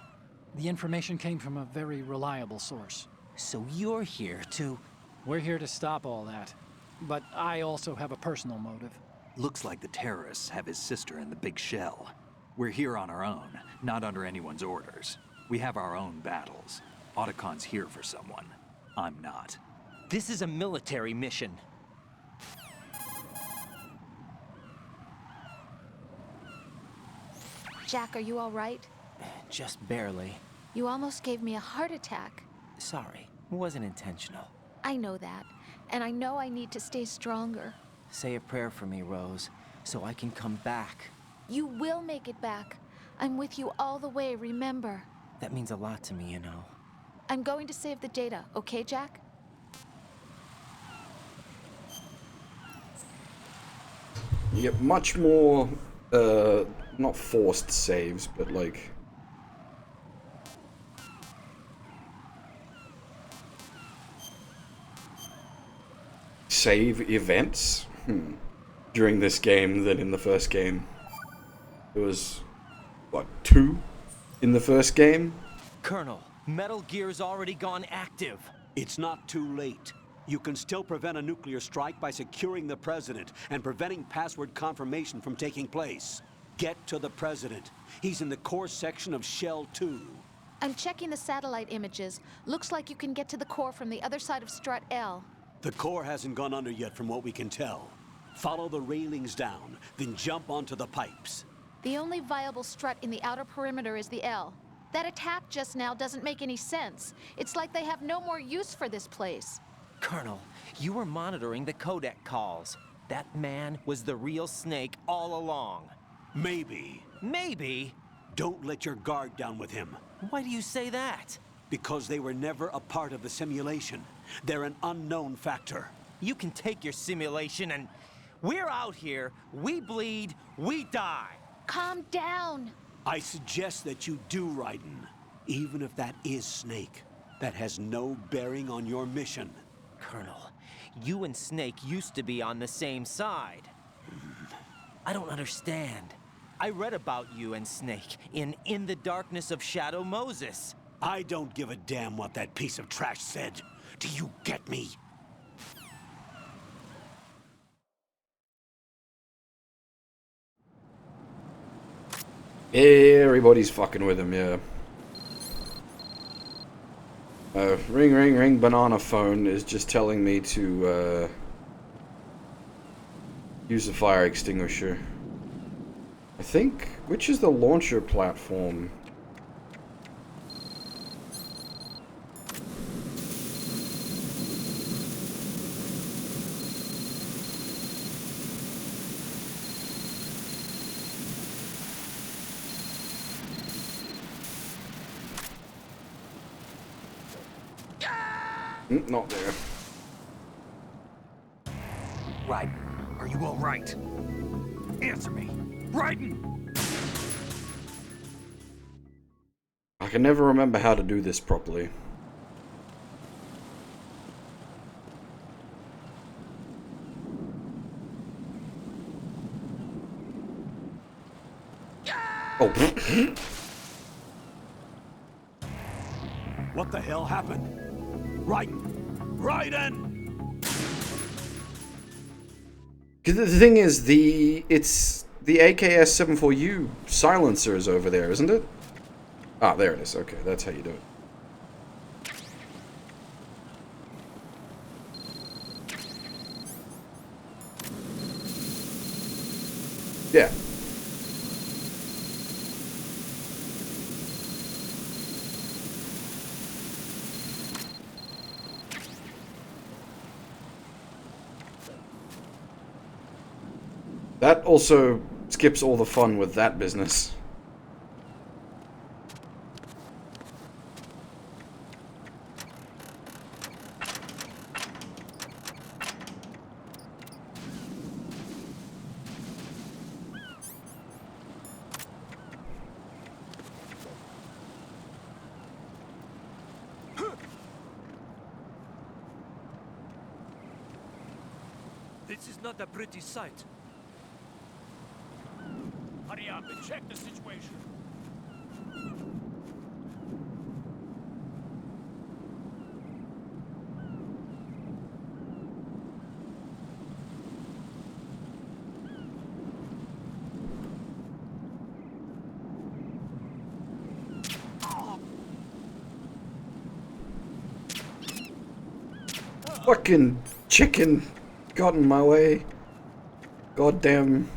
The information came from a very reliable source. So you're here to... We're here to stop all that. But I also have a personal motive. Looks like the terrorists have his sister in the big shell. We're here on our own, not under anyone's orders. We have our own battles. Otacon's here for someone. I'm not. This is a military mission. Jack, are you all right? Just barely. You almost gave me a heart attack. Sorry, it wasn't intentional. I know that, and I know I need to stay stronger. Say a prayer for me, Rose, so I can come back. You will make it back. I'm with you all the way, remember. That means a lot to me, you know. I'm going to save the data, okay, Jack? You get much more, not forced saves, but like... save events during this game than in the first game. There was, what, 2 in the first game? Colonel, Metal Gear's already gone active. It's not too late. You can still prevent a nuclear strike by securing the president and preventing password confirmation from taking place. Get to the president. He's in the core section of Shell 2. I'm checking the satellite images. Looks like you can get to the core from the other side of Strut L. The core hasn't gone under yet from what we can tell. Follow the railings down, then jump onto the pipes. The only viable strut in the outer perimeter is the L. That attack just now doesn't make any sense. It's like they have no more use for this place. Colonel, you were monitoring the codec calls. That man was the real Snake all along. Maybe. Maybe? Don't let your guard down with him. Why do you say that? Because they were never a part of the simulation. They're an unknown factor. You can take your simulation and... We're out here, we bleed, we die. Calm down. I suggest that you do, Raiden. Even if that is Snake. That has no bearing on your mission. Colonel, you and Snake used to be on the same side. I don't understand. I read about you and Snake in the Darkness of Shadow Moses. I don't give a damn what that piece of trash said. Do you get me? Everybody's fucking with him, yeah. Ring, ring, ring, banana phone is just telling me to, use the fire extinguisher. I think, which is the launcher platform? Not there. Raiden, are you all right? Answer me. Raiden! I can never remember how to do this properly. Oh. What the hell happened? Raiden! Raiden! The thing is, it's the AKS-74U silencer is over there, isn't it? Ah, there it is. Okay, that's how you do it. Yeah. That also skips all the fun with that business. This is not a pretty sight. Hurry up and check the situation. Fucking chicken got in my way. Goddamn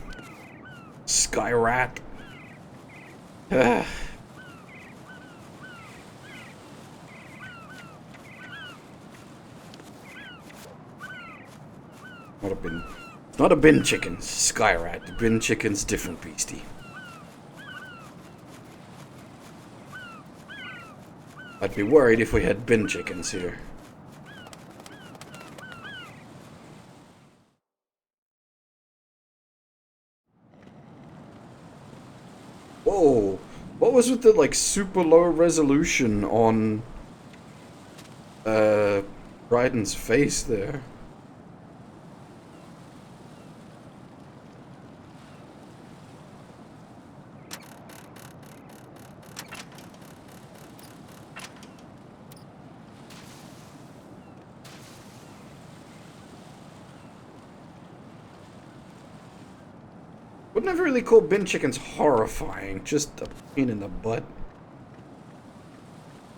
sky rat. Not a bin. It's not a bin chicken. Sky rat. The bin chicken's different beastie. I'd be worried if we had bin chickens here. Whoa! What was with the, like, super low resolution on, Raiden's face there? Would never really call bin chickens horrifying, just a pain in the butt.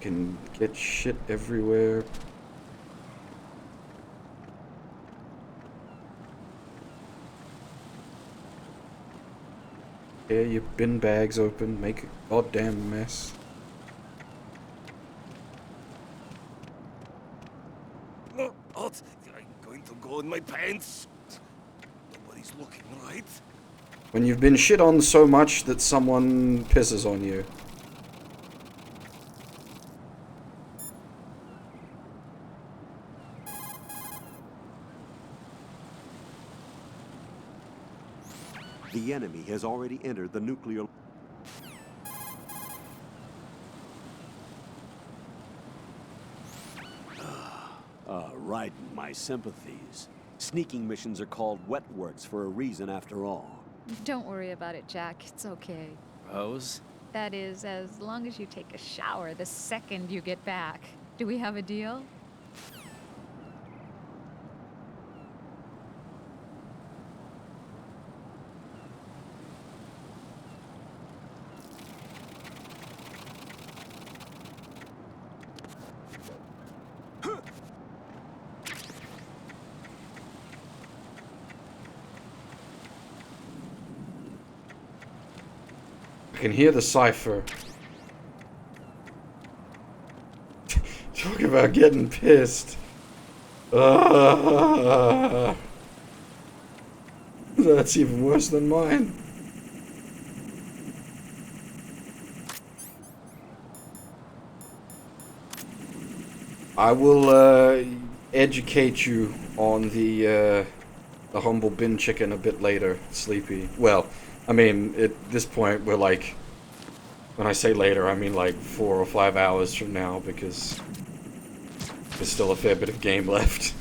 Can get shit everywhere. Yeah, your bin bags open, make a goddamn mess. Oh, I'm going to go in my pants. Nobody's looking, right? When you've been shit on so much that someone pisses on you. The enemy has already entered the nuclear... my sympathies. Sneaking missions are called wet works for a reason after all. Don't worry about it, Jack. It's okay. Rose? That is, as long as you take a shower the second you get back. Do we have a deal? I can hear the cipher. Talk about getting pissed. That's even worse than mine. I will educate you on the humble bin chicken a bit later, Sleepy. Well, I mean, at this point, we're like, when I say later, I mean like 4 or 5 hours from now, because there's still a fair bit of game left.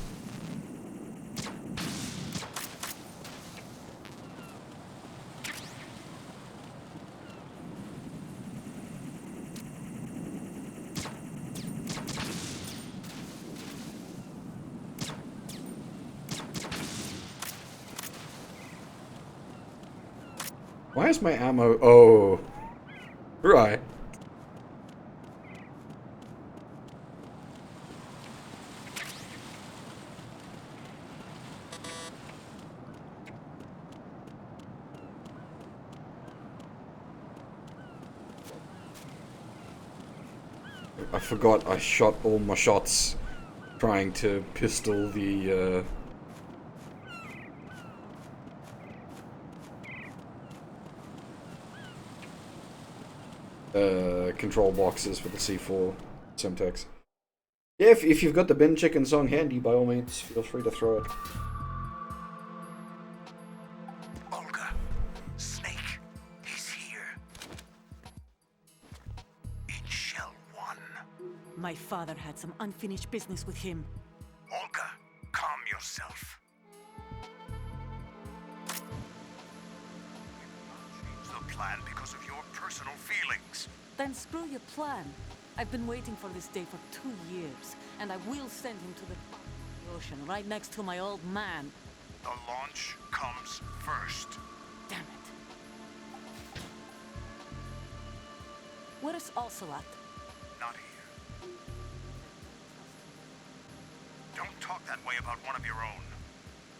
Why is my ammo... Oh. Right. I forgot I shot all my shots trying to pistol the, control boxes for the C4 Semtex. Yeah, if you've got the bin chicken song handy, by all means, feel free to throw it. Olga, Snake, he's here. In Shell 1. My father had some unfinished business with him. Olga, calm yourself. Change the plan because of your personal feelings. Then screw your plan. I've been waiting for this day for 2 years, and I will send him to the ocean right next to my old man. The launch comes first. Damn it. Where is Ocelot? Not here. Don't talk that way about one of your own.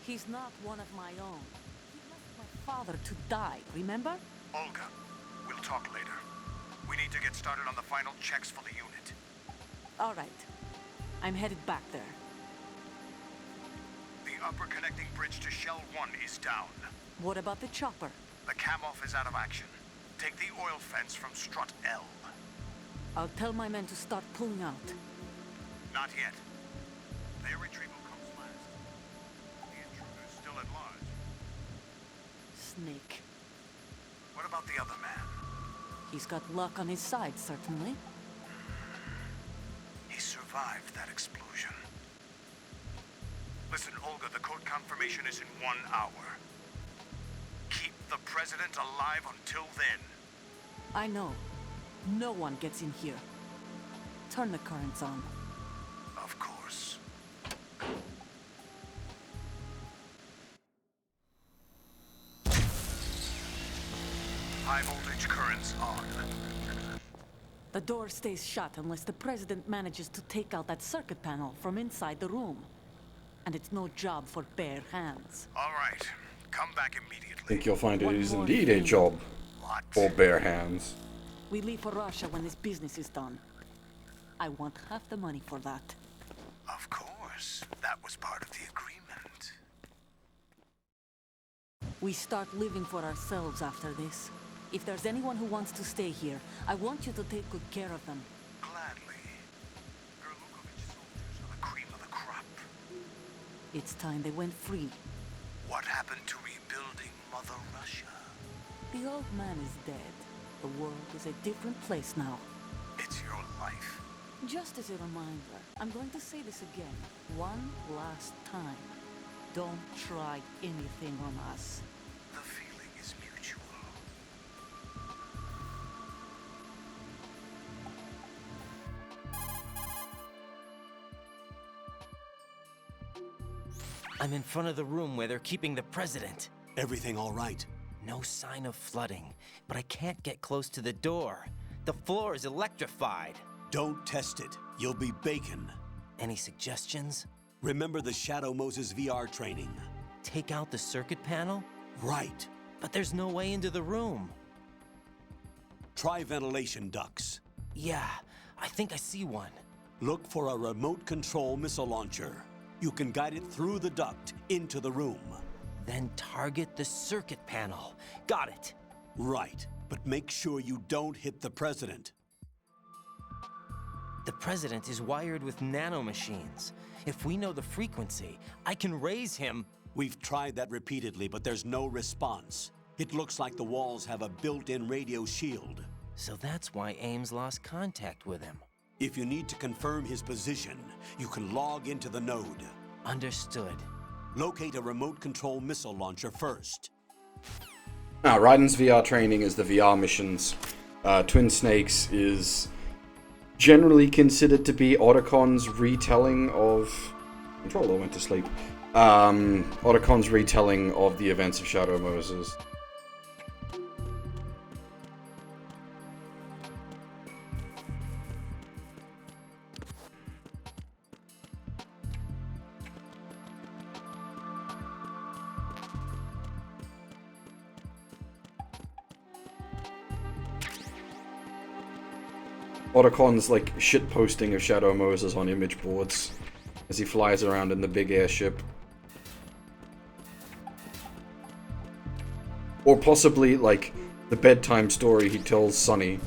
He's not one of my own. He left my father to die, remember? Olga, we'll talk later. We need to get started on the final checks for the unit. All right. I'm headed back there. The upper connecting bridge to Shell 1 is down. What about the chopper? The cam-off is out of action. Take the oil fence from strut L. I'll tell my men to start pulling out. Not yet. Their retrieval comes last. The intruder's still at large. Snake. What about the other man? He's got luck on his side, certainly. He survived that explosion. Listen, Olga, the code confirmation is in 1 hour. Keep the president alive until then. I know. No one gets in here. Turn the currents on. Of course. High voltage currents on. The door stays shut unless the president manages to take out that circuit panel from inside the room. And it's no job for bare hands. All right. Come back immediately. I think you'll find it One is more indeed a thing. job for bare hands. We leave for Russia when this business is done. I want half the money for that. Of course. That was part of the agreement. We start living for ourselves after this. If there's anyone who wants to stay here, I want you to take good care of them. Gladly. Gurlukovich soldiers are the cream of the crop. It's time they went free. What happened to rebuilding Mother Russia? The old man is dead. The world is a different place now. It's your life. Just as a reminder, I'm going to say this again, one last time. Don't try anything on us. The feeling is mutual. I'm in front of the room where they're keeping the president. Everything all right? No sign of flooding, but I can't get close to the door. The floor is electrified. Don't test it. You'll be bacon. Any suggestions? Remember the Shadow Moses VR training. Take out the circuit panel? Right. But there's no way into the room. Try ventilation ducts. Yeah, I think I see one. Look for a remote control missile launcher. You can guide it through the duct into the room. Then target the circuit panel. Got it. Right, but make sure you don't hit the president. The president is wired with nanomachines. If we know the frequency, I can raise him. We've tried that repeatedly, but there's no response. It looks like the walls have a built-in radio shield. So that's why Ames lost contact with him. If you need to confirm his position, you can log into the node. Understood. Locate a remote control missile launcher first. Now, Raiden's VR training is the VR missions. Twin Snakes is generally considered to be Otacon's retelling of... Controller went to sleep. Otacon's retelling of the events of Shadow Moses. Otacon's like shitposting of Shadow Moses on image boards as he flies around in the big airship. Or possibly like the bedtime story he tells Sonny.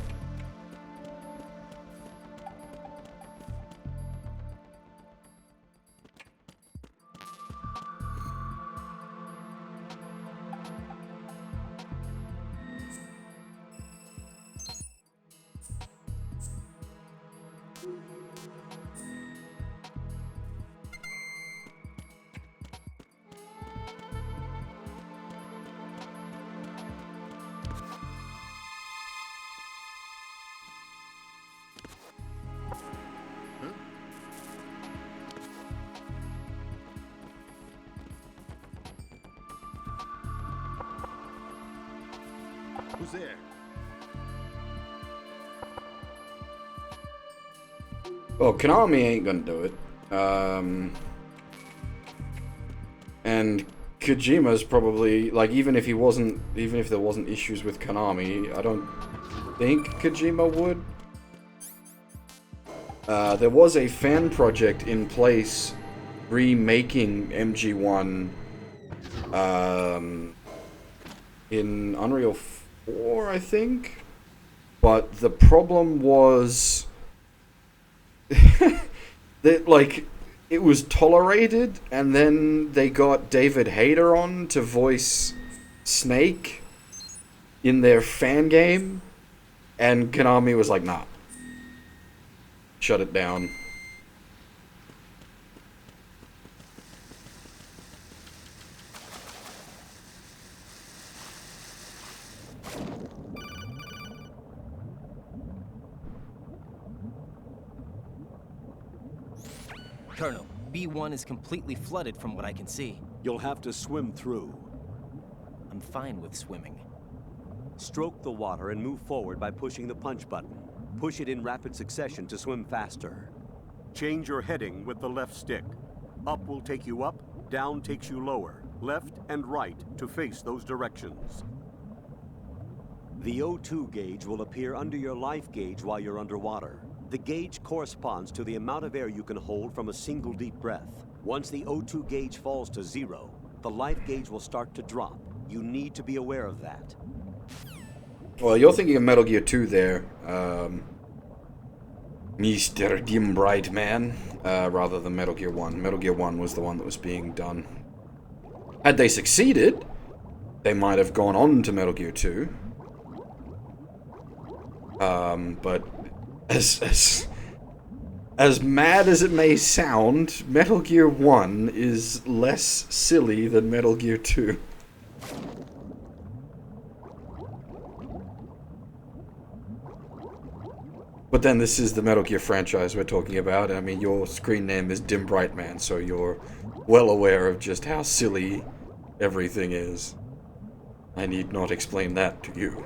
Who's there? Well, Konami ain't gonna do it. And Kojima's probably, like, even if there wasn't issues with Konami, I don't think Kojima would. There was a fan project in place remaking MG1 in Unreal 4, I think. But the problem was that, like, it was tolerated, and then they got David Hayter on to voice Snake in their fan game, and Konami was like, nah. Shut it down. Colonel, B1 is completely flooded from what I can see. You'll have to swim through. I'm fine with swimming. Stroke the water and move forward by pushing the punch button. Push it in rapid succession to swim faster. Change your heading with the left stick. Up will take you up, down takes you lower. Left and right to face those directions. The O2 gauge will appear under your life gauge while you're underwater. The gauge corresponds to the amount of air you can hold from a single deep breath. Once the O2 gauge falls to 0, the life gauge will start to drop. You need to be aware of that. Well, you're thinking of Metal Gear 2 there, Mr. Dim Bright Man, rather than Metal Gear 1. Metal Gear 1 was the one that was being done. Had they succeeded, they might have gone on to Metal Gear 2. But as as mad as it may sound, Metal Gear 1 is less silly than Metal Gear 2. But then this is the Metal Gear franchise we're talking about. I mean, your screen name is Dim Brightman, so you're well aware of just how silly everything is. I need not explain that to you.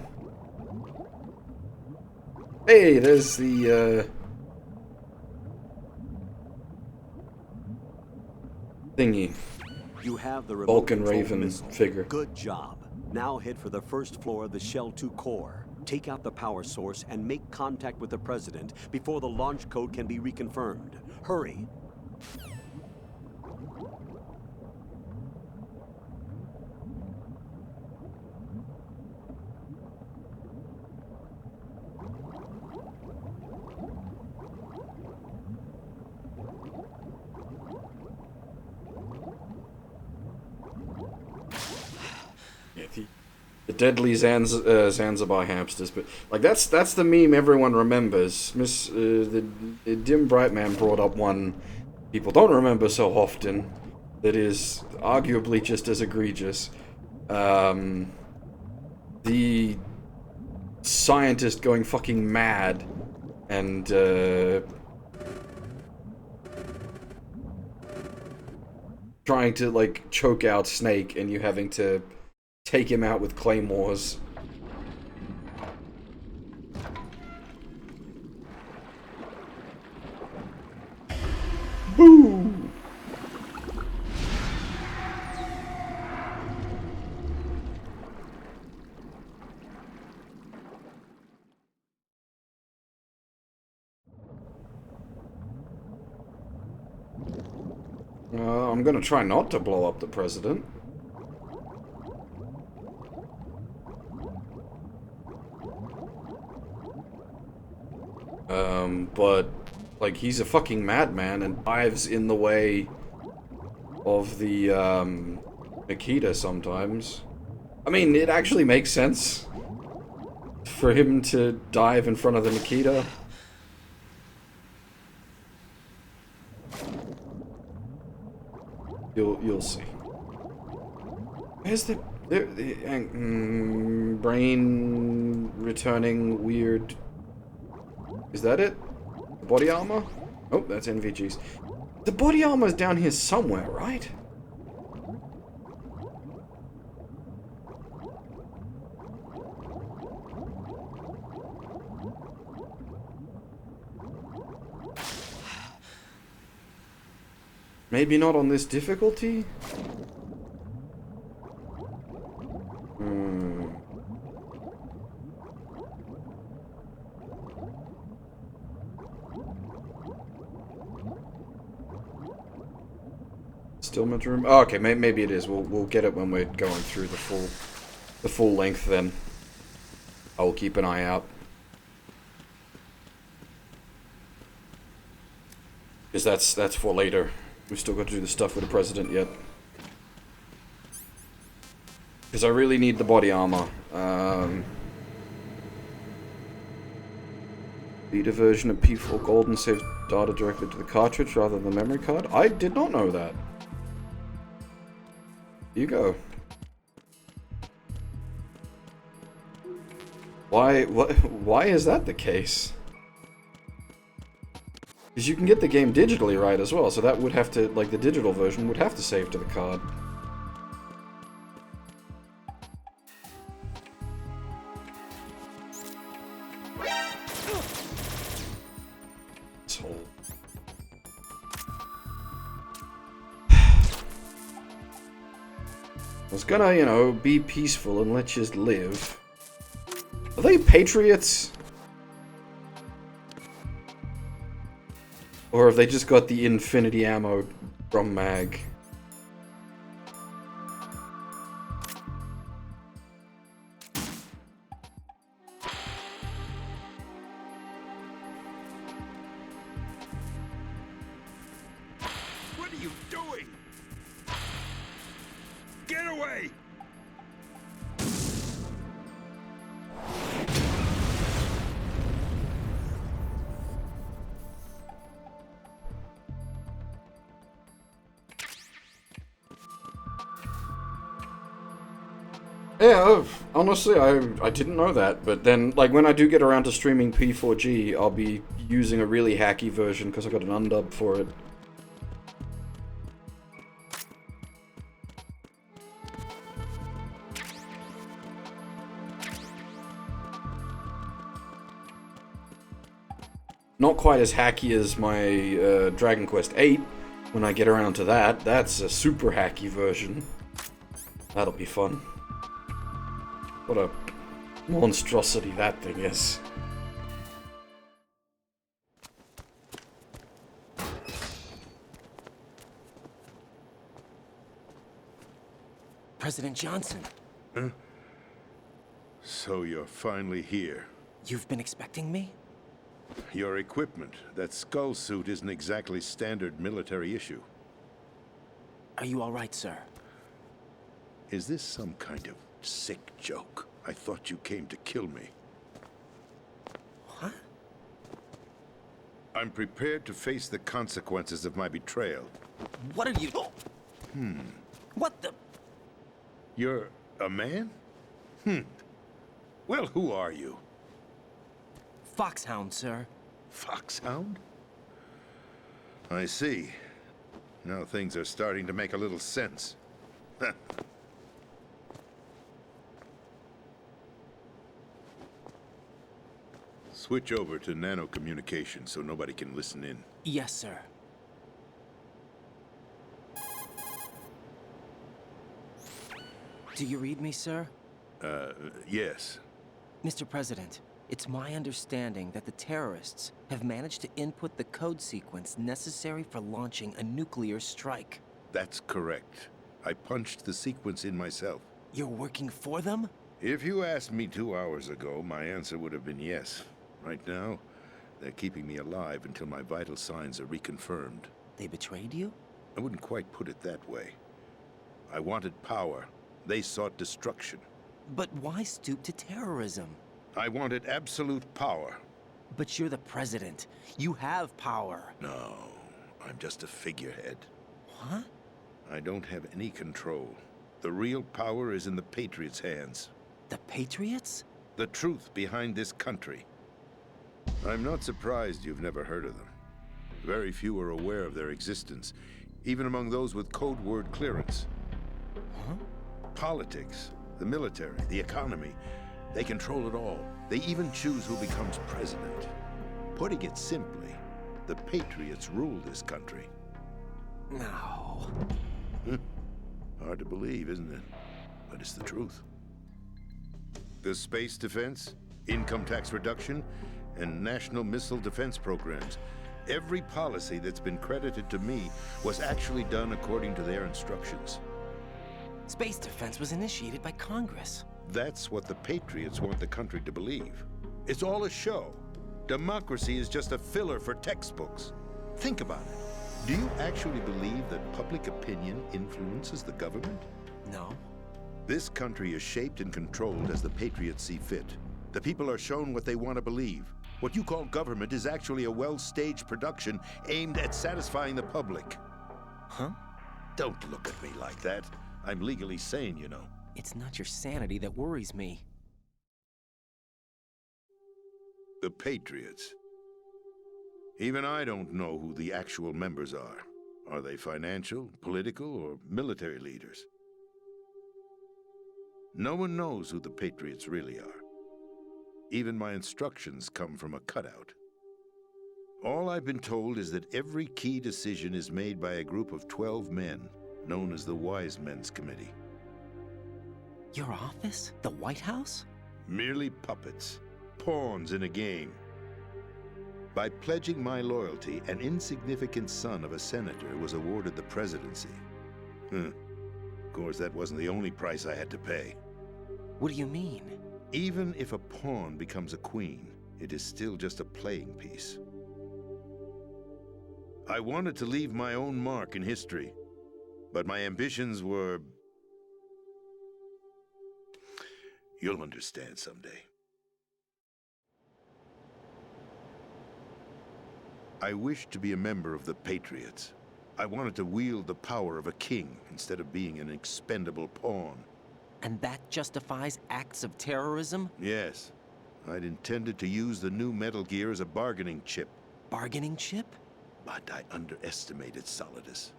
Hey, there's the, thingy. You have the Vulcan Raven figure. Good job. Now head for the first floor of the Shell 2 core. Take out the power source and make contact with the President before the launch code can be reconfirmed. Hurry. The deadly Zanzibar hamsters, but like that's the meme everyone remembers. The Dim Brightman brought up one people don't remember so often that is arguably just as egregious. The scientist going fucking mad and trying to like choke out Snake and you having to take him out with claymores. Boo! I'm gonna try not to blow up the president. But, like, he's a fucking madman and dives in the way of the, Nikita sometimes. I mean, it actually makes sense for him to dive in front of the Nikita. You'll see. Where's the brain returning weird... Is that it? The body armor? Oh, that's NVG's. The body armor's down here somewhere, right? Maybe not on this difficulty? Still meant to remember. Oh, okay, maybe it is. We'll get it when we're going through the full length. Then I will keep an eye out, because that's for later. We've still got to do the stuff with the president yet, because I really need the body armor. Beta version of P4 Golden saves data directly to the cartridge rather than the memory card. I did not know that. You go. Why is that the case? Because you can get the game digitally right as well, so that would have to, like, the digital version would have to save to the card. Asshole. I was gonna, you know, be peaceful and let's just live. Are they patriots? Or have they just got the infinity ammo drum mag? What are you doing? Get away! Yeah, honestly, I didn't know that, but then, like, when I do get around to streaming P4G, I'll be using a really hacky version because I got an undub for it. Not quite as hacky as my Dragon Quest VIII. When I get around to that, that's a super hacky version. That'll be fun. What a monstrosity that thing is. President Johnson. Huh? So you're finally here. You've been expecting me? Your equipment, that skull suit, isn't exactly standard military issue. Are you all right, sir? Is this some kind of sick joke? I thought you came to kill me. What? I'm prepared to face the consequences of my betrayal. What are you... What the... You're a man? Well, who are you? Foxhound, sir. Foxhound? I see. Now things are starting to make a little sense. Switch over to nano communication so nobody can listen in. Yes, sir. Do you read me, sir? Yes. Mr. President, it's my understanding that the terrorists have managed to input the code sequence necessary for launching a nuclear strike. That's correct. I punched the sequence in myself. You're working for them? If you asked me 2 hours ago, my answer would have been yes. Right now, they're keeping me alive until my vital signs are reconfirmed. They betrayed you? I wouldn't quite put it that way. I wanted power. They sought destruction. But why stoop to terrorism? I wanted absolute power. But you're the president. You have power. No, I'm just a figurehead. What? I don't have any control. The real power is in the Patriots' hands. The Patriots? The truth behind this country. I'm not surprised you've never heard of them. Very few are aware of their existence, even among those with code word clearance. Huh? Politics, the military, the economy, they control it all. They even choose who becomes president. Putting it simply, the Patriots rule this country. No. Hard to believe, isn't it? But it's the truth. The space defense, income tax reduction, and national missile defense programs. Every policy that's been credited to me was actually done according to their instructions. Space defense was initiated by Congress. That's what the Patriots want the country to believe. It's all a show. Democracy is just a filler for textbooks. Think about it. Do you actually believe that public opinion influences the government? No. This country is shaped and controlled as the Patriots see fit. The people are shown what they want to believe. What you call government is actually a well-staged production aimed at satisfying the public. Huh? Don't look at me like that. I'm legally sane, you know. It's not your sanity that worries me. The Patriots. Even I don't know who the actual members are. Are they financial, political, or military leaders? No one knows who the Patriots really are. Even my instructions come from a cutout. All I've been told is that every key decision is made by a group of 12 men, known as the Wise Men's Committee. Your office? The White House? Merely puppets, pawns in a game. By pledging my loyalty, an insignificant son of a senator was awarded the presidency. Of course, that wasn't the only price I had to pay. What do you mean? Even if a pawn becomes a queen, it is still just a playing piece. I wanted to leave my own mark in history, but my ambitions were... You'll understand someday. I wished to be a member of the Patriots. I wanted to wield the power of a king instead of being an expendable pawn. And that justifies acts of terrorism? Yes. I'd intended to use the new Metal Gear as a bargaining chip. Bargaining chip? But I underestimated Solidus.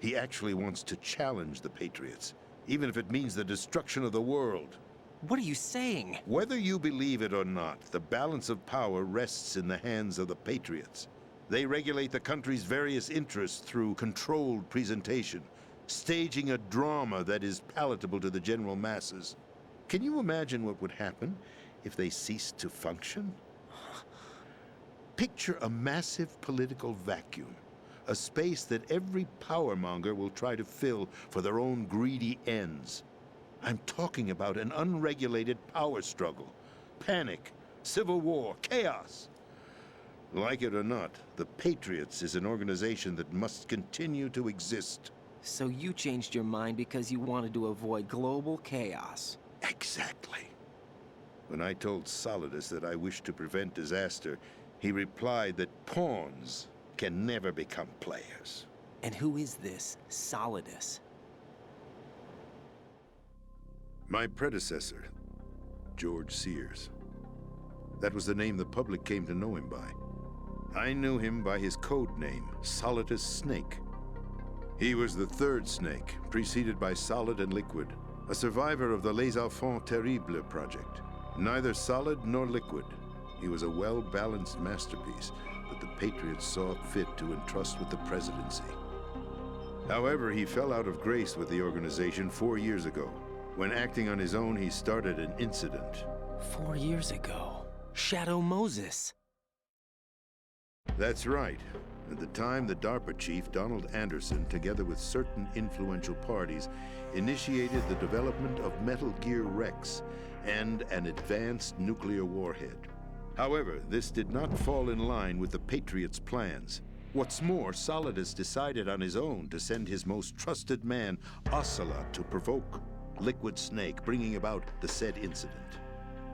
He actually wants to challenge the Patriots, even if it means the destruction of the world. What are you saying? Whether you believe it or not, the balance of power rests in the hands of the Patriots. They regulate the country's various interests through controlled presentation, staging a drama that is palatable to the general masses. Can you imagine what would happen if they ceased to function? Picture a massive political vacuum, a space that every powermonger will try to fill for their own greedy ends. I'm talking about an unregulated power struggle, panic, civil war, chaos. Like it or not, the Patriots is an organization that must continue to exist. So you changed your mind because you wanted to avoid global chaos. Exactly. When I told Solidus that I wished to prevent disaster, he replied that pawns can never become players. And who is this Solidus? My predecessor, George Sears. That was the name the public came to know him by. I knew him by his code name, Solidus Snake. He was the third Snake, preceded by Solid and Liquid, a survivor of the Les Enfants Terribles project. Neither solid nor liquid, he was a well-balanced masterpiece that the Patriots saw fit to entrust with the presidency. However, he fell out of grace with the organization 4 years ago. When acting on his own, he started an incident. 4 years ago? Shadow Moses. That's right. At the time, the DARPA chief, Donald Anderson, together with certain influential parties, initiated the development of Metal Gear Rex and an advanced nuclear warhead. However, this did not fall in line with the Patriots' plans. What's more, Solidus decided on his own to send his most trusted man, Ocelot, to provoke Liquid Snake, bringing about the said incident.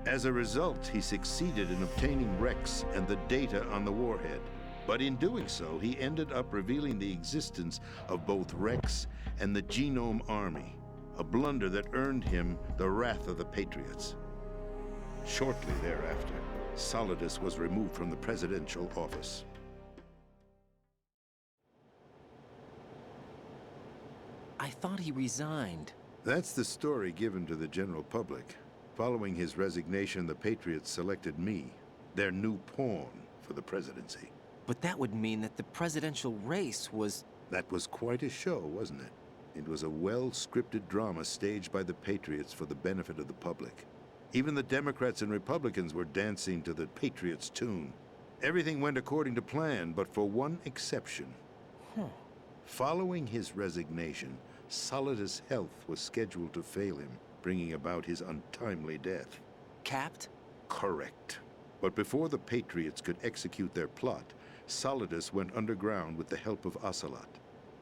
As a result, he succeeded in obtaining Rex and the data on the warhead. But in doing so, he ended up revealing the existence of both Rex and the Genome Army, a blunder that earned him the wrath of the Patriots. Shortly thereafter, Solidus was removed from the presidential office. I thought he resigned. That's the story given to the general public. Following his resignation, the Patriots selected me, their new pawn, for the presidency. But that would mean that the presidential race was... That was quite a show, wasn't it? It was a well-scripted drama staged by the Patriots for the benefit of the public. Even the Democrats and Republicans were dancing to the Patriots' tune. Everything went according to plan, but for one exception. Following his resignation, Solidus' health was scheduled to fail him, bringing about his untimely death. Capped? Correct. But before the Patriots could execute their plot, Solidus went underground with the help of Ocelot.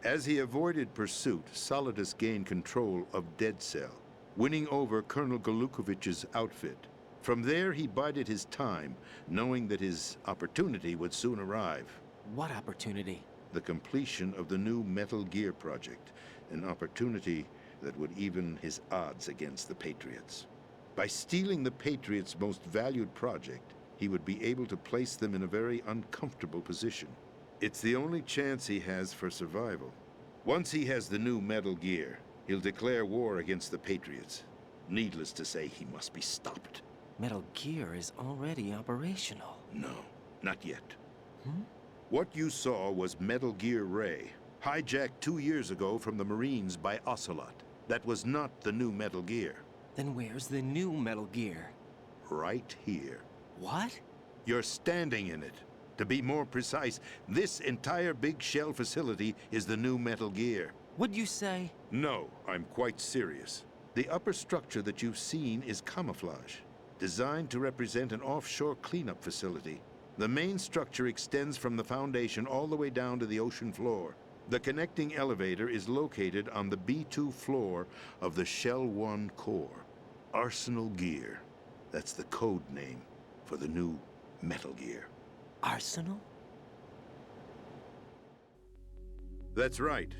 As he avoided pursuit, Solidus gained control of Dead Cell, winning over Colonel Golukovich's outfit. From there, he bided his time, knowing that his opportunity would soon arrive. What opportunity? The completion of the new Metal Gear project, an opportunity that would even his odds against the Patriots. By stealing the Patriots' most valued project, he would be able to place them in a very uncomfortable position. It's the only chance he has for survival. Once he has the new Metal Gear, he'll declare war against the Patriots. Needless to say, he must be stopped. Metal Gear is already operational. No, not yet. What you saw was Metal Gear Ray, hijacked 2 years ago from the Marines by Ocelot. That was not the new Metal Gear. Then where's the new Metal Gear? Right here. What? You're standing in it. To be more precise, this entire big shell facility is the new Metal Gear. What'd you say? No, I'm quite serious. The upper structure that you've seen is camouflage, designed to represent an offshore cleanup facility. The main structure extends from the foundation all the way down to the ocean floor. The connecting elevator is located on the B2 floor of the Shell 1 core. Arsenal Gear. That's the code name for the new Metal Gear. Arsenal? That's right.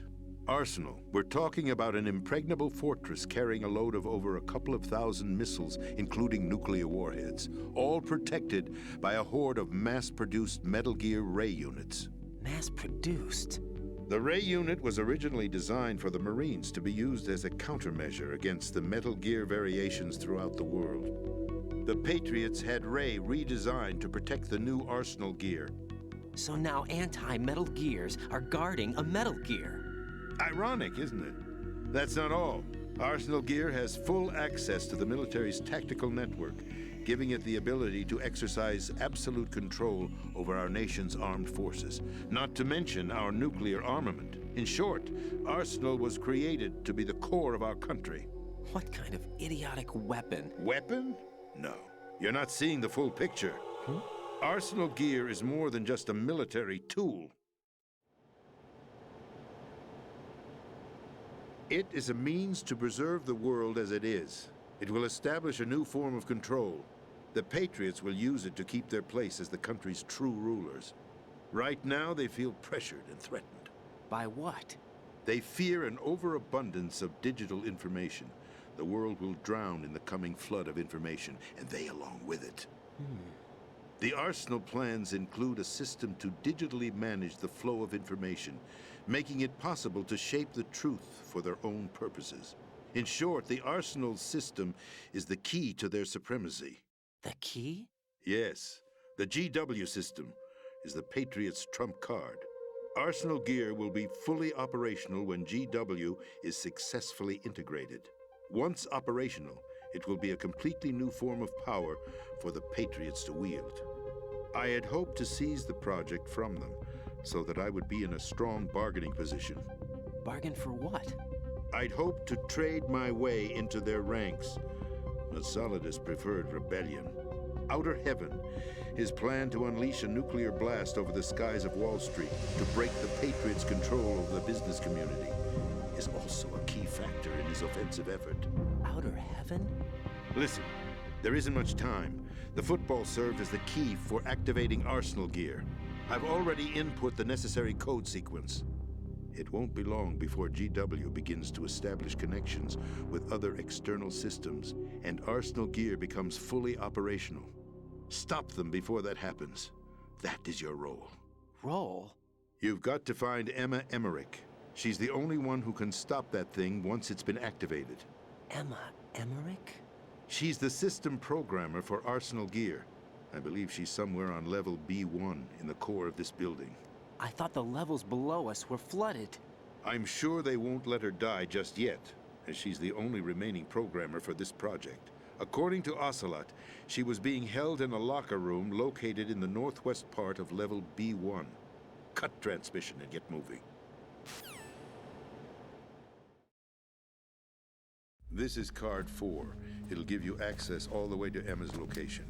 Arsenal. We're talking about an impregnable fortress carrying a load of over a couple of thousand missiles, including nuclear warheads, all protected by a horde of mass-produced Metal Gear Ray units. Mass-produced? The Ray unit was originally designed for the Marines to be used as a countermeasure against the Metal Gear variations throughout the world. The Patriots had Ray redesigned to protect the new Arsenal gear. So now anti-Metal Gears are guarding a Metal Gear. Ironic, isn't it? That's not all. Arsenal Gear has full access to the military's tactical network, giving it the ability to exercise absolute control over our nation's armed forces, not to mention our nuclear armament. In short, Arsenal was created to be the core of our country. What kind of idiotic weapon? Weapon? No. You're not seeing the full picture. Arsenal Gear is more than just a military tool. It is a means to preserve the world as it is. It will establish a new form of control. The Patriots will use it to keep their place as the country's true rulers. Right now, they feel pressured and threatened. By what? They fear an overabundance of digital information. The world will drown in the coming flood of information, and they along with it. The Arsenal plans include a system to digitally manage the flow of information, making it possible to shape the truth for their own purposes. In short, the Arsenal system is the key to their supremacy. The key? Yes. The GW system is the Patriots' trump card. Arsenal Gear will be fully operational when GW is successfully integrated. Once operational, it will be a completely new form of power for the Patriots to wield. I had hoped to seize the project from them, so that I would be in a strong bargaining position. Bargain for what? I'd hoped to trade my way into their ranks. But Solidus preferred rebellion. Outer Heaven, his plan to unleash a nuclear blast over the skies of Wall Street to break the Patriots' control over the business community, is also a key factor in his offensive effort. Outer Heaven? Listen, there isn't much time. The football served as the key for activating Arsenal Gear. I've already input the necessary code sequence. It won't be long before GW begins to establish connections with other external systems, and Arsenal Gear becomes fully operational. Stop them before that happens. That is your role. Role? You've got to find Emma Emmerich. She's the only one who can stop that thing once it's been activated. Emma Emmerich? She's the system programmer for Arsenal Gear. I believe she's somewhere on level B1 in the core of this building. I thought the levels below us were flooded. I'm sure they won't let her die just yet, as she's the only remaining programmer for this project. According to Ocelot, she was being held in a locker room located in the northwest part of level B1. Cut transmission and get moving. This is card 4. It'll give you access all the way to Emma's location.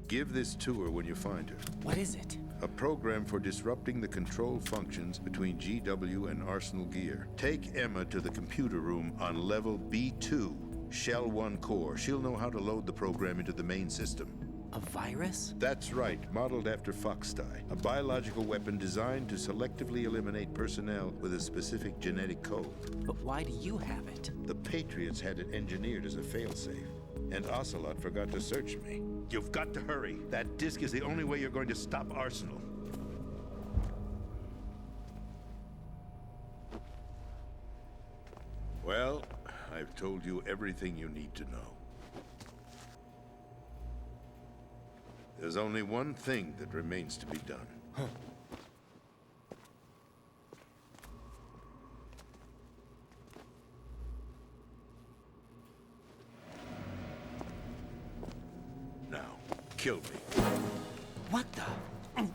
Give this to her when you find her. What is it? A program for disrupting the control functions between GW and Arsenal Gear. Take Emma to the computer room on level B2, Shell 1 core. She'll know how to load the program into the main system. A virus? That's right, modeled after Foxdie. A biological weapon designed to selectively eliminate personnel with a specific genetic code. But why do you have it? The Patriots had it engineered as a failsafe, and Ocelot forgot to search me. You've got to hurry. That disk is the only way you're going to stop Arsenal. Well, I've told you everything you need to know. There's only one thing that remains to be done. Now, kill me. What the?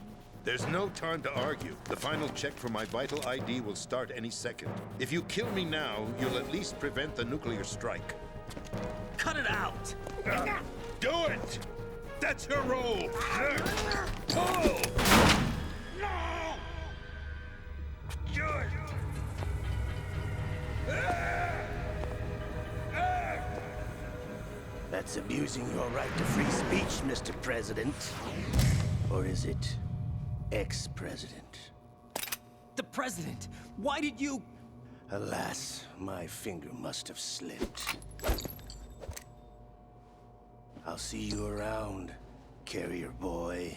There's no time to argue. The final check for my vital ID will start any second. If you kill me now, you'll at least prevent the nuclear strike. Cut it out! Do it! That's your role! Pull! No! Do it! That's abusing your right to free speech, Mr. President. Or is it ex-president? The President! Why did you... Alas, my finger must have slipped. I'll see you around, carrier boy.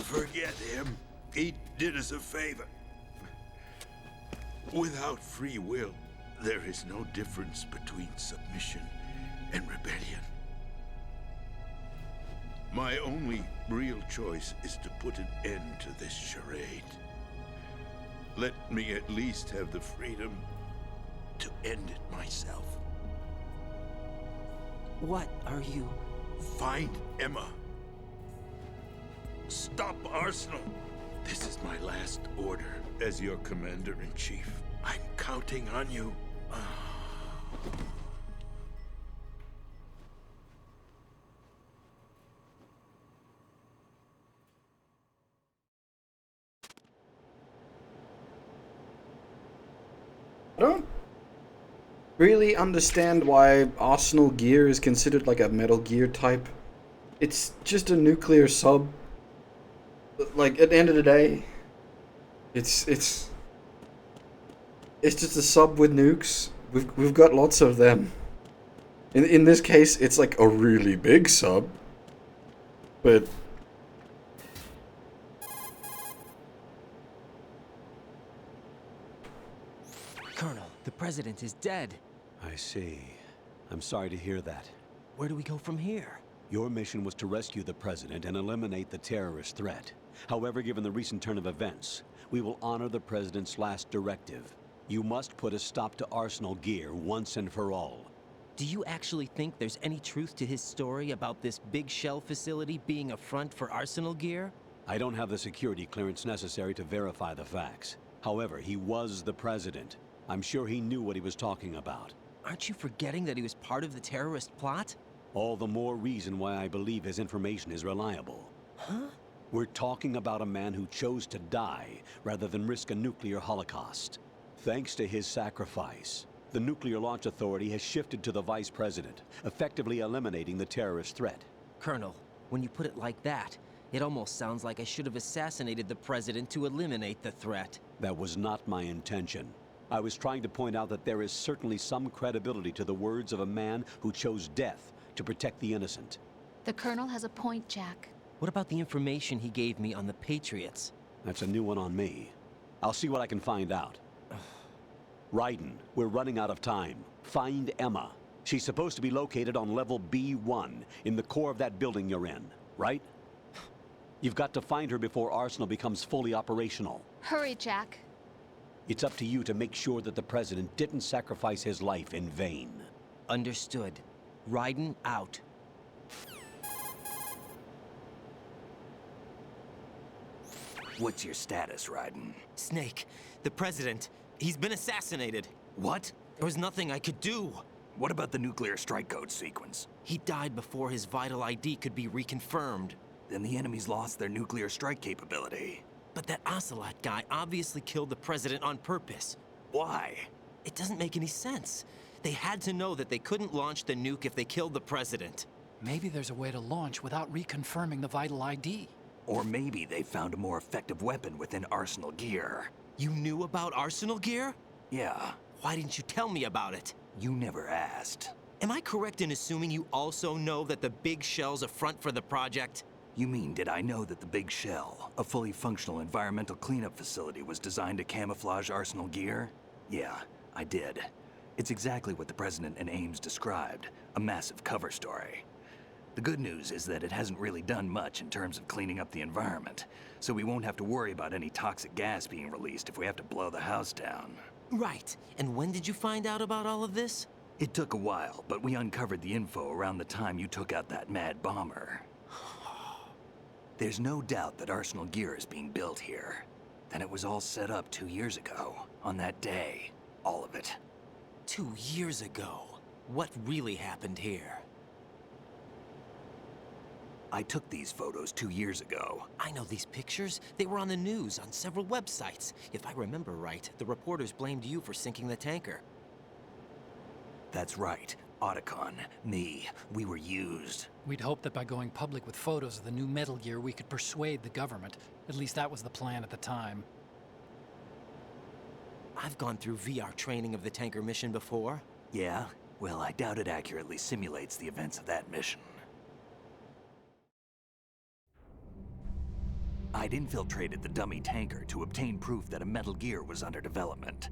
Forget him. He did us a favor. Without free will, there is no difference between submission and rebellion. My only real choice is to put an end to this charade. Let me at least have the freedom to end it myself. What are you... Find Emma. Stop Arsenal. This is my last order as your commander-in-chief. I'm counting on you. I don't really understand why Arsenal Gear is considered like a Metal Gear type. It's just a nuclear sub. Like, at the end of the day, it's just a sub with nukes. We've got lots of them. In this case, it's like a really big sub. But Colonel, the President is dead. I see. I'm sorry to hear that. Where do we go from here? Your mission was to rescue the President and eliminate the terrorist threat. However, given the recent turn of events, we will honor the President's last directive. You must put a stop to Arsenal Gear once and for all. Do you actually think there's any truth to his story about this big shell facility being a front for Arsenal Gear? I don't have the security clearance necessary to verify the facts. However, he was the President. I'm sure he knew what he was talking about. Aren't you forgetting that he was part of the terrorist plot? All the more reason why I believe his information is reliable. Huh? We're talking about a man who chose to die rather than risk a nuclear holocaust. Thanks to his sacrifice, the Nuclear Launch Authority has shifted to the Vice President, effectively eliminating the terrorist threat. Colonel, when you put it like that, it almost sounds like I should have assassinated the President to eliminate the threat. That was not my intention. I was trying to point out that there is certainly some credibility to the words of a man who chose death to protect the innocent. The Colonel has a point, Jack. What about the information he gave me on the Patriots? That's a new one on me. I'll see what I can find out. Raiden, we're running out of time. Find Emma. She's supposed to be located on level B1, in the core of that building you're in, right? You've got to find her before Arsenal becomes fully operational. Hurry, Jack. It's up to you to make sure that the President didn't sacrifice his life in vain. Understood. Raiden out. What's your status, Raiden? Snake, the President, he's been assassinated. What? There was nothing I could do. What about the nuclear strike code sequence? He died before his vital ID could be reconfirmed. Then the enemy's lost their nuclear strike capability. But that Ocelot guy obviously killed the President on purpose. Why? It doesn't make any sense. They had to know that they couldn't launch the nuke if they killed the President. Maybe there's a way to launch without reconfirming the vital ID. Or maybe they found a more effective weapon within Arsenal Gear. You knew about Arsenal Gear? Yeah. Why didn't you tell me about it? You never asked. Am I correct in assuming you also know that the Big Shell's a front for the project? You mean, did I know that the Big Shell, a fully functional environmental cleanup facility, was designed to camouflage Arsenal Gear? Yeah, I did. It's exactly what the President and Ames described, a massive cover story. The good news is that it hasn't really done much in terms of cleaning up the environment, so we won't have to worry about any toxic gas being released if we have to blow the house down. Right. And when did you find out about all of this? It took a while, but we uncovered the info around the time you took out that mad bomber. There's no doubt that Arsenal Gear is being built here. Then it was all set up 2 years ago, on that day. All of it. 2 years ago? What really happened here? I took these photos 2 years ago. I know these pictures. They were on the news, on several websites. If I remember right, the reporters blamed you for sinking the tanker. That's right. Otacon, me, we were used. We'd hoped that by going public with photos of the new Metal Gear, we could persuade the government. At least that was the plan at the time. I've gone through VR training of the tanker mission before. Yeah? Well, I doubt it accurately simulates the events of that mission. I'd infiltrated the dummy tanker to obtain proof that a Metal Gear was under development.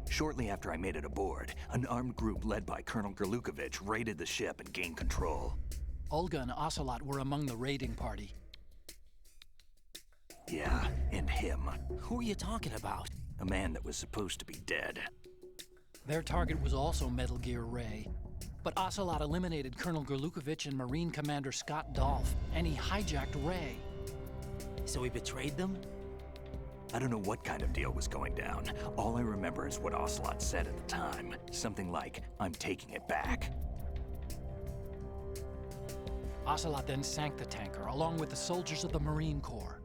Shortly after I made it aboard, an armed group led by Colonel Gerlukovich raided the ship and gained control. Olga and Ocelot were among the raiding party. Yeah, and him. Who are you talking about? A man that was supposed to be dead. Their target was also Metal Gear Ray. But Ocelot eliminated Colonel Gerlukovich and Marine Commander Scott Dolph, and he hijacked Ray. So he betrayed them? I don't know what kind of deal was going down. All I remember is what Ocelot said at the time. Something like, "I'm taking it back." Ocelot then sank the tanker, along with the soldiers of the Marine Corps.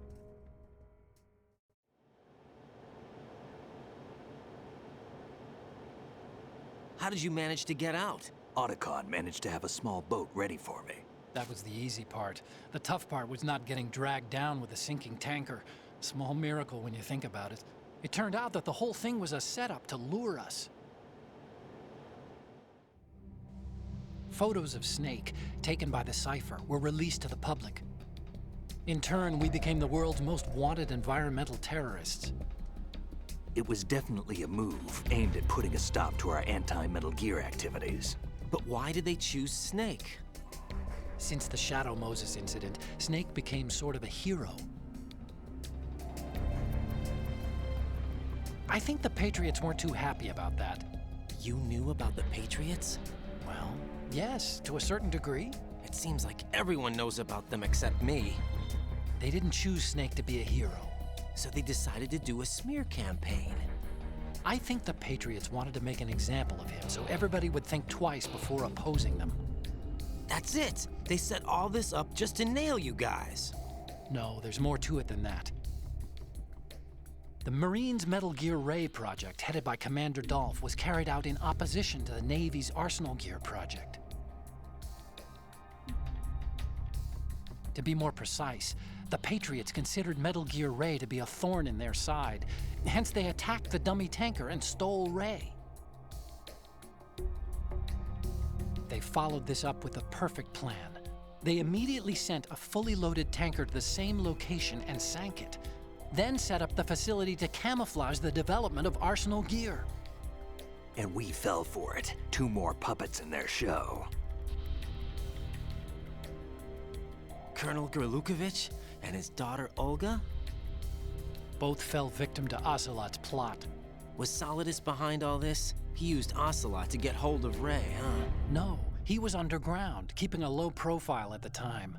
How did you manage to get out? Otacon managed to have a small boat ready for me. That was the easy part. The tough part was not getting dragged down with a sinking tanker. Small miracle when you think about it. It turned out that the whole thing was a setup to lure us. Photos of Snake, taken by the Cypher, were released to the public. In turn, we became the world's most wanted environmental terrorists. It was definitely a move aimed at putting a stop to our anti-Metal Gear activities. But why did they choose Snake? Since the Shadow Moses incident, Snake became sort of a hero. I think the Patriots weren't too happy about that. You knew about the Patriots? Well, yes, to a certain degree. It seems like everyone knows about them except me. They didn't choose Snake to be a hero. So they decided to do a smear campaign. I think the Patriots wanted to make an example of him so everybody would think twice before opposing them. That's it! They set all this up just to nail you guys. No, there's more to it than that. The Marines' Metal Gear Ray project, headed by Commander Dolph, was carried out in opposition to the Navy's Arsenal Gear project. To be more precise, the Patriots considered Metal Gear Ray to be a thorn in their side. Hence, they attacked the dummy tanker and stole Ray. They followed this up with a perfect plan. They immediately sent a fully loaded tanker to the same location and sank it, then set up the facility to camouflage the development of Arsenal Gear. And we fell for it. 2 more puppets in their show. Colonel Gerlukovich and his daughter Olga? Both fell victim to Ocelot's plot. Was Solidus behind all this? He used Ocelot to get hold of Ray, huh? No, he was underground, keeping a low profile at the time.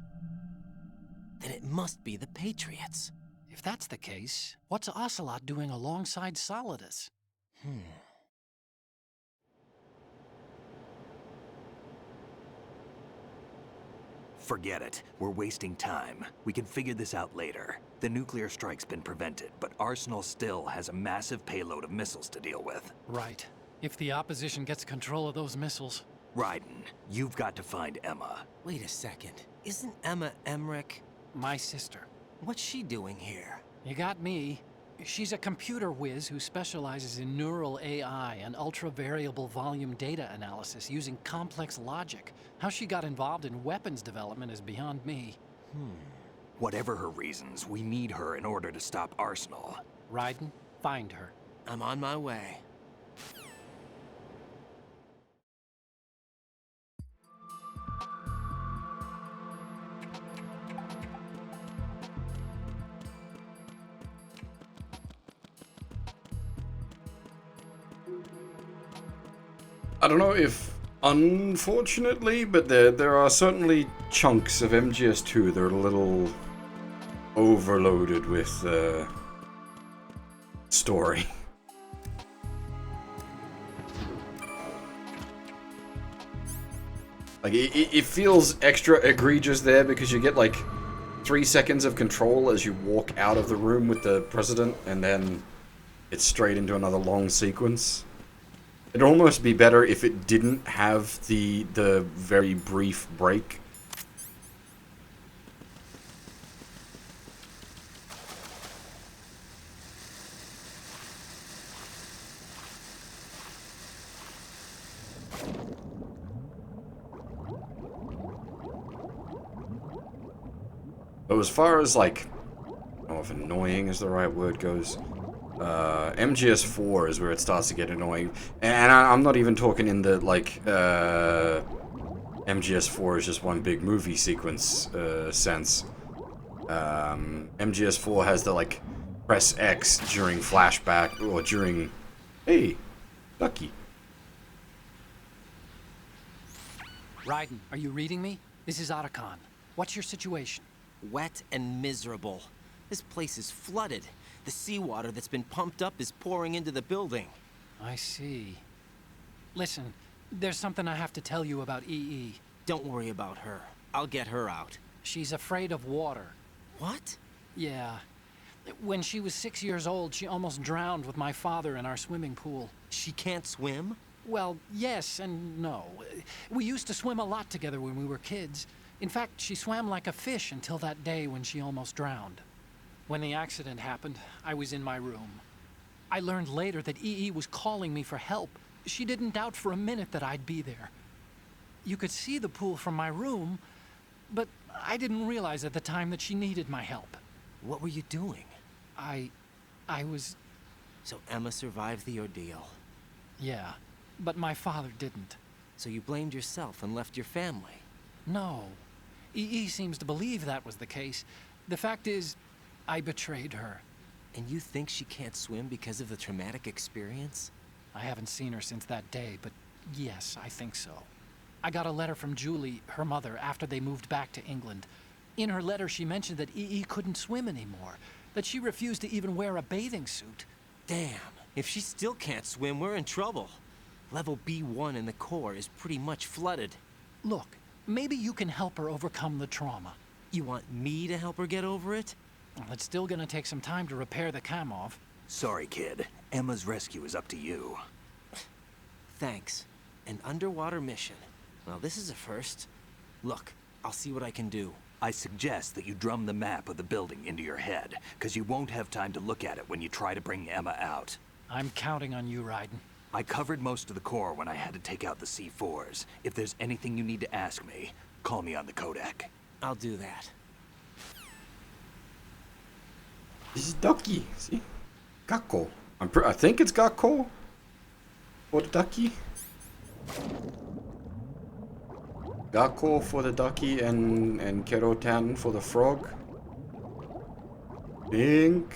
Then it must be the Patriots. If that's the case, what's Ocelot doing alongside Solidus? Forget it. We're wasting time. We can figure this out later. The nuclear strike's been prevented, but Arsenal still has a massive payload of missiles to deal with. Right. If the opposition gets control of those missiles... Raiden, you've got to find Emma. Wait a second. Isn't Emma Emmerich my sister? What's she doing here? You got me. She's a computer whiz who specializes in neural AI and ultra-variable volume data analysis using complex logic. How she got involved in weapons development is beyond me. Whatever her reasons, we need her in order to stop Arsenal. Raiden, find her. I'm on my way. I don't know if, unfortunately, but there are certainly chunks of MGS2 that are a little overloaded with story. Like, it feels extra egregious there because you get like 3 seconds of control as you walk out of the room with the president, and then it's straight into another long sequence. It'd almost be better if it didn't have the very brief break. But as far as, like, I don't know if annoying is the right word goes, MGS4 is where it starts to get annoying. And I'm not even talking in the, like, MGS4 is just one big movie sequence sense. MGS4 has the, like, press X during flashback, or during... Hey, Ducky. Raiden, are you reading me? This is Otacon. What's your situation? Wet and miserable. This place is flooded. The seawater that's been pumped up is pouring into the building. I see. Listen, there's something I have to tell you about EE. Don't worry about her. I'll get her out. She's afraid of water. What? Yeah. When she was 6 years old, she almost drowned with my father in our swimming pool. She can't swim? Well, yes and no. We used to swim a lot together when we were kids. In fact, she swam like a fish until that day when she almost drowned. When the accident happened, I was in my room. I learned later that EE was calling me for help. She didn't doubt for a minute that I'd be there. You could see the pool from my room, but I didn't realize at the time that she needed my help. What were you doing? I was... So Emma survived the ordeal? Yeah, but my father didn't. So you blamed yourself and left your family? No. EE seems to believe that was the case. The fact is, I betrayed her. And you think she can't swim because of the traumatic experience? I haven't seen her since that day, but yes, I think so. I got a letter from Julie, her mother, after they moved back to England. In her letter, she mentioned that EE couldn't swim anymore, that she refused to even wear a bathing suit. Damn, if she still can't swim, we're in trouble. Level B1 in the core is pretty much flooded. Look, maybe you can help her overcome the trauma. You want me to help her get over it? Well, it's still gonna take some time to repair the Kamov. Sorry, kid. Emma's rescue is up to you. Thanks. An underwater mission. Well, this is a first. Look, I'll see what I can do. I suggest that you drum the map of the building into your head, because you won't have time to look at it when you try to bring Emma out. I'm counting on you, Raiden. I covered most of the core when I had to take out the C4s. If there's anything you need to ask me, call me on the codec. I'll do that. This is Ducky, see? Gakko. I think it's Gakko. For the Ducky. Gakko for the Ducky and Kerotan for the frog. Think.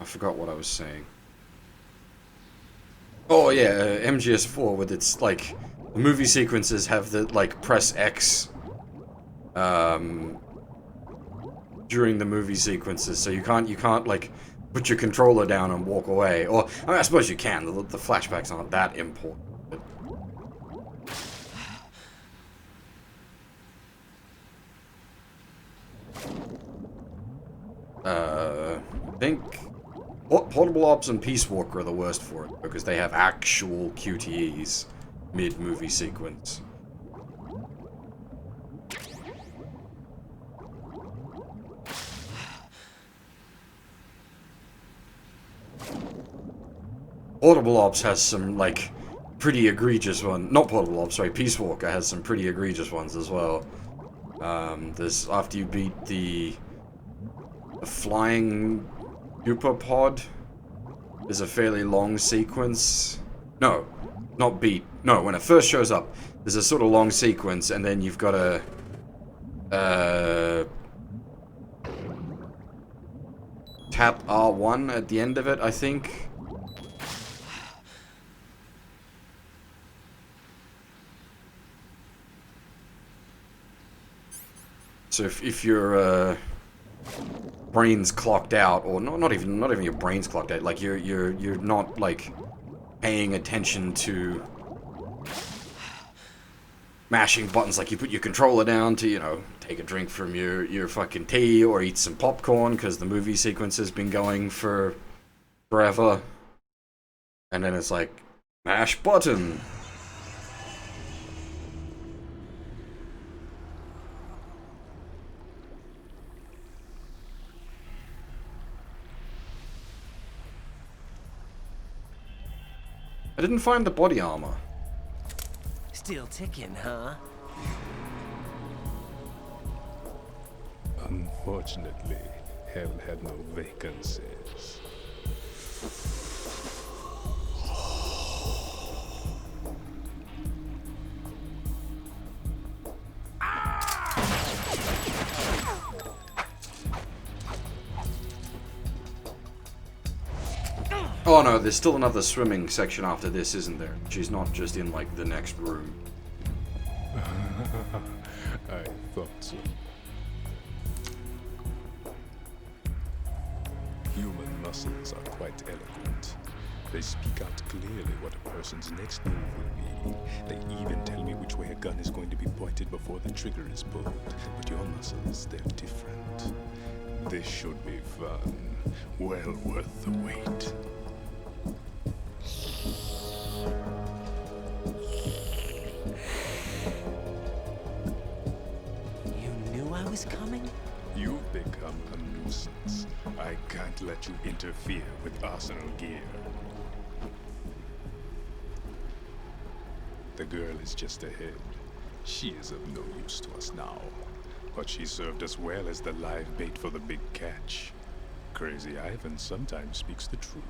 I forgot what I was saying. Oh yeah, MGS4 with its, like, the movie sequences have the, like, press X during the movie sequences, so you can't like put your controller down and walk away. Or I mean, I suppose you can. The flashbacks aren't that important. I think Portable Ops and Peace Walker are the worst for it because they have actual QTEs mid-movie sequence. Portable Ops has some, like, pretty egregious ones. Not Portable Ops, sorry, Peace Walker has some pretty egregious ones as well. There's, after you beat the flying Duper pod, there's a fairly long sequence. No, not beat. No, when it first shows up, there's a sort of long sequence, and then you've got to tap R1 at the end of it, I think. So if your brain's clocked out, or not even your brain's clocked out, like you're not like paying attention to mashing buttons, like you put your controller down to, you know, take a drink from your fucking tea or eat some popcorn because the movie sequence has been going for forever, and then it's like mash button. I didn't find the body armor. Still ticking, huh? Unfortunately, hell had no vacancies. Oh no, there's still another swimming section after this, isn't there? She's not just in, like, the next room. I thought so. Human muscles are quite eloquent. They speak out clearly what a person's next move will be. They even tell me which way a gun is going to be pointed before the trigger is pulled. But your muscles, they're different. This should be fun. Well worth the wait. I was coming? You've become a nuisance. I can't let you interfere with Arsenal gear. The girl is just ahead. She is of no use to us now. But she served us well as the live bait for the big catch. Crazy Ivan sometimes speaks the truth.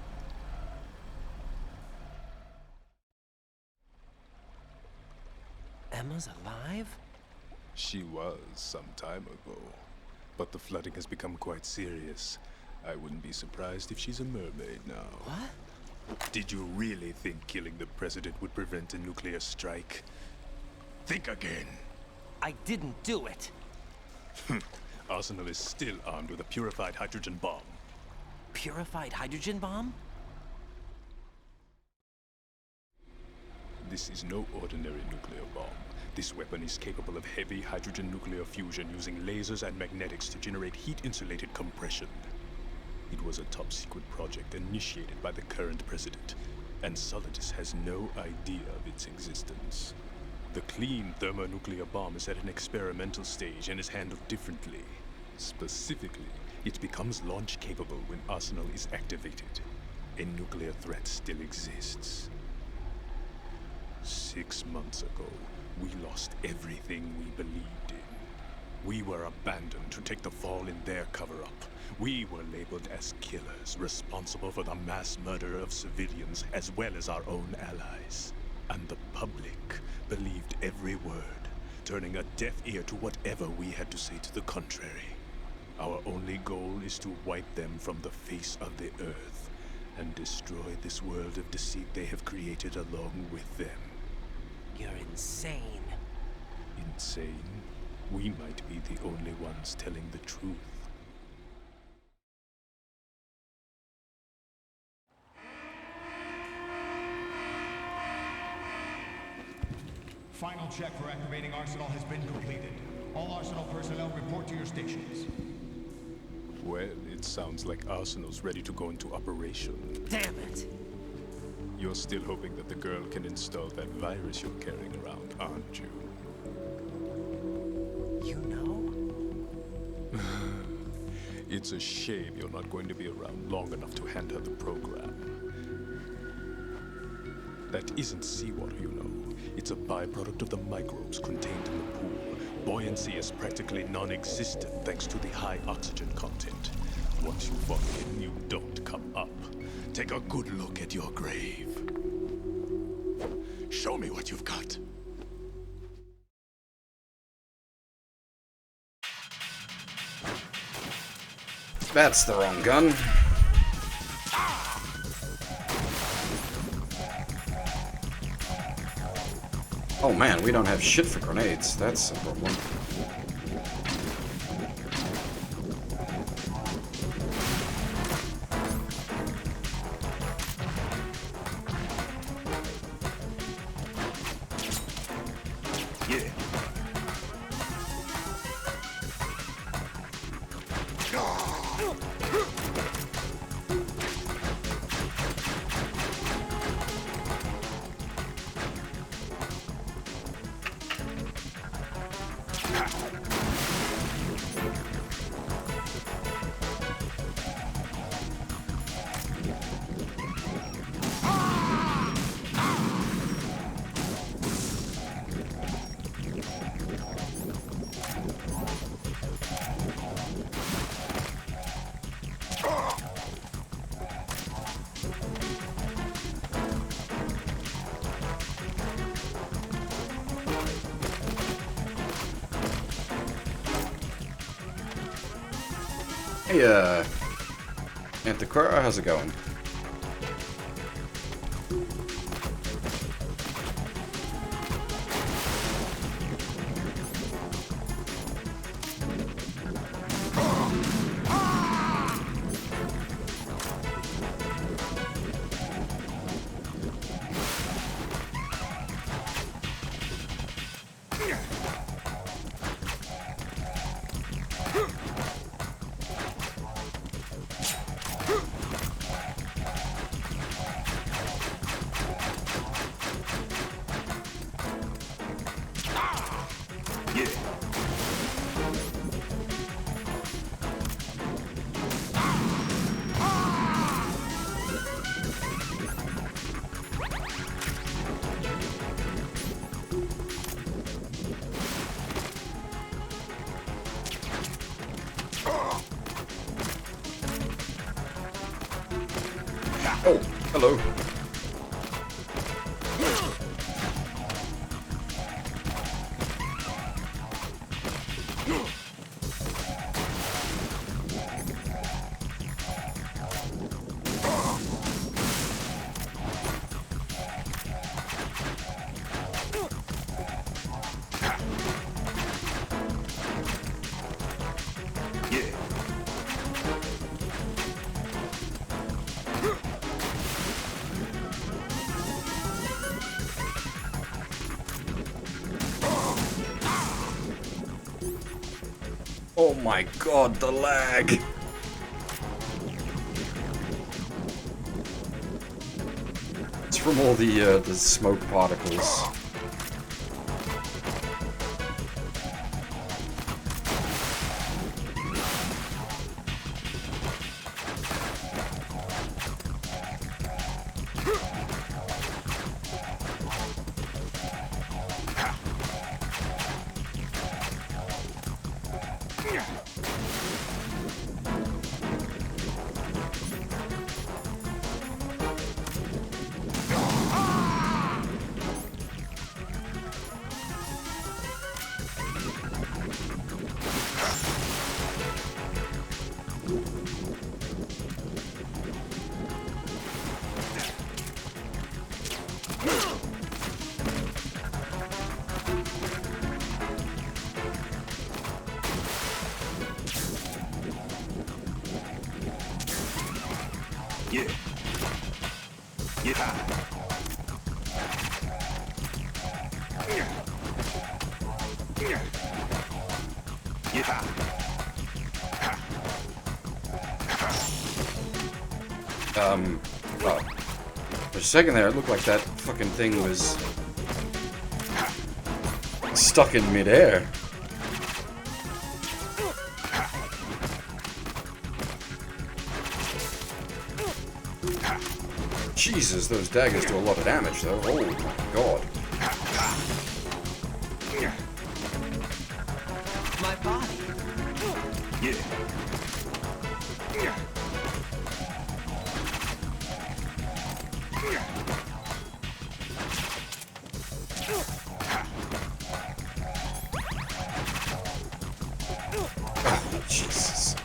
Emma's alive? She was some time ago, but the flooding has become quite serious. I wouldn't be surprised if she's a mermaid now. What? Did you really think killing the president would prevent a nuclear strike? Think again. I didn't do it. Arsenal is still armed with a purified hydrogen bomb. Purified hydrogen bomb? This is no ordinary nuclear bomb. This weapon is capable of heavy hydrogen nuclear fusion using lasers and magnetics to generate heat-insulated compression. It was a top-secret project initiated by the current president, and Solidus has no idea of its existence. The clean thermonuclear bomb is at an experimental stage and is handled differently. Specifically, it becomes launch-capable when Arsenal is activated. A nuclear threat still exists. 6 months ago, we lost everything we believed in. We were abandoned to take the fall in their cover-up. We were labeled as killers, responsible for the mass murder of civilians as well as our own allies. And the public believed every word, turning a deaf ear to whatever we had to say to the contrary. Our only goal is to wipe them from the face of the earth and destroy this world of deceit they have created along with them. You're insane. Insane? We might be the only ones telling the truth. Final check for activating Arsenal has been completed. All Arsenal personnel report to your stations. Well, it sounds like Arsenal's ready to go into operation. Damn it! You're still hoping that the girl can install that virus you're carrying around, aren't you? You know? It's a shame you're not going to be around long enough to hand her the program. That isn't seawater, you know. It's a byproduct of the microbes contained in the pool. Buoyancy is practically non-existent thanks to the high oxygen content. Once you fall in, you don't come up. Take a good look at your grave. Show me what you've got. That's the wrong gun. Oh man, we don't have shit for grenades. That's a problem. Hey, Antiquara, how's it going? Oh, hello. Oh my god, the lag! It's from all the smoke particles. Yeah. Yeah. Well, for a second there, it looked like that fucking thing was stuck in midair. Jesus, those daggers do a lot of damage, though. Oh my god. My body. Yeah. Oh, Jesus.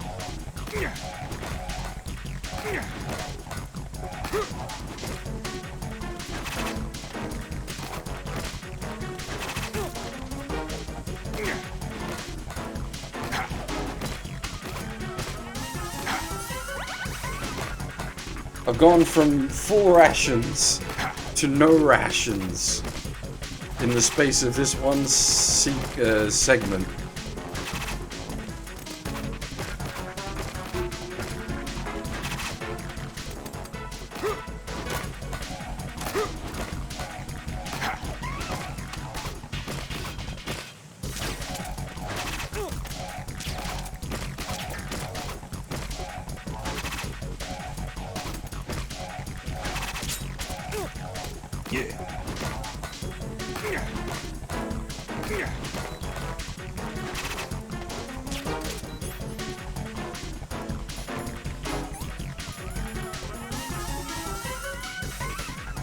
I've gone from full rations to no rations in the space of this one segment.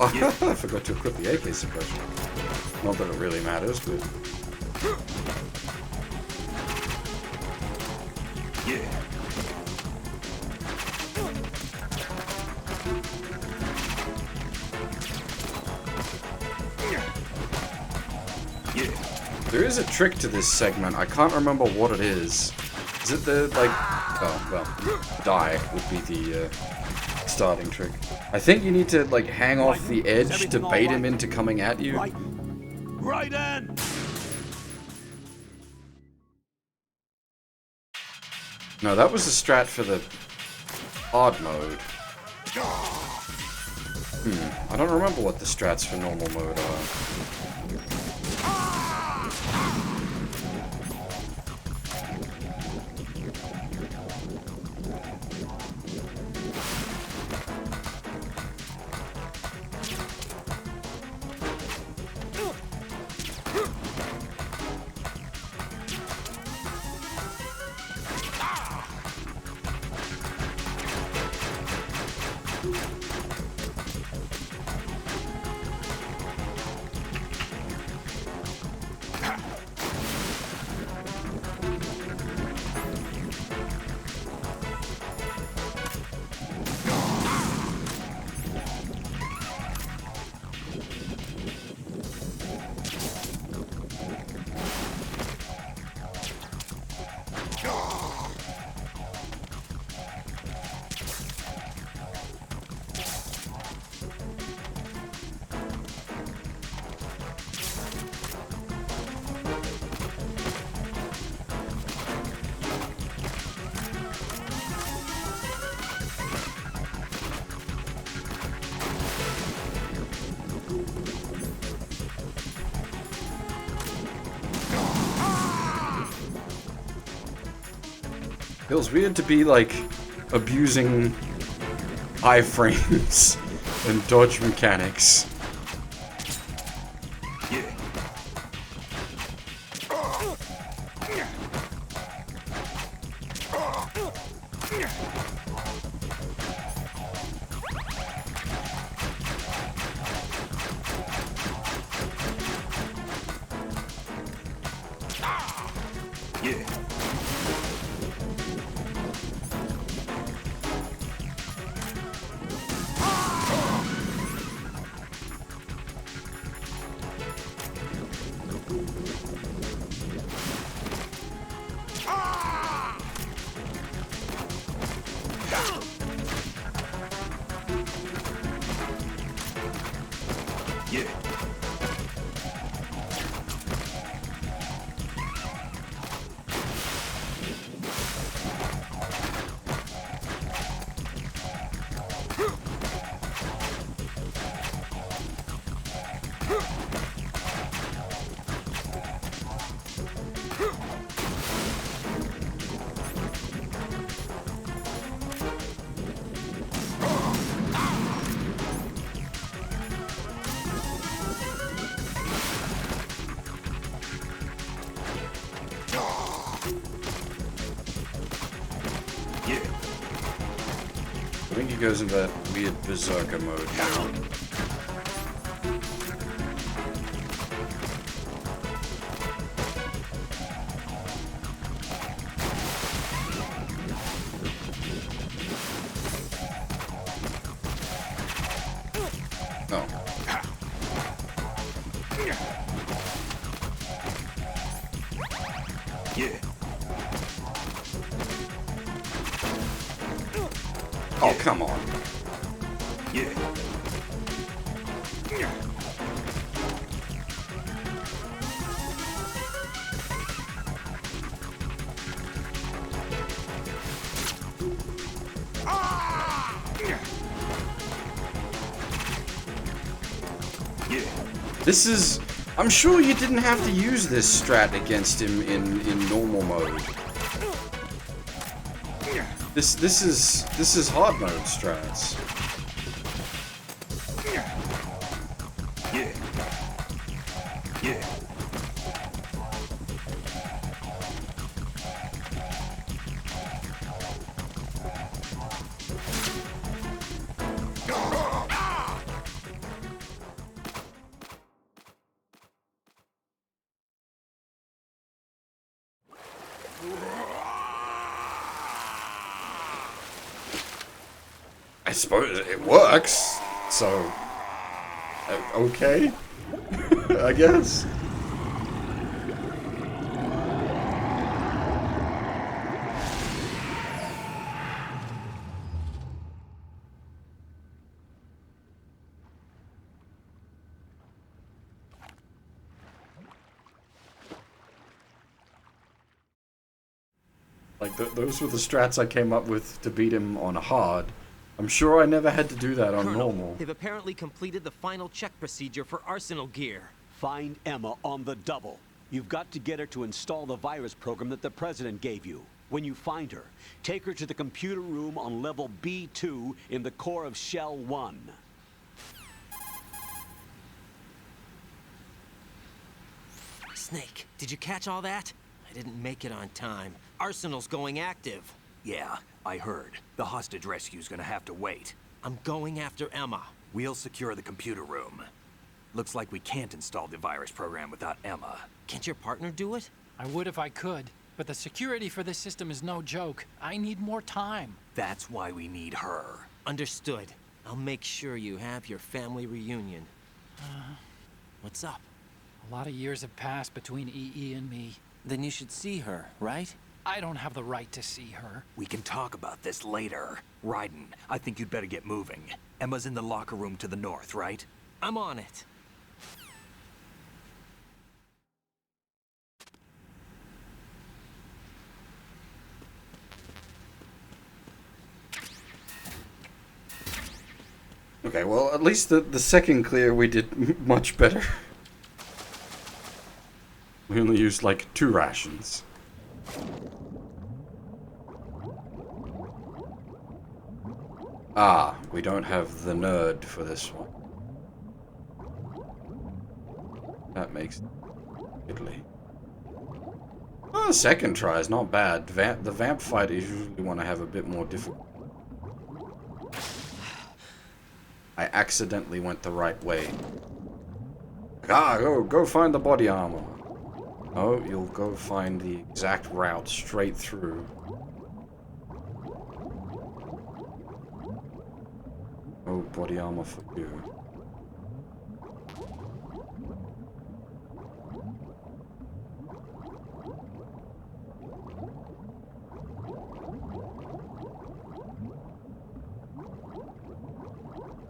Oh, I forgot to equip the AK suppression. Not that it really matters, but... There is a trick to this segment. I can't remember what it is. Is it the, like... Oh, well, die would be the starting trick. I think you need to, like, hang off the edge to bait him into coming at you. Right in! No, that was the strat for the hard mode. I don't remember what the strats for normal mode are. Feels weird to be, like, abusing iframes and dodge mechanics. I think he goes into that weird berserker mode now. Oh, come on. Yeah. This is... I'm sure you didn't have to use this strat against him in normal mode. This is hard mode strats. suppose it works, so... okay? I guess? Like, those were the strats I came up with to beat him on hard. I'm sure I never had to do that on Colonel, normal. They've apparently completed the final check procedure for arsenal gear. Find Emma on the double. You've got to get her to install the virus program that the President gave you. When you find her, take her to the computer room on level B2 in the core of Shell 1. Snake, did you catch all that? I didn't make it on time. Arsenal's going active. Yeah, I heard. The hostage rescue's gonna have to wait. I'm going after Emma. We'll secure the computer room. Looks like we can't install the virus program without Emma. Can't your partner do it? I would if I could, but the security for this system is no joke. I need more time. That's why we need her. Understood. I'll make sure you have your family reunion. What's up? A lot of years have passed between EE and me. Then you should see her, right? I don't have the right to see her. We can talk about this later. Raiden, I think you'd better get moving. Emma's in the locker room to the north, right? I'm on it. Okay, well, at least the second clear we did much better. We only used like 2 rations. Ah, we don't have the nerd for this one. That makes it fiddly. Oh, the second try is not bad. The vamp fighters usually want to have a bit more difficult. I accidentally went the right way. Ah, go find the body armor. Oh, you'll go find the exact route straight through. Oh, body armor for you.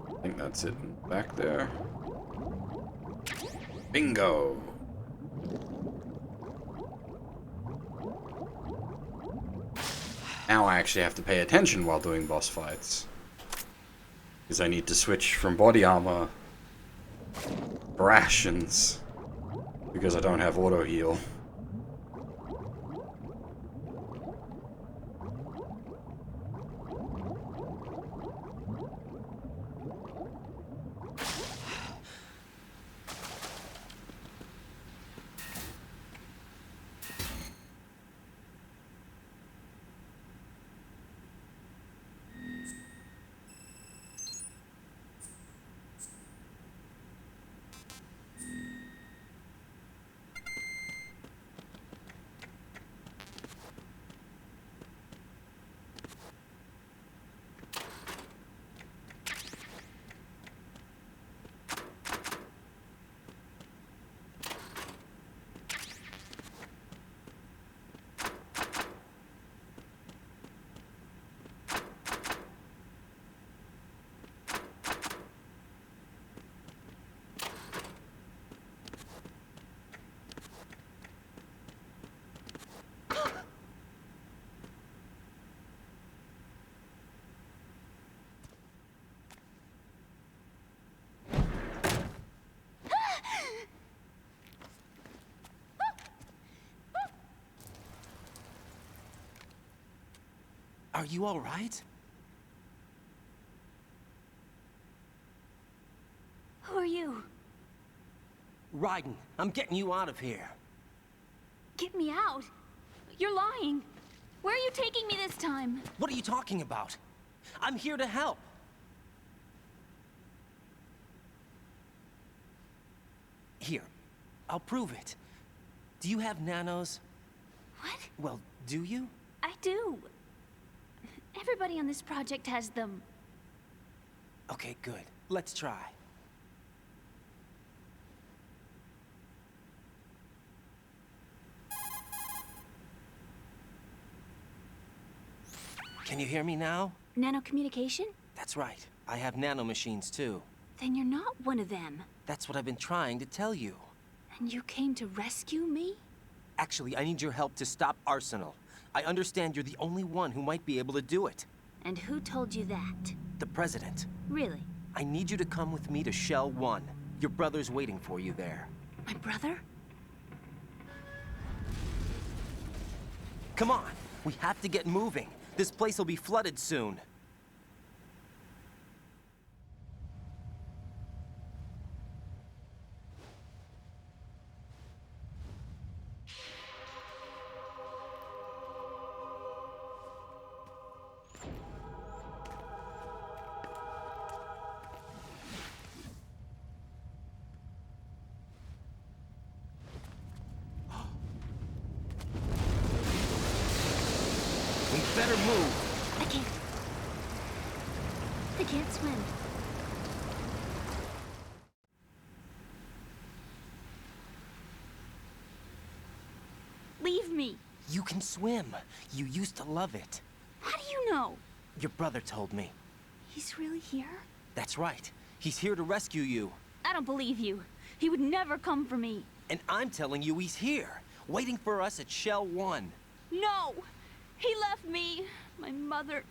I think that's it back there. Bingo! Now I actually have to pay attention while doing boss fights. Because I need to switch from body armor to rations. Because I don't have auto heal. Are you all right? Who are you? Raiden, I'm getting you out of here. Get me out. You're lying. Where are you taking me this time? What are you talking about? I'm here to help. Here, I'll prove it. Do you have nanos? What? Well, do you? I do. Everybody on this project has them. Okay, good. Let's try. Can you hear me now? Nanocommunication? That's right. I have nanomachines too. Then you're not one of them. That's what I've been trying to tell you. And you came to rescue me? Actually, I need your help to stop Arsenal. I understand you're the only one who might be able to do it. And who told you that? The President. Really? I need you to come with me to Shell 1. Your brother's waiting for you there. My brother? Come on! We have to get moving. This place will be flooded soon. We better move. I can't swim. Leave me. You can swim. You used to love it. How do you know? Your brother told me. He's really here? That's right. He's here to rescue you. I don't believe you. He would never come for me. And I'm telling you he's here, waiting for us at Shell 1. No! He left me, my mother,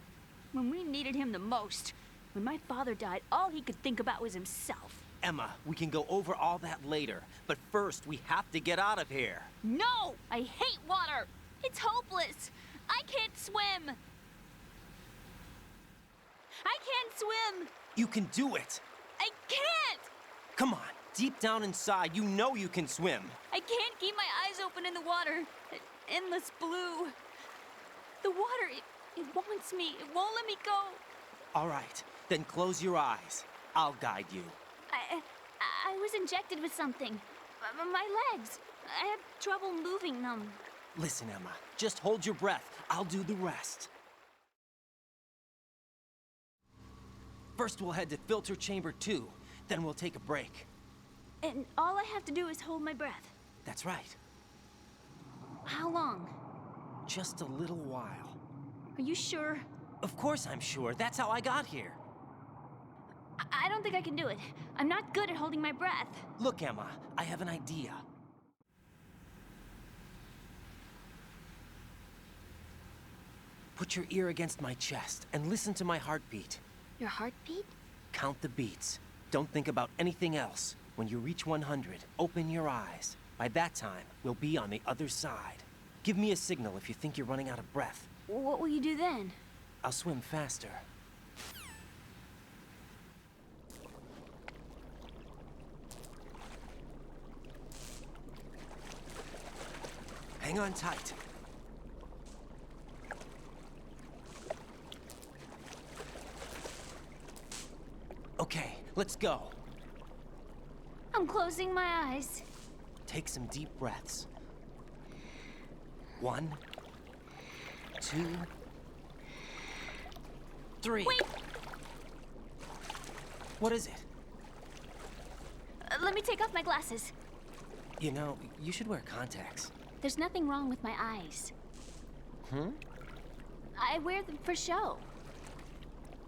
when we needed him the most. When my father died, all he could think about was himself. Emma, we can go over all that later, but first we have to get out of here. No! I hate water! It's hopeless! I can't swim! I can't swim! You can do it! I can't! Come on, deep down inside, you know you can swim. I can't keep my eyes open in the water. Endless blue. The water, it wants me. It won't let me go. All right, then close your eyes. I'll guide you. I was injected with something. My legs. I have trouble moving them. Listen, Emma, just hold your breath. I'll do the rest. First, we'll head to filter chamber 2. Then we'll take a break. And all I have to do is hold my breath. That's right. How long? Just a little while. Are you sure? Of course I'm sure. That's how I got here. I don't think I can do it. I'm not good at holding my breath. Look, Emma, I have an idea. Put your ear against my chest and listen to my heartbeat. Your heartbeat? Count the beats. Don't think about anything else. When you reach 100, open your eyes. By that time, we'll be on the other side. Give me a signal if you think you're running out of breath. What will you do then? I'll swim faster. Hang on tight. Okay, let's go. I'm closing my eyes. Take some deep breaths. 1, 2, 3. Wait! What is it? Let me take off my glasses. You know, you should wear contacts. There's nothing wrong with my eyes. I wear them for show.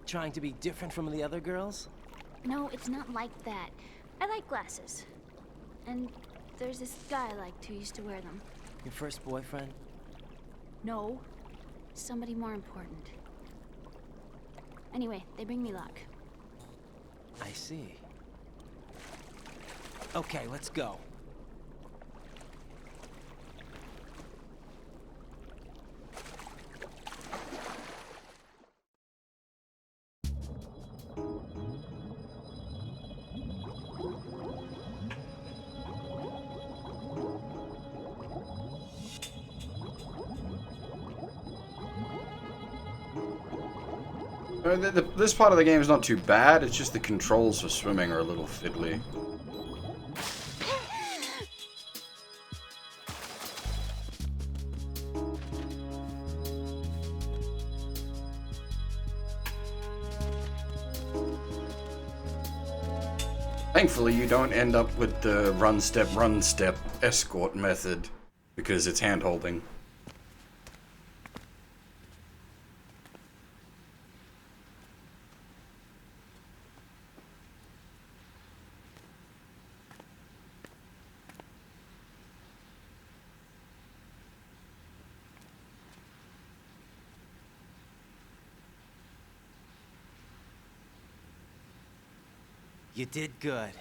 Trying to be different from the other girls? No, it's not like that. I like glasses. And there's this guy I liked who used to wear them. Your first boyfriend? No. Somebody more important. Anyway, they bring me luck. I see. Okay, let's go. This part of the game is not too bad, it's just the controls for swimming are a little fiddly. Thankfully, you don't end up with the run step escort method because it's hand-holding. You did good.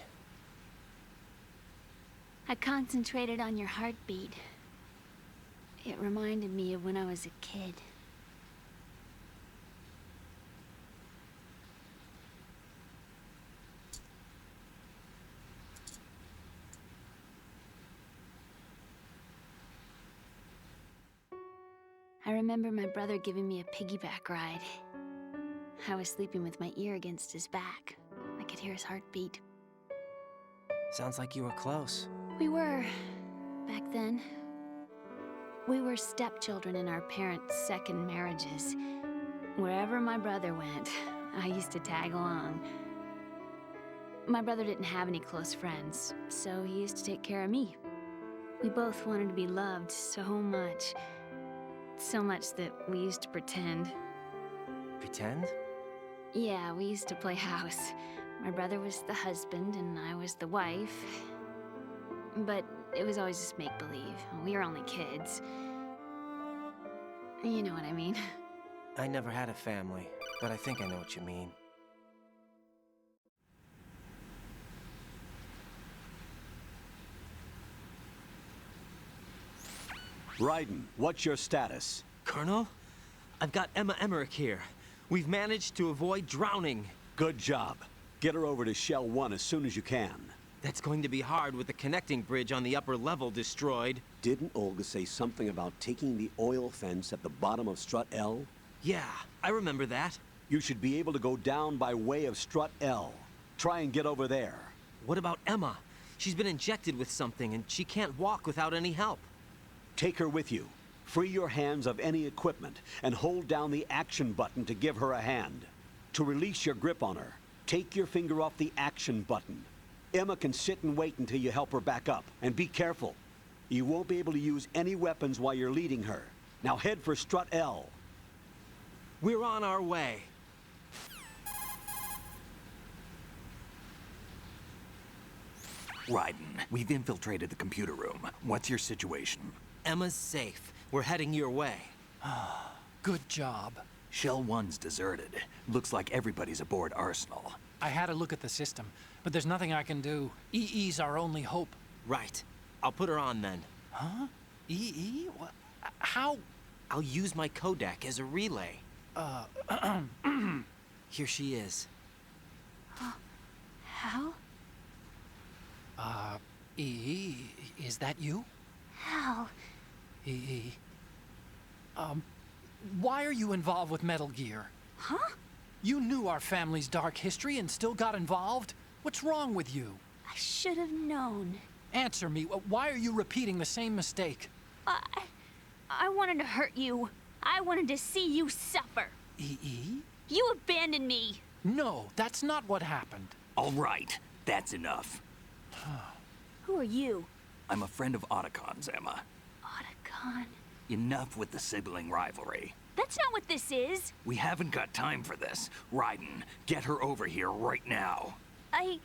I concentrated on your heartbeat. It reminded me of when I was a kid. I remember my brother giving me a piggyback ride. I was sleeping with my ear against his back. I could hear his heartbeat. Sounds like you were close. We were, back then. We were stepchildren in our parents' second marriages. Wherever my brother went, I used to tag along. My brother didn't have any close friends, so he used to take care of me. We both wanted to be loved so much. So much that we used to pretend. Pretend? Yeah, we used to play house. My brother was the husband and I was the wife. But it was always just make-believe. We were only kids. You know what I mean. I never had a family, but I think I know what you mean. Raiden, what's your status? Colonel, I've got Emma Emmerich here. We've managed to avoid drowning. Good job. Get her over to Shell 1 as soon as you can. That's going to be hard with the connecting bridge on the upper level destroyed. Didn't Olga say something about taking the oil fence at the bottom of Strut L? Yeah, I remember that. You should be able to go down by way of Strut L. Try and get over there. What about Emma? She's been injected with something and she can't walk without any help. Take her with you. Free your hands of any equipment and hold down the action button to give her a hand. To release your grip on her, take your finger off the action button. Emma can sit and wait until you help her back up. And be careful. You won't be able to use any weapons while you're leading her. Now head for Strut L. We're on our way. Raiden, we've infiltrated the computer room. What's your situation? Emma's safe. We're heading your way. Good job. Shell 1's deserted. Looks like everybody's aboard Arsenal. I had a look at the system, but there's nothing I can do. EE's our only hope. Right. I'll put her on then. Huh? EE? What? How? I'll use my Kodak as a relay. Here she is. How? EE, is that you? How? EE. Why are you involved with Metal Gear? Huh? You knew our family's dark history and still got involved? What's wrong with you? I should have known. Answer me. Why are you repeating the same mistake? I wanted to hurt you. I wanted to see you suffer. EE? You abandoned me. No, that's not what happened. All right, that's enough. Who are you? I'm a friend of Otacon's, Emma. Otacon? Enough with the sibling rivalry. That's not what this is. We haven't got time for this. Raiden, get her over here right now. I...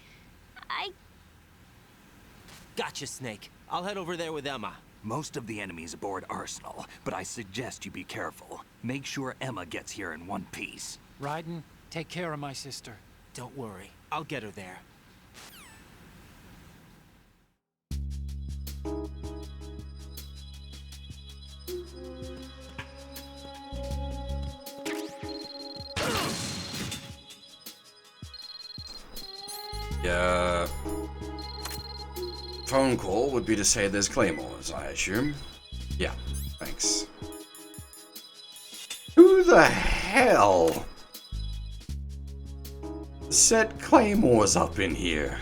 Gotcha, Snake. I'll head over there with Emma. Most of the enemy's aboard Arsenal, but I suggest you be careful. Make sure Emma gets here in one piece. Raiden, take care of my sister. Don't worry. I'll get her there. Yeah. Phone call would be to say there's claymores, I assume. Yeah, thanks. Who the hell set claymores up in here?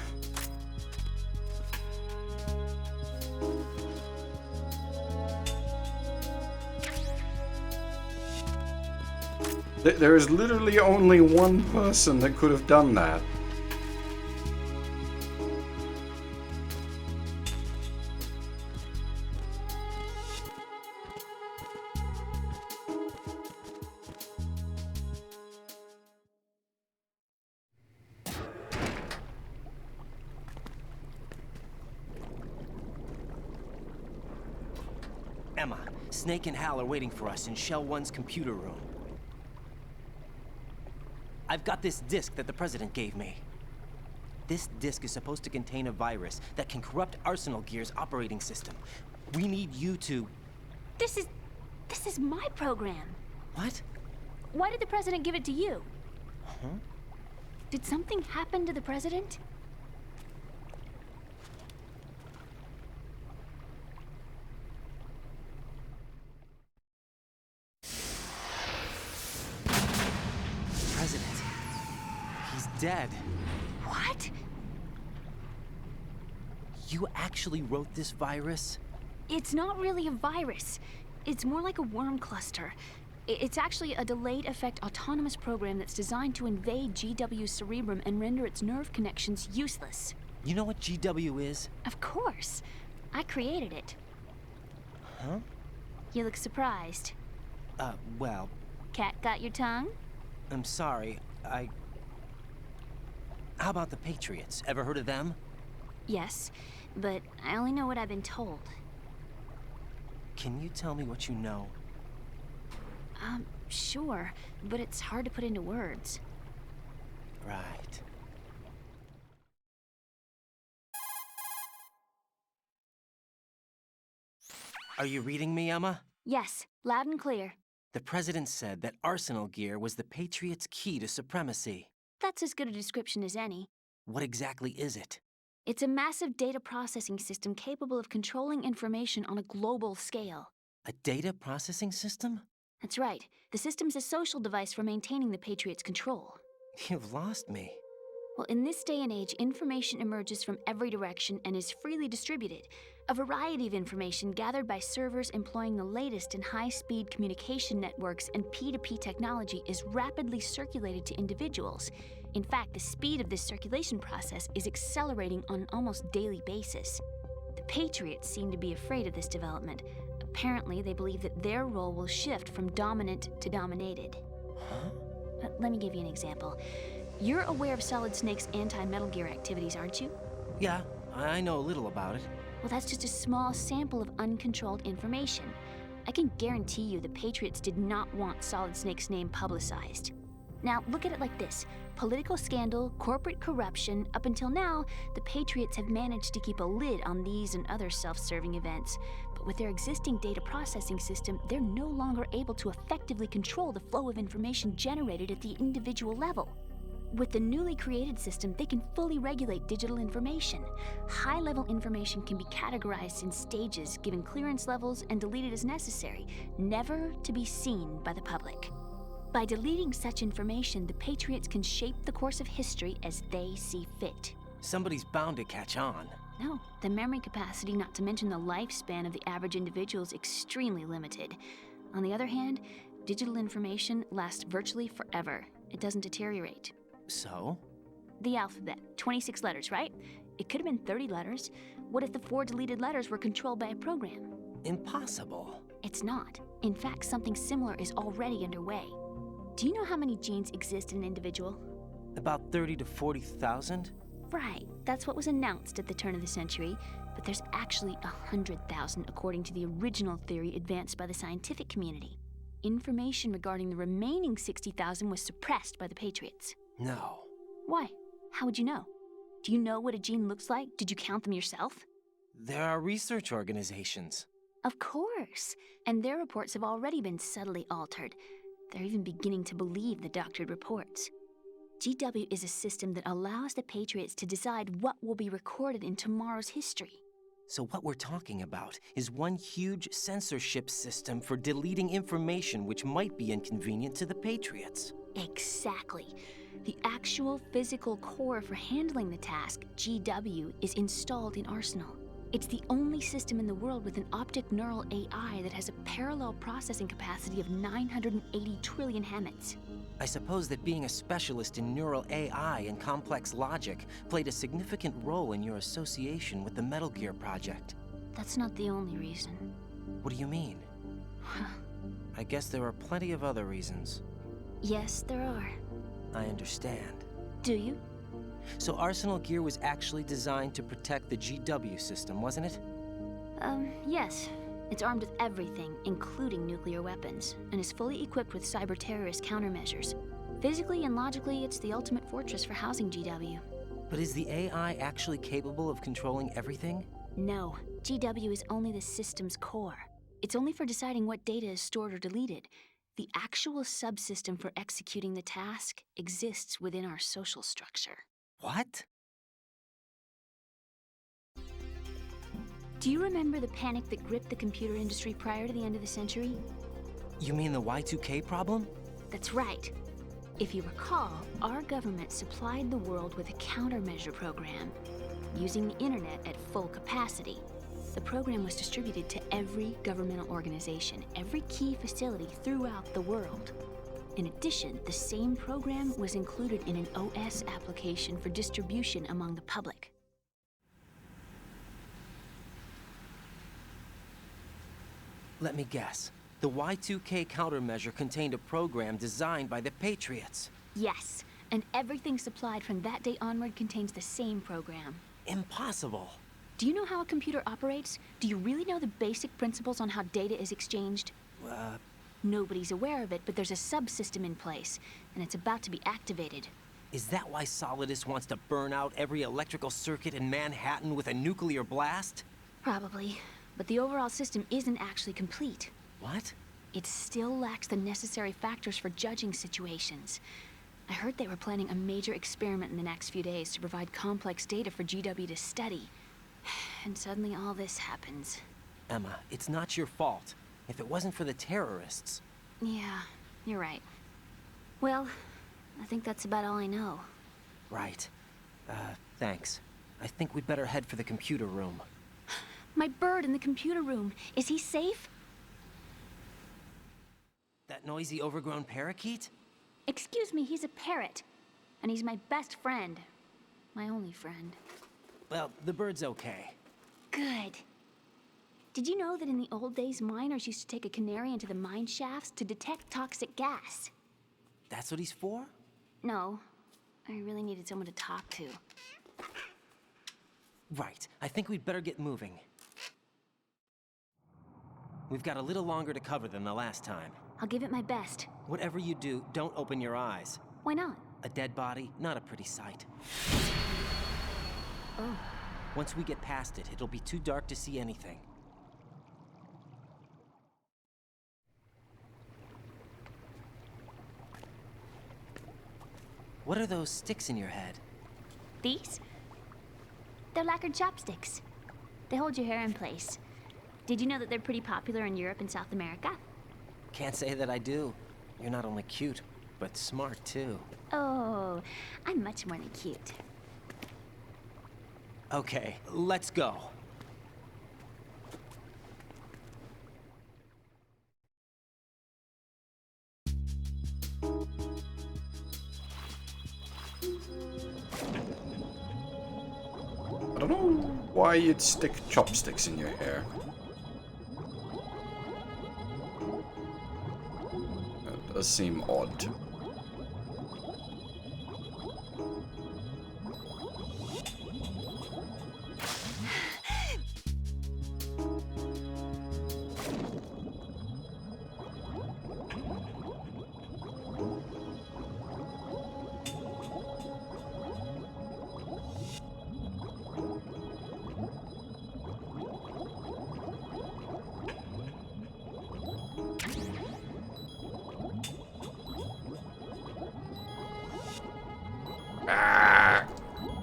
There is literally only one person that could have done that. Emma, Snake and Hal are waiting for us in Shell 1's computer room. I've got this disk that the President gave me. This disk is supposed to contain a virus that can corrupt Arsenal Gear's operating system. We need you to... This is my program. What? Why did the President give it to you? Huh? Did something happen to the President? President. He's dead. What? You actually wrote this virus? It's not really a virus. It's more like a worm cluster. It's actually a delayed effect autonomous program that's designed to invade GW's cerebrum and render its nerve connections useless. You know what GW is? Of course. I created it. Huh? You look surprised. Well... Cat got your tongue? I'm sorry, How about the Patriots? Ever heard of them? Yes, but I only know what I've been told. Can you tell me what you know? Sure, but it's hard to put into words. Right. Are you reading me, Emma? Yes, loud and clear. The President said that Arsenal Gear was the Patriots' key to supremacy. That's as good a description as any. What exactly is it? It's a massive data processing system capable of controlling information on a global scale. A data processing system? That's right. The system's a social device for maintaining the Patriots' control. You've lost me. Well, in this day and age, information emerges from every direction and is freely distributed. A variety of information gathered by servers employing the latest in high-speed communication networks and P2P technology is rapidly circulated to individuals. In fact, the speed of this circulation process is accelerating on an almost daily basis. The Patriots seem to be afraid of this development. Apparently, they believe that their role will shift from dominant to dominated. Huh? Let me give you an example. You're aware of Solid Snake's anti-Metal Gear activities, aren't you? Yeah, I know a little about it. Well, that's just a small sample of uncontrolled information. I can guarantee you the Patriots did not want Solid Snake's name publicized. Now, look at it like this. Political scandal, corporate corruption, up until now, the Patriots have managed to keep a lid on these and other self-serving events. But with their existing data processing system, they're no longer able to effectively control the flow of information generated at the individual level. With the newly created system, they can fully regulate digital information. High-level information can be categorized in stages, given clearance levels, and deleted as necessary, never to be seen by the public. By deleting such information, the Patriots can shape the course of history as they see fit. Somebody's bound to catch on. No, the memory capacity, not to mention the lifespan of the average individual, is extremely limited. On the other hand, digital information lasts virtually forever. It doesn't deteriorate. So? The alphabet, 26 letters, right? It could have been 30 letters. What if the 4 deleted letters were controlled by a program? Impossible. It's not. In fact, something similar is already underway. Do you know how many genes exist in an individual? About 30 to 40,000? Right. That's what was announced at the turn of the century. But there's actually 100,000 according to the original theory advanced by the scientific community. Information regarding the remaining 60,000 was suppressed by the Patriots. No. Why? How would you know? Do you know what a gene looks like? Did you count them yourself? There are research organizations. Of course. And their reports have already been subtly altered. They're even beginning to believe the doctored reports. GW is a system that allows the Patriots to decide what will be recorded in tomorrow's history. So what we're talking about is one huge censorship system for deleting information which might be inconvenient to the Patriots. Exactly. The actual physical core for handling the task, GW, is installed in Arsenal. It's the only system in the world with an optic neural AI that has a parallel processing capacity of 980 trillion Hammets. I suppose that being a specialist in neural AI and complex logic played a significant role in your association with the Metal Gear project. That's not the only reason. What do you mean? I guess there are plenty of other reasons. Yes, there are. I understand. Do you? So Arsenal Gear was actually designed to protect the GW system, wasn't it? Yes. It's armed with everything, including nuclear weapons, and is fully equipped with cyber-terrorist countermeasures. Physically and logically, it's the ultimate fortress for housing GW. But is the AI actually capable of controlling everything? No, GW is only the system's core. It's only for deciding what data is stored or deleted. The actual subsystem for executing the task exists within our social structure. What? Do you remember the panic that gripped the computer industry prior to the end of the century? You mean the Y2K problem? That's right. If you recall, our government supplied the world with a countermeasure program, using the internet at full capacity. The program was distributed to every governmental organization, every key facility throughout the world. In addition, the same program was included in an OS application for distribution among the public. Let me guess. The Y2K countermeasure contained a program designed by the Patriots. Yes, and everything supplied from that day onward contains the same program. Impossible. Do you know how a computer operates? Do you really know the basic principles on how data is exchanged? Nobody's aware of it, but there's a subsystem in place, and it's about to be activated. Is that why Solidus wants to burn out every electrical circuit in Manhattan with a nuclear blast? Probably, but the overall system isn't actually complete. What? It still lacks the necessary factors for judging situations. I heard they were planning a major experiment in the next few days to provide complex data for GW to study. And suddenly all this happens. Emma, it's not your fault. If it wasn't for the terrorists... Yeah, you're right. Well, I think that's about all I know. Right. Thanks. I think we'd better head for the computer room. My bird in the computer room. Is he safe? That noisy, overgrown parakeet? Excuse me, he's a parrot. And he's my best friend. My only friend. Well, the bird's okay. Good. Did you know that in the old days, miners used to take a canary into the mine shafts to detect toxic gas? That's what he's for? No. I really needed someone to talk to. Right. I think we'd better get moving. We've got a little longer to cover than the last time. I'll give it my best. Whatever you do, don't open your eyes. Why not? A dead body, not a pretty sight. Oh. Once we get past it, it'll be too dark to see anything. What are those sticks in your head? These? They're lacquered chopsticks. They hold your hair in place. Did you know that they're pretty popular in Europe and South America? Can't say that I do. You're not only cute, but smart too. Oh, I'm much more than cute. Okay, let's go. I don't know why you'd stick chopsticks in your hair. That does seem odd.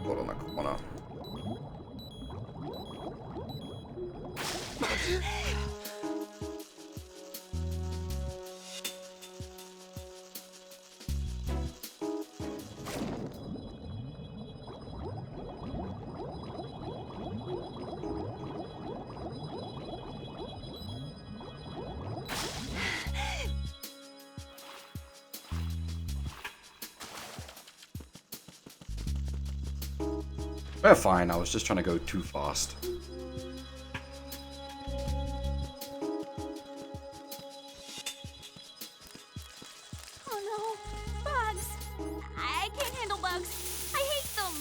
Hold on, corner. We're fine, I was just trying to go too fast. Oh no, bugs! I can't handle bugs. I hate them.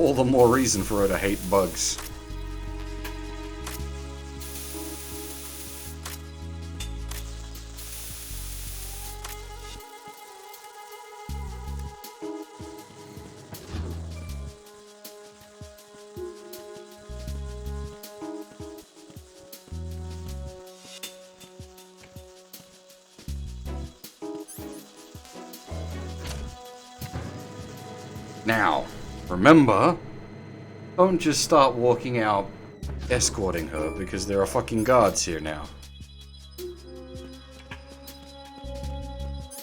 All the more reason for her to hate bugs. Now, remember, don't just start walking out escorting her because there are fucking guards here now.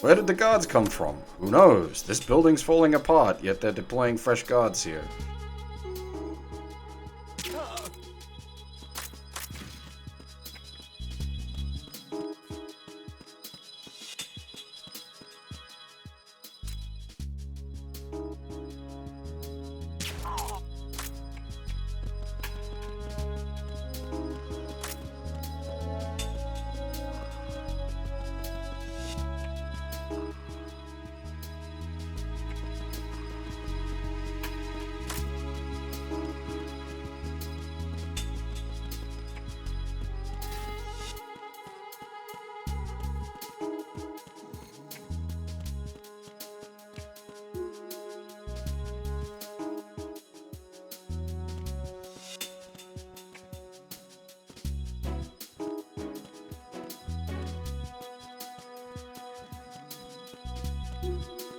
Where did the guards come from? Who knows? This building's falling apart, yet they're deploying fresh guards here.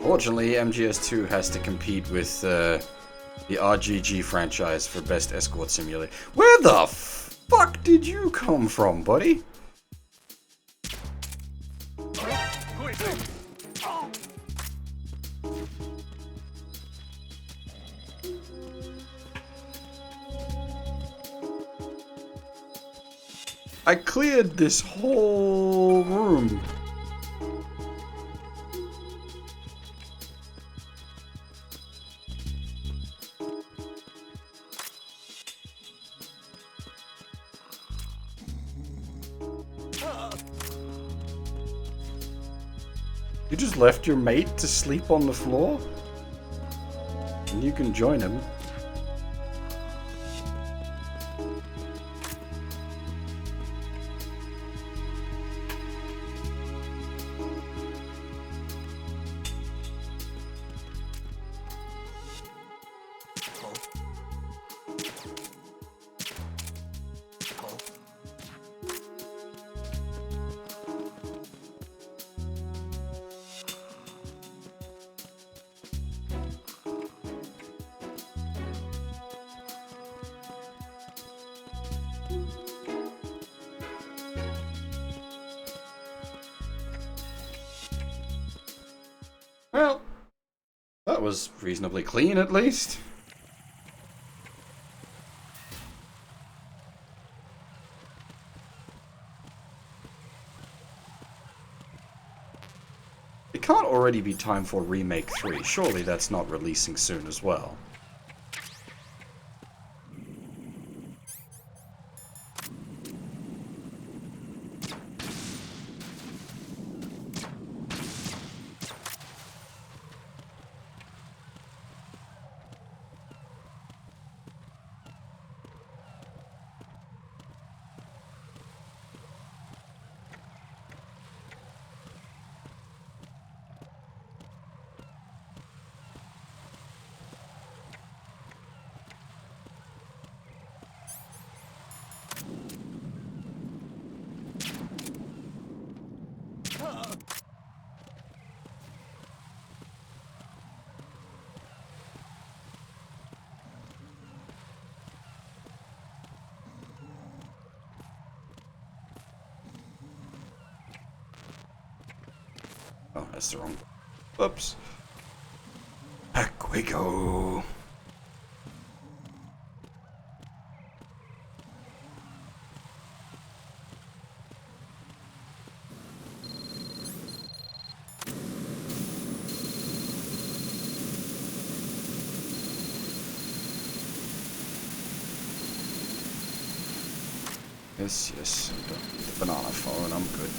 Fortunately, MGS2 has to compete with the RGG franchise for Best Escort Simulator. Where the fuck did you come from, buddy? I cleared this whole room. You just left your mate to sleep on the floor? And you can join him. Well, that was reasonably clean at least. It can't already be time for Remake 3. Surely that's not releasing soon as well. Oh, that's the wrong. Oops. Back we go. Yes, yes. I don't need the banana phone. I'm good.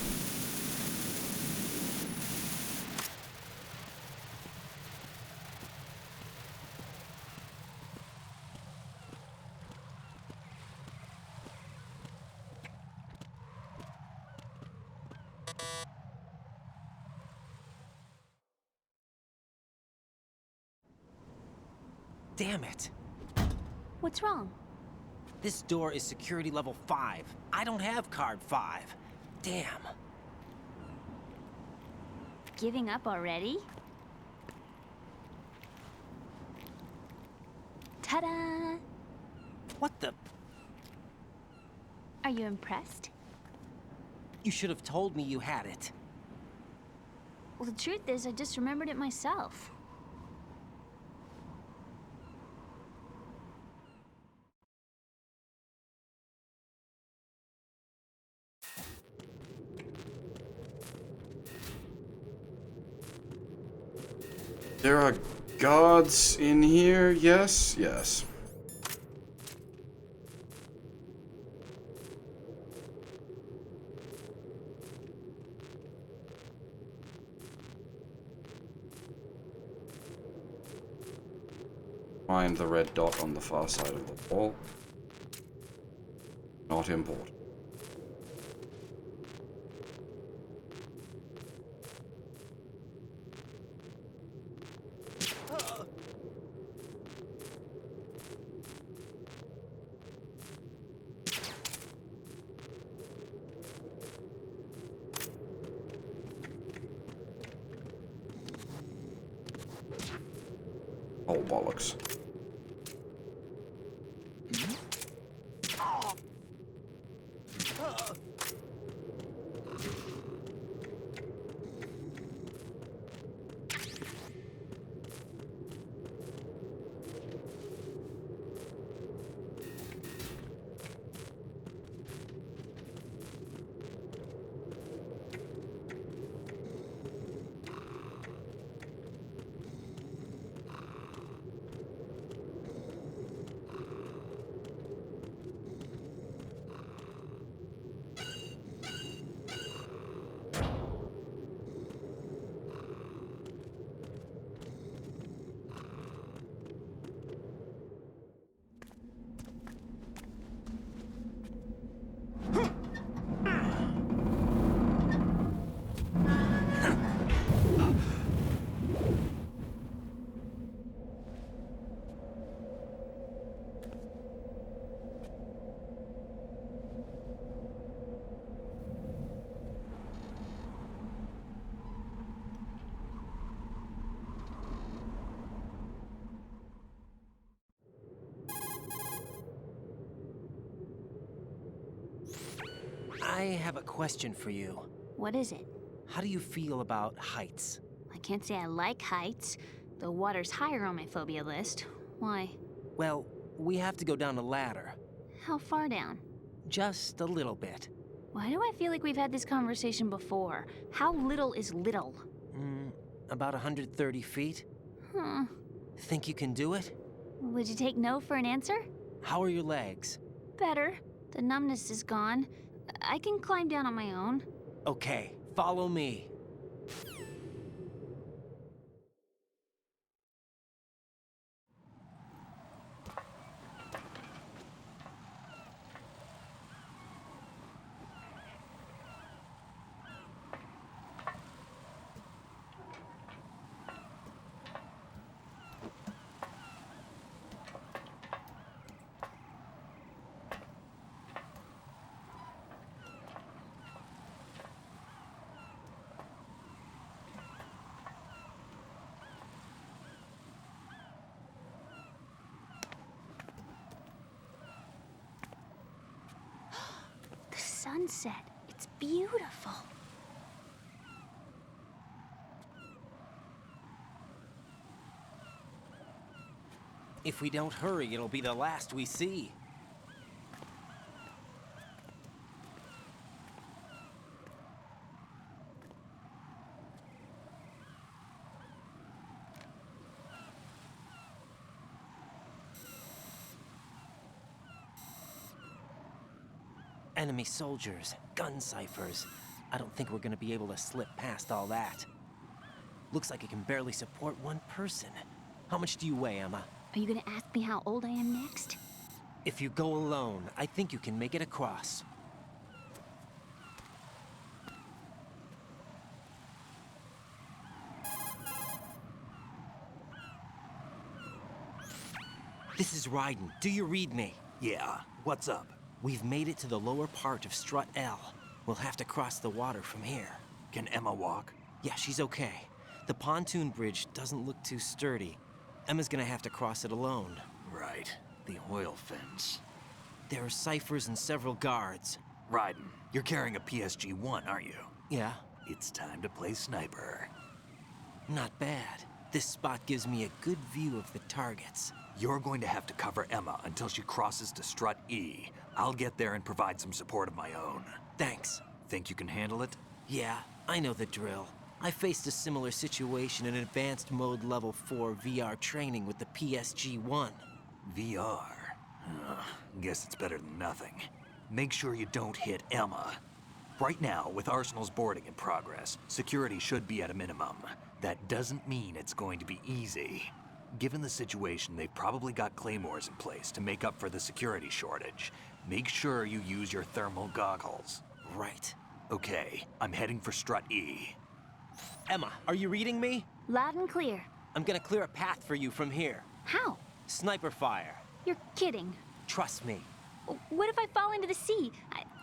Damn it. What's wrong? This door is security level 5. I don't have card 5. Damn. Giving up already? Ta-da! What the? Are you impressed? You should have told me you had it. Well, the truth is, I just remembered it myself. There are guards in here, yes? Yes. Find the red dot on the far side of the wall. Not important. Oh, bollocks. I have a question for you. What is it? How do you feel about heights? I can't say I like heights. The water's higher on my phobia list. Why? Well, we have to go down a ladder. How far down? Just a little bit. Why do I feel like we've had this conversation before? How little is little? About 130 feet. Huh. Think you can do it? Would you take no for an answer? How are your legs? Better. The numbness is gone. I can climb down on my own. Okay, follow me. The sunset. It's beautiful. If we don't hurry, it'll be the last we see. Enemy soldiers, gun ciphers. I don't think we're gonna be able to slip past all that. Looks like it can barely support one person. How much do you weigh, Emma? Are you gonna ask me how old I am next? If you go alone, I think you can make it across. This is Raiden. Do you read me? Yeah, what's up? We've made it to the lower part of Strut L. We'll have to cross the water from here. Can Emma walk? Yeah, she's okay. The pontoon bridge doesn't look too sturdy. Emma's gonna have to cross it alone. Right. The oil fence. There are ciphers and several guards. Raiden, you're carrying a PSG-1, aren't you? Yeah. It's time to play sniper. Not bad. This spot gives me a good view of the targets. You're going to have to cover Emma until she crosses to Strut E. I'll get there and provide some support of my own. Thanks. Think you can handle it? Yeah, I know the drill. I faced a similar situation in advanced mode level 4 VR training with the PSG-1. VR? Guess it's better than nothing. Make sure you don't hit Emma. Right now, with Arsenal's boarding in progress, security should be at a minimum. That doesn't mean it's going to be easy. Given the situation, they've probably got claymores in place to make up for the security shortage. Make sure you use your thermal goggles. Right. Okay, I'm heading for Strut E. Emma, are you reading me? Loud and clear. I'm gonna clear a path for you from here. How? Sniper fire. You're kidding. Trust me. What if I fall into the sea?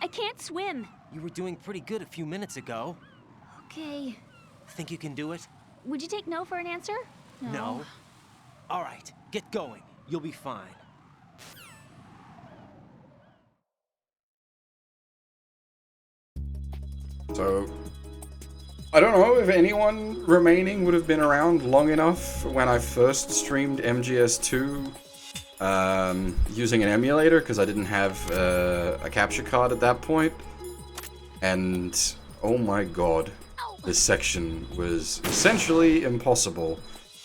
I can't swim. You were doing pretty good a few minutes ago. Okay. Think you can do it? Would you take no for an answer? No. All right, get going. You'll be fine. So, I don't know if anyone remaining would have been around long enough when I first streamed MGS2 using an emulator, because I didn't have a capture card at that point. And, oh my god, this section was essentially impossible,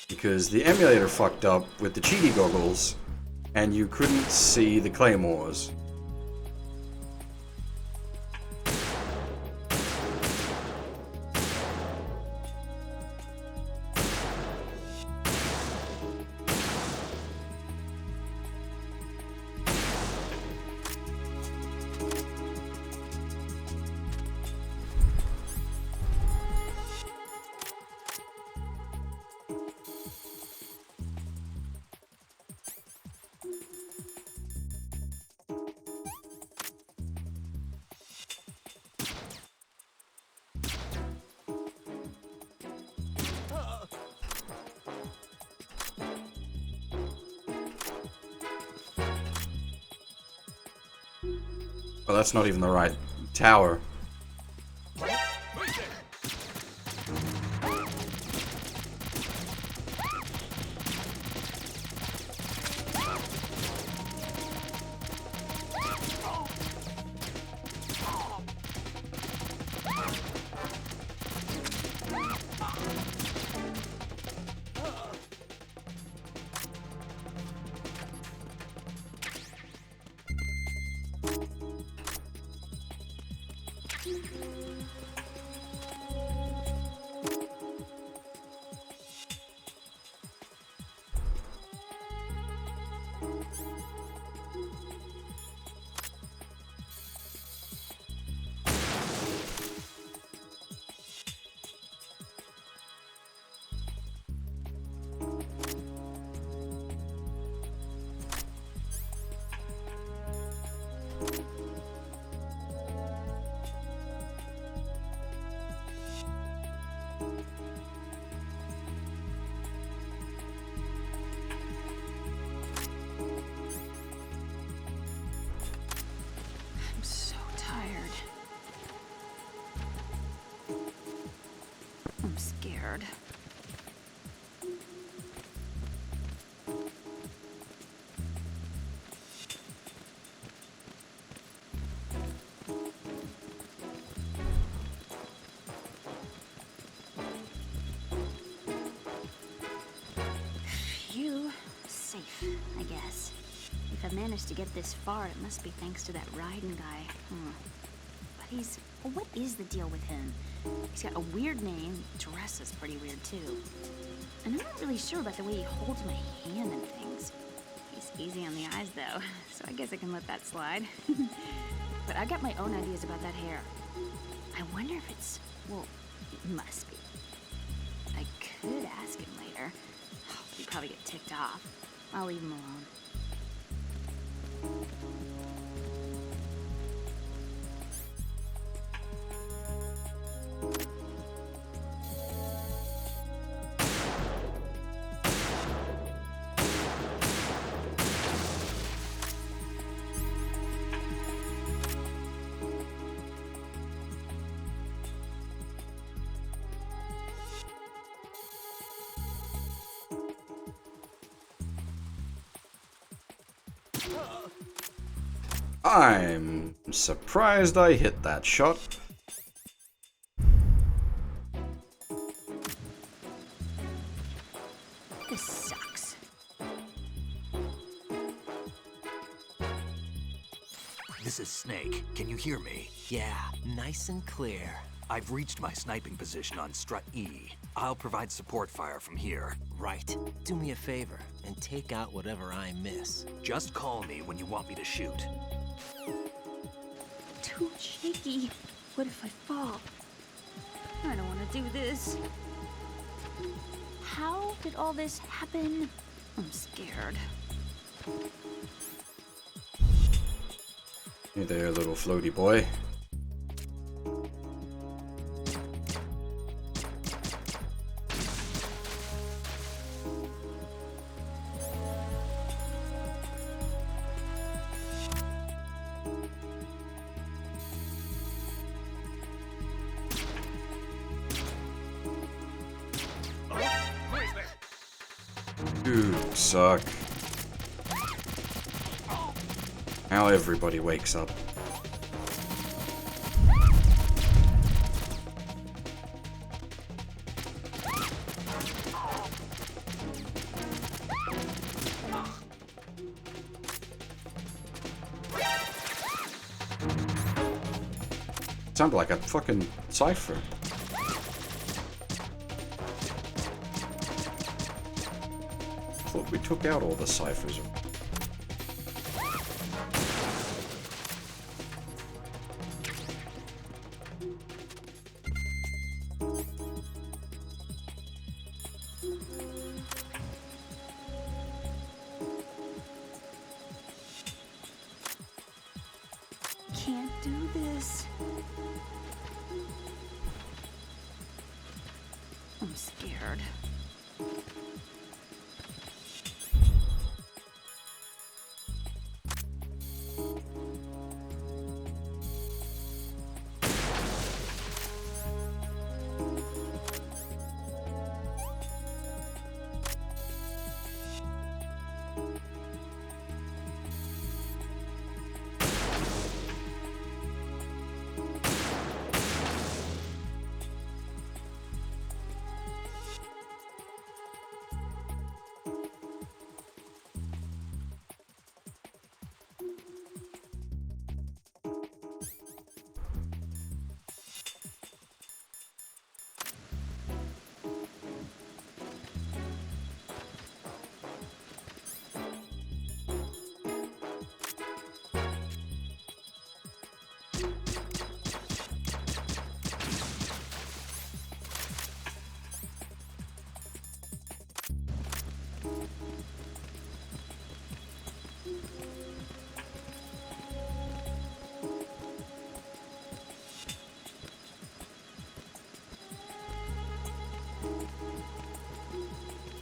because the emulator fucked up with the cheaty goggles, and you couldn't see the claymores. Well, that's not even the right tower. I'm scared. Phew. Safe, I guess. If I managed to get this far, it must be thanks to that Raiden guy. But he's... well, what is the deal with him? He's got a weird name, dresses pretty weird too. And I'm not really sure about the way he holds my hand and things. He's easy on the eyes though, so I guess I can let that slide. But I got my own ideas about that hair. I wonder if it's... well, it must be. I could ask him later. He'd probably get ticked off. I'll leave him alone. I'm surprised I hit that shot. This sucks. This is Snake. Can you hear me? Yeah, nice and clear. I've reached my sniping position on Strut E. I'll provide support fire from here. Right. Do me a favor and take out whatever I miss. Just call me when you want me to shoot. Too shaky. What if I fall? I don't want to do this. How did all this happen? I'm scared. Hey there, little floaty boy. You suck. Now everybody wakes up. Sounded like a fucking cipher. Thought we took out all the ciphers. Can't do this. I'm scared.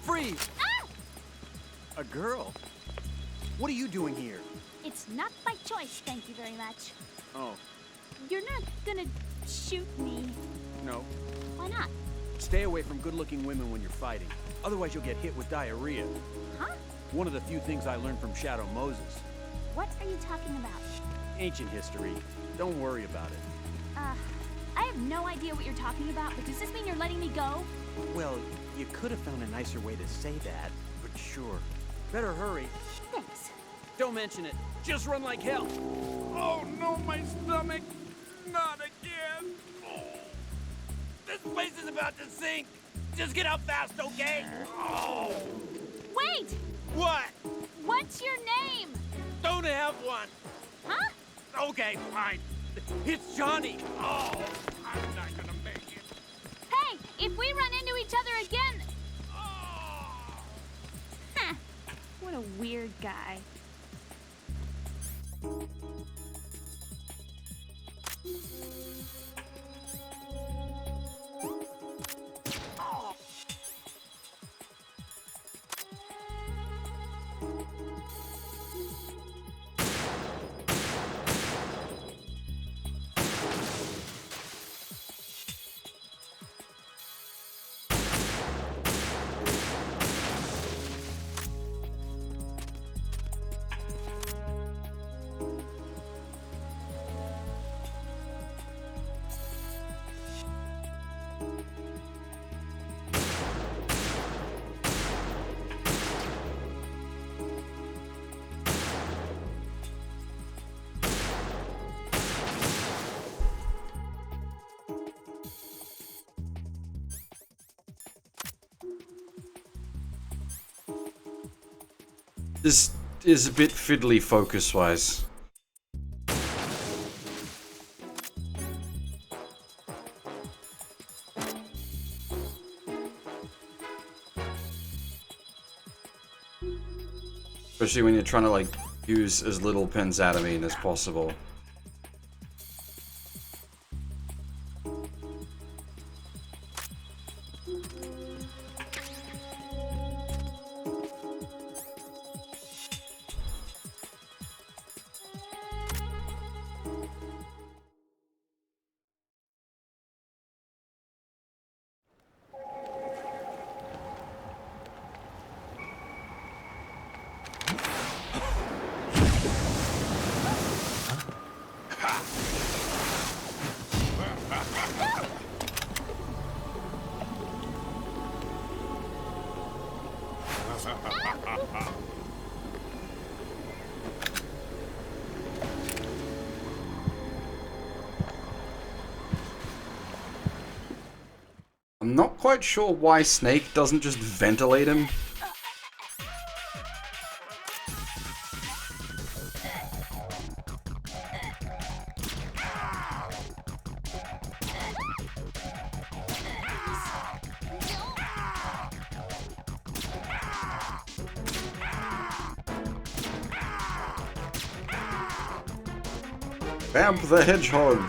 Freeze! Ah! A girl? What are you doing here? It's not by choice, thank you very much. Oh, You're not gonna shoot me. no. Why not? Stay away from good-looking women when you're fighting. Otherwise you'll get hit with diarrhea. Huh? One of the few things I learned from Shadow Moses. What are you talking about? Ancient history. Don't worry about it. I have no idea what you're talking about, but does this mean you're letting me go? Well, you could have found a nicer way to say that, but sure. Better hurry. Thanks. Don't mention it. Just run like hell. Oh no, my stomach! Not again! Oh. This place is about to sink! Just get out fast, okay? Oh. Wait! What? What's your name? Don't have one! Huh? Okay, fine. It's Johnny! Oh, I'm not gonna make it. Hey, if we run into each other again... Huh. What a weird guy. This is a bit fiddly focus-wise. Especially when you're trying to, like, use as little penzatamine as possible. I'm not quite sure why Snake doesn't just ventilate him. Vamp the Hedgehog!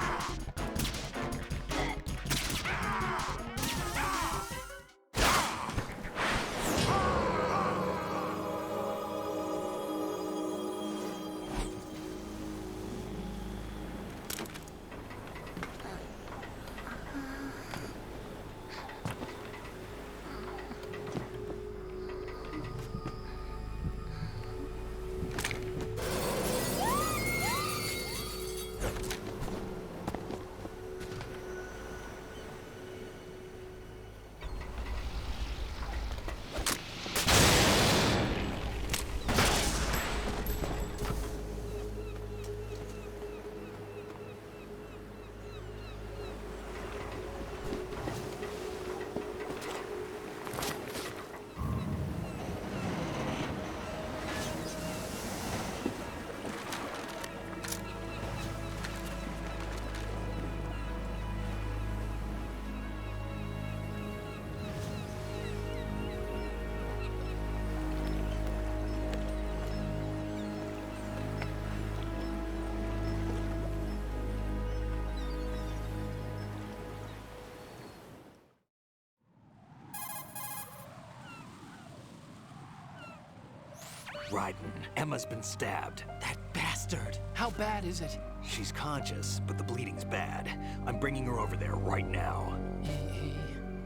Raiden, Emma's been stabbed. That bastard! How bad is it? She's conscious, but the bleeding's bad. I'm bringing her over there right now.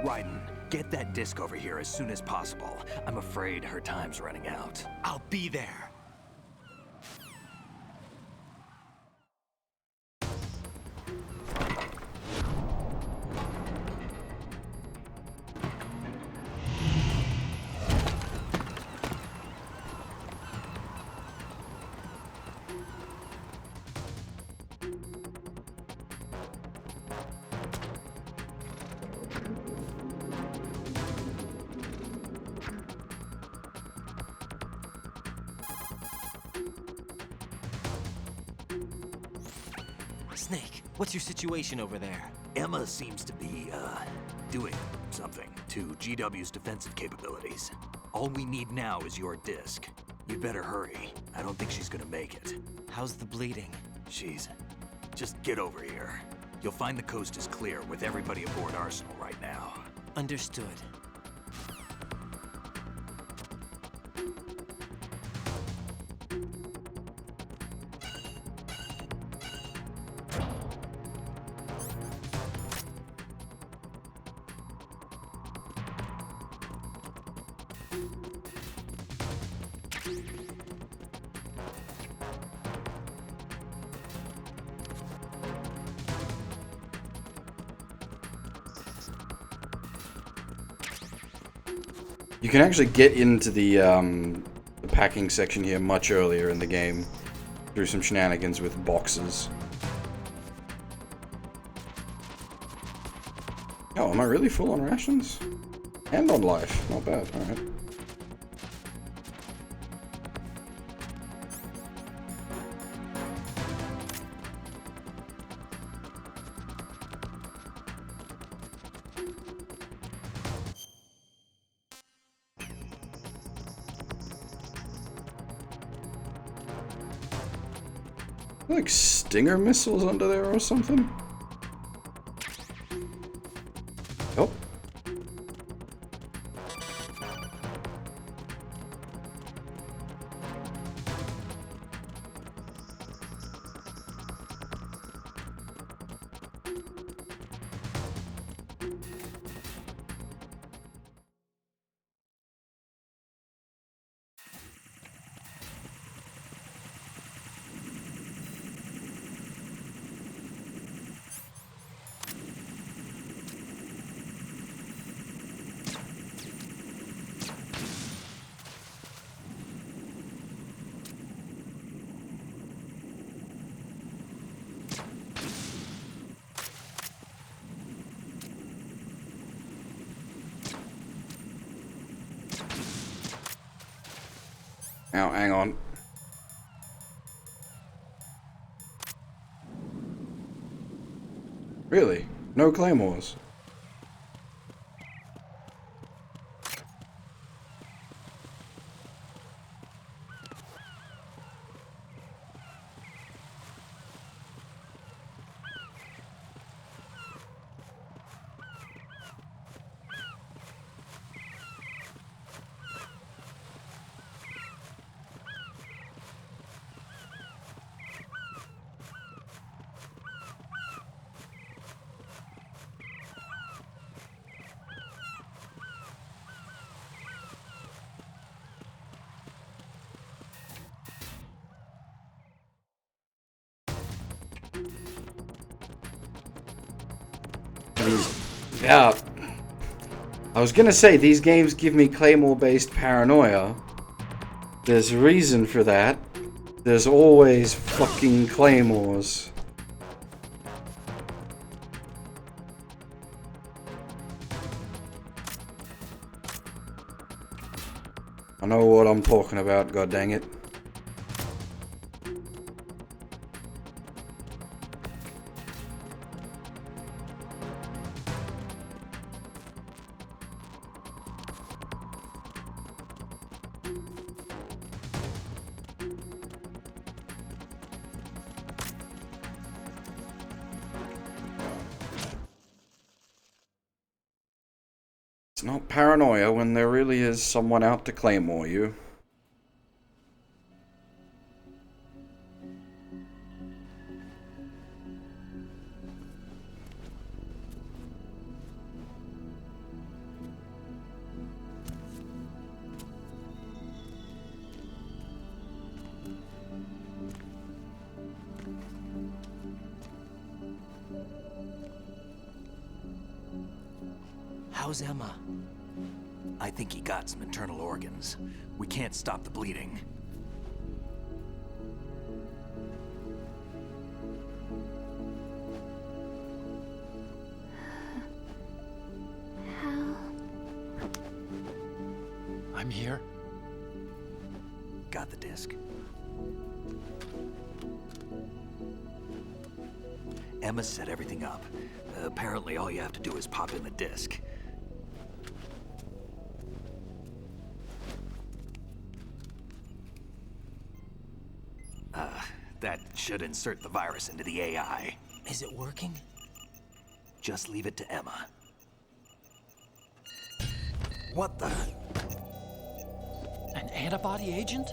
Raiden, get that disc over here as soon as possible. I'm afraid her time's running out. I'll be there. Snake, what's your situation over there? Emma seems to be, doing something to GW's defensive capabilities. All we need now is your disc. You'd better hurry. I don't think she's gonna make it. How's the bleeding? Just get over here. You'll find the coast is clear with everybody aboard Arsenal right now. Understood. You can actually get into the packing section here much earlier in the game through some shenanigans with boxes. Oh, am I really full on rations? And on life. Not bad, alright. Like Stinger missiles under there or something? Oh. Now, hang on. Really? No claymores? Yeah. I was gonna say, these games give me claymore-based paranoia. There's a reason for that. There's always fucking claymores. I know what I'm talking about, god dang it. It's not paranoia when there really is someone out to claymore you. How's Emma? I think he got some internal organs. We can't stop the bleeding. How? I'm here. Got the disc. Emma set everything up. Apparently all you have to do is pop in the disc. That should insert the virus into the AI. Is it working? Just leave it to Emma. What the? An antibody agent?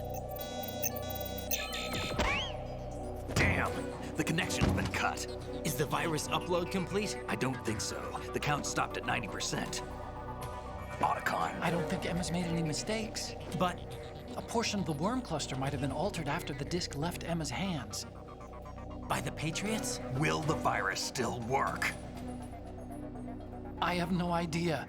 Damn! The connection's been cut. Is the virus upload complete? I don't think so. The count stopped at 90%. Otacon. I don't think Emma's made any mistakes. But a portion of the worm cluster might have been altered after the disc left Emma's hands. By the Patriots? Will the virus still work? I have no idea.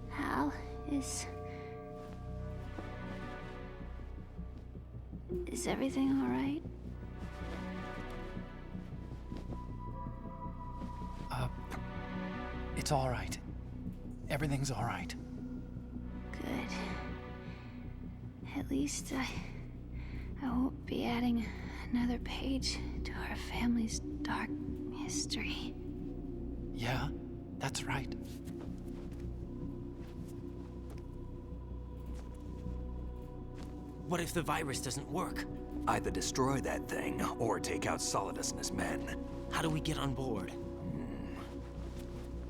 Hal, is everything all right? It's all right. Everything's all right. Good. At least I won't be adding Another page to our family's dark history. Yeah, that's right. What if the virus doesn't work? Either destroy that thing, or take out Solidus and his men. How do we get on board?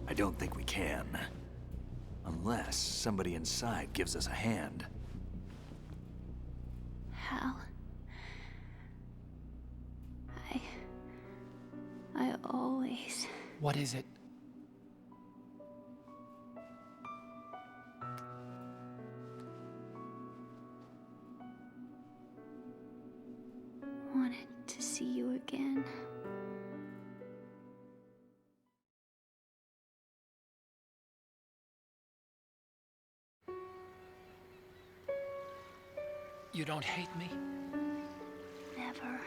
I don't think we can. Unless somebody inside gives us a hand. Hal. I always... What is it? wanted to see you again. You don't hate me? Never.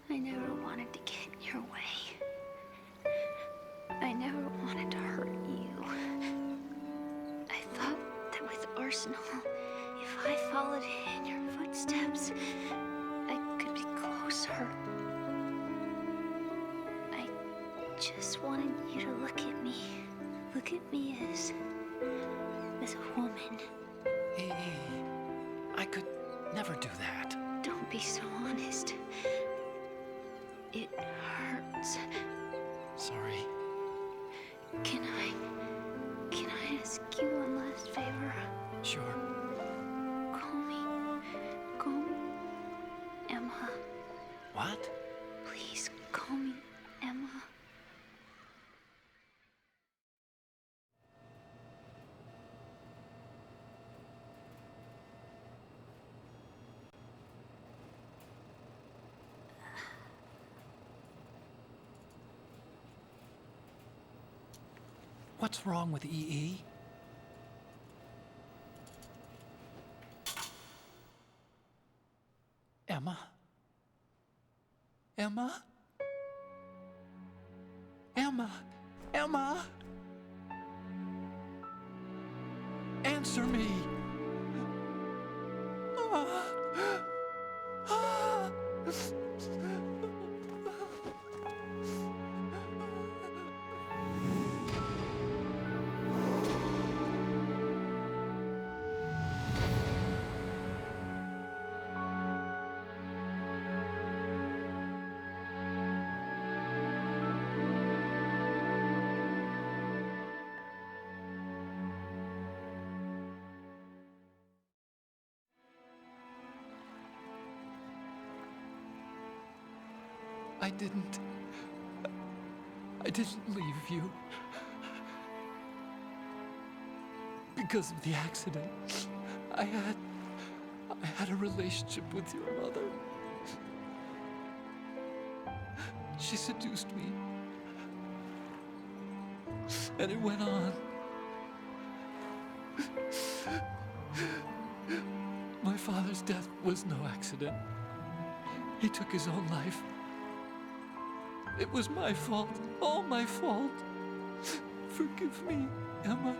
I never wanted to get in your way. I never wanted to hurt you. I thought that with Arsenal, if I followed in your footsteps, I could be closer. I just wanted you to look at me. Look at me as a woman. I could never do that. Don't be so honest. It hurts. Sorry. Can I ask you one last favor? Sure. Call me Emma. What? Please call me Emma. What's wrong with EE? Emma? Emma? Emma? Emma? Answer me! I didn't leave you. Because of the accident, I had a relationship with your mother. She seduced me. And it went on. My father's death was no accident. He took his own life. It was my fault, all my fault. Forgive me, Emma.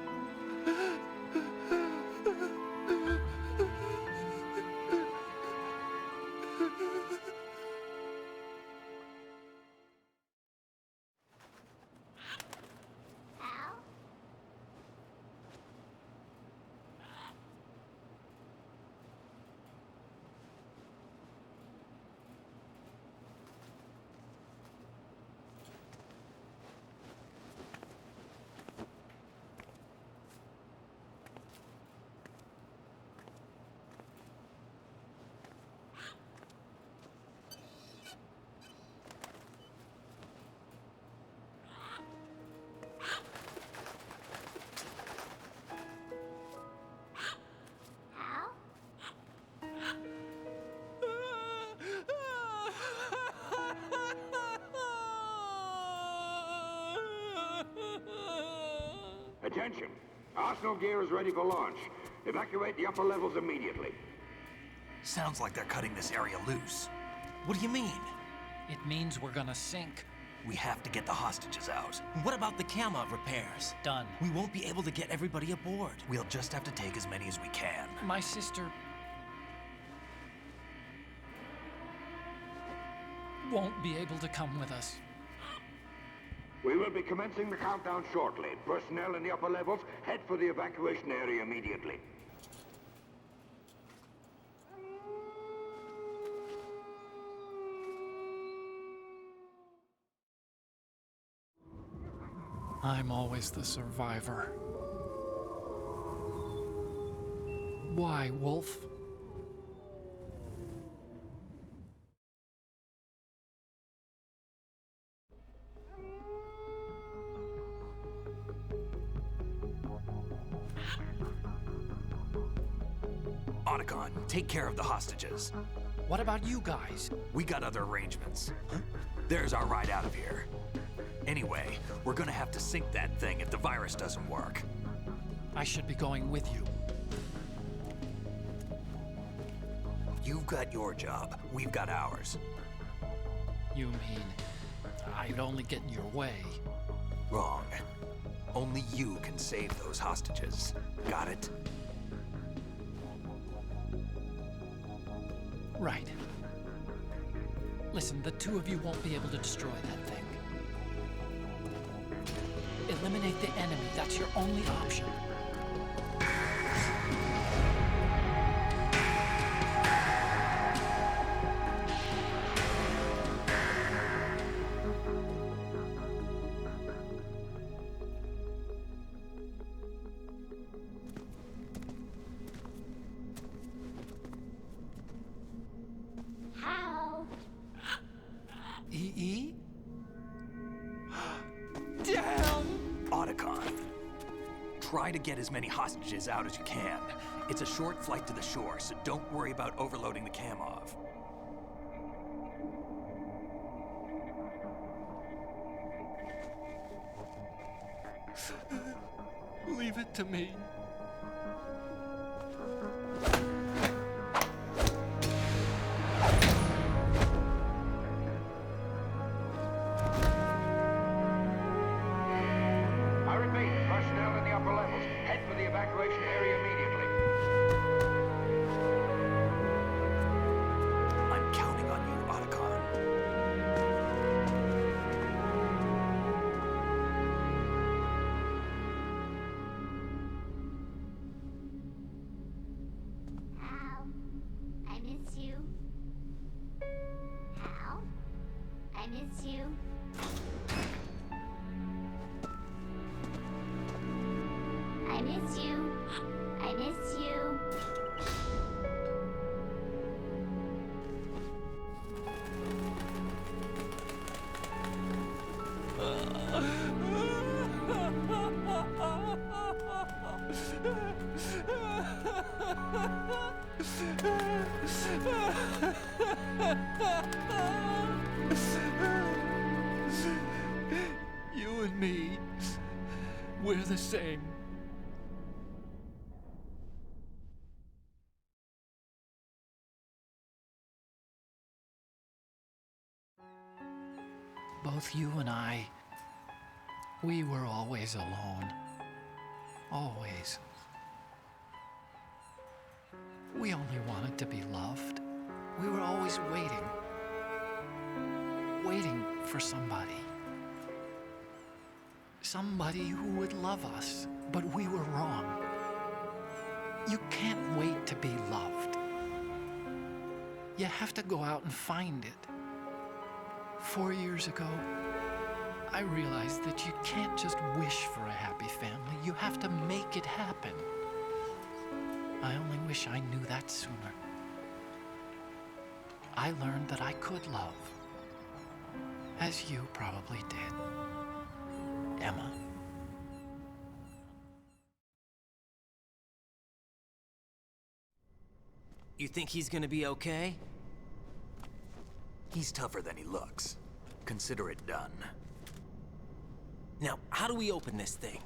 Attention! Arsenal gear is ready for launch. Evacuate the upper levels immediately. Sounds like they're cutting this area loose. What do you mean? It means we're gonna sink. We have to get the hostages out. What about the camo repairs? Done. We won't be able to get everybody aboard. We'll just have to take as many as we can. My sister... won't be able to come with us. We will be commencing the countdown shortly. Personnel in the upper levels, head for the evacuation area immediately. I'm always the survivor. Why, Wolf? Otacon, take care of the hostages. What about you guys? We got other arrangements. There's our ride out of here. Anyway, we're gonna have to sink that thing if the virus doesn't work. I should be going with you. You've got your job, we've got ours. You mean I'd only get in your way? Wrong. Only you can save those hostages. Got it? Right. Listen, the two of you won't be able to destroy that thing. Eliminate the enemy. That's your only option. How? EE? Damn! Otacon, try to get as many hostages out as you can. It's a short flight to the shore, so don't worry about overloading the Kamov. Leave it to me. I repeat, personnel in the upper levels, head for the evacuation area immediately. I'm counting on you, Otacon. Hal, I miss you. Hal, I miss you. I miss you. I miss you. You and me, we're the same. Both you and I, we were always alone. Always. We only wanted to be loved. We were always waiting. Waiting for somebody. Somebody who would love us, but we were wrong. You can't wait to be loved. You have to go out and find it. 4 years ago, I realized that you can't just wish for a happy family. You have to make it happen. I only wish I knew that sooner. I learned that I could love, as you probably did, Emma. You think he's gonna be okay? He's tougher than he looks. Consider it done. Now, how do we open this thing?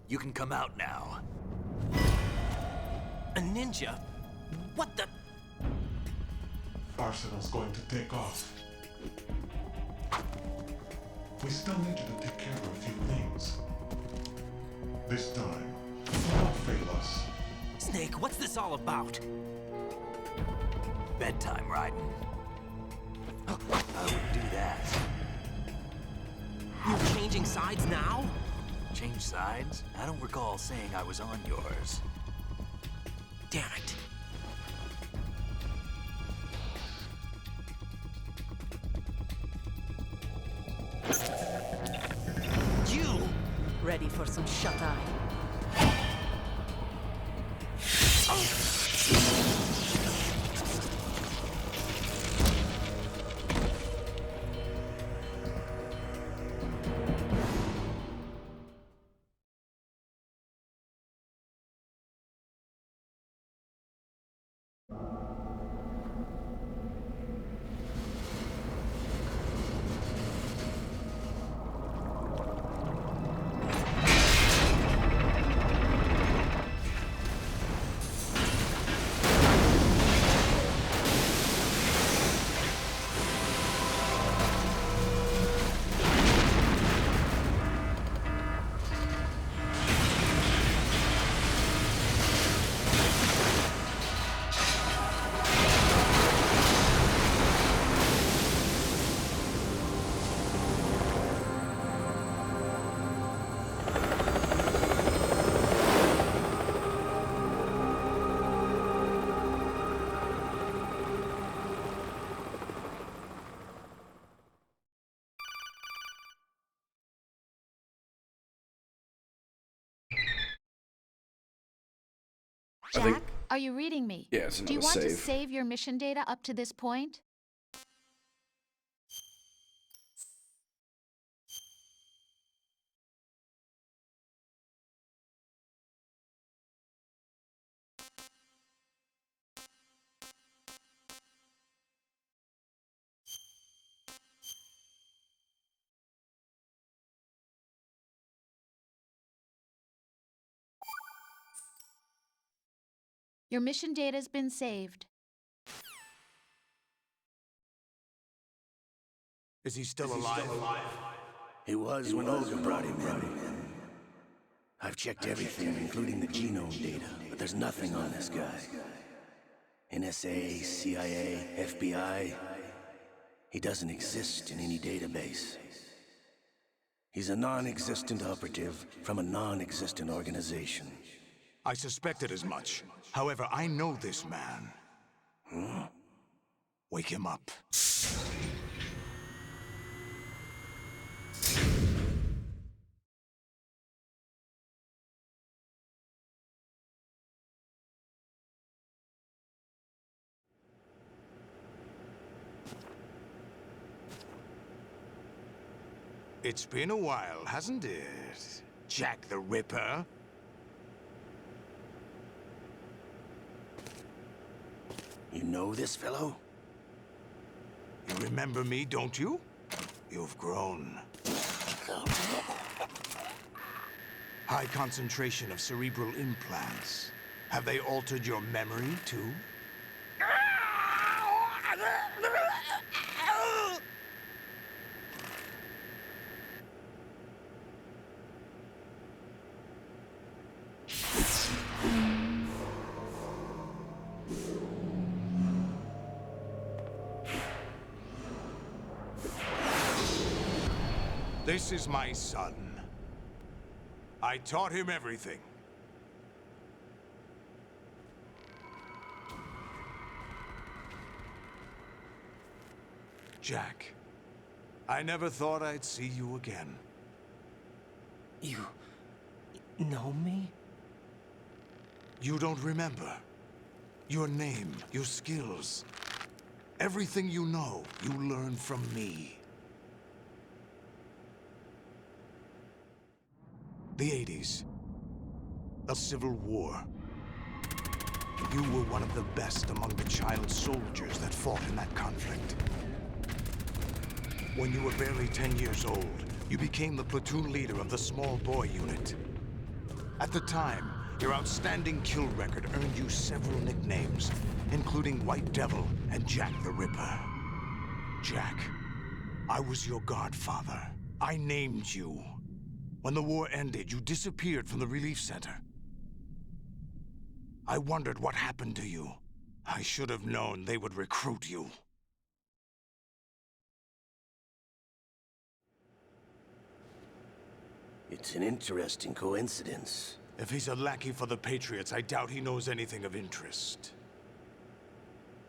You can come out now. A ninja? What the? Arsenal's going to take off. We still need you to take care of a few things. This time, don't fail us. Snake, what's this all about? Bedtime, Raiden. changing sides now? Change sides? I don't recall saying I was on yours. Damn it. You! Ready for some shut-eye? Jack, are you reading me? Yeah, it's Do you another want to save. save your mission data up to this point? Your mission data's been saved. Is he still alive? He was when Olga brought him in. I've checked everything, including the genome data, but there's nothing on this guy. NSA, CIA, FBI. He doesn't exist in any database. He's a non-existent operative from a non-existent organization. I suspected as much. However, I know this man. Huh? Wake him up. It's been a while, hasn't it? Jack the Ripper? You know this fellow? You remember me, don't you? You've grown. High concentration of cerebral implants. Have they altered your memory, too? This is my son. I taught him everything. Jack, I never thought I'd see you again. You know me? You don't remember. Your name, your skills. Everything you know, you learned from me. The 80s. A civil war. You were one of the best among the child soldiers that fought in that conflict. When you were barely 10 years old, you became the platoon leader of the small boy unit. At the time, your outstanding kill record earned you several nicknames, including White Devil and Jack the Ripper. Jack, I was your godfather. I named you. When the war ended, you disappeared from the relief center. I wondered what happened to you. I should have known they would recruit you. It's an interesting coincidence. If he's a lackey for the Patriots, I doubt he knows anything of interest.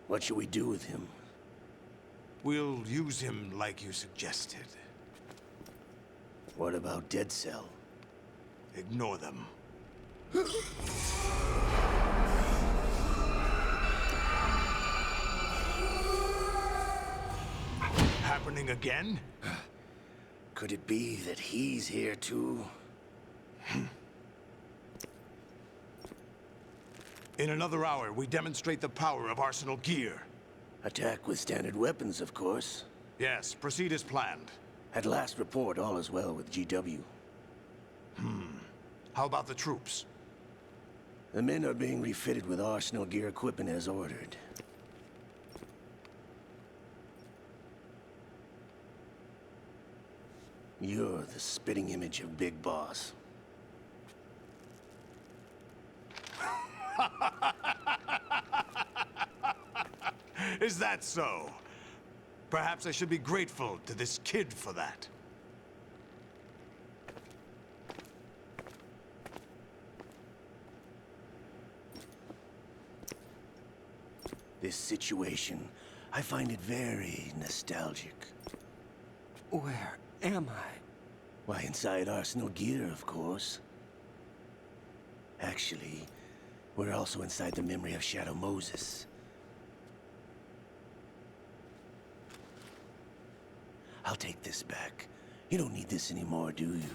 What should we do with him? We'll use him like you suggested. What about Dead Cell? Ignore them. Happening again? Could it be that he's here too? In another hour, we demonstrate the power of Arsenal gear. Attack with standard weapons, of course. Yes, proceed as planned. At last report, all is well with GW. How about the troops? The men are being refitted with Arsenal gear equipment as ordered. You're the spitting image of Big Boss. Is that so? Perhaps I should be grateful to this kid for that. This situation, I find it very nostalgic. Where am I? Why, inside Arsenal gear, of course. Actually, we're also inside the memory of Shadow Moses. I'll take this back. You don't need this anymore, do you?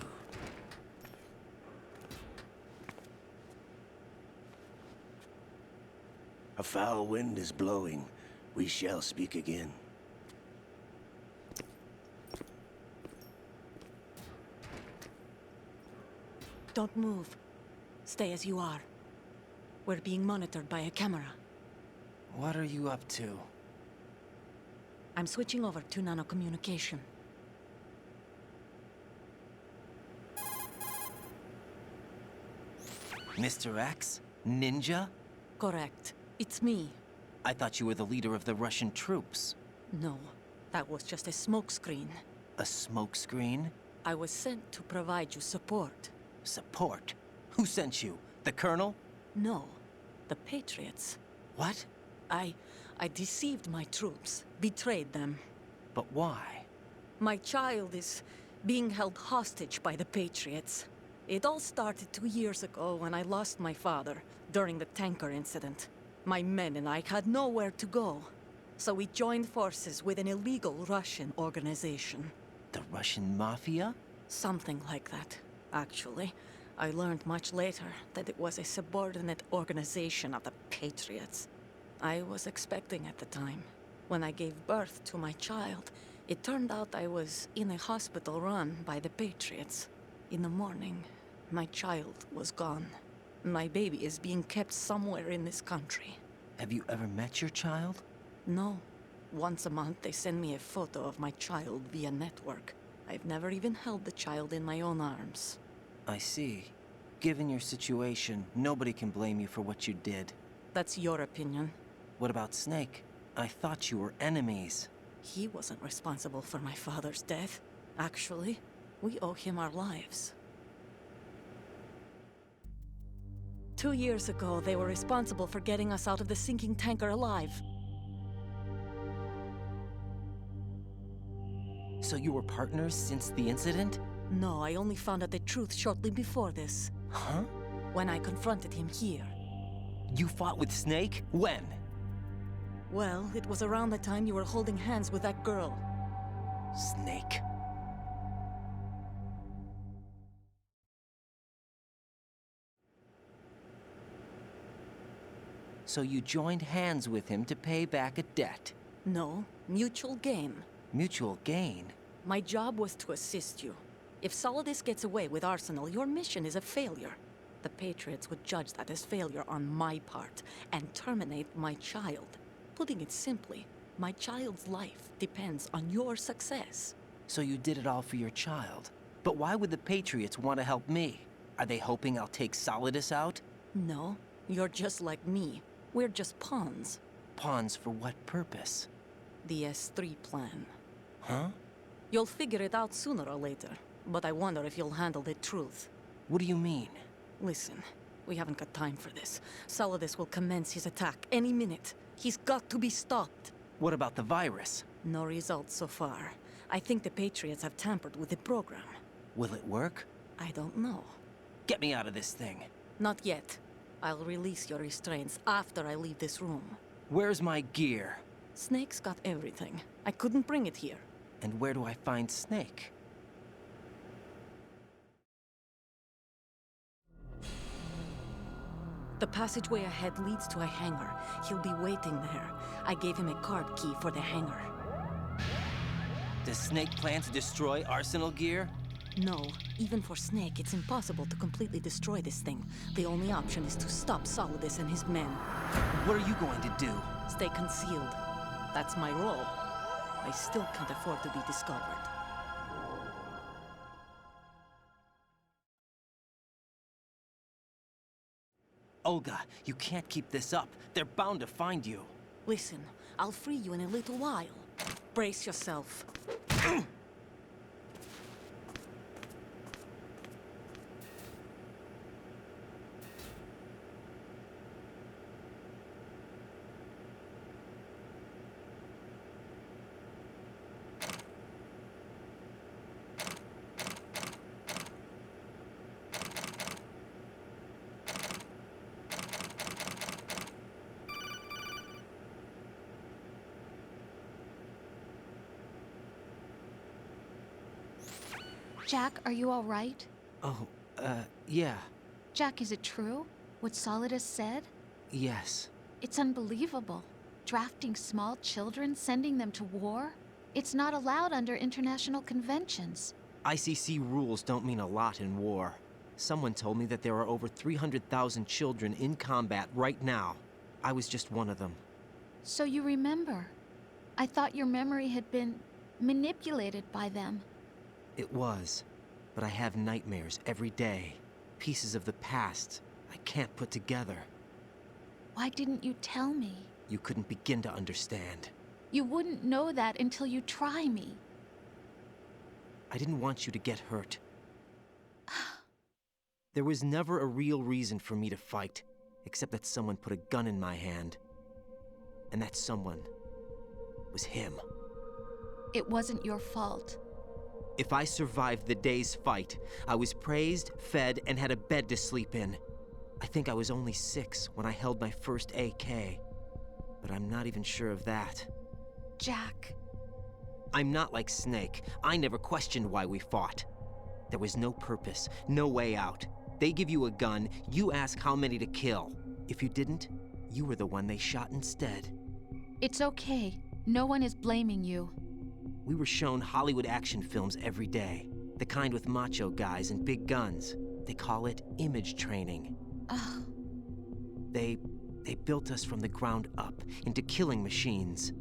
A foul wind is blowing. We shall speak again. Don't move. Stay as you are. We're being monitored by a camera. What are you up to? I'm switching over to nanocommunication. Mr. X? Ninja? Correct. It's me. I thought you were the leader of the Russian troops. No, that was just a smokescreen. A smokescreen? I was sent to provide you support. Support? Who sent you? The Colonel? No, the Patriots. What? I deceived my troops, betrayed them. But why? My child is being held hostage by the Patriots. It all started 2 years ago when I lost my father during the tanker incident. My men and I had nowhere to go, so we joined forces with an illegal Russian organization. The Russian Mafia? Something like that, actually. I learned much later that it was a subordinate organization of the Patriots. I was expecting at the time. When I gave birth to my child, it turned out I was in a hospital run by the Patriots. In the morning, my child was gone. My baby is being kept somewhere in this country. Have you ever met your child? No. Once a month, they send me a photo of my child via network. I've never even held the child in my own arms. I see. Given your situation, nobody can blame you for what you did. That's your opinion. What about Snake? I thought you were enemies. He wasn't responsible for my father's death. Actually, we owe him our lives. 2 years ago, they were responsible for getting us out of the sinking tanker alive. So you were partners since the incident? No, I only found out the truth shortly before this. Huh? When I confronted him here. You fought with Snake? When? Well, it was around the time you were holding hands with that girl. Snake. So you joined hands with him to pay back a debt? No, mutual gain. Mutual gain? My job was to assist you. If Solidus gets away with Arsenal, your mission is a failure. The Patriots would judge that as failure on my part and terminate my child. Putting it simply, my child's life depends on your success. So you did it all for your child. But why would the Patriots want to help me? Are they hoping I'll take Solidus out? No, you're just like me. We're just pawns. Pawns for what purpose? The S3 plan. Huh? You'll figure it out sooner or later. But I wonder if you'll handle the truth. What do you mean? Listen, we haven't got time for this. Solidus will commence his attack any minute. He's got to be stopped. What about the virus? No results so far. I think the Patriots have tampered with the program. Will it work? I don't know. Get me out of this thing. Not yet. I'll release your restraints after I leave this room. Where's my gear? Snake's got everything. I couldn't bring it here. And where do I find Snake? The passageway ahead leads to a hangar. He'll be waiting there. I gave him a card key for the hangar. Does Snake plan to destroy Arsenal gear? No. Even for Snake, it's impossible to completely destroy this thing. The only option is to stop Solidus and his men. What are you going to do? Stay concealed. That's my role. I still can't afford to be discovered. Olga, you can't keep this up. They're bound to find you. Listen, I'll free you in a little while. Brace yourself. Jack, are you all right? Oh, yeah. Jack, is it true? What Solidus said? Yes. It's unbelievable. Drafting small children, sending them to war? It's not allowed under international conventions. ICC rules don't mean a lot in war. Someone told me that there are over 300,000 children in combat right now. I was just one of them. So you remember. I thought your memory had been manipulated by them. It was, but I have nightmares every day. Pieces of the past I can't put together. Why didn't you tell me? You couldn't begin to understand. You wouldn't know that until you try me. I didn't want you to get hurt. There was never a real reason for me to fight, except that someone put a gun in my hand. And that someone was him. It wasn't your fault. If I survived the day's fight, I was praised, fed, and had a bed to sleep in. I think I was only 6 when I held my first AK. But I'm not even sure of that. Jack. I'm not like Snake. I never questioned why we fought. There was no purpose, no way out. They give you a gun, you ask how many to kill. If you didn't, you were the one they shot instead. It's okay. No one is blaming you. We were shown Hollywood action films every day. The kind with macho guys and big guns. They call it image training. Ugh. They built us from the ground up into killing machines.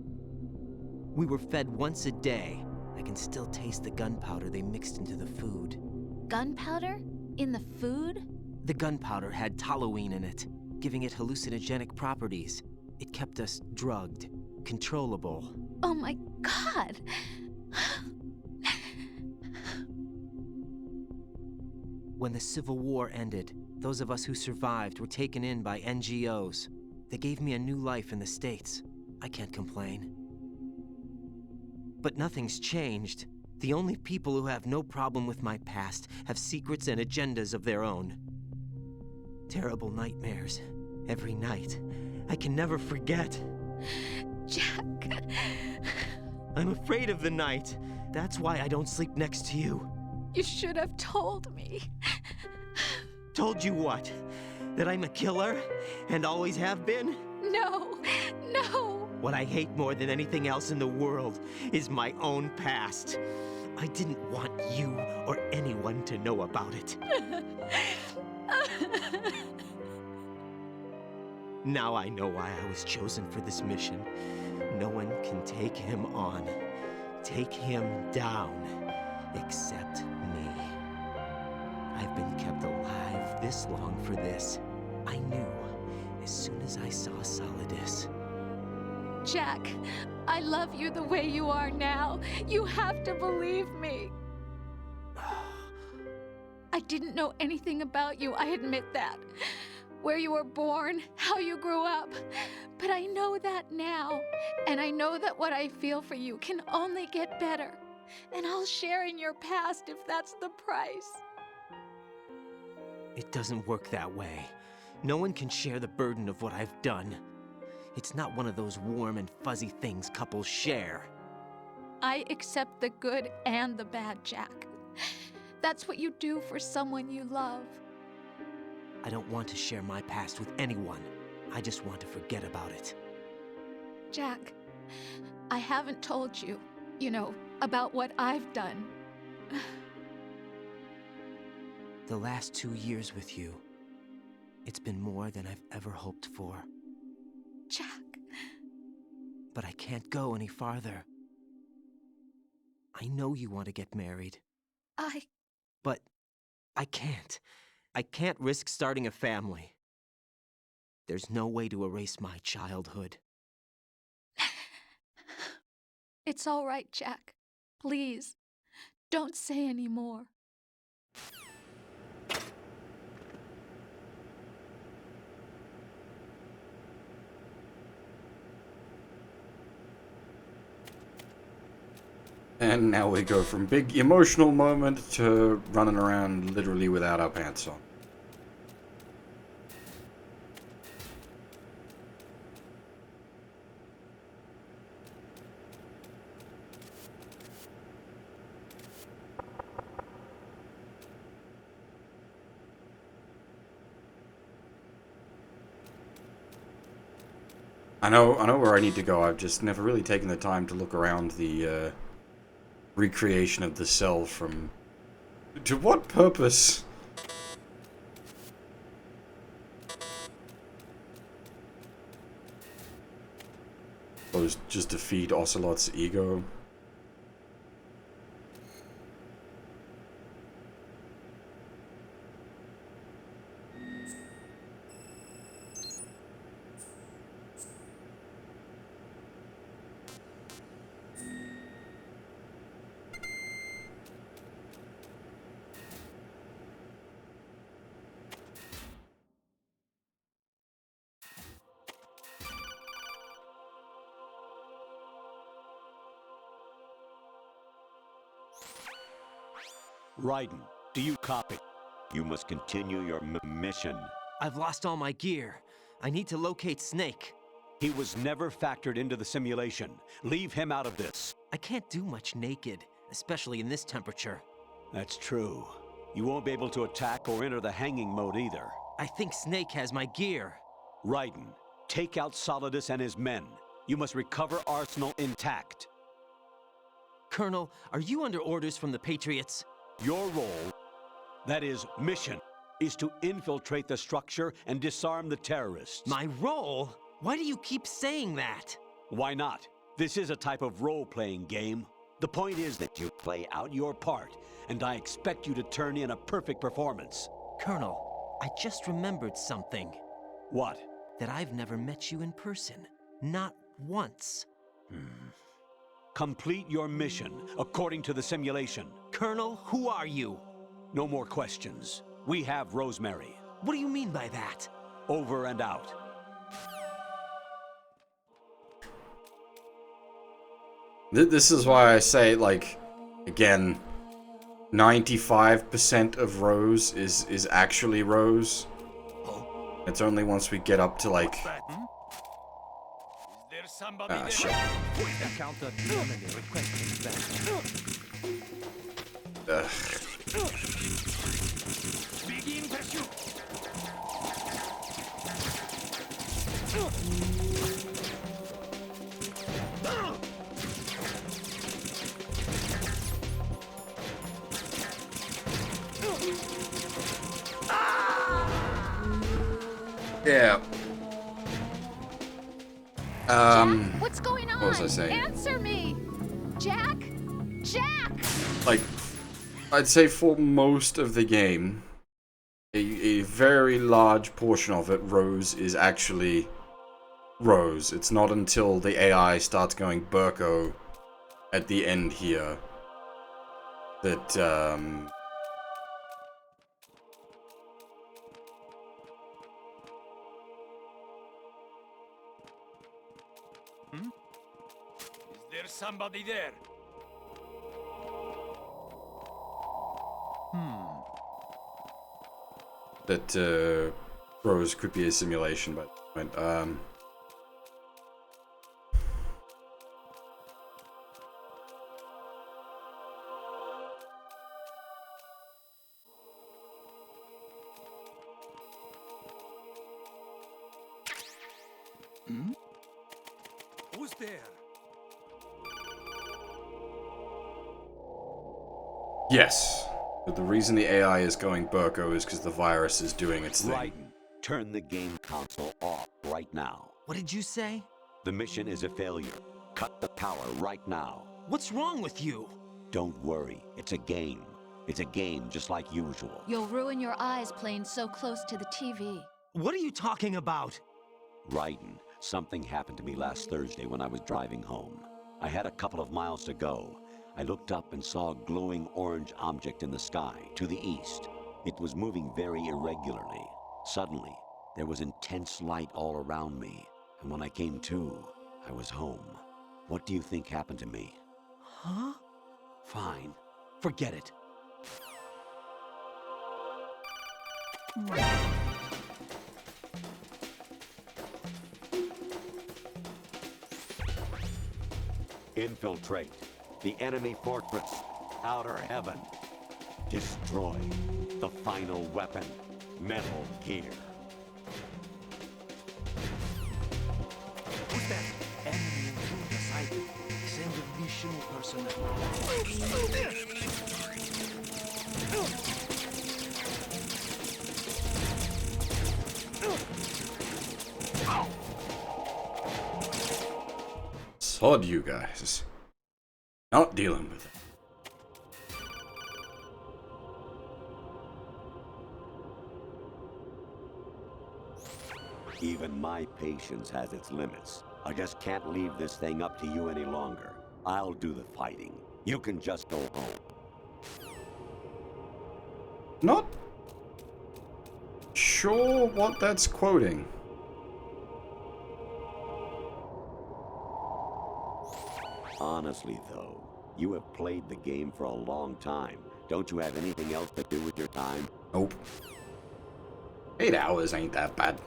We were fed once a day. I can still taste the gunpowder they mixed into the food. Gunpowder? In the food? The gunpowder had toluene in it, giving it hallucinogenic properties. It kept us drugged, controllable. Oh my God! When the Civil War ended, those of us who survived were taken in by NGOs. They gave me a new life in the States. I can't complain. But nothing's changed. The only people who have no problem with my past have secrets and agendas of their own. Terrible nightmares. Every night. I can never forget. Jack. I'm afraid of the night. That's why I don't sleep next to you. You should have told me. Told you what? That I'm a killer? And always have been? No, no. What I hate more than anything else in the world is my own past. I didn't want you or anyone to know about it. Now I know why I was chosen for this mission. No one can take him on, take him down, except me. I've been kept alive this long for this. I knew as soon as I saw Solidus. Jack, I love you the way you are now. You have to believe me. I didn't know anything about you, I admit that. Where you were born, how you grew up. But I know that now. And I know that what I feel for you can only get better. And I'll share in your past if that's the price. It doesn't work that way. No one can share the burden of what I've done. It's not one of those warm and fuzzy things couples share. I accept the good and the bad, Jack. That's what you do for someone you love. I don't want to share my past with anyone. I just want to forget about it. Jack, I haven't told you, about what I've done. The last 2 years with you, it's been more than I've ever hoped for. Jack. But I can't go any farther. I know you want to get married. But I can't. I can't risk starting a family. There's no way to erase my childhood. It's all right, Jack. Please, don't say any more. And now we go from big emotional moment to running around literally without our pants on. I know where I need to go. I've just never really taken the time to look around the recreation of the cell from... To what purpose? Suppose just to feed Ocelot's ego. Raiden, do you copy? You must continue your mission. I've lost all my gear. I need to locate Snake. He was never factored into the simulation. Leave him out of this. I can't do much naked, especially in this temperature. That's true. You won't be able to attack or enter the hanging mode either. I think Snake has my gear. Raiden, take out Solidus and his men. You must recover Arsenal intact. Colonel, are you under orders from the Patriots? Your role, that is, mission, is to infiltrate the structure and disarm the terrorists. My role? Why do you keep saying that? Why not? This is a type of role-playing game. The point is that you play out your part, and I expect you to turn in a perfect performance. Colonel, I just remembered something. What? That I've never met you in person. Not once. Complete your mission, according to the simulation. Colonel, who are you? No more questions. We have Rosemary. What do you mean by that? Over and out. This is why I say, again, 95% of Rose is actually Rose. It's only once we get up to, shit. Begin pursuit. Yeah. Jack, what's going on? What was I saying? Answer me! Jack? Jack! I'd say for most of the game, a very large portion of it, Rose is actually Rose. It's not until the AI starts going Burko at the end here that, somebody there. That Rose could be a simulation, but Who's there? yes. But the reason the AI is going Burko is because the virus is doing its thing. Right. Turn the game console off right now. What did you say? The mission is a failure. Cut the power right now. What's wrong with you? Don't worry. It's a game. It's a game just like usual. You'll ruin your eyes playing so close to the TV. What are you talking about? Raiden, something happened to me last Thursday when I was driving home. I had a couple of miles to go. I looked up and saw a glowing orange object in the sky, to the east. It was moving very irregularly. Suddenly, there was intense light all around me, and when I came to, I was home. What do you think happened to me? Huh? Fine. Forget it. Infiltrate the enemy fortress, Outer Heaven. Destroy the final weapon, Metal Gear. Who's that? Enemy intruder sighted. Send additional personnel. Sod you guys. Not dealing with it. Even my patience has its limits. I just can't leave this thing up to you any longer. I'll do the fighting. You can just go home. Not sure what that's quoting. Honestly, though, you have played the game for a long time. Don't you have anything else to do with your time? Nope. 8 hours ain't that bad.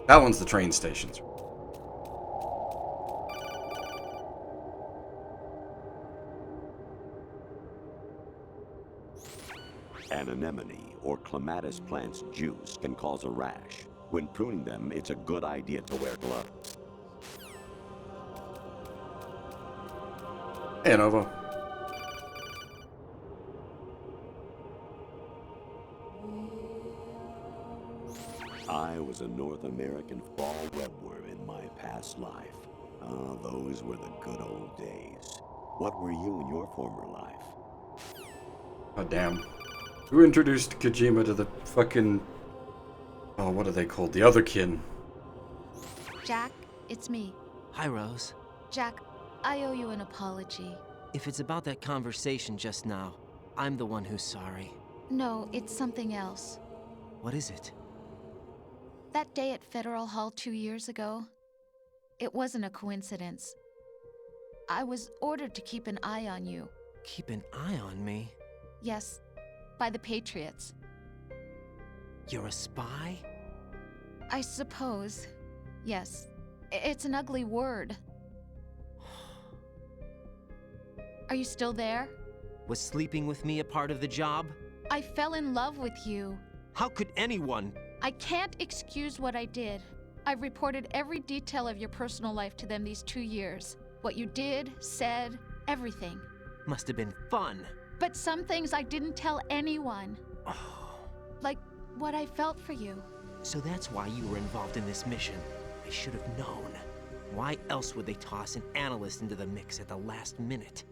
That one's the train stations. An anemone or clematis plant's juice can cause a rash. When pruning them, it's a good idea to wear gloves. Hey, Nova. I was a North American fall webworm in my past life. Ah, those were the good old days. What were you in your former life? Oh, damn. Who introduced Kojima to the fucking... Oh, what are they called? The other kin. Jack, it's me. Hi, Rose. Jack, I owe you an apology. If it's about that conversation just now, I'm the one who's sorry. No, it's something else. What is it? That day at Federal Hall 2 years ago, it wasn't a coincidence. I was ordered to keep an eye on you. Keep an eye on me? Yes, by the Patriots. You're a spy? I suppose. Yes. It's an ugly word. Are you still there? Was sleeping with me a part of the job? I fell in love with you. How could anyone? I can't excuse what I did. I've reported every detail of your personal life to them these 2 years. What you did, said, everything. Must have been fun. But some things I didn't tell anyone. Like what I felt for you. So that's why you were involved in this mission. I should have known. Why else would they toss an analyst into the mix at the last minute?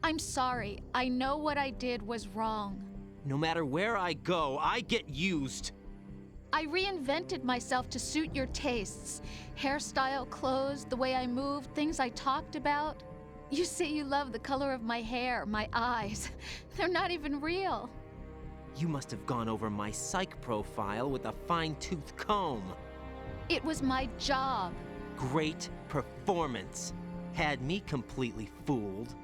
I'm sorry. I know what I did was wrong. No matter where I go, I get used. I reinvented myself to suit your tastes. Hairstyle, clothes, the way I moved, things I talked about. You say you love the color of my hair, my eyes. They're not even real. You must have gone over my psych profile with a fine-tooth comb. It was my job. Great performance. Had me completely fooled.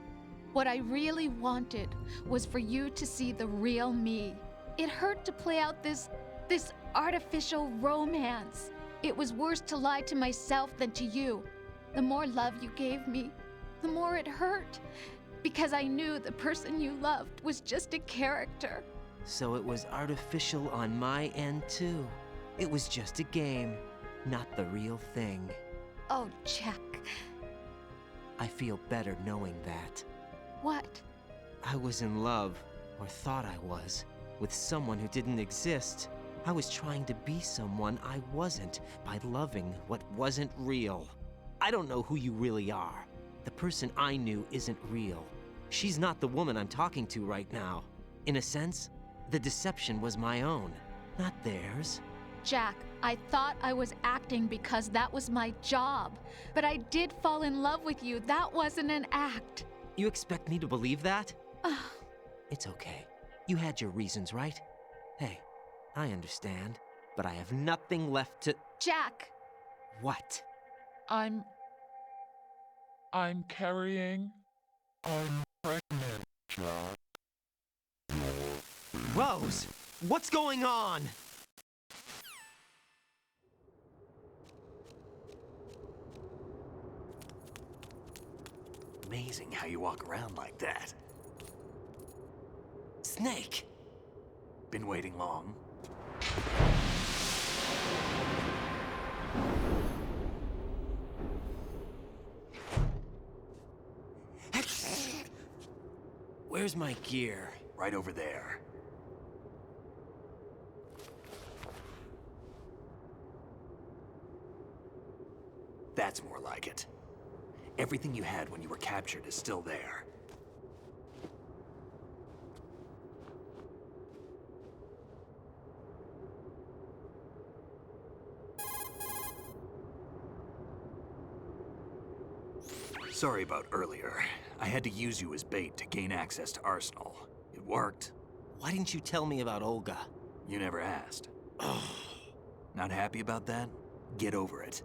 What I really wanted was for you to see the real me. It hurt to play out this artificial romance. It was worse to lie to myself than to you. The more love you gave me, the more it hurt. Because I knew the person you loved was just a character. So it was artificial on my end too. It was just a game, not the real thing. Oh, Jack. I feel better knowing that. What? I was in love, or thought I was, with someone who didn't exist. I was trying to be someone I wasn't by loving what wasn't real. I don't know who you really are. The person I knew isn't real. She's not the woman I'm talking to right now. In a sense, the deception was my own, not theirs. Jack, I thought I was acting because that was my job. But I did fall in love with you. That wasn't an act. You expect me to believe that? It's okay. You had your reasons, right? Hey, I understand, but I have nothing left to— Jack! What? I'm carrying. I'm pregnant, Jack. Rose! What's going on? Amazing how you walk around like that. Snake! Been waiting long? Where's my gear? Right over there. That's more like it. Everything you had when you were captured is still there. Sorry about earlier. I had to use you as bait to gain access to Arsenal. It worked. Why didn't you tell me about Olga? You never asked. Not happy about that? Get over it.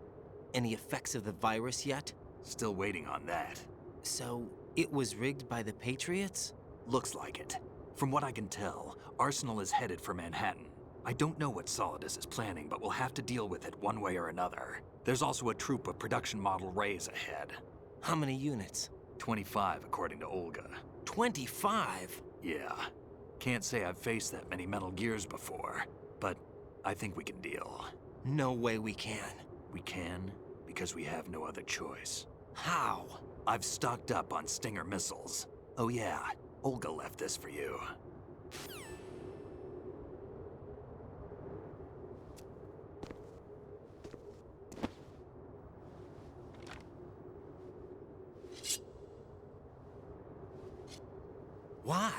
Any effects of the virus yet? Still waiting on that. So, it was rigged by the Patriots? Looks like it. From what I can tell, Arsenal is headed for Manhattan. I don't know what Solidus is planning, but we'll have to deal with it one way or another. There's also a troop of production model Rays ahead. How many units? 25, according to Olga. 25? Yeah. Can't say I've faced that many Metal Gears before, but I think we can deal. No way we can. We can, because we have no other choice. How? I've stocked up on Stinger missiles. Oh yeah, Olga left this for you. Why?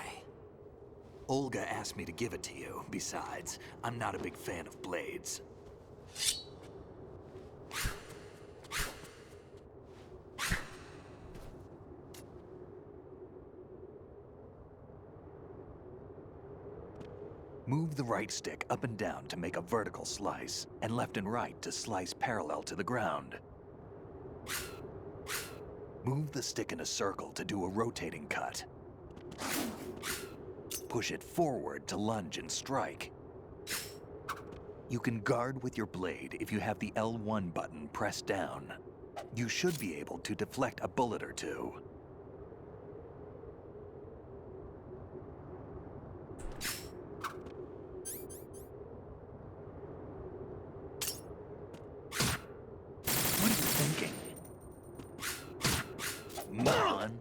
Olga asked me to give it to you. Besides, I'm not a big fan of blades. Move the right stick up and down to make a vertical slice, and left and right to slice parallel to the ground. Move the stick in a circle to do a rotating cut. Push it forward to lunge and strike. You can guard with your blade if you have the L1 button pressed down. You should be able to deflect a bullet or two. What are you thinking? Moron!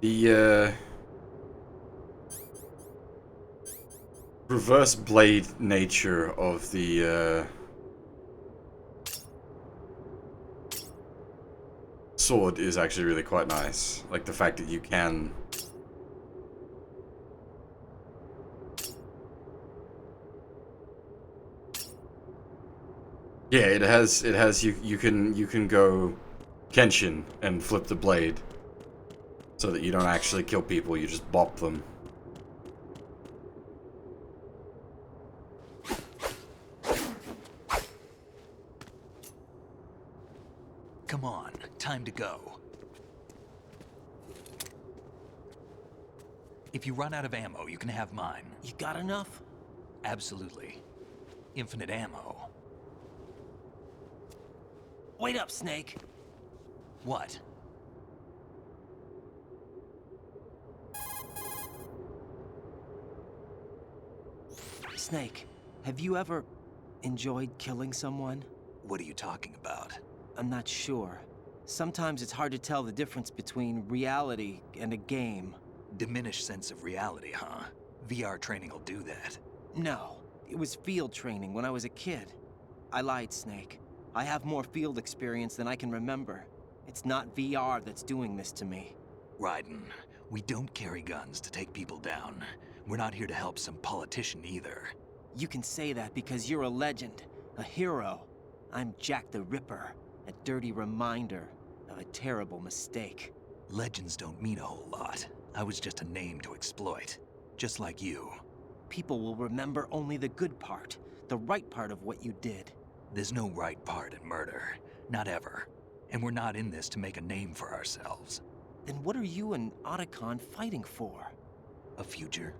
The reverse blade nature of the sword is actually really quite nice. Like the fact that you can... Yeah, it has you can go Kenshin and flip the blade so that you don't actually kill people, you just bop them. Come on, time to go. If you run out of ammo, you can have mine. You got enough? Absolutely. Infinite ammo. Wait up, Snake. What? Snake, have you ever enjoyed killing someone? What are you talking about? I'm not sure. Sometimes it's hard to tell the difference between reality and a game. Diminished sense of reality, huh? VR training will do that. No, it was field training when I was a kid. I lied, Snake. I have more field experience than I can remember. It's not VR that's doing this to me. Raiden, we don't carry guns to take people down. We're not here to help some politician either. You can say that because you're a legend, a hero. I'm Jack the Ripper, a dirty reminder of a terrible mistake. Legends don't mean a whole lot. I was just a name to exploit, just like you. People will remember only the good part, the right part of what you did. There's no right part in murder, not ever. And we're not in this to make a name for ourselves. Then what are you and Otacon fighting for? A future.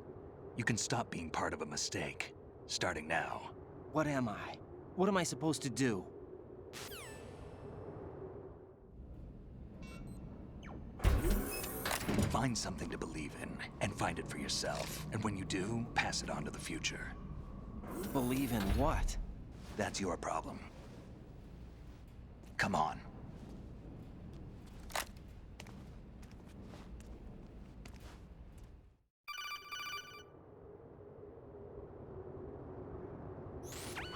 You can stop being part of a mistake, starting now. What am I? What am I supposed to do? Find something to believe in, and find it for yourself. And when you do, pass it on to the future. Believe in what? That's your problem. Come on.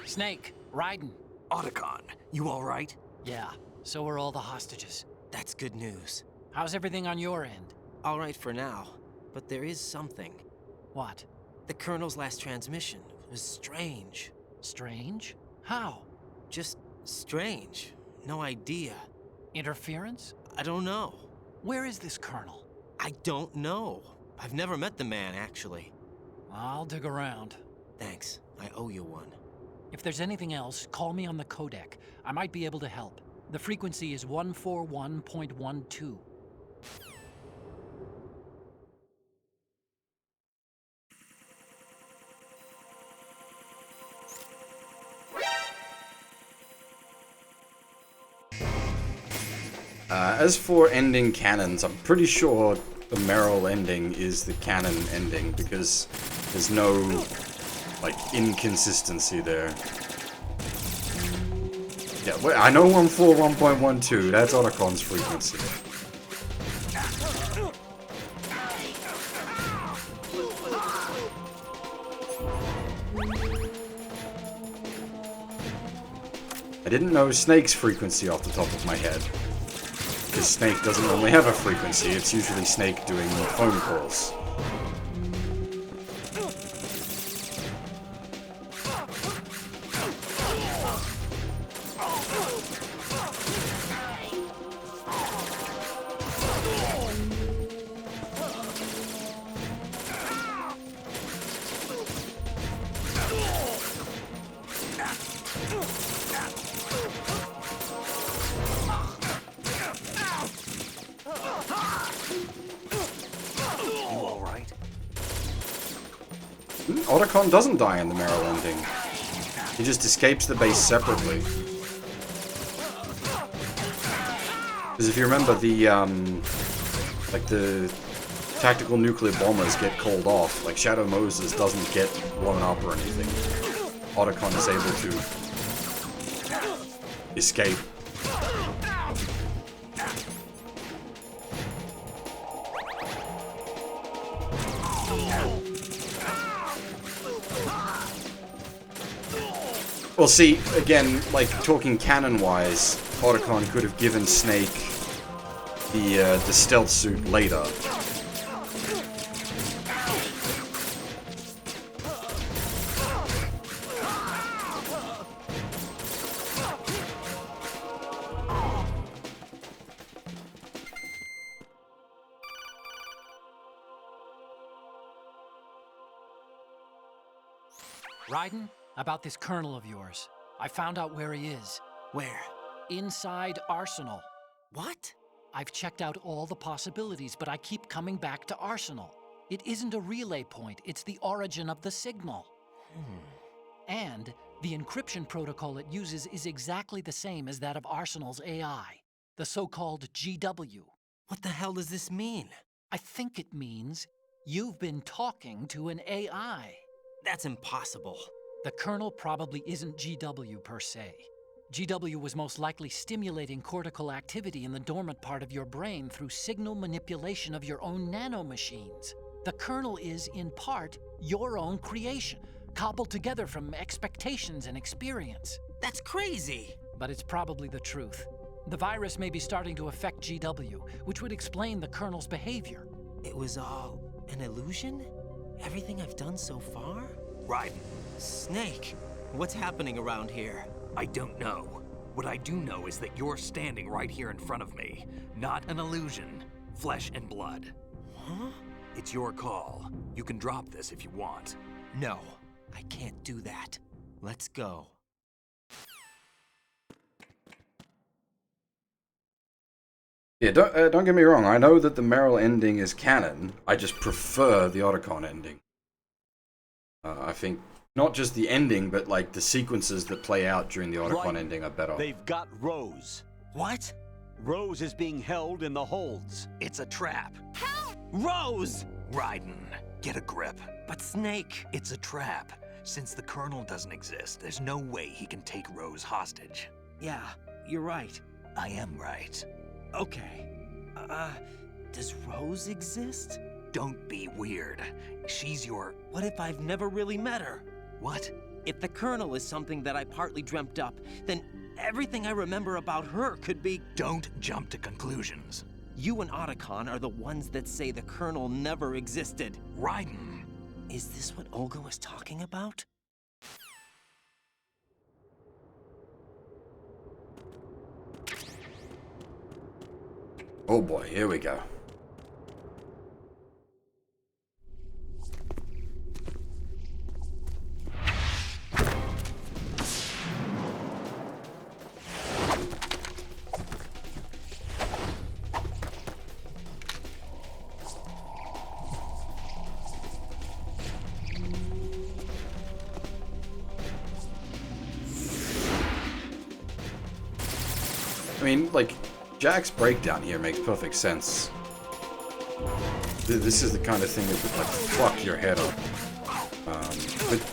Snake, Raiden. Otacon, you all right? Yeah, so are all the hostages. That's good news. How's everything on your end? All right for now, but there is something. What? The Colonel's last transmission was strange. Strange? How? Just strange. No idea. Interference? I don't know. Where is this Colonel? I don't know. I've never met the man, actually. I'll dig around. Thanks. I owe you one. If there's anything else, call me on the codec. I might be able to help. The frequency is 141.12. As for ending canons, I'm pretty sure the Merrill ending is the canon ending because there's no, like, inconsistency there. Yeah, wait, I know 141.12, that's Otacon's frequency. I didn't know Snake's frequency off the top of my head. Because Snake doesn't normally have a frequency, it's usually Snake doing phone calls. Otacon doesn't die in the Merrill ending. He just escapes the base separately. Because if you remember, the like the tactical nuclear bombers get called off. Like Shadow Moses doesn't get blown up or anything. Otacon is able to escape. Well, see, again, like, talking canon-wise, Otacon could have given Snake the stealth suit later. Raiden, about this colonel of yours. I found out where he is. Where? Inside Arsenal. What? I've checked out all the possibilities, but I keep coming back to Arsenal. It isn't a relay point, it's the origin of the signal. And the encryption protocol it uses is exactly the same as that of Arsenal's AI, the so-called GW. What the hell does this mean? I think it means you've been talking to an AI. That's impossible. The Colonel probably isn't GW per se. GW was most likely stimulating cortical activity in the dormant part of your brain through signal manipulation of your own nanomachines. The Colonel is, in part, your own creation, cobbled together from expectations and experience. That's crazy! But it's probably the truth. The virus may be starting to affect GW, which would explain the Colonel's behavior. It was all an illusion? Everything I've done so far? Raiden. Snake, what's happening around here? I don't know. What I do know is that you're standing right here in front of me. Not an illusion. Flesh and blood. Huh? It's your call. You can drop this if you want. No, I can't do that. Let's go. Yeah, don't get me wrong. I know that the Meryl ending is canon. I just prefer the Otacon ending. I think not just the ending, but like the sequences that play out during the Otacon ending are better. They've got Rose. What? Rose is being held in the holds. It's a trap. Help! Rose! Raiden, get a grip. But Snake... It's a trap. Since the Colonel doesn't exist, there's no way he can take Rose hostage. Yeah, you're right. I am right. Okay. Does Rose exist? Don't be weird. She's your... What if I've never really met her? What? If the Colonel is something that I partly dreamt up, then everything I remember about her could be... Don't jump to conclusions. You and Otacon are the ones that say the Colonel never existed. Raiden. Is this what Olga was talking about? Oh boy, here we go. I mean, like, Jack's breakdown here makes perfect sense. This is the kind of thing that would, like, fuck your head up.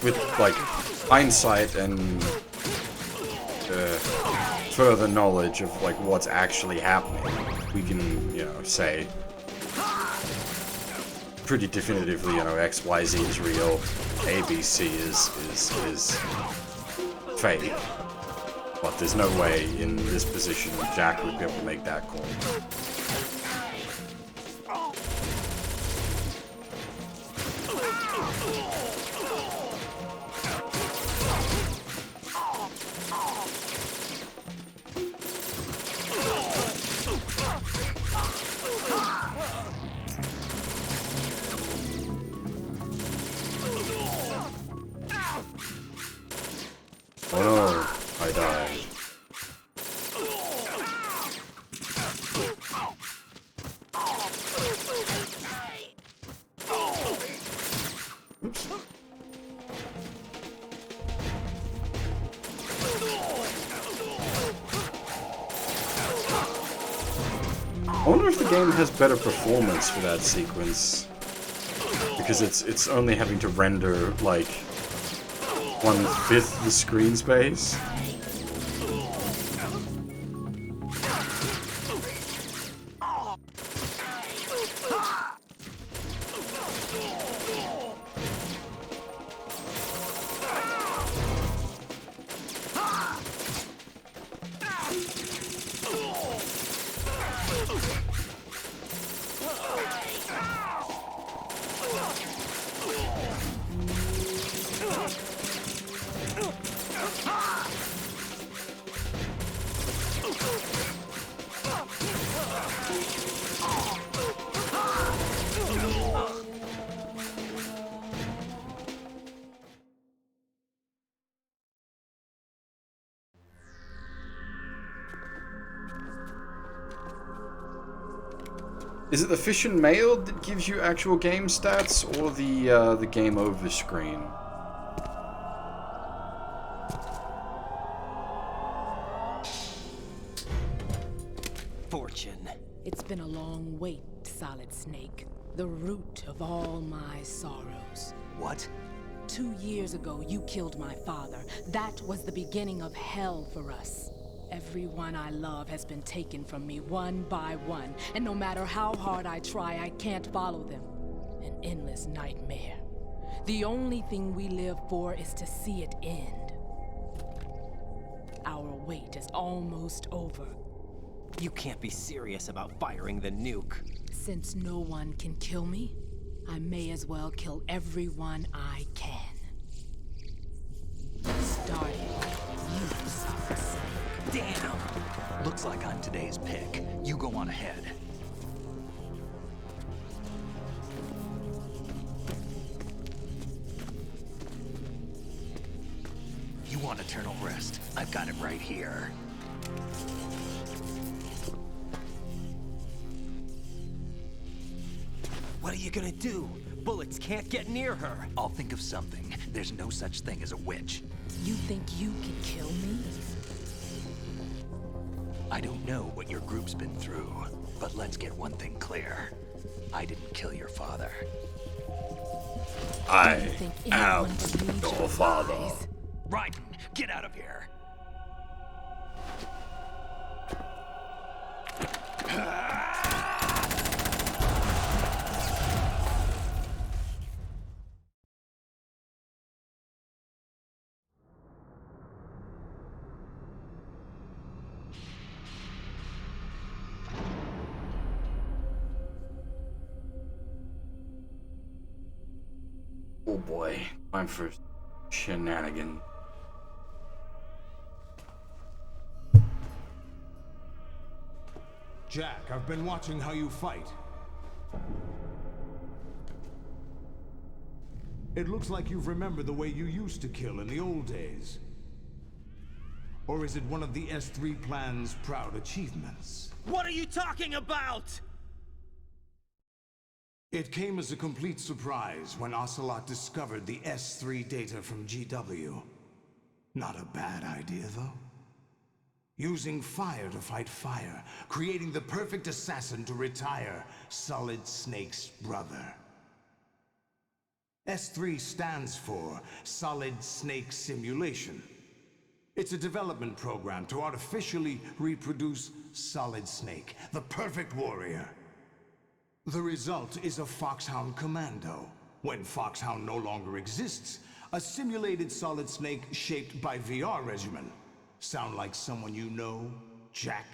With like, hindsight and further knowledge of, like, what's actually happening, we can, you know, say pretty definitively, you know, XYZ is real, ABC is fake. But there's no way in this position Jack would be able to make that call. Oh no, I died. Oops. I wonder if the game has better performance for that sequence, because it's only having to render like 1/5 the screen space. Is it the fish and mail that gives you actual game stats, or the game over screen? Fortune. It's been a long wait, Solid Snake. The root of all my sorrows. What? 2 years ago, you killed my father. That was the beginning of hell for us. Everyone I love has been taken from me one by one, and no matter how hard I try, I can't follow them. An endless nightmare. The only thing we live for is to see it end. Our wait is almost over. You can't be serious about firing the nuke. Since no one can kill me, I may as well kill everyone I can. Starting with you, Solid Snake. Damn! Looks like I'm today's pick. You go on ahead. You want eternal rest? I've got it right here. What are you gonna do? Bullets can't get near her. I'll think of something. There's no such thing as a witch. You think you can kill me? I don't know what your group's been through, but let's get one thing clear. I didn't kill your father. I am your father. Raiden, get out of here. Oh boy, time for shenanigans. Jack, I've been watching how you fight. It looks like you've remembered the way you used to kill in the old days. Or is it one of the S3 plan's proud achievements? What are you talking about? It came as a complete surprise when Ocelot discovered the S3 data from GW. Not a bad idea, though. Using fire to fight fire, creating the perfect assassin to retire Solid Snake's brother. S3 stands for Solid Snake Simulation. It's a development program to artificially reproduce Solid Snake, the perfect warrior. The result is a Foxhound Commando. When Foxhound no longer exists, a simulated Solid Snake shaped by VR regimen. Sound like someone you know, Jack?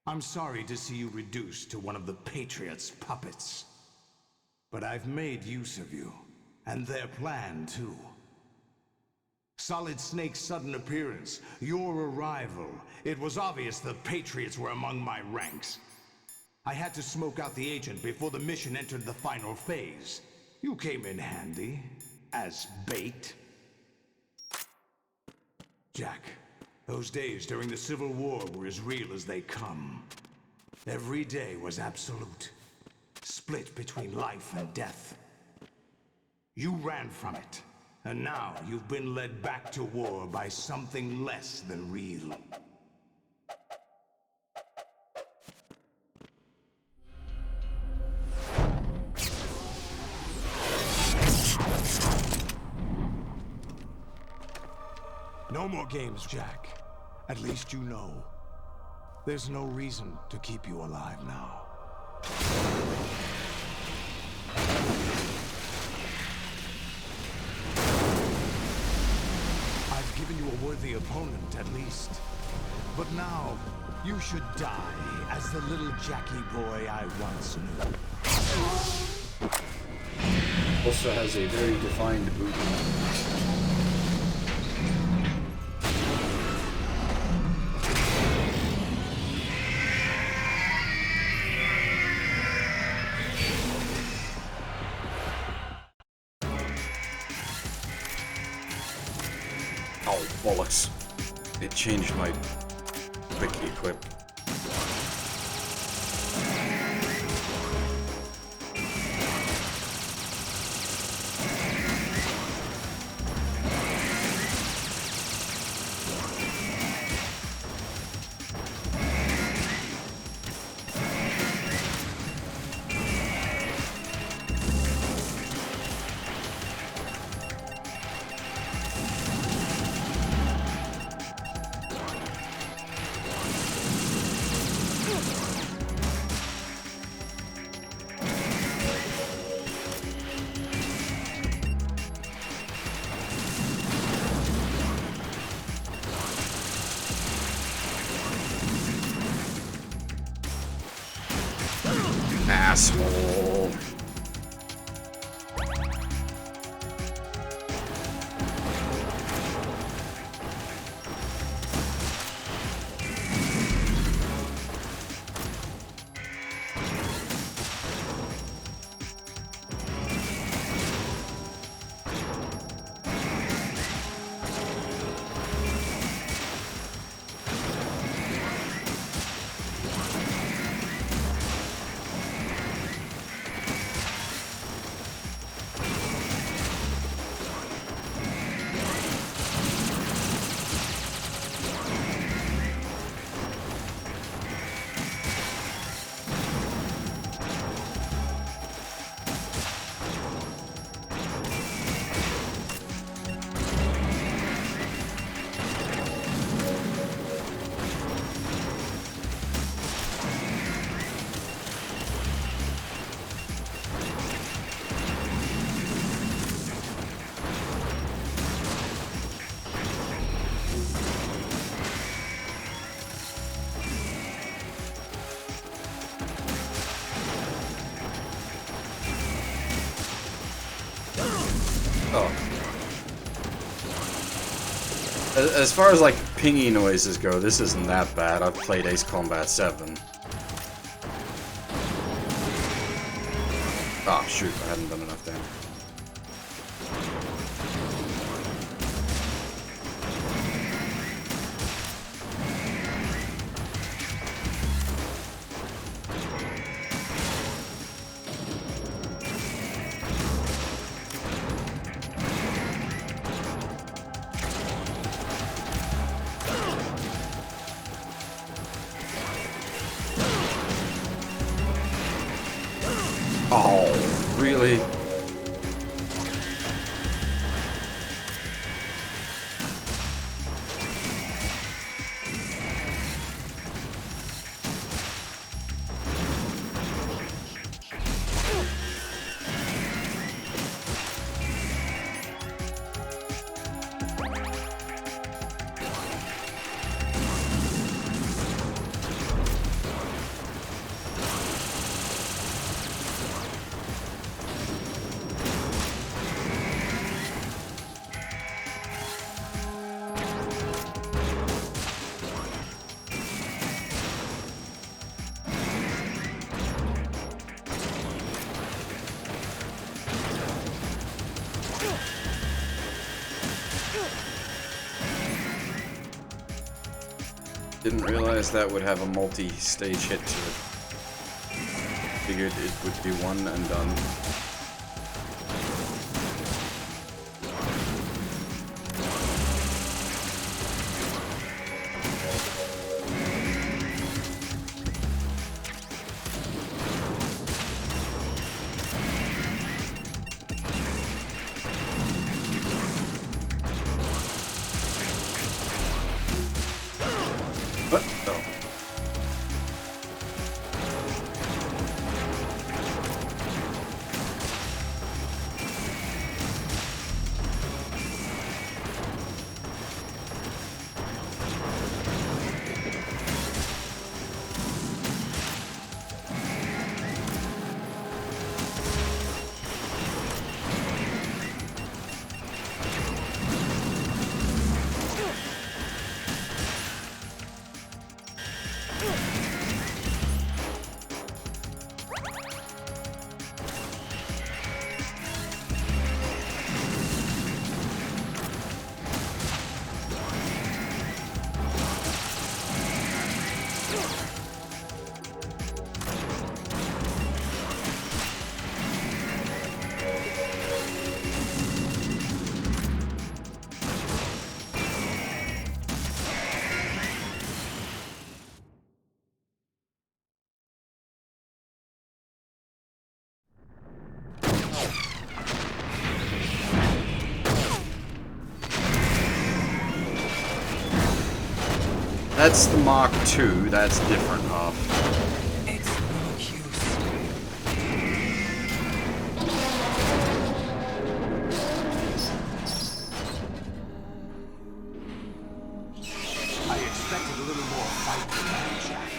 I'm sorry to see you reduced to one of the Patriots' puppets. But I've made use of you, and their plan too. Solid Snake's sudden appearance, your arrival, it was obvious the Patriots were among my ranks. I had to smoke out the agent before the mission entered the final phase. You came in handy, as bait. Jack, those days during the Civil War were as real as they come. Every day was absolute, split between life and death. You ran from it, and now you've been led back to war by something less than real. No more games, Jack. At least you know. There's no reason to keep you alive now. I've given you a worthy opponent, at least. But now, you should die as the little Jackie boy I once knew. Also has a very defined booty. Oh, bollocks. It changed my quick equip. asshole. Oh. As far as like pingy noises go, this isn't that bad. I've played Ace Combat 7. Ah, shoot, I hadn't done enough damage. Oh, really? Didn't realize that would have a multi-stage hit to it. Figured it would be one and done. What? Oh. That's the Mark II, that's different, huh? It's no use. I expected a little more fight from that, Jack.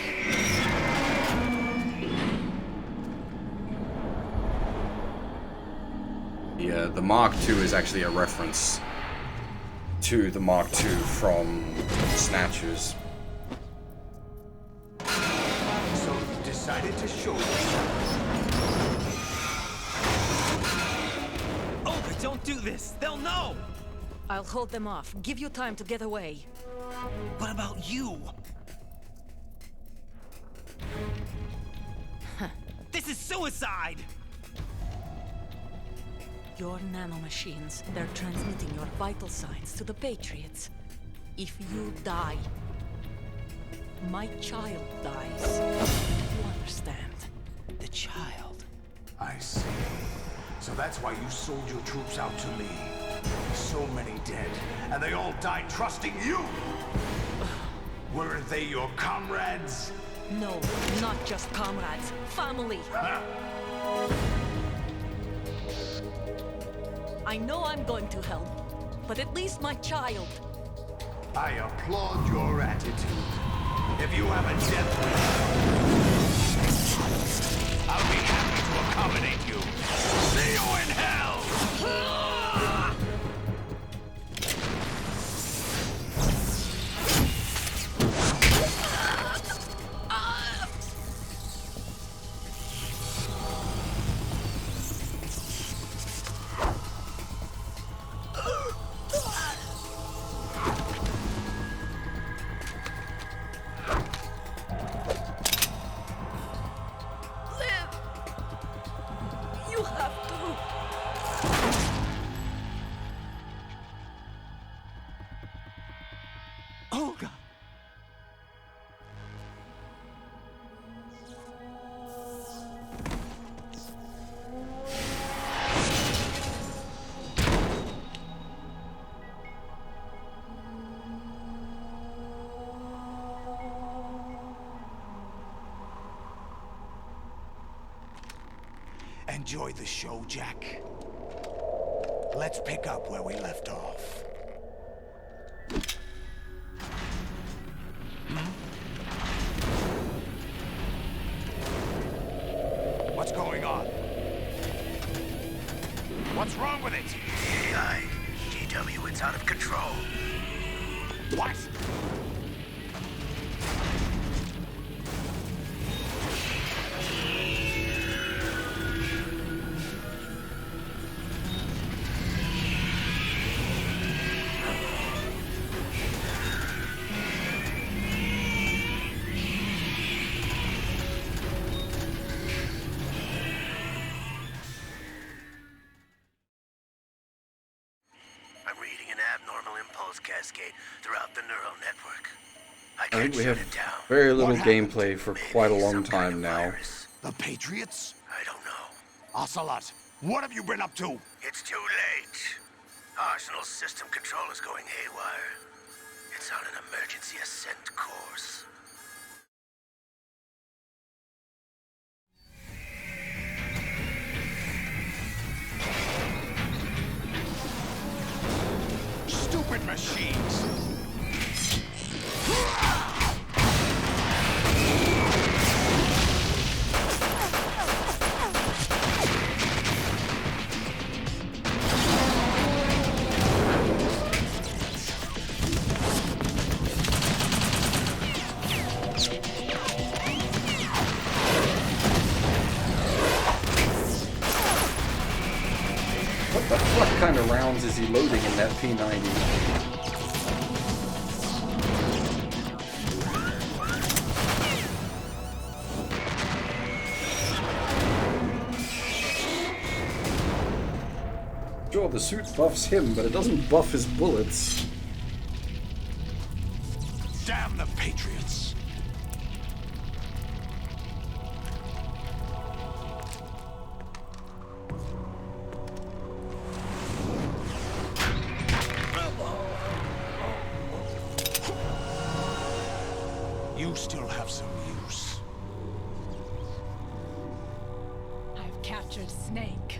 the Mark II is actually a reference to the Mark II from Snatchers. So you decided to show yourself. Olga, don't do this! They'll know! I'll hold them off. Give you time to get away. What about you? This is suicide! Your nanomachines, they're transmitting your vital signs to the Patriots. If you die, my child dies. You understand? The child. I see. So that's why you sold your troops out to me. So many dead, and they all died trusting you! Weren't they your comrades? No, not just comrades. Family. I know I'm going to help, but at least my child. I applaud your attitude. If you have a death wish, I'll be happy to accommodate you. See you in hell! Olga! Enjoy the show, Jack. Let's pick up where we left off. What's going on? What's wrong with it? AI, GW, it's out of control. What? I'm reading an abnormal impulse cascade throughout the neural network. I I can't think we shut have it down. very little gameplay for quite a long time now. The Patriots? I don't know. Ocelot, what have you been up to? It's too late. Arsenal's system control is going haywire. It's on an emergency ascent course. Stupid machines! What the fuck kind of rounds is he loading in that P90? Sure, the suit buffs him, but it doesn't buff his bullets. Damn the Patriots! You still have some use. I've captured Snake.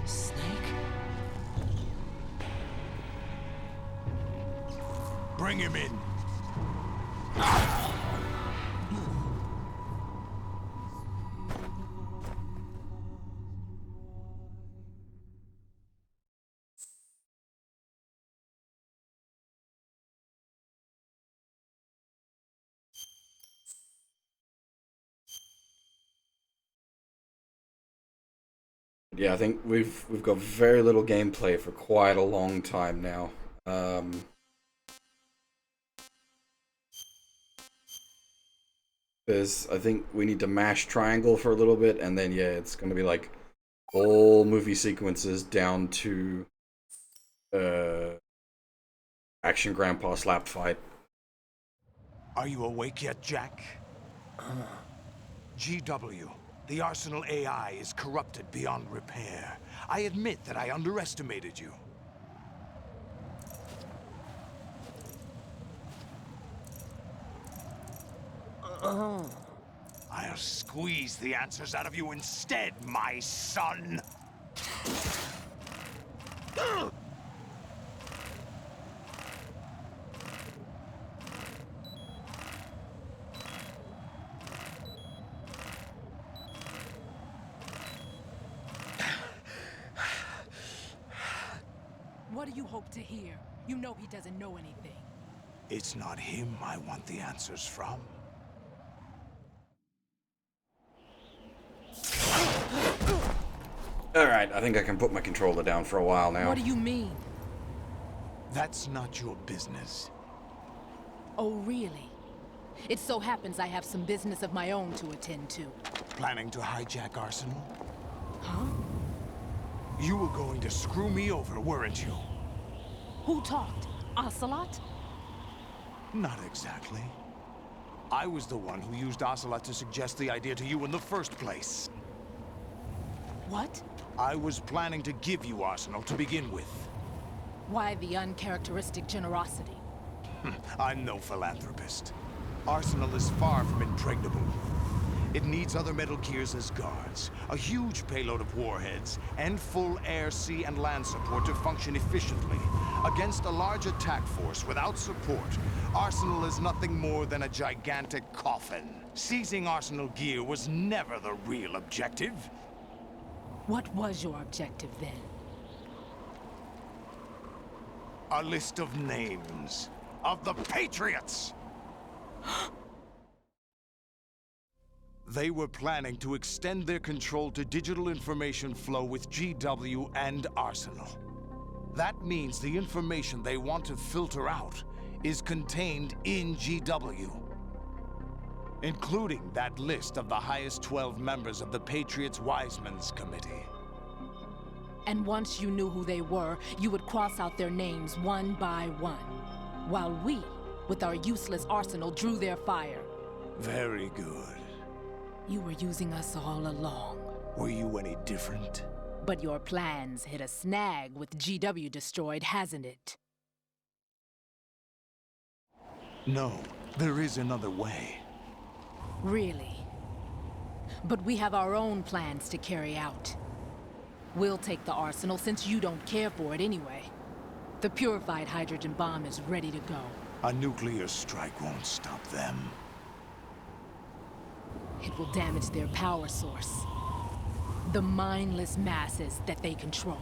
Snake? Bring him in. Yeah, I think we've got very little gameplay for quite a long time now. I think we need to mash triangle for a little bit, and then yeah, it's gonna be like all movie sequences down to Action Grandpa slap fight. Are you awake yet, Jack? GW, the Arsenal AI is corrupted beyond repair. I admit that I underestimated you. I'll squeeze the answers out of you instead, my son! What do you hope to hear? You know he doesn't know anything. It's not him I want the answers from. Alright, I think I can put my controller down for a while now. What do you mean? That's not your business. Oh, really? It so happens I have some business of my own to attend to. Planning to hijack Arsenal? Huh? You were going to screw me over, weren't you? Who talked? Ocelot? Not exactly. I was the one who used Ocelot to suggest the idea to you in the first place. What? I was planning to give you Arsenal to begin with. Why the uncharacteristic generosity? I'm no philanthropist. Arsenal is far from impregnable. It needs other Metal Gears as guards, a huge payload of warheads, and full air, sea, and land support to function efficiently. Against a large attack force without support, Arsenal is nothing more than a gigantic coffin. Seizing Arsenal gear was never the real objective. What was your objective then? A list of names of the Patriots! They were planning to extend their control to digital information flow with GW and Arsenal. That means the information they want to filter out is contained in GW, including that list of the highest 12 members of the Patriots Wiseman's Committee. And once you knew who they were, you would cross out their names one by one, while we, with our useless arsenal, drew their fire. Very good. You were using us all along. Were you any different? But your plans hit a snag with GW destroyed, hasn't it? No, there is another way. Really? But we have our own plans to carry out. We'll take the arsenal since you don't care for it anyway. The purified hydrogen bomb is ready to go. A nuclear strike won't stop them. It will damage their power source. The mindless masses that they control.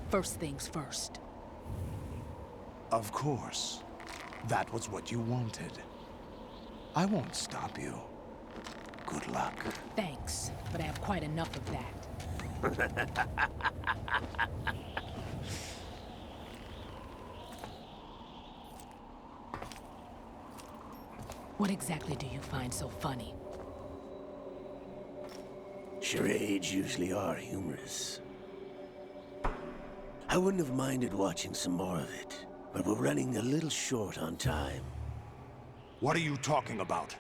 First things first. Of course. That was what you wanted. I won't stop you. Good luck. Thanks, but I have quite enough of that. What exactly do you find so funny? Charades usually are humorous. I wouldn't have minded watching some more of it, but we're running a little short on time. What are you talking about?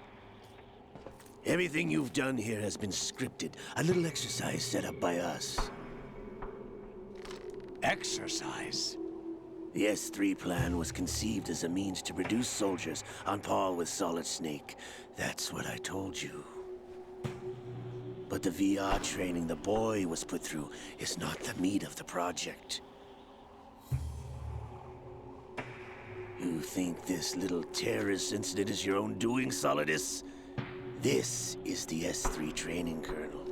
Everything you've done here has been scripted. A little exercise set up by us. Exercise? The S3 plan was conceived as a means to produce soldiers on par with Solid Snake. That's what I told you. But the VR training the boy was put through is not the meat of the project. You think this little terrorist incident is your own doing, Solidus? This is the S3 training kernel.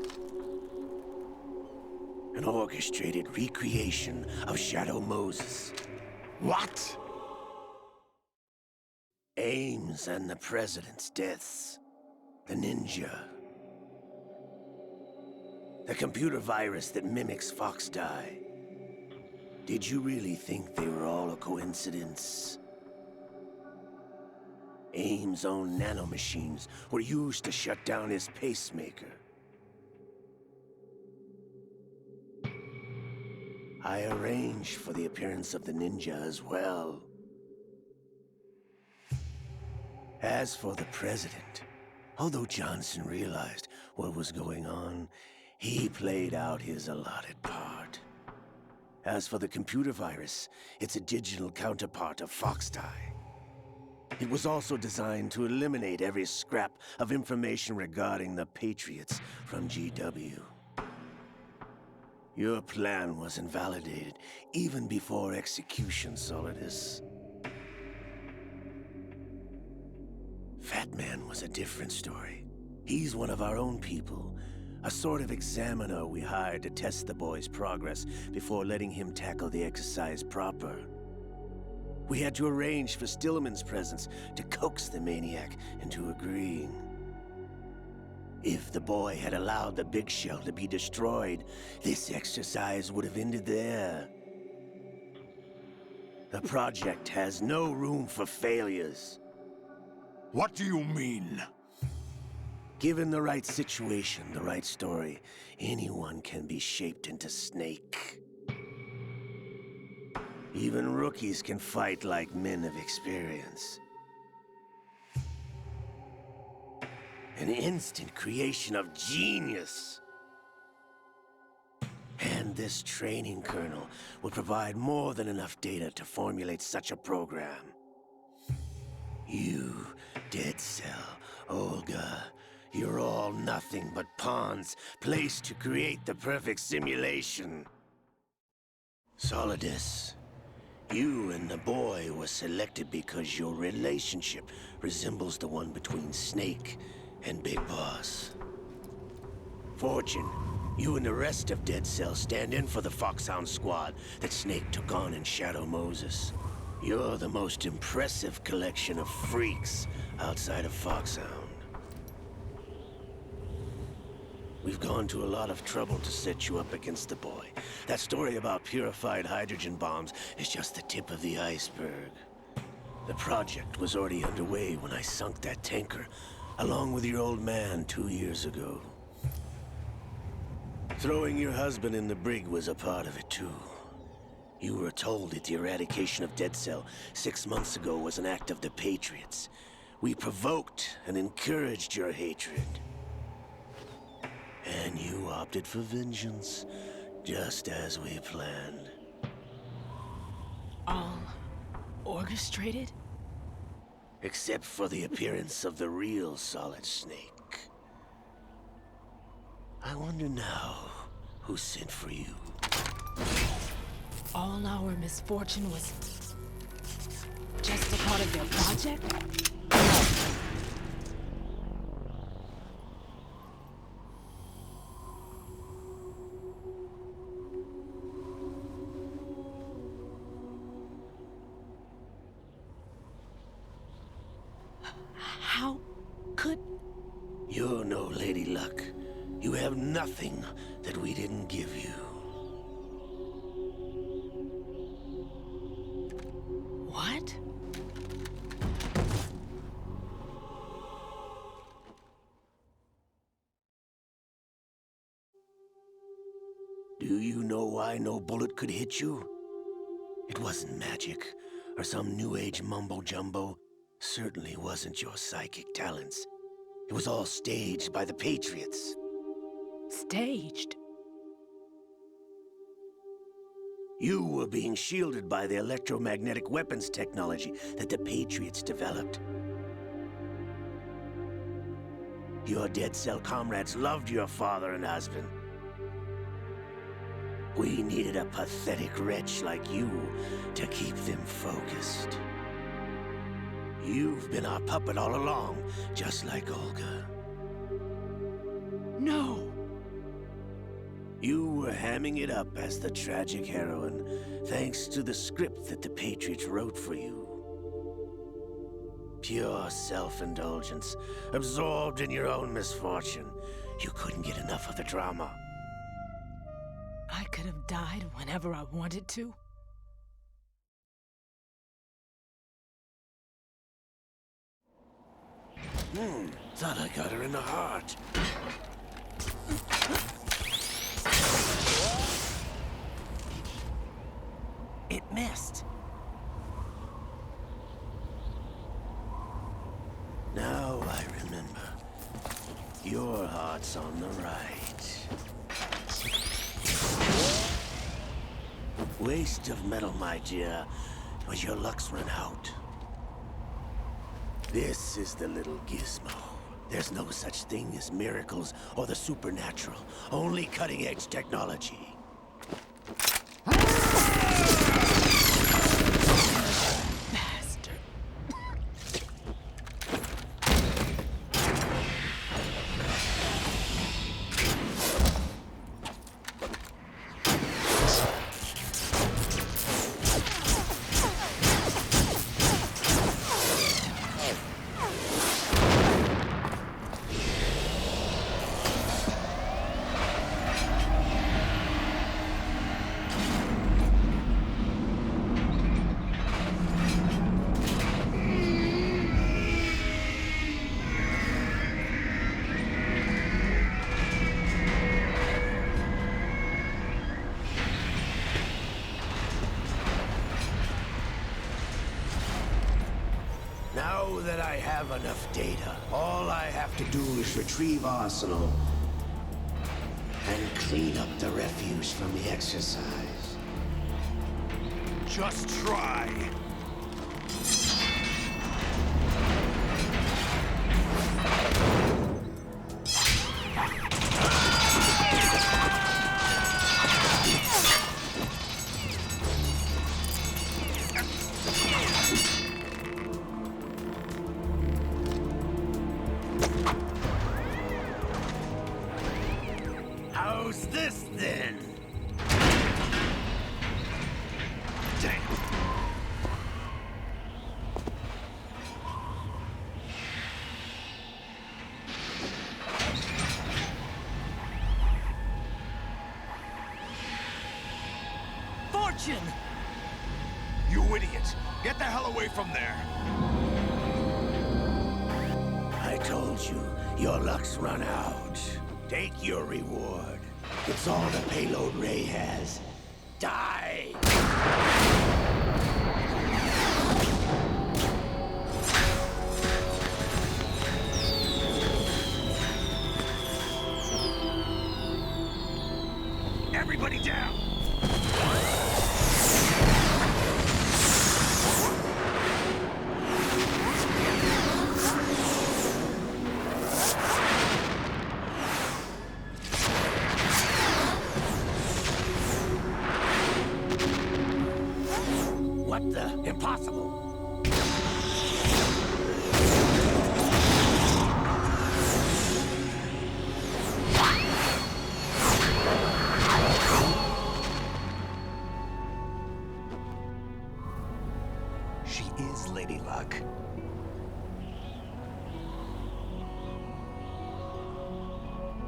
An orchestrated recreation of Shadow Moses. What? Ames and the President's deaths. The ninja. The computer virus that mimics Foxdie. Did you really think they were all a coincidence? AIM's own nanomachines were used to shut down his pacemaker. I arranged for the appearance of the ninja as well. As for the president, although Johnson realized what was going on, he played out his allotted part. As for the computer virus, it's a digital counterpart of Foxdie. It was also designed to eliminate every scrap of information regarding the Patriots from GW. Your plan was invalidated even before execution, Solidus. Fat Man was a different story. He's one of our own people, a sort of examiner we hired to test the boy's progress before letting him tackle the exercise proper. We had to arrange for Stillman's presence to coax the maniac into agreeing. If the boy had allowed the big shell to be destroyed, this exercise would have ended there. The project has no room for failures. What do you mean? Given the right situation, the right story, anyone can be shaped into Snake. Even rookies can fight like men of experience. An instant creation of genius. And this training kernel would provide more than enough data to formulate such a program. You, Dead Cell, Olga, you're all nothing but pawns placed to create the perfect simulation. Solidus, you and the boy were selected because your relationship resembles the one between Snake and Big Boss. Fortune, you and the rest of Dead Cell stand in for the Foxhound squad that Snake took on in Shadow Moses. You're the most impressive collection of freaks outside of Foxhound. We've gone to a lot of trouble to set you up against the boy. That story about purified hydrogen bombs is just the tip of the iceberg. The project was already underway when I sunk that tanker, along with your old man 2 years ago. Throwing your husband in the brig was a part of it too. You were told that the eradication of Dead Cell 6 months ago was an act of the Patriots. We provoked and encouraged your hatred. And you opted for vengeance, just as we planned. All orchestrated? Except for the appearance of the real Solid Snake. I wonder now who sent for you. All our misfortune was just a part of their project? How could... You're no Lady Luck. You have nothing that we didn't give you. What? Do you know why no bullet could hit you? It wasn't magic, or some new age mumbo-jumbo. Certainly wasn't your psychic talents. It was all staged by the Patriots. Staged? You were being shielded by the electromagnetic weapons technology that the Patriots developed. Your Dead Cell comrades loved your father and husband. We needed a pathetic wretch like you to keep them focused. You've been our puppet all along, just like Olga. No! You were hamming it up as the tragic heroine, thanks to the script that the Patriots wrote for you. Pure self-indulgence, absorbed in your own misfortune. You couldn't get enough of the drama. could have died whenever I wanted to. Thought I got her in the heart. It missed. Now I remember. Your heart's on the right. Waste of metal, my dear, but your luck's run out. This is the little gizmo. There's no such thing as miracles or the supernatural, only cutting-edge technology. Now that I have enough data, all I have to do is retrieve Arsenal and clean up the refuse from the exercise. Just try. How's this then? Damn. Fortune! You idiot! Get the hell away from there! I told you, your luck's run out. Take your reward. It's all the payload Ray has. Die! Everybody down! What the? Impossible! She is Lady Luck.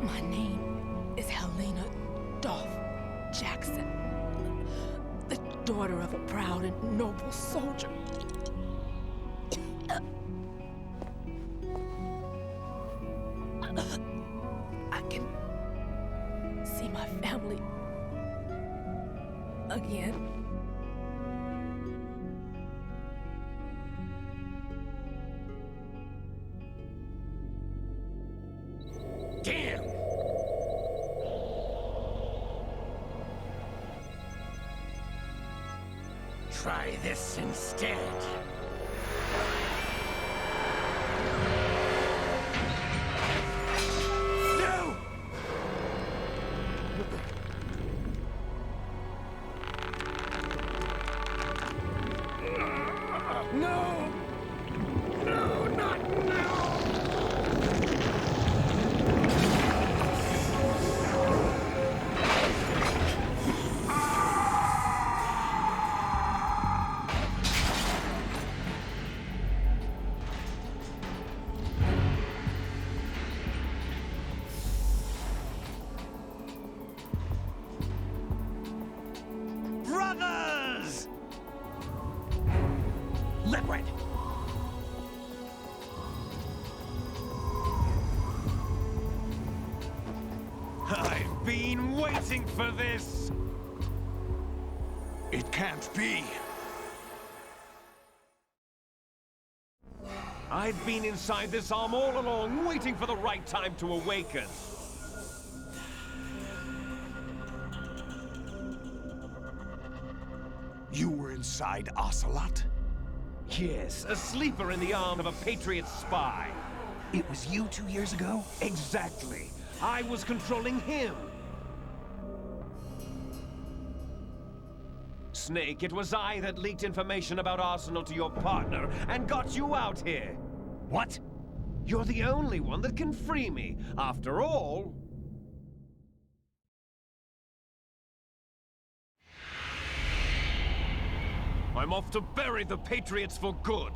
My name is Helena Dolph Jackson, the daughter of a proud and noble soldier. I can see my family again. Damn! Try this instead. No! No! No, not now! waiting for this! It can't be. I've been inside this arm all along, waiting for the right time to awaken. You were inside Ocelot? Yes, a sleeper in the arm of a Patriot spy. It was you 2 years ago? Exactly. I was controlling him. Snake, it was I that leaked information about Arsenal to your partner and got you out here. What? You're the only one that can free me. After all... I'm off to bury the Patriots for good.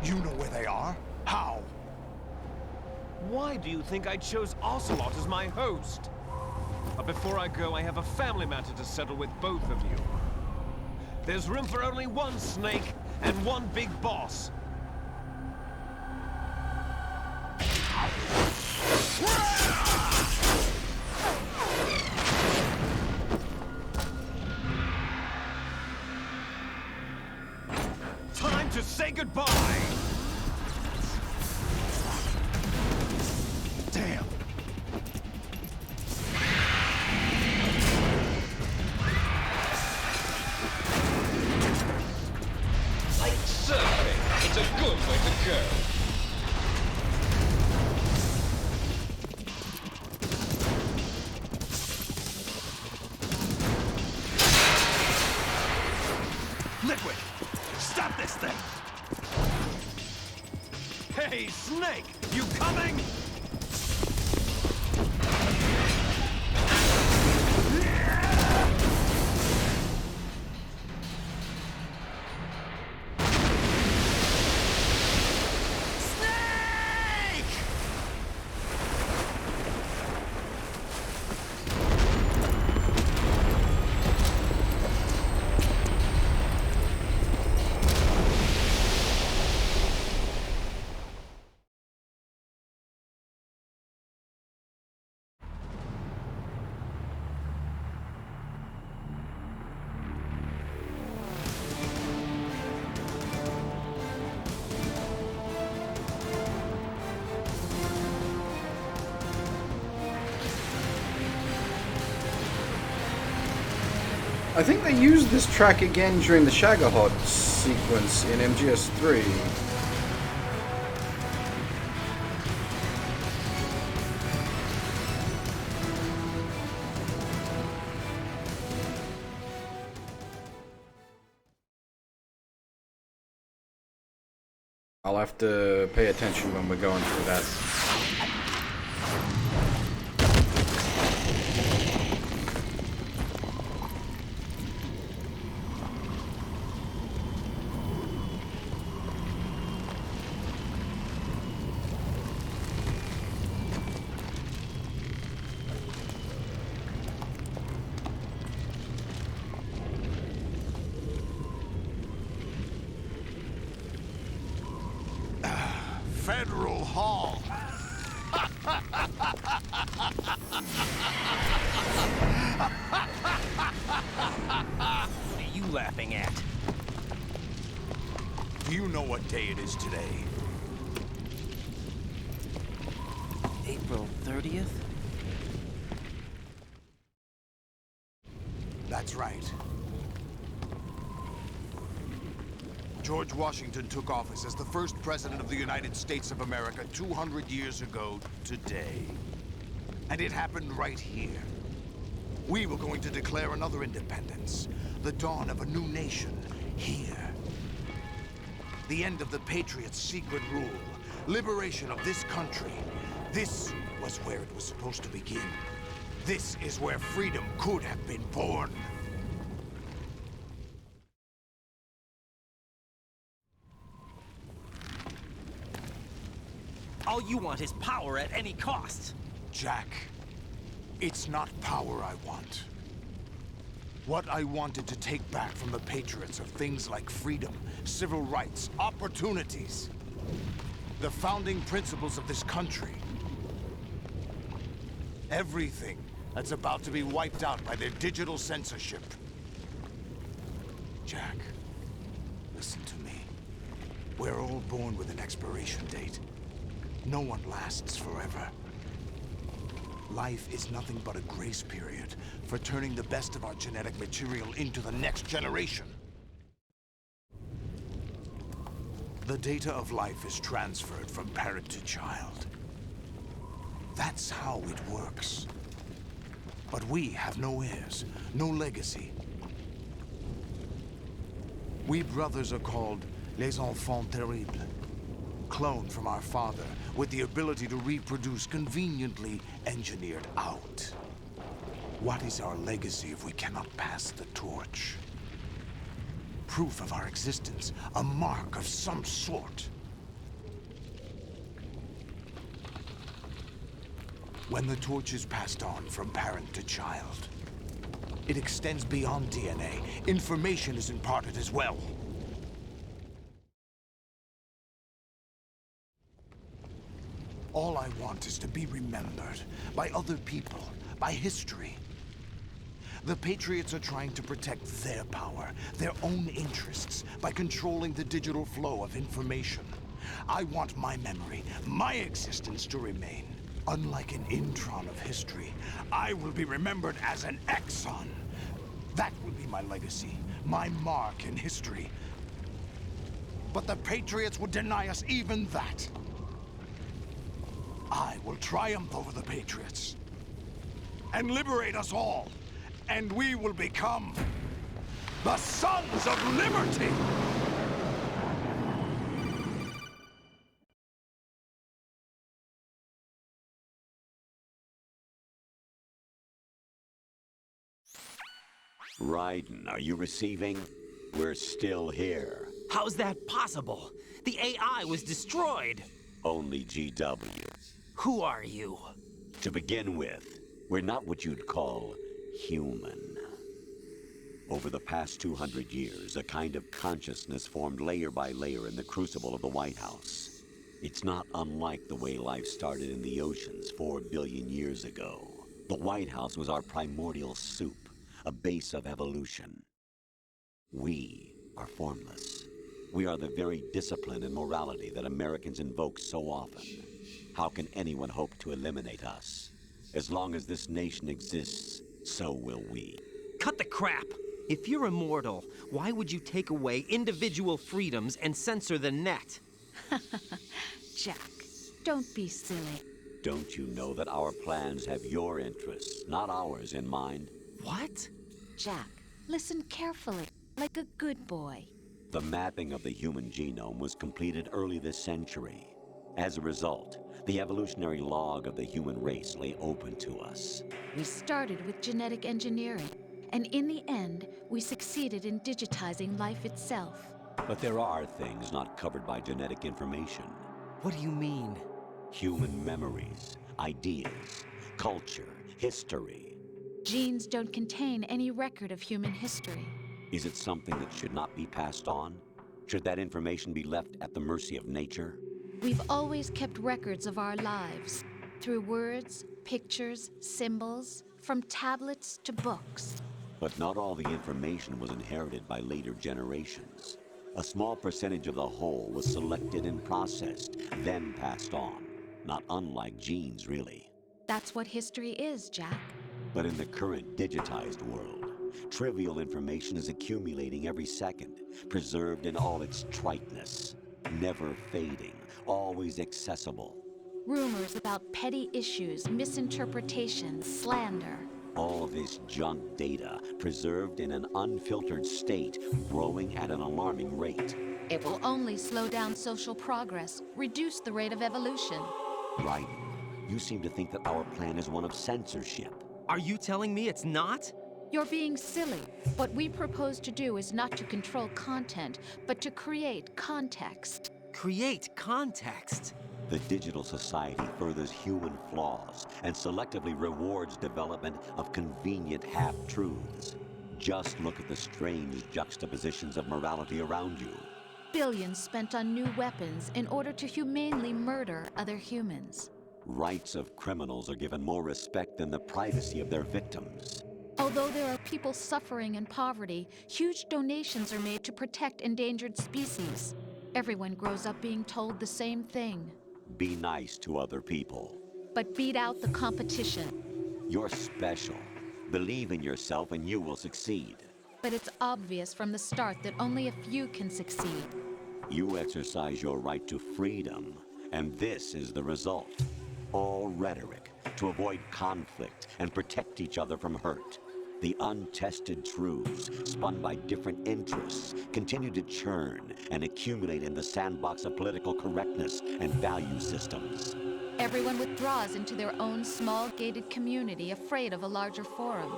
You know where they are? How? Why do you think I chose Ocelot as my host? But before I go, I have a family matter to settle with both of you. There's room for only one Snake and one big boss. Time to say goodbye! Damn! Like surfing, it's a good way to go. Liquid! Stop this thing! Hey, Snake! You coming? I think they used this track again during the Shagahod sequence in MGS3. I'll have to pay attention when we're going through that. Federal Hall. What are you laughing at? Do you know what day it is today? April 30th? That's right. George Washington took office as the first president of the United States of America 200 years ago today. And it happened right here. We were going to declare another independence, the dawn of a new nation, here. The end of the Patriots' secret rule, liberation of this country. This was where it was supposed to begin. This is where freedom could have been born. All you want is power at any cost. Jack, it's not power I want. What I wanted to take back from the Patriots are things like freedom, civil rights, opportunities. The founding principles of this country. Everything that's about to be wiped out by their digital censorship. Jack, listen to me. We're all born with an expiration date. No one lasts forever. Life is nothing but a grace period for turning the best of our genetic material into the next generation. The data of life is transferred from parent to child. That's how it works. But we have no heirs, no legacy. We brothers are called les enfants terribles, cloned from our father with the ability to reproduce conveniently engineered out. What is our legacy if we cannot pass the torch? Proof of our existence, a mark of some sort. When the torch is passed on from parent to child, it extends beyond DNA. Information is imparted as well. All I want is to be remembered by other people, by history. The Patriots are trying to protect their power, their own interests, by controlling the digital flow of information. I want my memory, my existence to remain. Unlike an intron of history, I will be remembered as an exon. That will be my legacy, my mark in history. But the Patriots would deny us even that. I will triumph over the Patriots and liberate us all, and we will become the Sons of Liberty! Raiden, are you receiving? We're still here. How's that possible? The AI was destroyed. Only GW. Who are you? To begin with, we're not what you'd call human. Over the past 200 years, a kind of consciousness formed layer by layer in the crucible of the White House. It's not unlike the way life started in the oceans 4 billion years ago. The White House was our primordial soup, a base of evolution. We are formless. We are the very discipline and morality that Americans invoke so often. How can anyone hope to eliminate us? As long as this nation exists, so will we. Cut the crap! If you're immortal, why would you take away individual freedoms and censor the net? Jack, don't be silly. Don't you know that our plans have your interests, not ours, in mind? What? Jack, listen carefully, like a good boy. The mapping of the human genome was completed early this century. As a result, the evolutionary log of the human race lay open to us. We started with genetic engineering, and in the end, we succeeded in digitizing life itself. But there are things not covered by genetic information. What do you mean? Human memories, ideas, culture, history. Genes don't contain any record of human history. Is it something that should not be passed on? Should that information be left at the mercy of nature? We've always kept records of our lives, through words, pictures, symbols, from tablets to books. But not all the information was inherited by later generations. A small percentage of the whole was selected and processed, then passed on. Not unlike genes, really. That's what history is, Jack. But in the current digitized world, trivial information is accumulating every second, preserved in all its triteness, never fading, always accessible. Rumors about petty issues, misinterpretations, slander. All this junk data, preserved in an unfiltered state, growing at an alarming rate. It will only slow down social progress, reduce the rate of evolution. Right. You seem to think that our plan is one of censorship. Are you telling me it's not? You're being silly. What we propose to do is not to control content, but to create context. Create context? The digital society furthers human flaws and selectively rewards development of convenient half-truths. Just look at the strange juxtapositions of morality around you. Billions spent on new weapons in order to humanely murder other humans. Rights of criminals are given more respect than the privacy of their victims. Although there are people suffering in poverty, huge donations are made to protect endangered species. Everyone grows up being told the same thing. Be nice to other people. But beat out the competition. You're special. Believe in yourself and you will succeed. But it's obvious from the start that only a few can succeed. You exercise your right to freedom, and this is the result. All rhetoric to avoid conflict and protect each other from hurt. The untested truths, spun by different interests, continue to churn and accumulate in the sandbox of political correctness and value systems. Everyone withdraws into their own small gated community, afraid of a larger forum.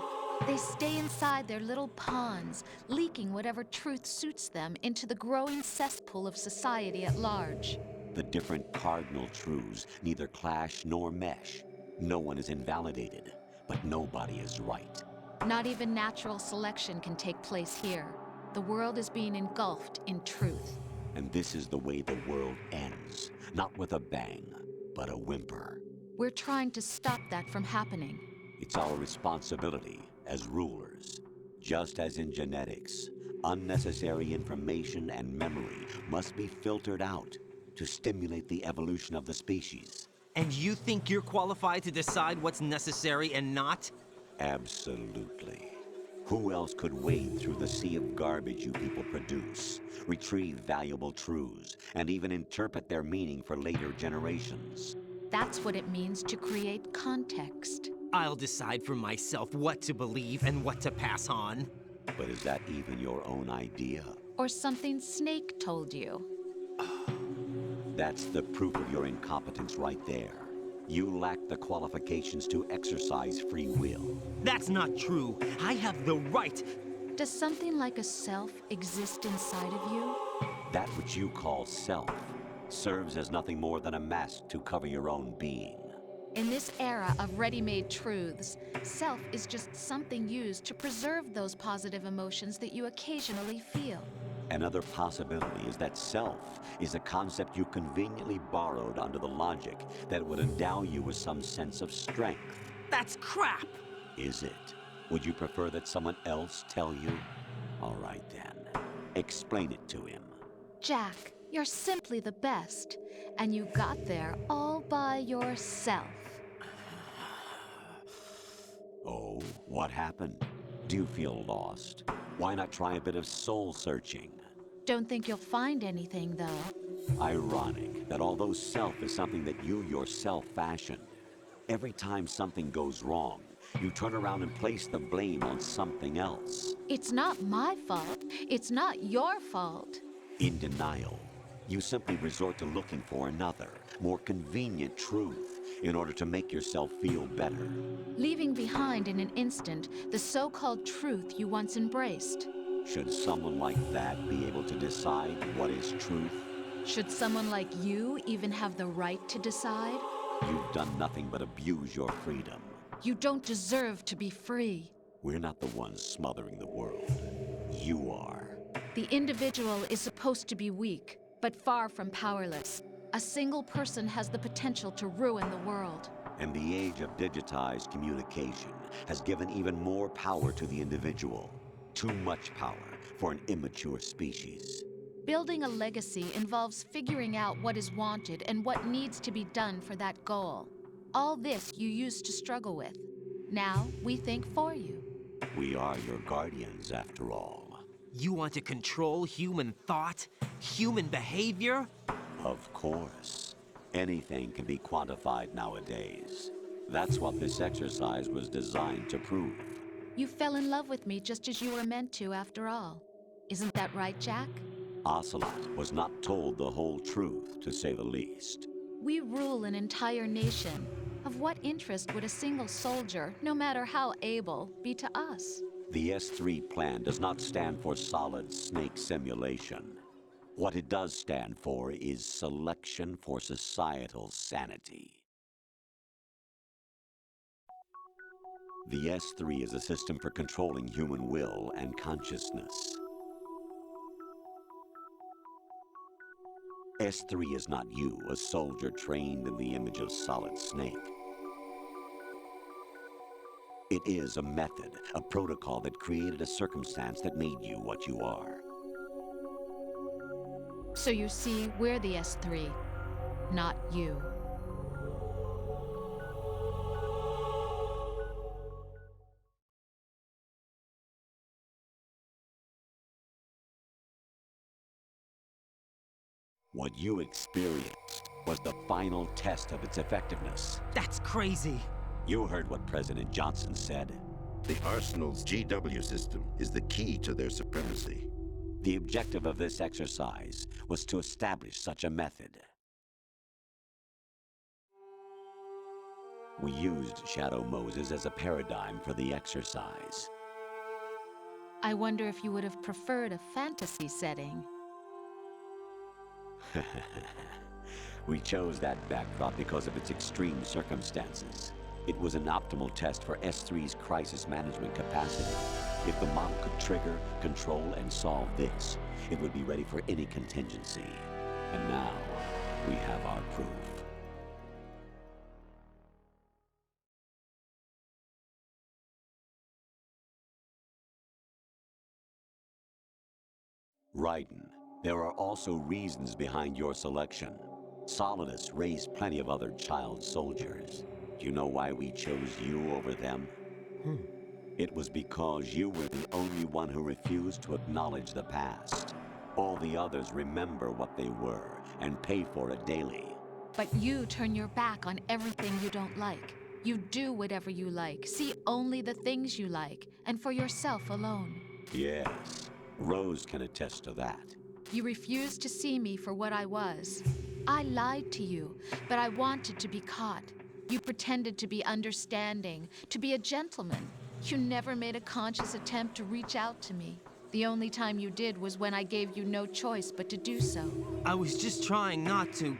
They stay inside their little ponds, leaking whatever truth suits them into the growing cesspool of society at large. The different cardinal truths neither clash nor mesh. No one is invalidated, but nobody is right. Not even natural selection can take place here. The world is being engulfed in truth. And this is the way the world ends. Not with a bang, but a whimper. We're trying to stop that from happening. It's our responsibility as rulers. Just as in genetics, unnecessary information and memory must be filtered out to stimulate the evolution of the species. And you think you're qualified to decide what's necessary and not? Absolutely. Who else could wade through the sea of garbage you people produce, retrieve valuable truths, and even interpret their meaning for later generations? That's what it means to create context. I'll decide for myself what to believe and what to pass on. But is that even your own idea? Or something Snake told you? That's the proof of your incompetence right there. You lack the qualifications to exercise free will. That's not true. I have the right. Does something like a self exist inside of you? That which you call self serves as nothing more than a mask to cover your own being. In this era of ready-made truths, self is just something used to preserve those positive emotions that you occasionally feel. Another possibility is that self is a concept you conveniently borrowed under the logic that would endow you with some sense of strength. That's crap! Is it? Would you prefer that someone else tell you? All right then. Explain it to him. Jack, you're simply the best. And you got there all by yourself. Oh, what happened? Do you feel lost? Why not try a bit of soul searching? Don't think you'll find anything, though. Ironic that although self is something that you yourself fashioned, every time something goes wrong, you turn around and place the blame on something else. It's not my fault. It's not your fault. In denial, you simply resort to looking for another, more convenient truth in order to make yourself feel better. Leaving behind in an instant the so-called truth you once embraced. Should someone like that be able to decide what is truth? Should someone like you even have the right to decide? You've done nothing but abuse your freedom. You don't deserve to be free. We're not the ones smothering the world. You are. The individual is supposed to be weak, but far from powerless. A single person has the potential to ruin the world. And the age of digitized communication has given even more power to the individual. Too much power for an immature species. Building a legacy involves figuring out what is wanted and what needs to be done for that goal. All this you used to struggle with. Now we think for you. We are your guardians, after all. You want to control human thought? Human behavior? Of course. Anything can be quantified nowadays. That's what this exercise was designed to prove. You fell in love with me just as you were meant to, after all. Isn't that right, Jack? Ocelot was not told the whole truth, to say the least. We rule an entire nation. Of what interest would a single soldier, no matter how able, be to us? The S3 plan does not stand for solid snake simulation. What it does stand for is selection for societal sanity. The S3 is a system for controlling human will and consciousness. S3 is not you, a soldier trained in the image of Solid Snake. It is a method, a protocol that created a circumstance that made you what you are. So you see, we're the S3, not you. What you experienced was the final test of its effectiveness. That's crazy. You heard what President Johnson said. The Arsenal's GW system is the key to their supremacy. The objective of this exercise was to establish such a method. We used Shadow Moses as a paradigm for the exercise. I wonder if you would have preferred a fantasy setting. We chose that backdrop because of its extreme circumstances. It was an optimal test for S3's crisis management capacity. If the model could trigger, control, and solve this, it would be ready for any contingency. And now, we have our proof. Raiden, there are also reasons behind your selection. Solidus raised plenty of other child soldiers. Do you know why we chose you over them? It was because you were the only one who refused to acknowledge the past. All the others remember what they were and pay for it daily. But you turn your back on everything you don't like. You do whatever you like, see only the things you like, and for yourself alone. Yes, Rose can attest to that. You refused to see me for what I was. I lied to you, but I wanted to be caught. You pretended to be understanding, to be a gentleman. You never made a conscious attempt to reach out to me. The only time you did was when I gave you no choice but to do so. I was just trying not to...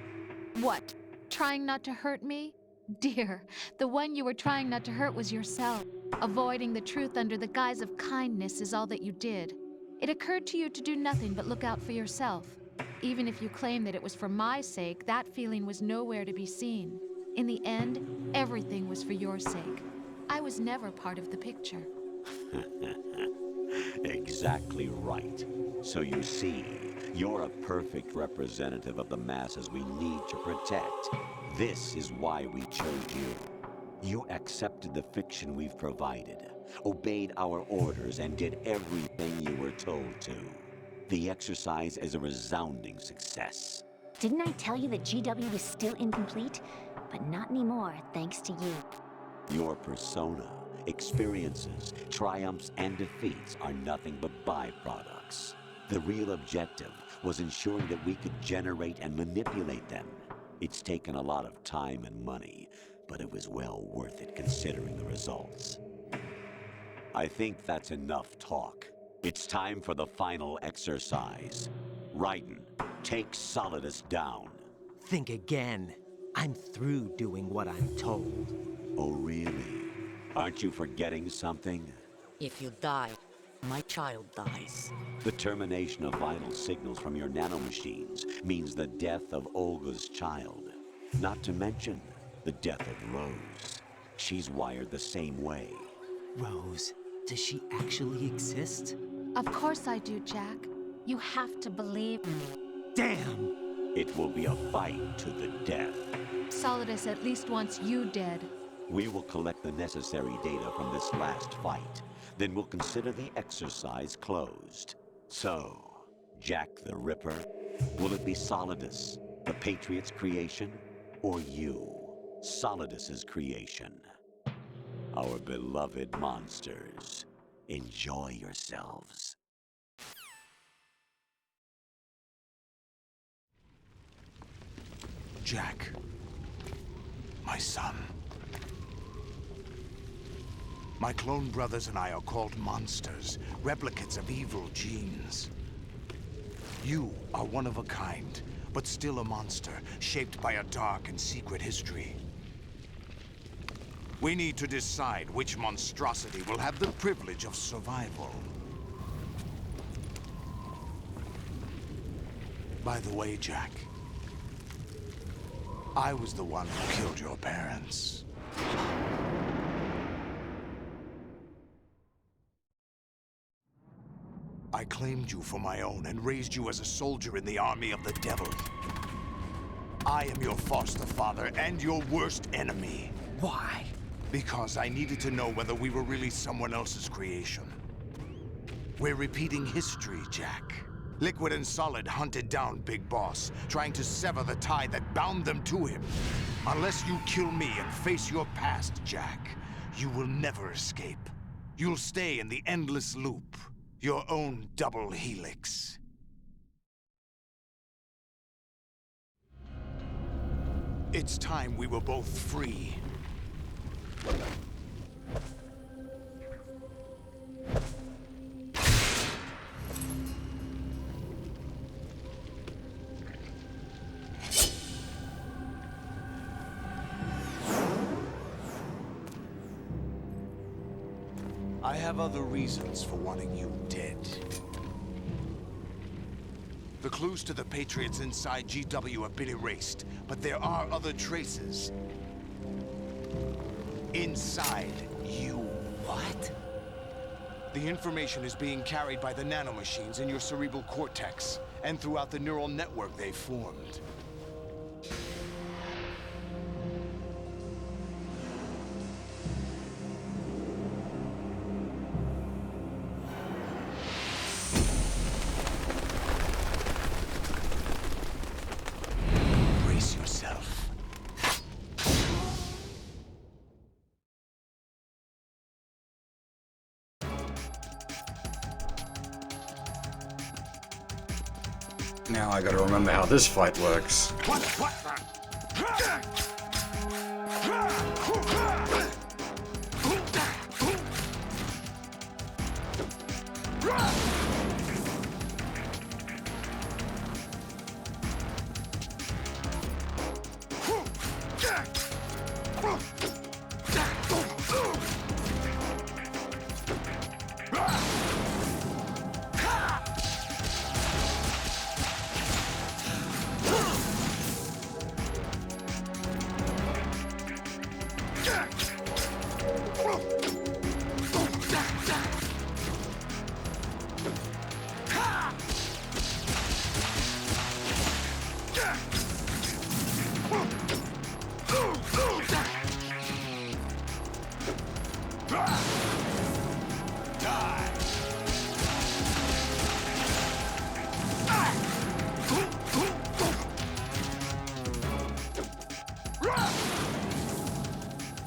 What? Trying not to hurt me? Dear, the one you were trying not to hurt was yourself. Avoiding the truth under the guise of kindness is all that you did. It occurred to you to do nothing but look out for yourself. Even if you claim that it was for my sake, that feeling was nowhere to be seen. In the end, everything was for your sake. I was never part of the picture. Exactly right. So you see, you're a perfect representative of the masses we need to protect. This is why we chose you. You accepted the fiction we've provided, obeyed our orders, and did everything you were told to. The exercise is a resounding success. Didn't I tell you that GW was still incomplete? But not anymore, thanks to you. Your persona, experiences, triumphs, and defeats are nothing but byproducts. The real objective was ensuring that we could generate and manipulate them. It's taken a lot of time and money, but it was well worth it considering the results. I think that's enough talk. It's time for the final exercise. Raiden, take Solidus down. Think again. I'm through doing what I'm told. Oh, really? Aren't you forgetting something? If you die, my child dies. The termination of vital signals from your nanomachines means the death of Olga's child. Not to mention the death of Rose. She's wired the same way. Rose, does she actually exist? Of course I do, Jack. You have to believe me. Damn! It will be a fight to the death. Solidus at least wants you dead. We will collect the necessary data from this last fight. Then we'll consider the exercise closed. So, Jack the Ripper, will it be Solidus, the Patriot's creation, or you, Solidus's creation? Our beloved monsters, enjoy yourselves. Jack, my son. My clone brothers and I are called monsters, replicates of evil genes. You are one of a kind, but still a monster, shaped by a dark and secret history. We need to decide which monstrosity will have the privilege of survival. By the way, Jack, I was the one who killed your parents. I claimed you for my own and raised you as a soldier in the army of the devil. I am your foster father and your worst enemy. Why? Because I needed to know whether we were really someone else's creation. We're repeating history, Jack. Liquid and Solid hunted down Big Boss, trying to sever the tie that bound them to him. Unless you kill me and face your past, Jack, you will never escape. You'll stay in the endless loop, your own double helix. It's time we were both free. I have other reasons for wanting you dead. The clues to the Patriots inside GW have been erased, but there are other traces. Inside you. What? The information is being carried by the nanomachines in your cerebral cortex, and throughout the neural network they formed. Brace yourself. Now I gotta remember how this fight works.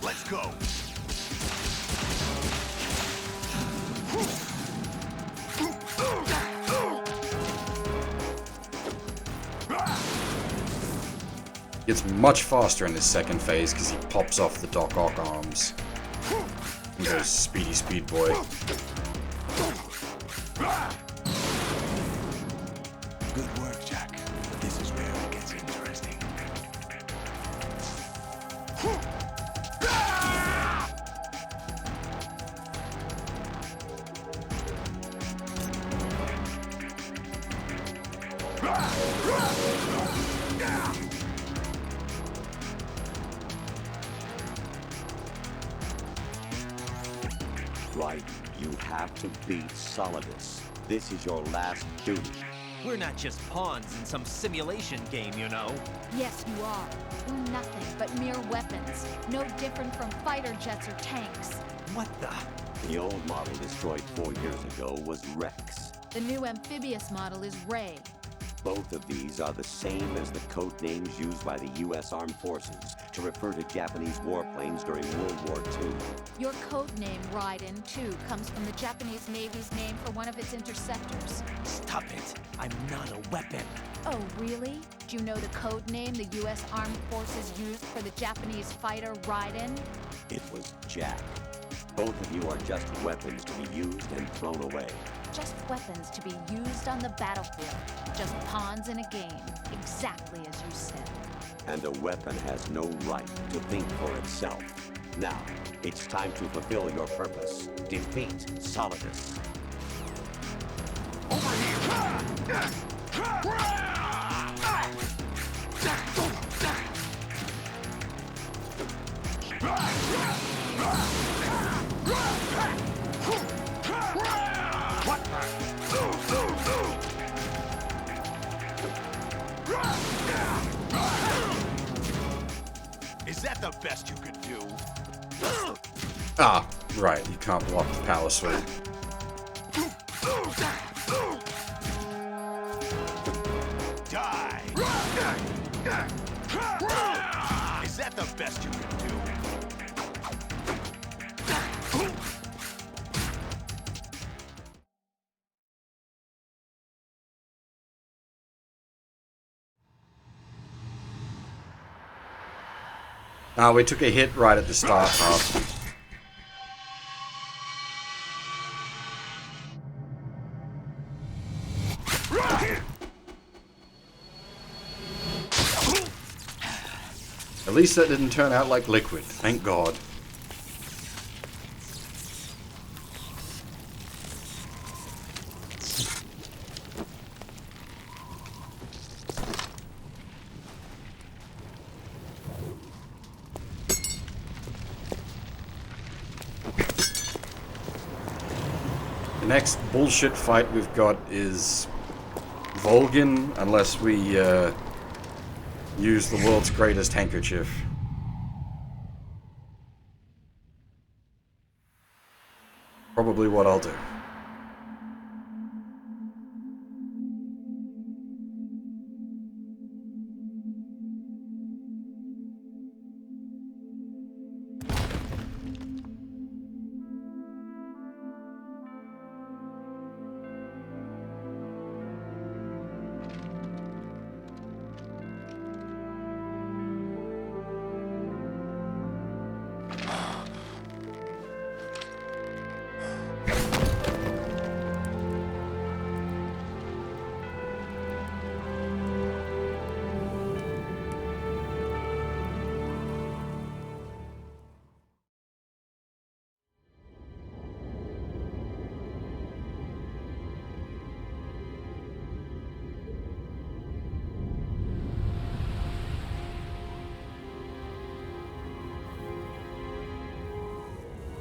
Let's go. Gets much faster in this second phase because he pops off the Doc Ock arms. And goes speedy speed boy. Good work, Jack. This is where it gets interesting. Right, you have to beat Solidus. This is your last duty. We're not just pawns in some simulation game, you know. Yes, you are. We're nothing but mere weapons. No different from fighter jets or tanks. What the? The old model destroyed 4 years ago was Rex. The new amphibious model is Ray. Both of these are the same as the code names used by the U.S. Armed Forces to refer to Japanese warplanes during World War II. Your code name, Raiden, too, comes from the Japanese Navy's name for one of its interceptors. Stop it. I'm not a weapon. Oh, really? Do you know the code name the U.S. Armed Forces used for the Japanese fighter Raiden? It was Jack. Both of you are just weapons to be used and thrown away. Just weapons to be used on the battlefield. Just pawns in a game. Exactly as you said. And a weapon has no right to think for itself. Now, it's time to fulfill your purpose. Defeat Solidus. Over here! that the best you could do? Ah, right, you can't block the power sweep. Die! Is that the best you can do? Ah, we took a hit right at the start. Oh. At least that didn't turn out like liquid, thank God. The next bullshit fight we've got is Volgin, unless we use the world's greatest handkerchief. Probably what I'll do.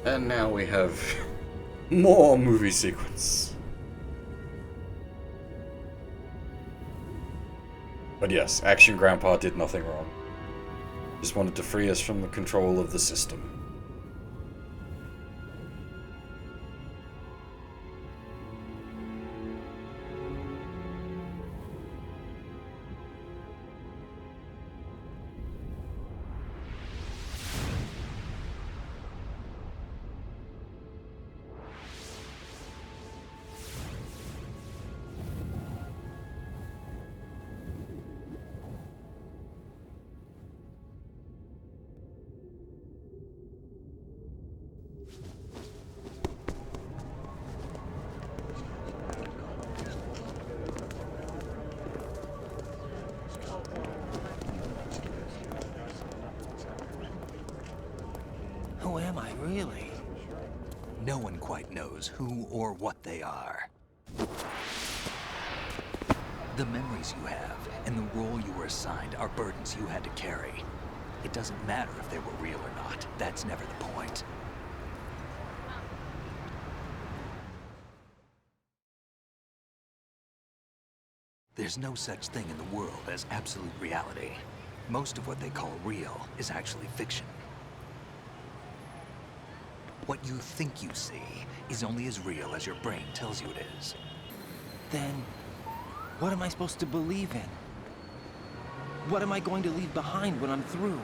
And now we have more movie sequence. But yes, Action Grandpa did nothing wrong. Just wanted to free us from the control of the system. Who am I, really? No one quite knows who or what they are. The memories you have and the role you were assigned are burdens you had to carry. It doesn't matter if they were real or not. That's never the point. There's no such thing in the world as absolute reality. Most of what they call real is actually fiction. What you think you see is only as real as your brain tells you it is. Then, what am I supposed to believe in? What am I going to leave behind when I'm through?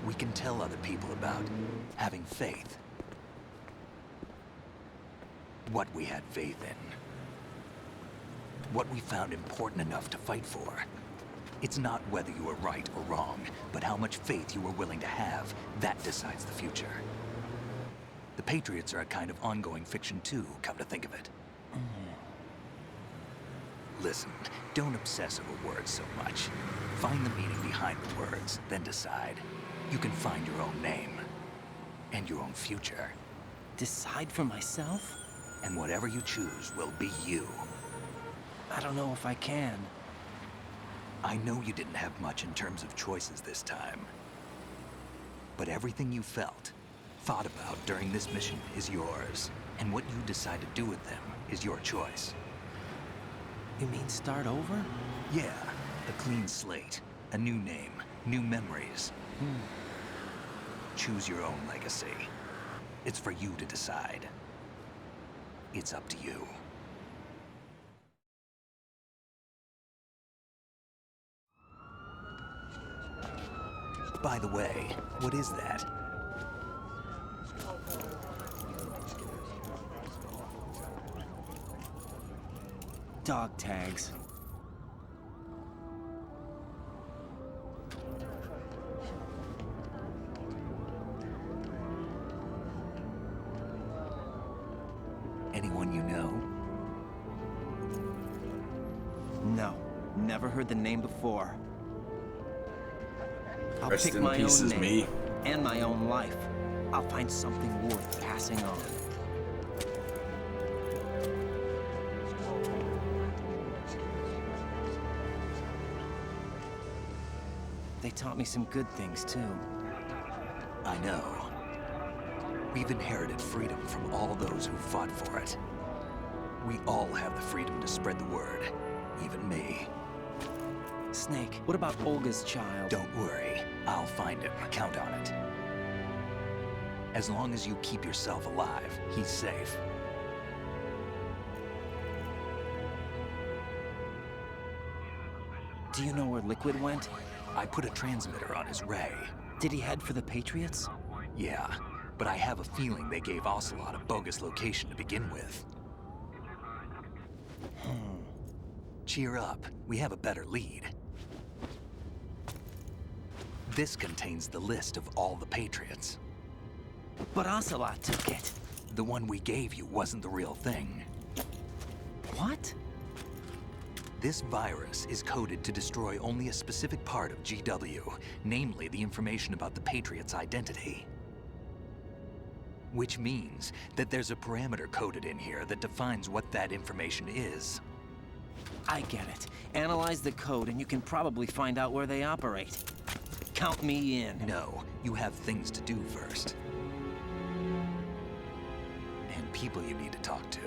We can tell other people about having faith. What we had faith in. What we found important enough to fight for. It's not whether you were right or wrong, but how much faith you were willing to have. That decides the future. The Patriots are a kind of ongoing fiction too, come to think of it. Listen, don't obsess over words so much. Find the meaning behind the words, then decide. You can find your own name. And your own future. Decide for myself? And whatever you choose will be you. I don't know if I can. I know you didn't have much in terms of choices this time. But everything you felt, thought about during this mission is yours. And what you decide to do with them is your choice. You mean start over? Yeah, a clean slate, a new name, new memories. choose your own legacy. It's for you to decide. It's up to you. By the way, what is that? Dog tags. Anyone you know? No, never heard the name before. I'll Rest pick in my peace own is name me. and my own life. I'll find something worth passing on. They taught me some good things too. I know. We've inherited freedom from all those who fought for it. We all have the freedom to spread the word, even me. Snake, what about Olga's child? Don't worry, I'll find him. Count on it. As long as you keep yourself alive, he's safe. Do you know where Liquid went? I put a transmitter on his ray. Did he head for the Patriots? Yeah, but I have a feeling they gave Ocelot a bogus location to begin with. Cheer up, we have a better lead. This contains the list of all the Patriots. But Ocelot took it. The one we gave you wasn't the real thing. What? This virus is coded to destroy only a specific part of GW, namely the information about the Patriot's identity. Which means that there's a parameter coded in here that defines what that information is. I get it. Analyze the code and you can probably find out where they operate. Count me in. No, you have things to do first. And people you need to talk to.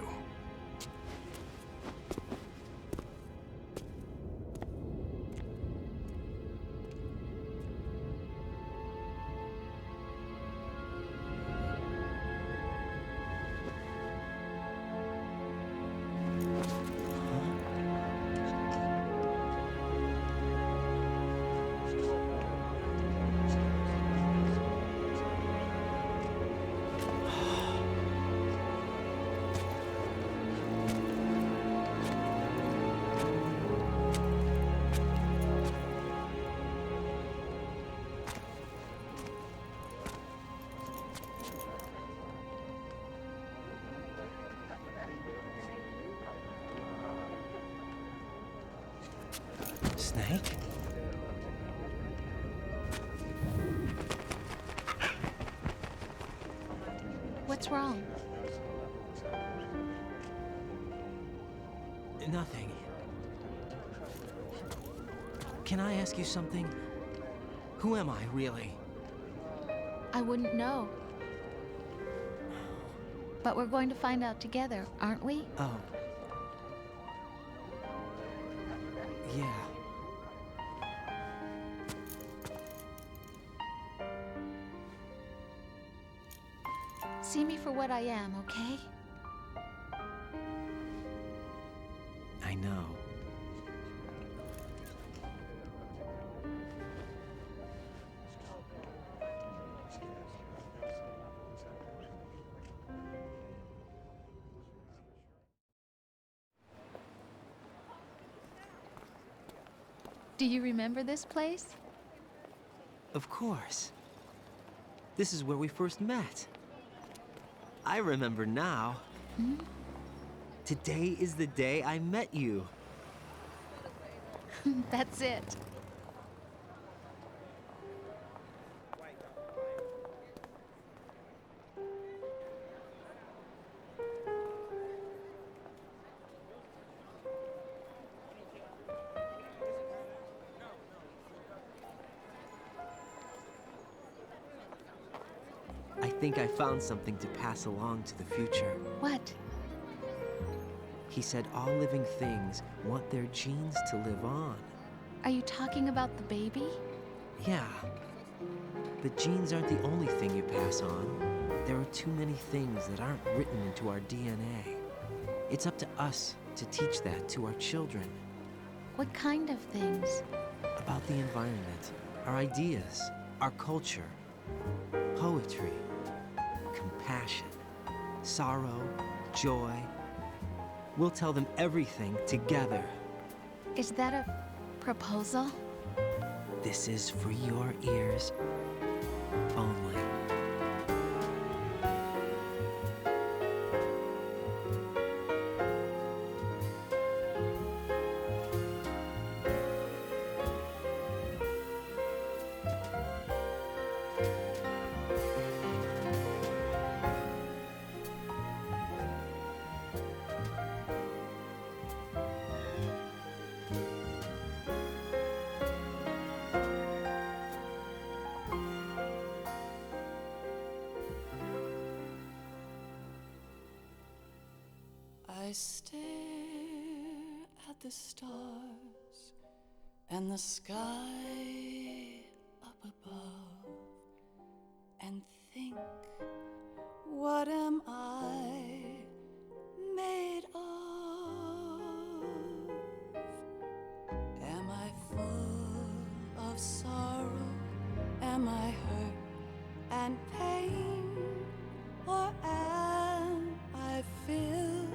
Snake? What's wrong? Nothing. Can I ask you something? Who am I, really? I wouldn't know. But we're going to find out together, aren't we? Oh. Yeah. See me for what I am, okay? I know. Do you remember this place? Of course. This is where we first met. I remember now. Hmm? Today is the day I met you. That's it. I think I found something to pass along to the future. What? He said all living things want their genes to live on. Are you talking about the baby? Yeah. the genes aren't the only thing you pass on. There are too many things that aren't written into our DNA. It's up to us to teach that to our children. What kind of things? About the environment, our ideas, our culture, poetry, compassion, sorrow, joy. We'll tell them everything together. Is that a proposal? This is for your ears only. I stare at the stars and the sky up above and think, what am I made of? Am I full of sorrow? Am I hurt and pain? Or am I filled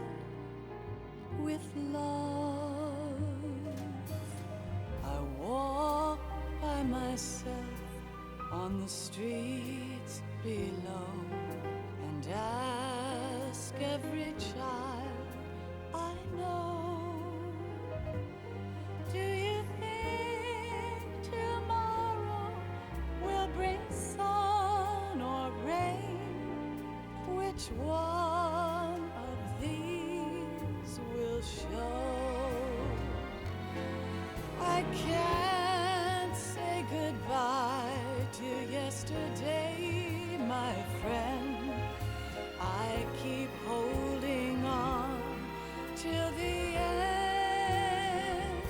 with love? I walk by myself on the streets below and ask every child I know, do you think tomorrow will bring sun or rain? Which one of these will show? I can't say goodbye to yesterday, my friend. I keep holding on till the end.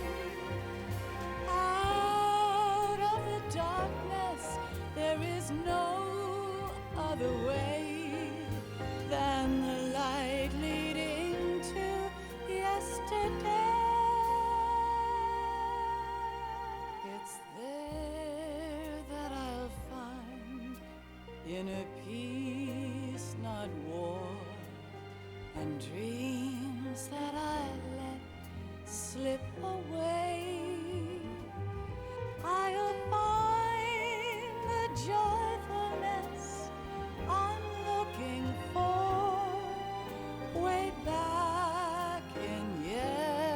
Out of the darkness, there is no other way than the light leading to yesterday. It's there that I'll find inner peace, not war, and dreams that I let slip away. I'll find the joyfulness I'm looking for way back in yesterday.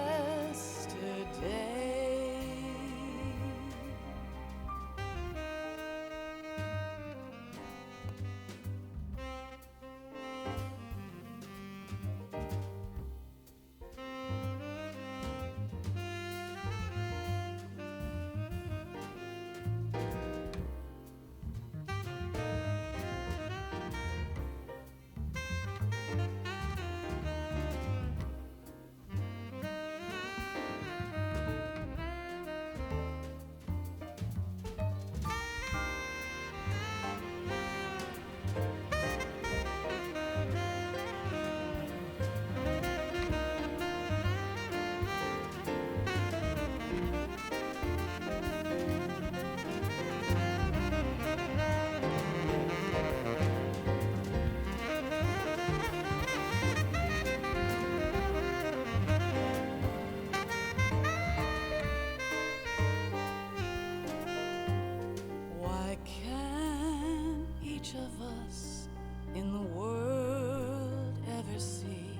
Why can't each of us in the world ever see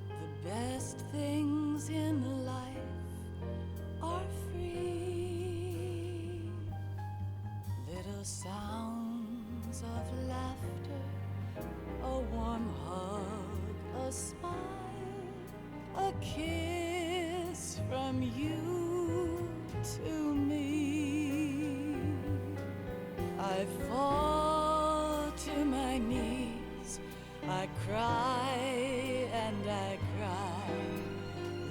the best things in life are free? Little sounds of laughter, a warm hug, a smile, a kiss from you to me. I fall to my knees, I cry and I cry.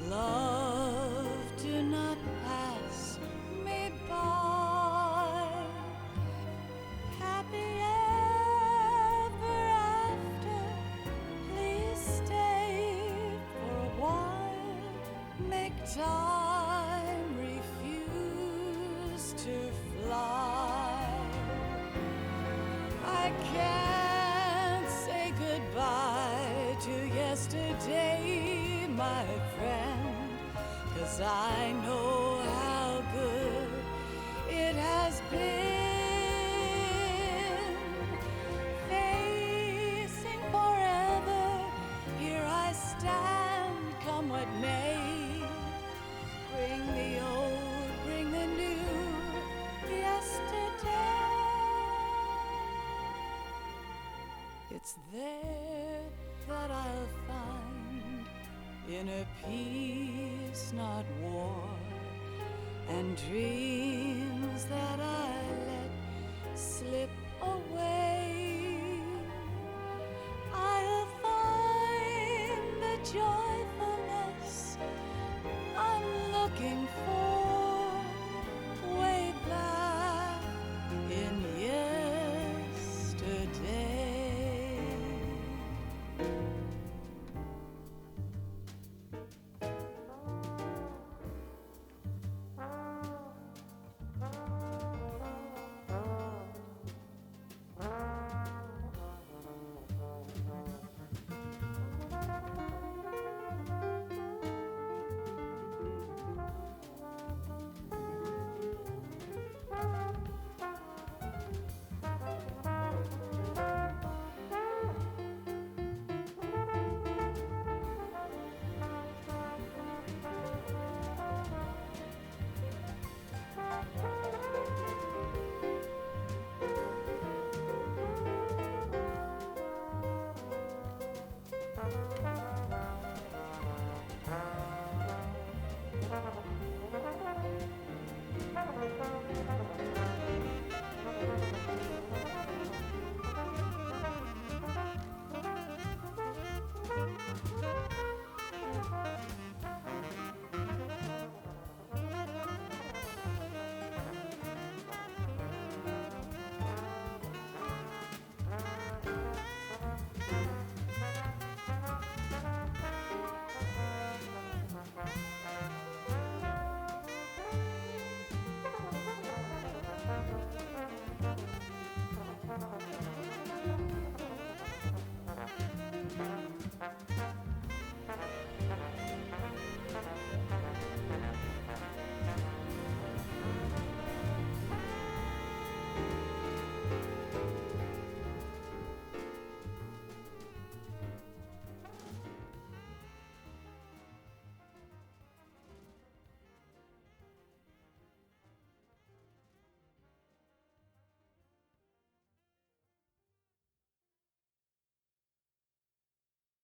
Love, do not pass me by. time refused to fly. I can't say goodbye to yesterday, my friend, 'cause I know how good it has been. Facing forever, here I stand, come what may. Bring the old, bring the new, yesterday. It's there that I'll find inner peace, not war, and dreams that I let slip away. I'll find the joyfulness I'm looking for way back in yesterday.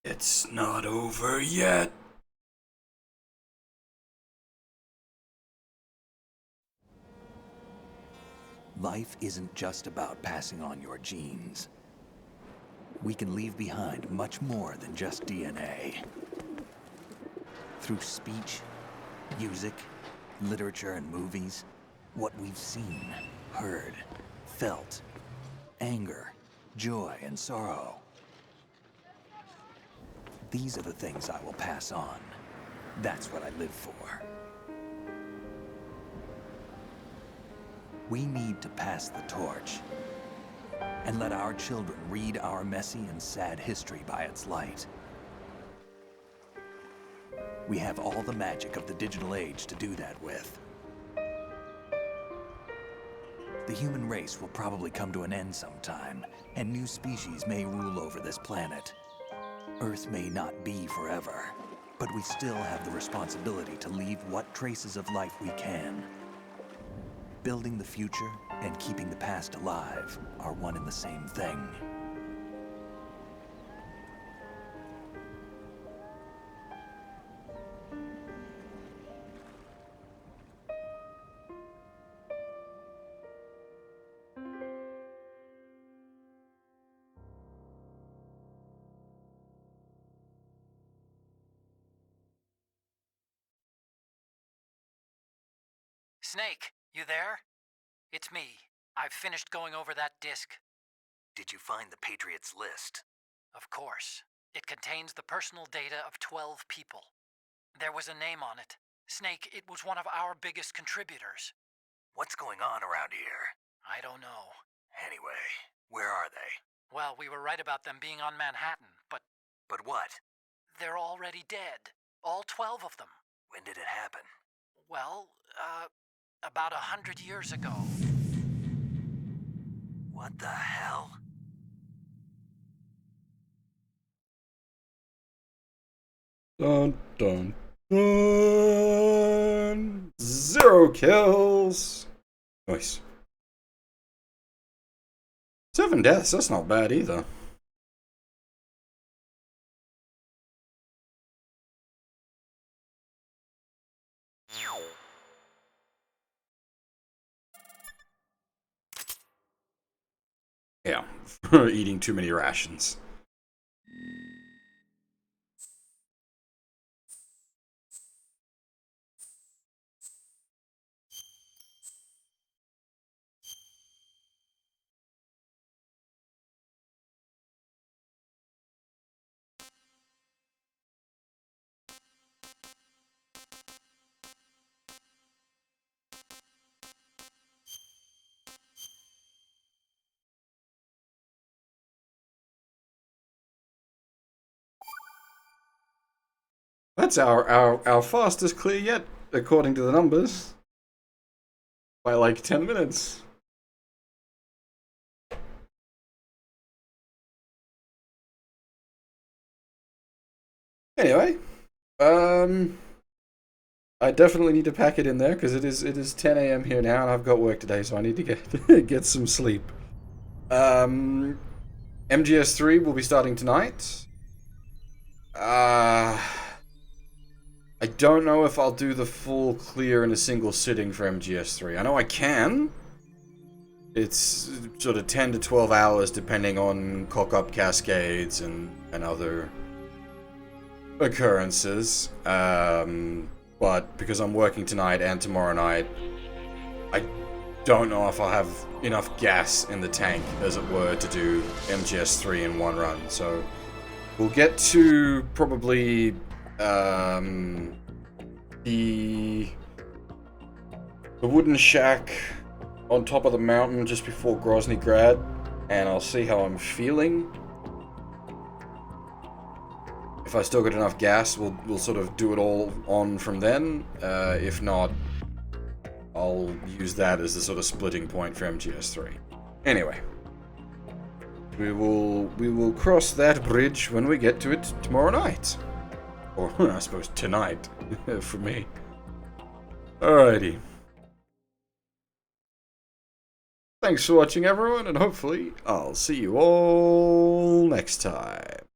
It's not over yet. Life isn't just about passing on your genes. We can leave behind much more than just DNA. Through speech, music, literature, and movies, what we've seen, heard, felt, anger, joy, and sorrow. These are the things I will pass on. That's what I live for. We need to pass the torch and let our children read our messy and sad history by its light. We have all the magic of the digital age to do that with. The human race will probably come to an end sometime, and new species may rule over this planet. Earth may not be forever, but we still have the responsibility to leave what traces of life we can. Building the future and keeping the past alive are one and the same thing. Snake, you there? It's me. I've finished going over that disc. Did you find the Patriots list? Of course. It contains the personal data of 12 people. There was a name on it. Snake, it was one of our biggest contributors. What's going on around here? I don't know. Anyway, where are they? Well, we were right about them being on Manhattan, but... But what? They're already dead. All 12 of them. When did it happen? Well, about 100 years ago. What the hell? Dun dun dun. 0 kills. Nice. 7 deaths, that's not bad either. Yeah, for eating too many rations. That's our fastest clear yet, according to the numbers. By like 10 minutes. Anyway, I definitely need to pack it in there because it is 10 a.m. here now, and I've got work today, so I need to get some sleep. MGS3 will be starting tonight. I don't know if I'll do the full clear in a single sitting for MGS3. I know I can. It's sort of 10 to 12 hours depending on cock-up cascades and other occurrences. But because I'm working tonight and tomorrow night, I don't know if I'll have enough gas in the tank, as it were, to do MGS3 in one run. So we'll get to probably the wooden shack on top of the mountain just before Grozny Grad, and I'll see how I'm feeling. If I still got enough gas, we'll sort of do it all on from then. If not, I'll use that as the sort of splitting point for MGS3. Anyway, we will cross that bridge when we get to it tomorrow night. Or, I suppose, tonight, for me. Alrighty. Thanks for watching, everyone, and hopefully I'll see you all next time.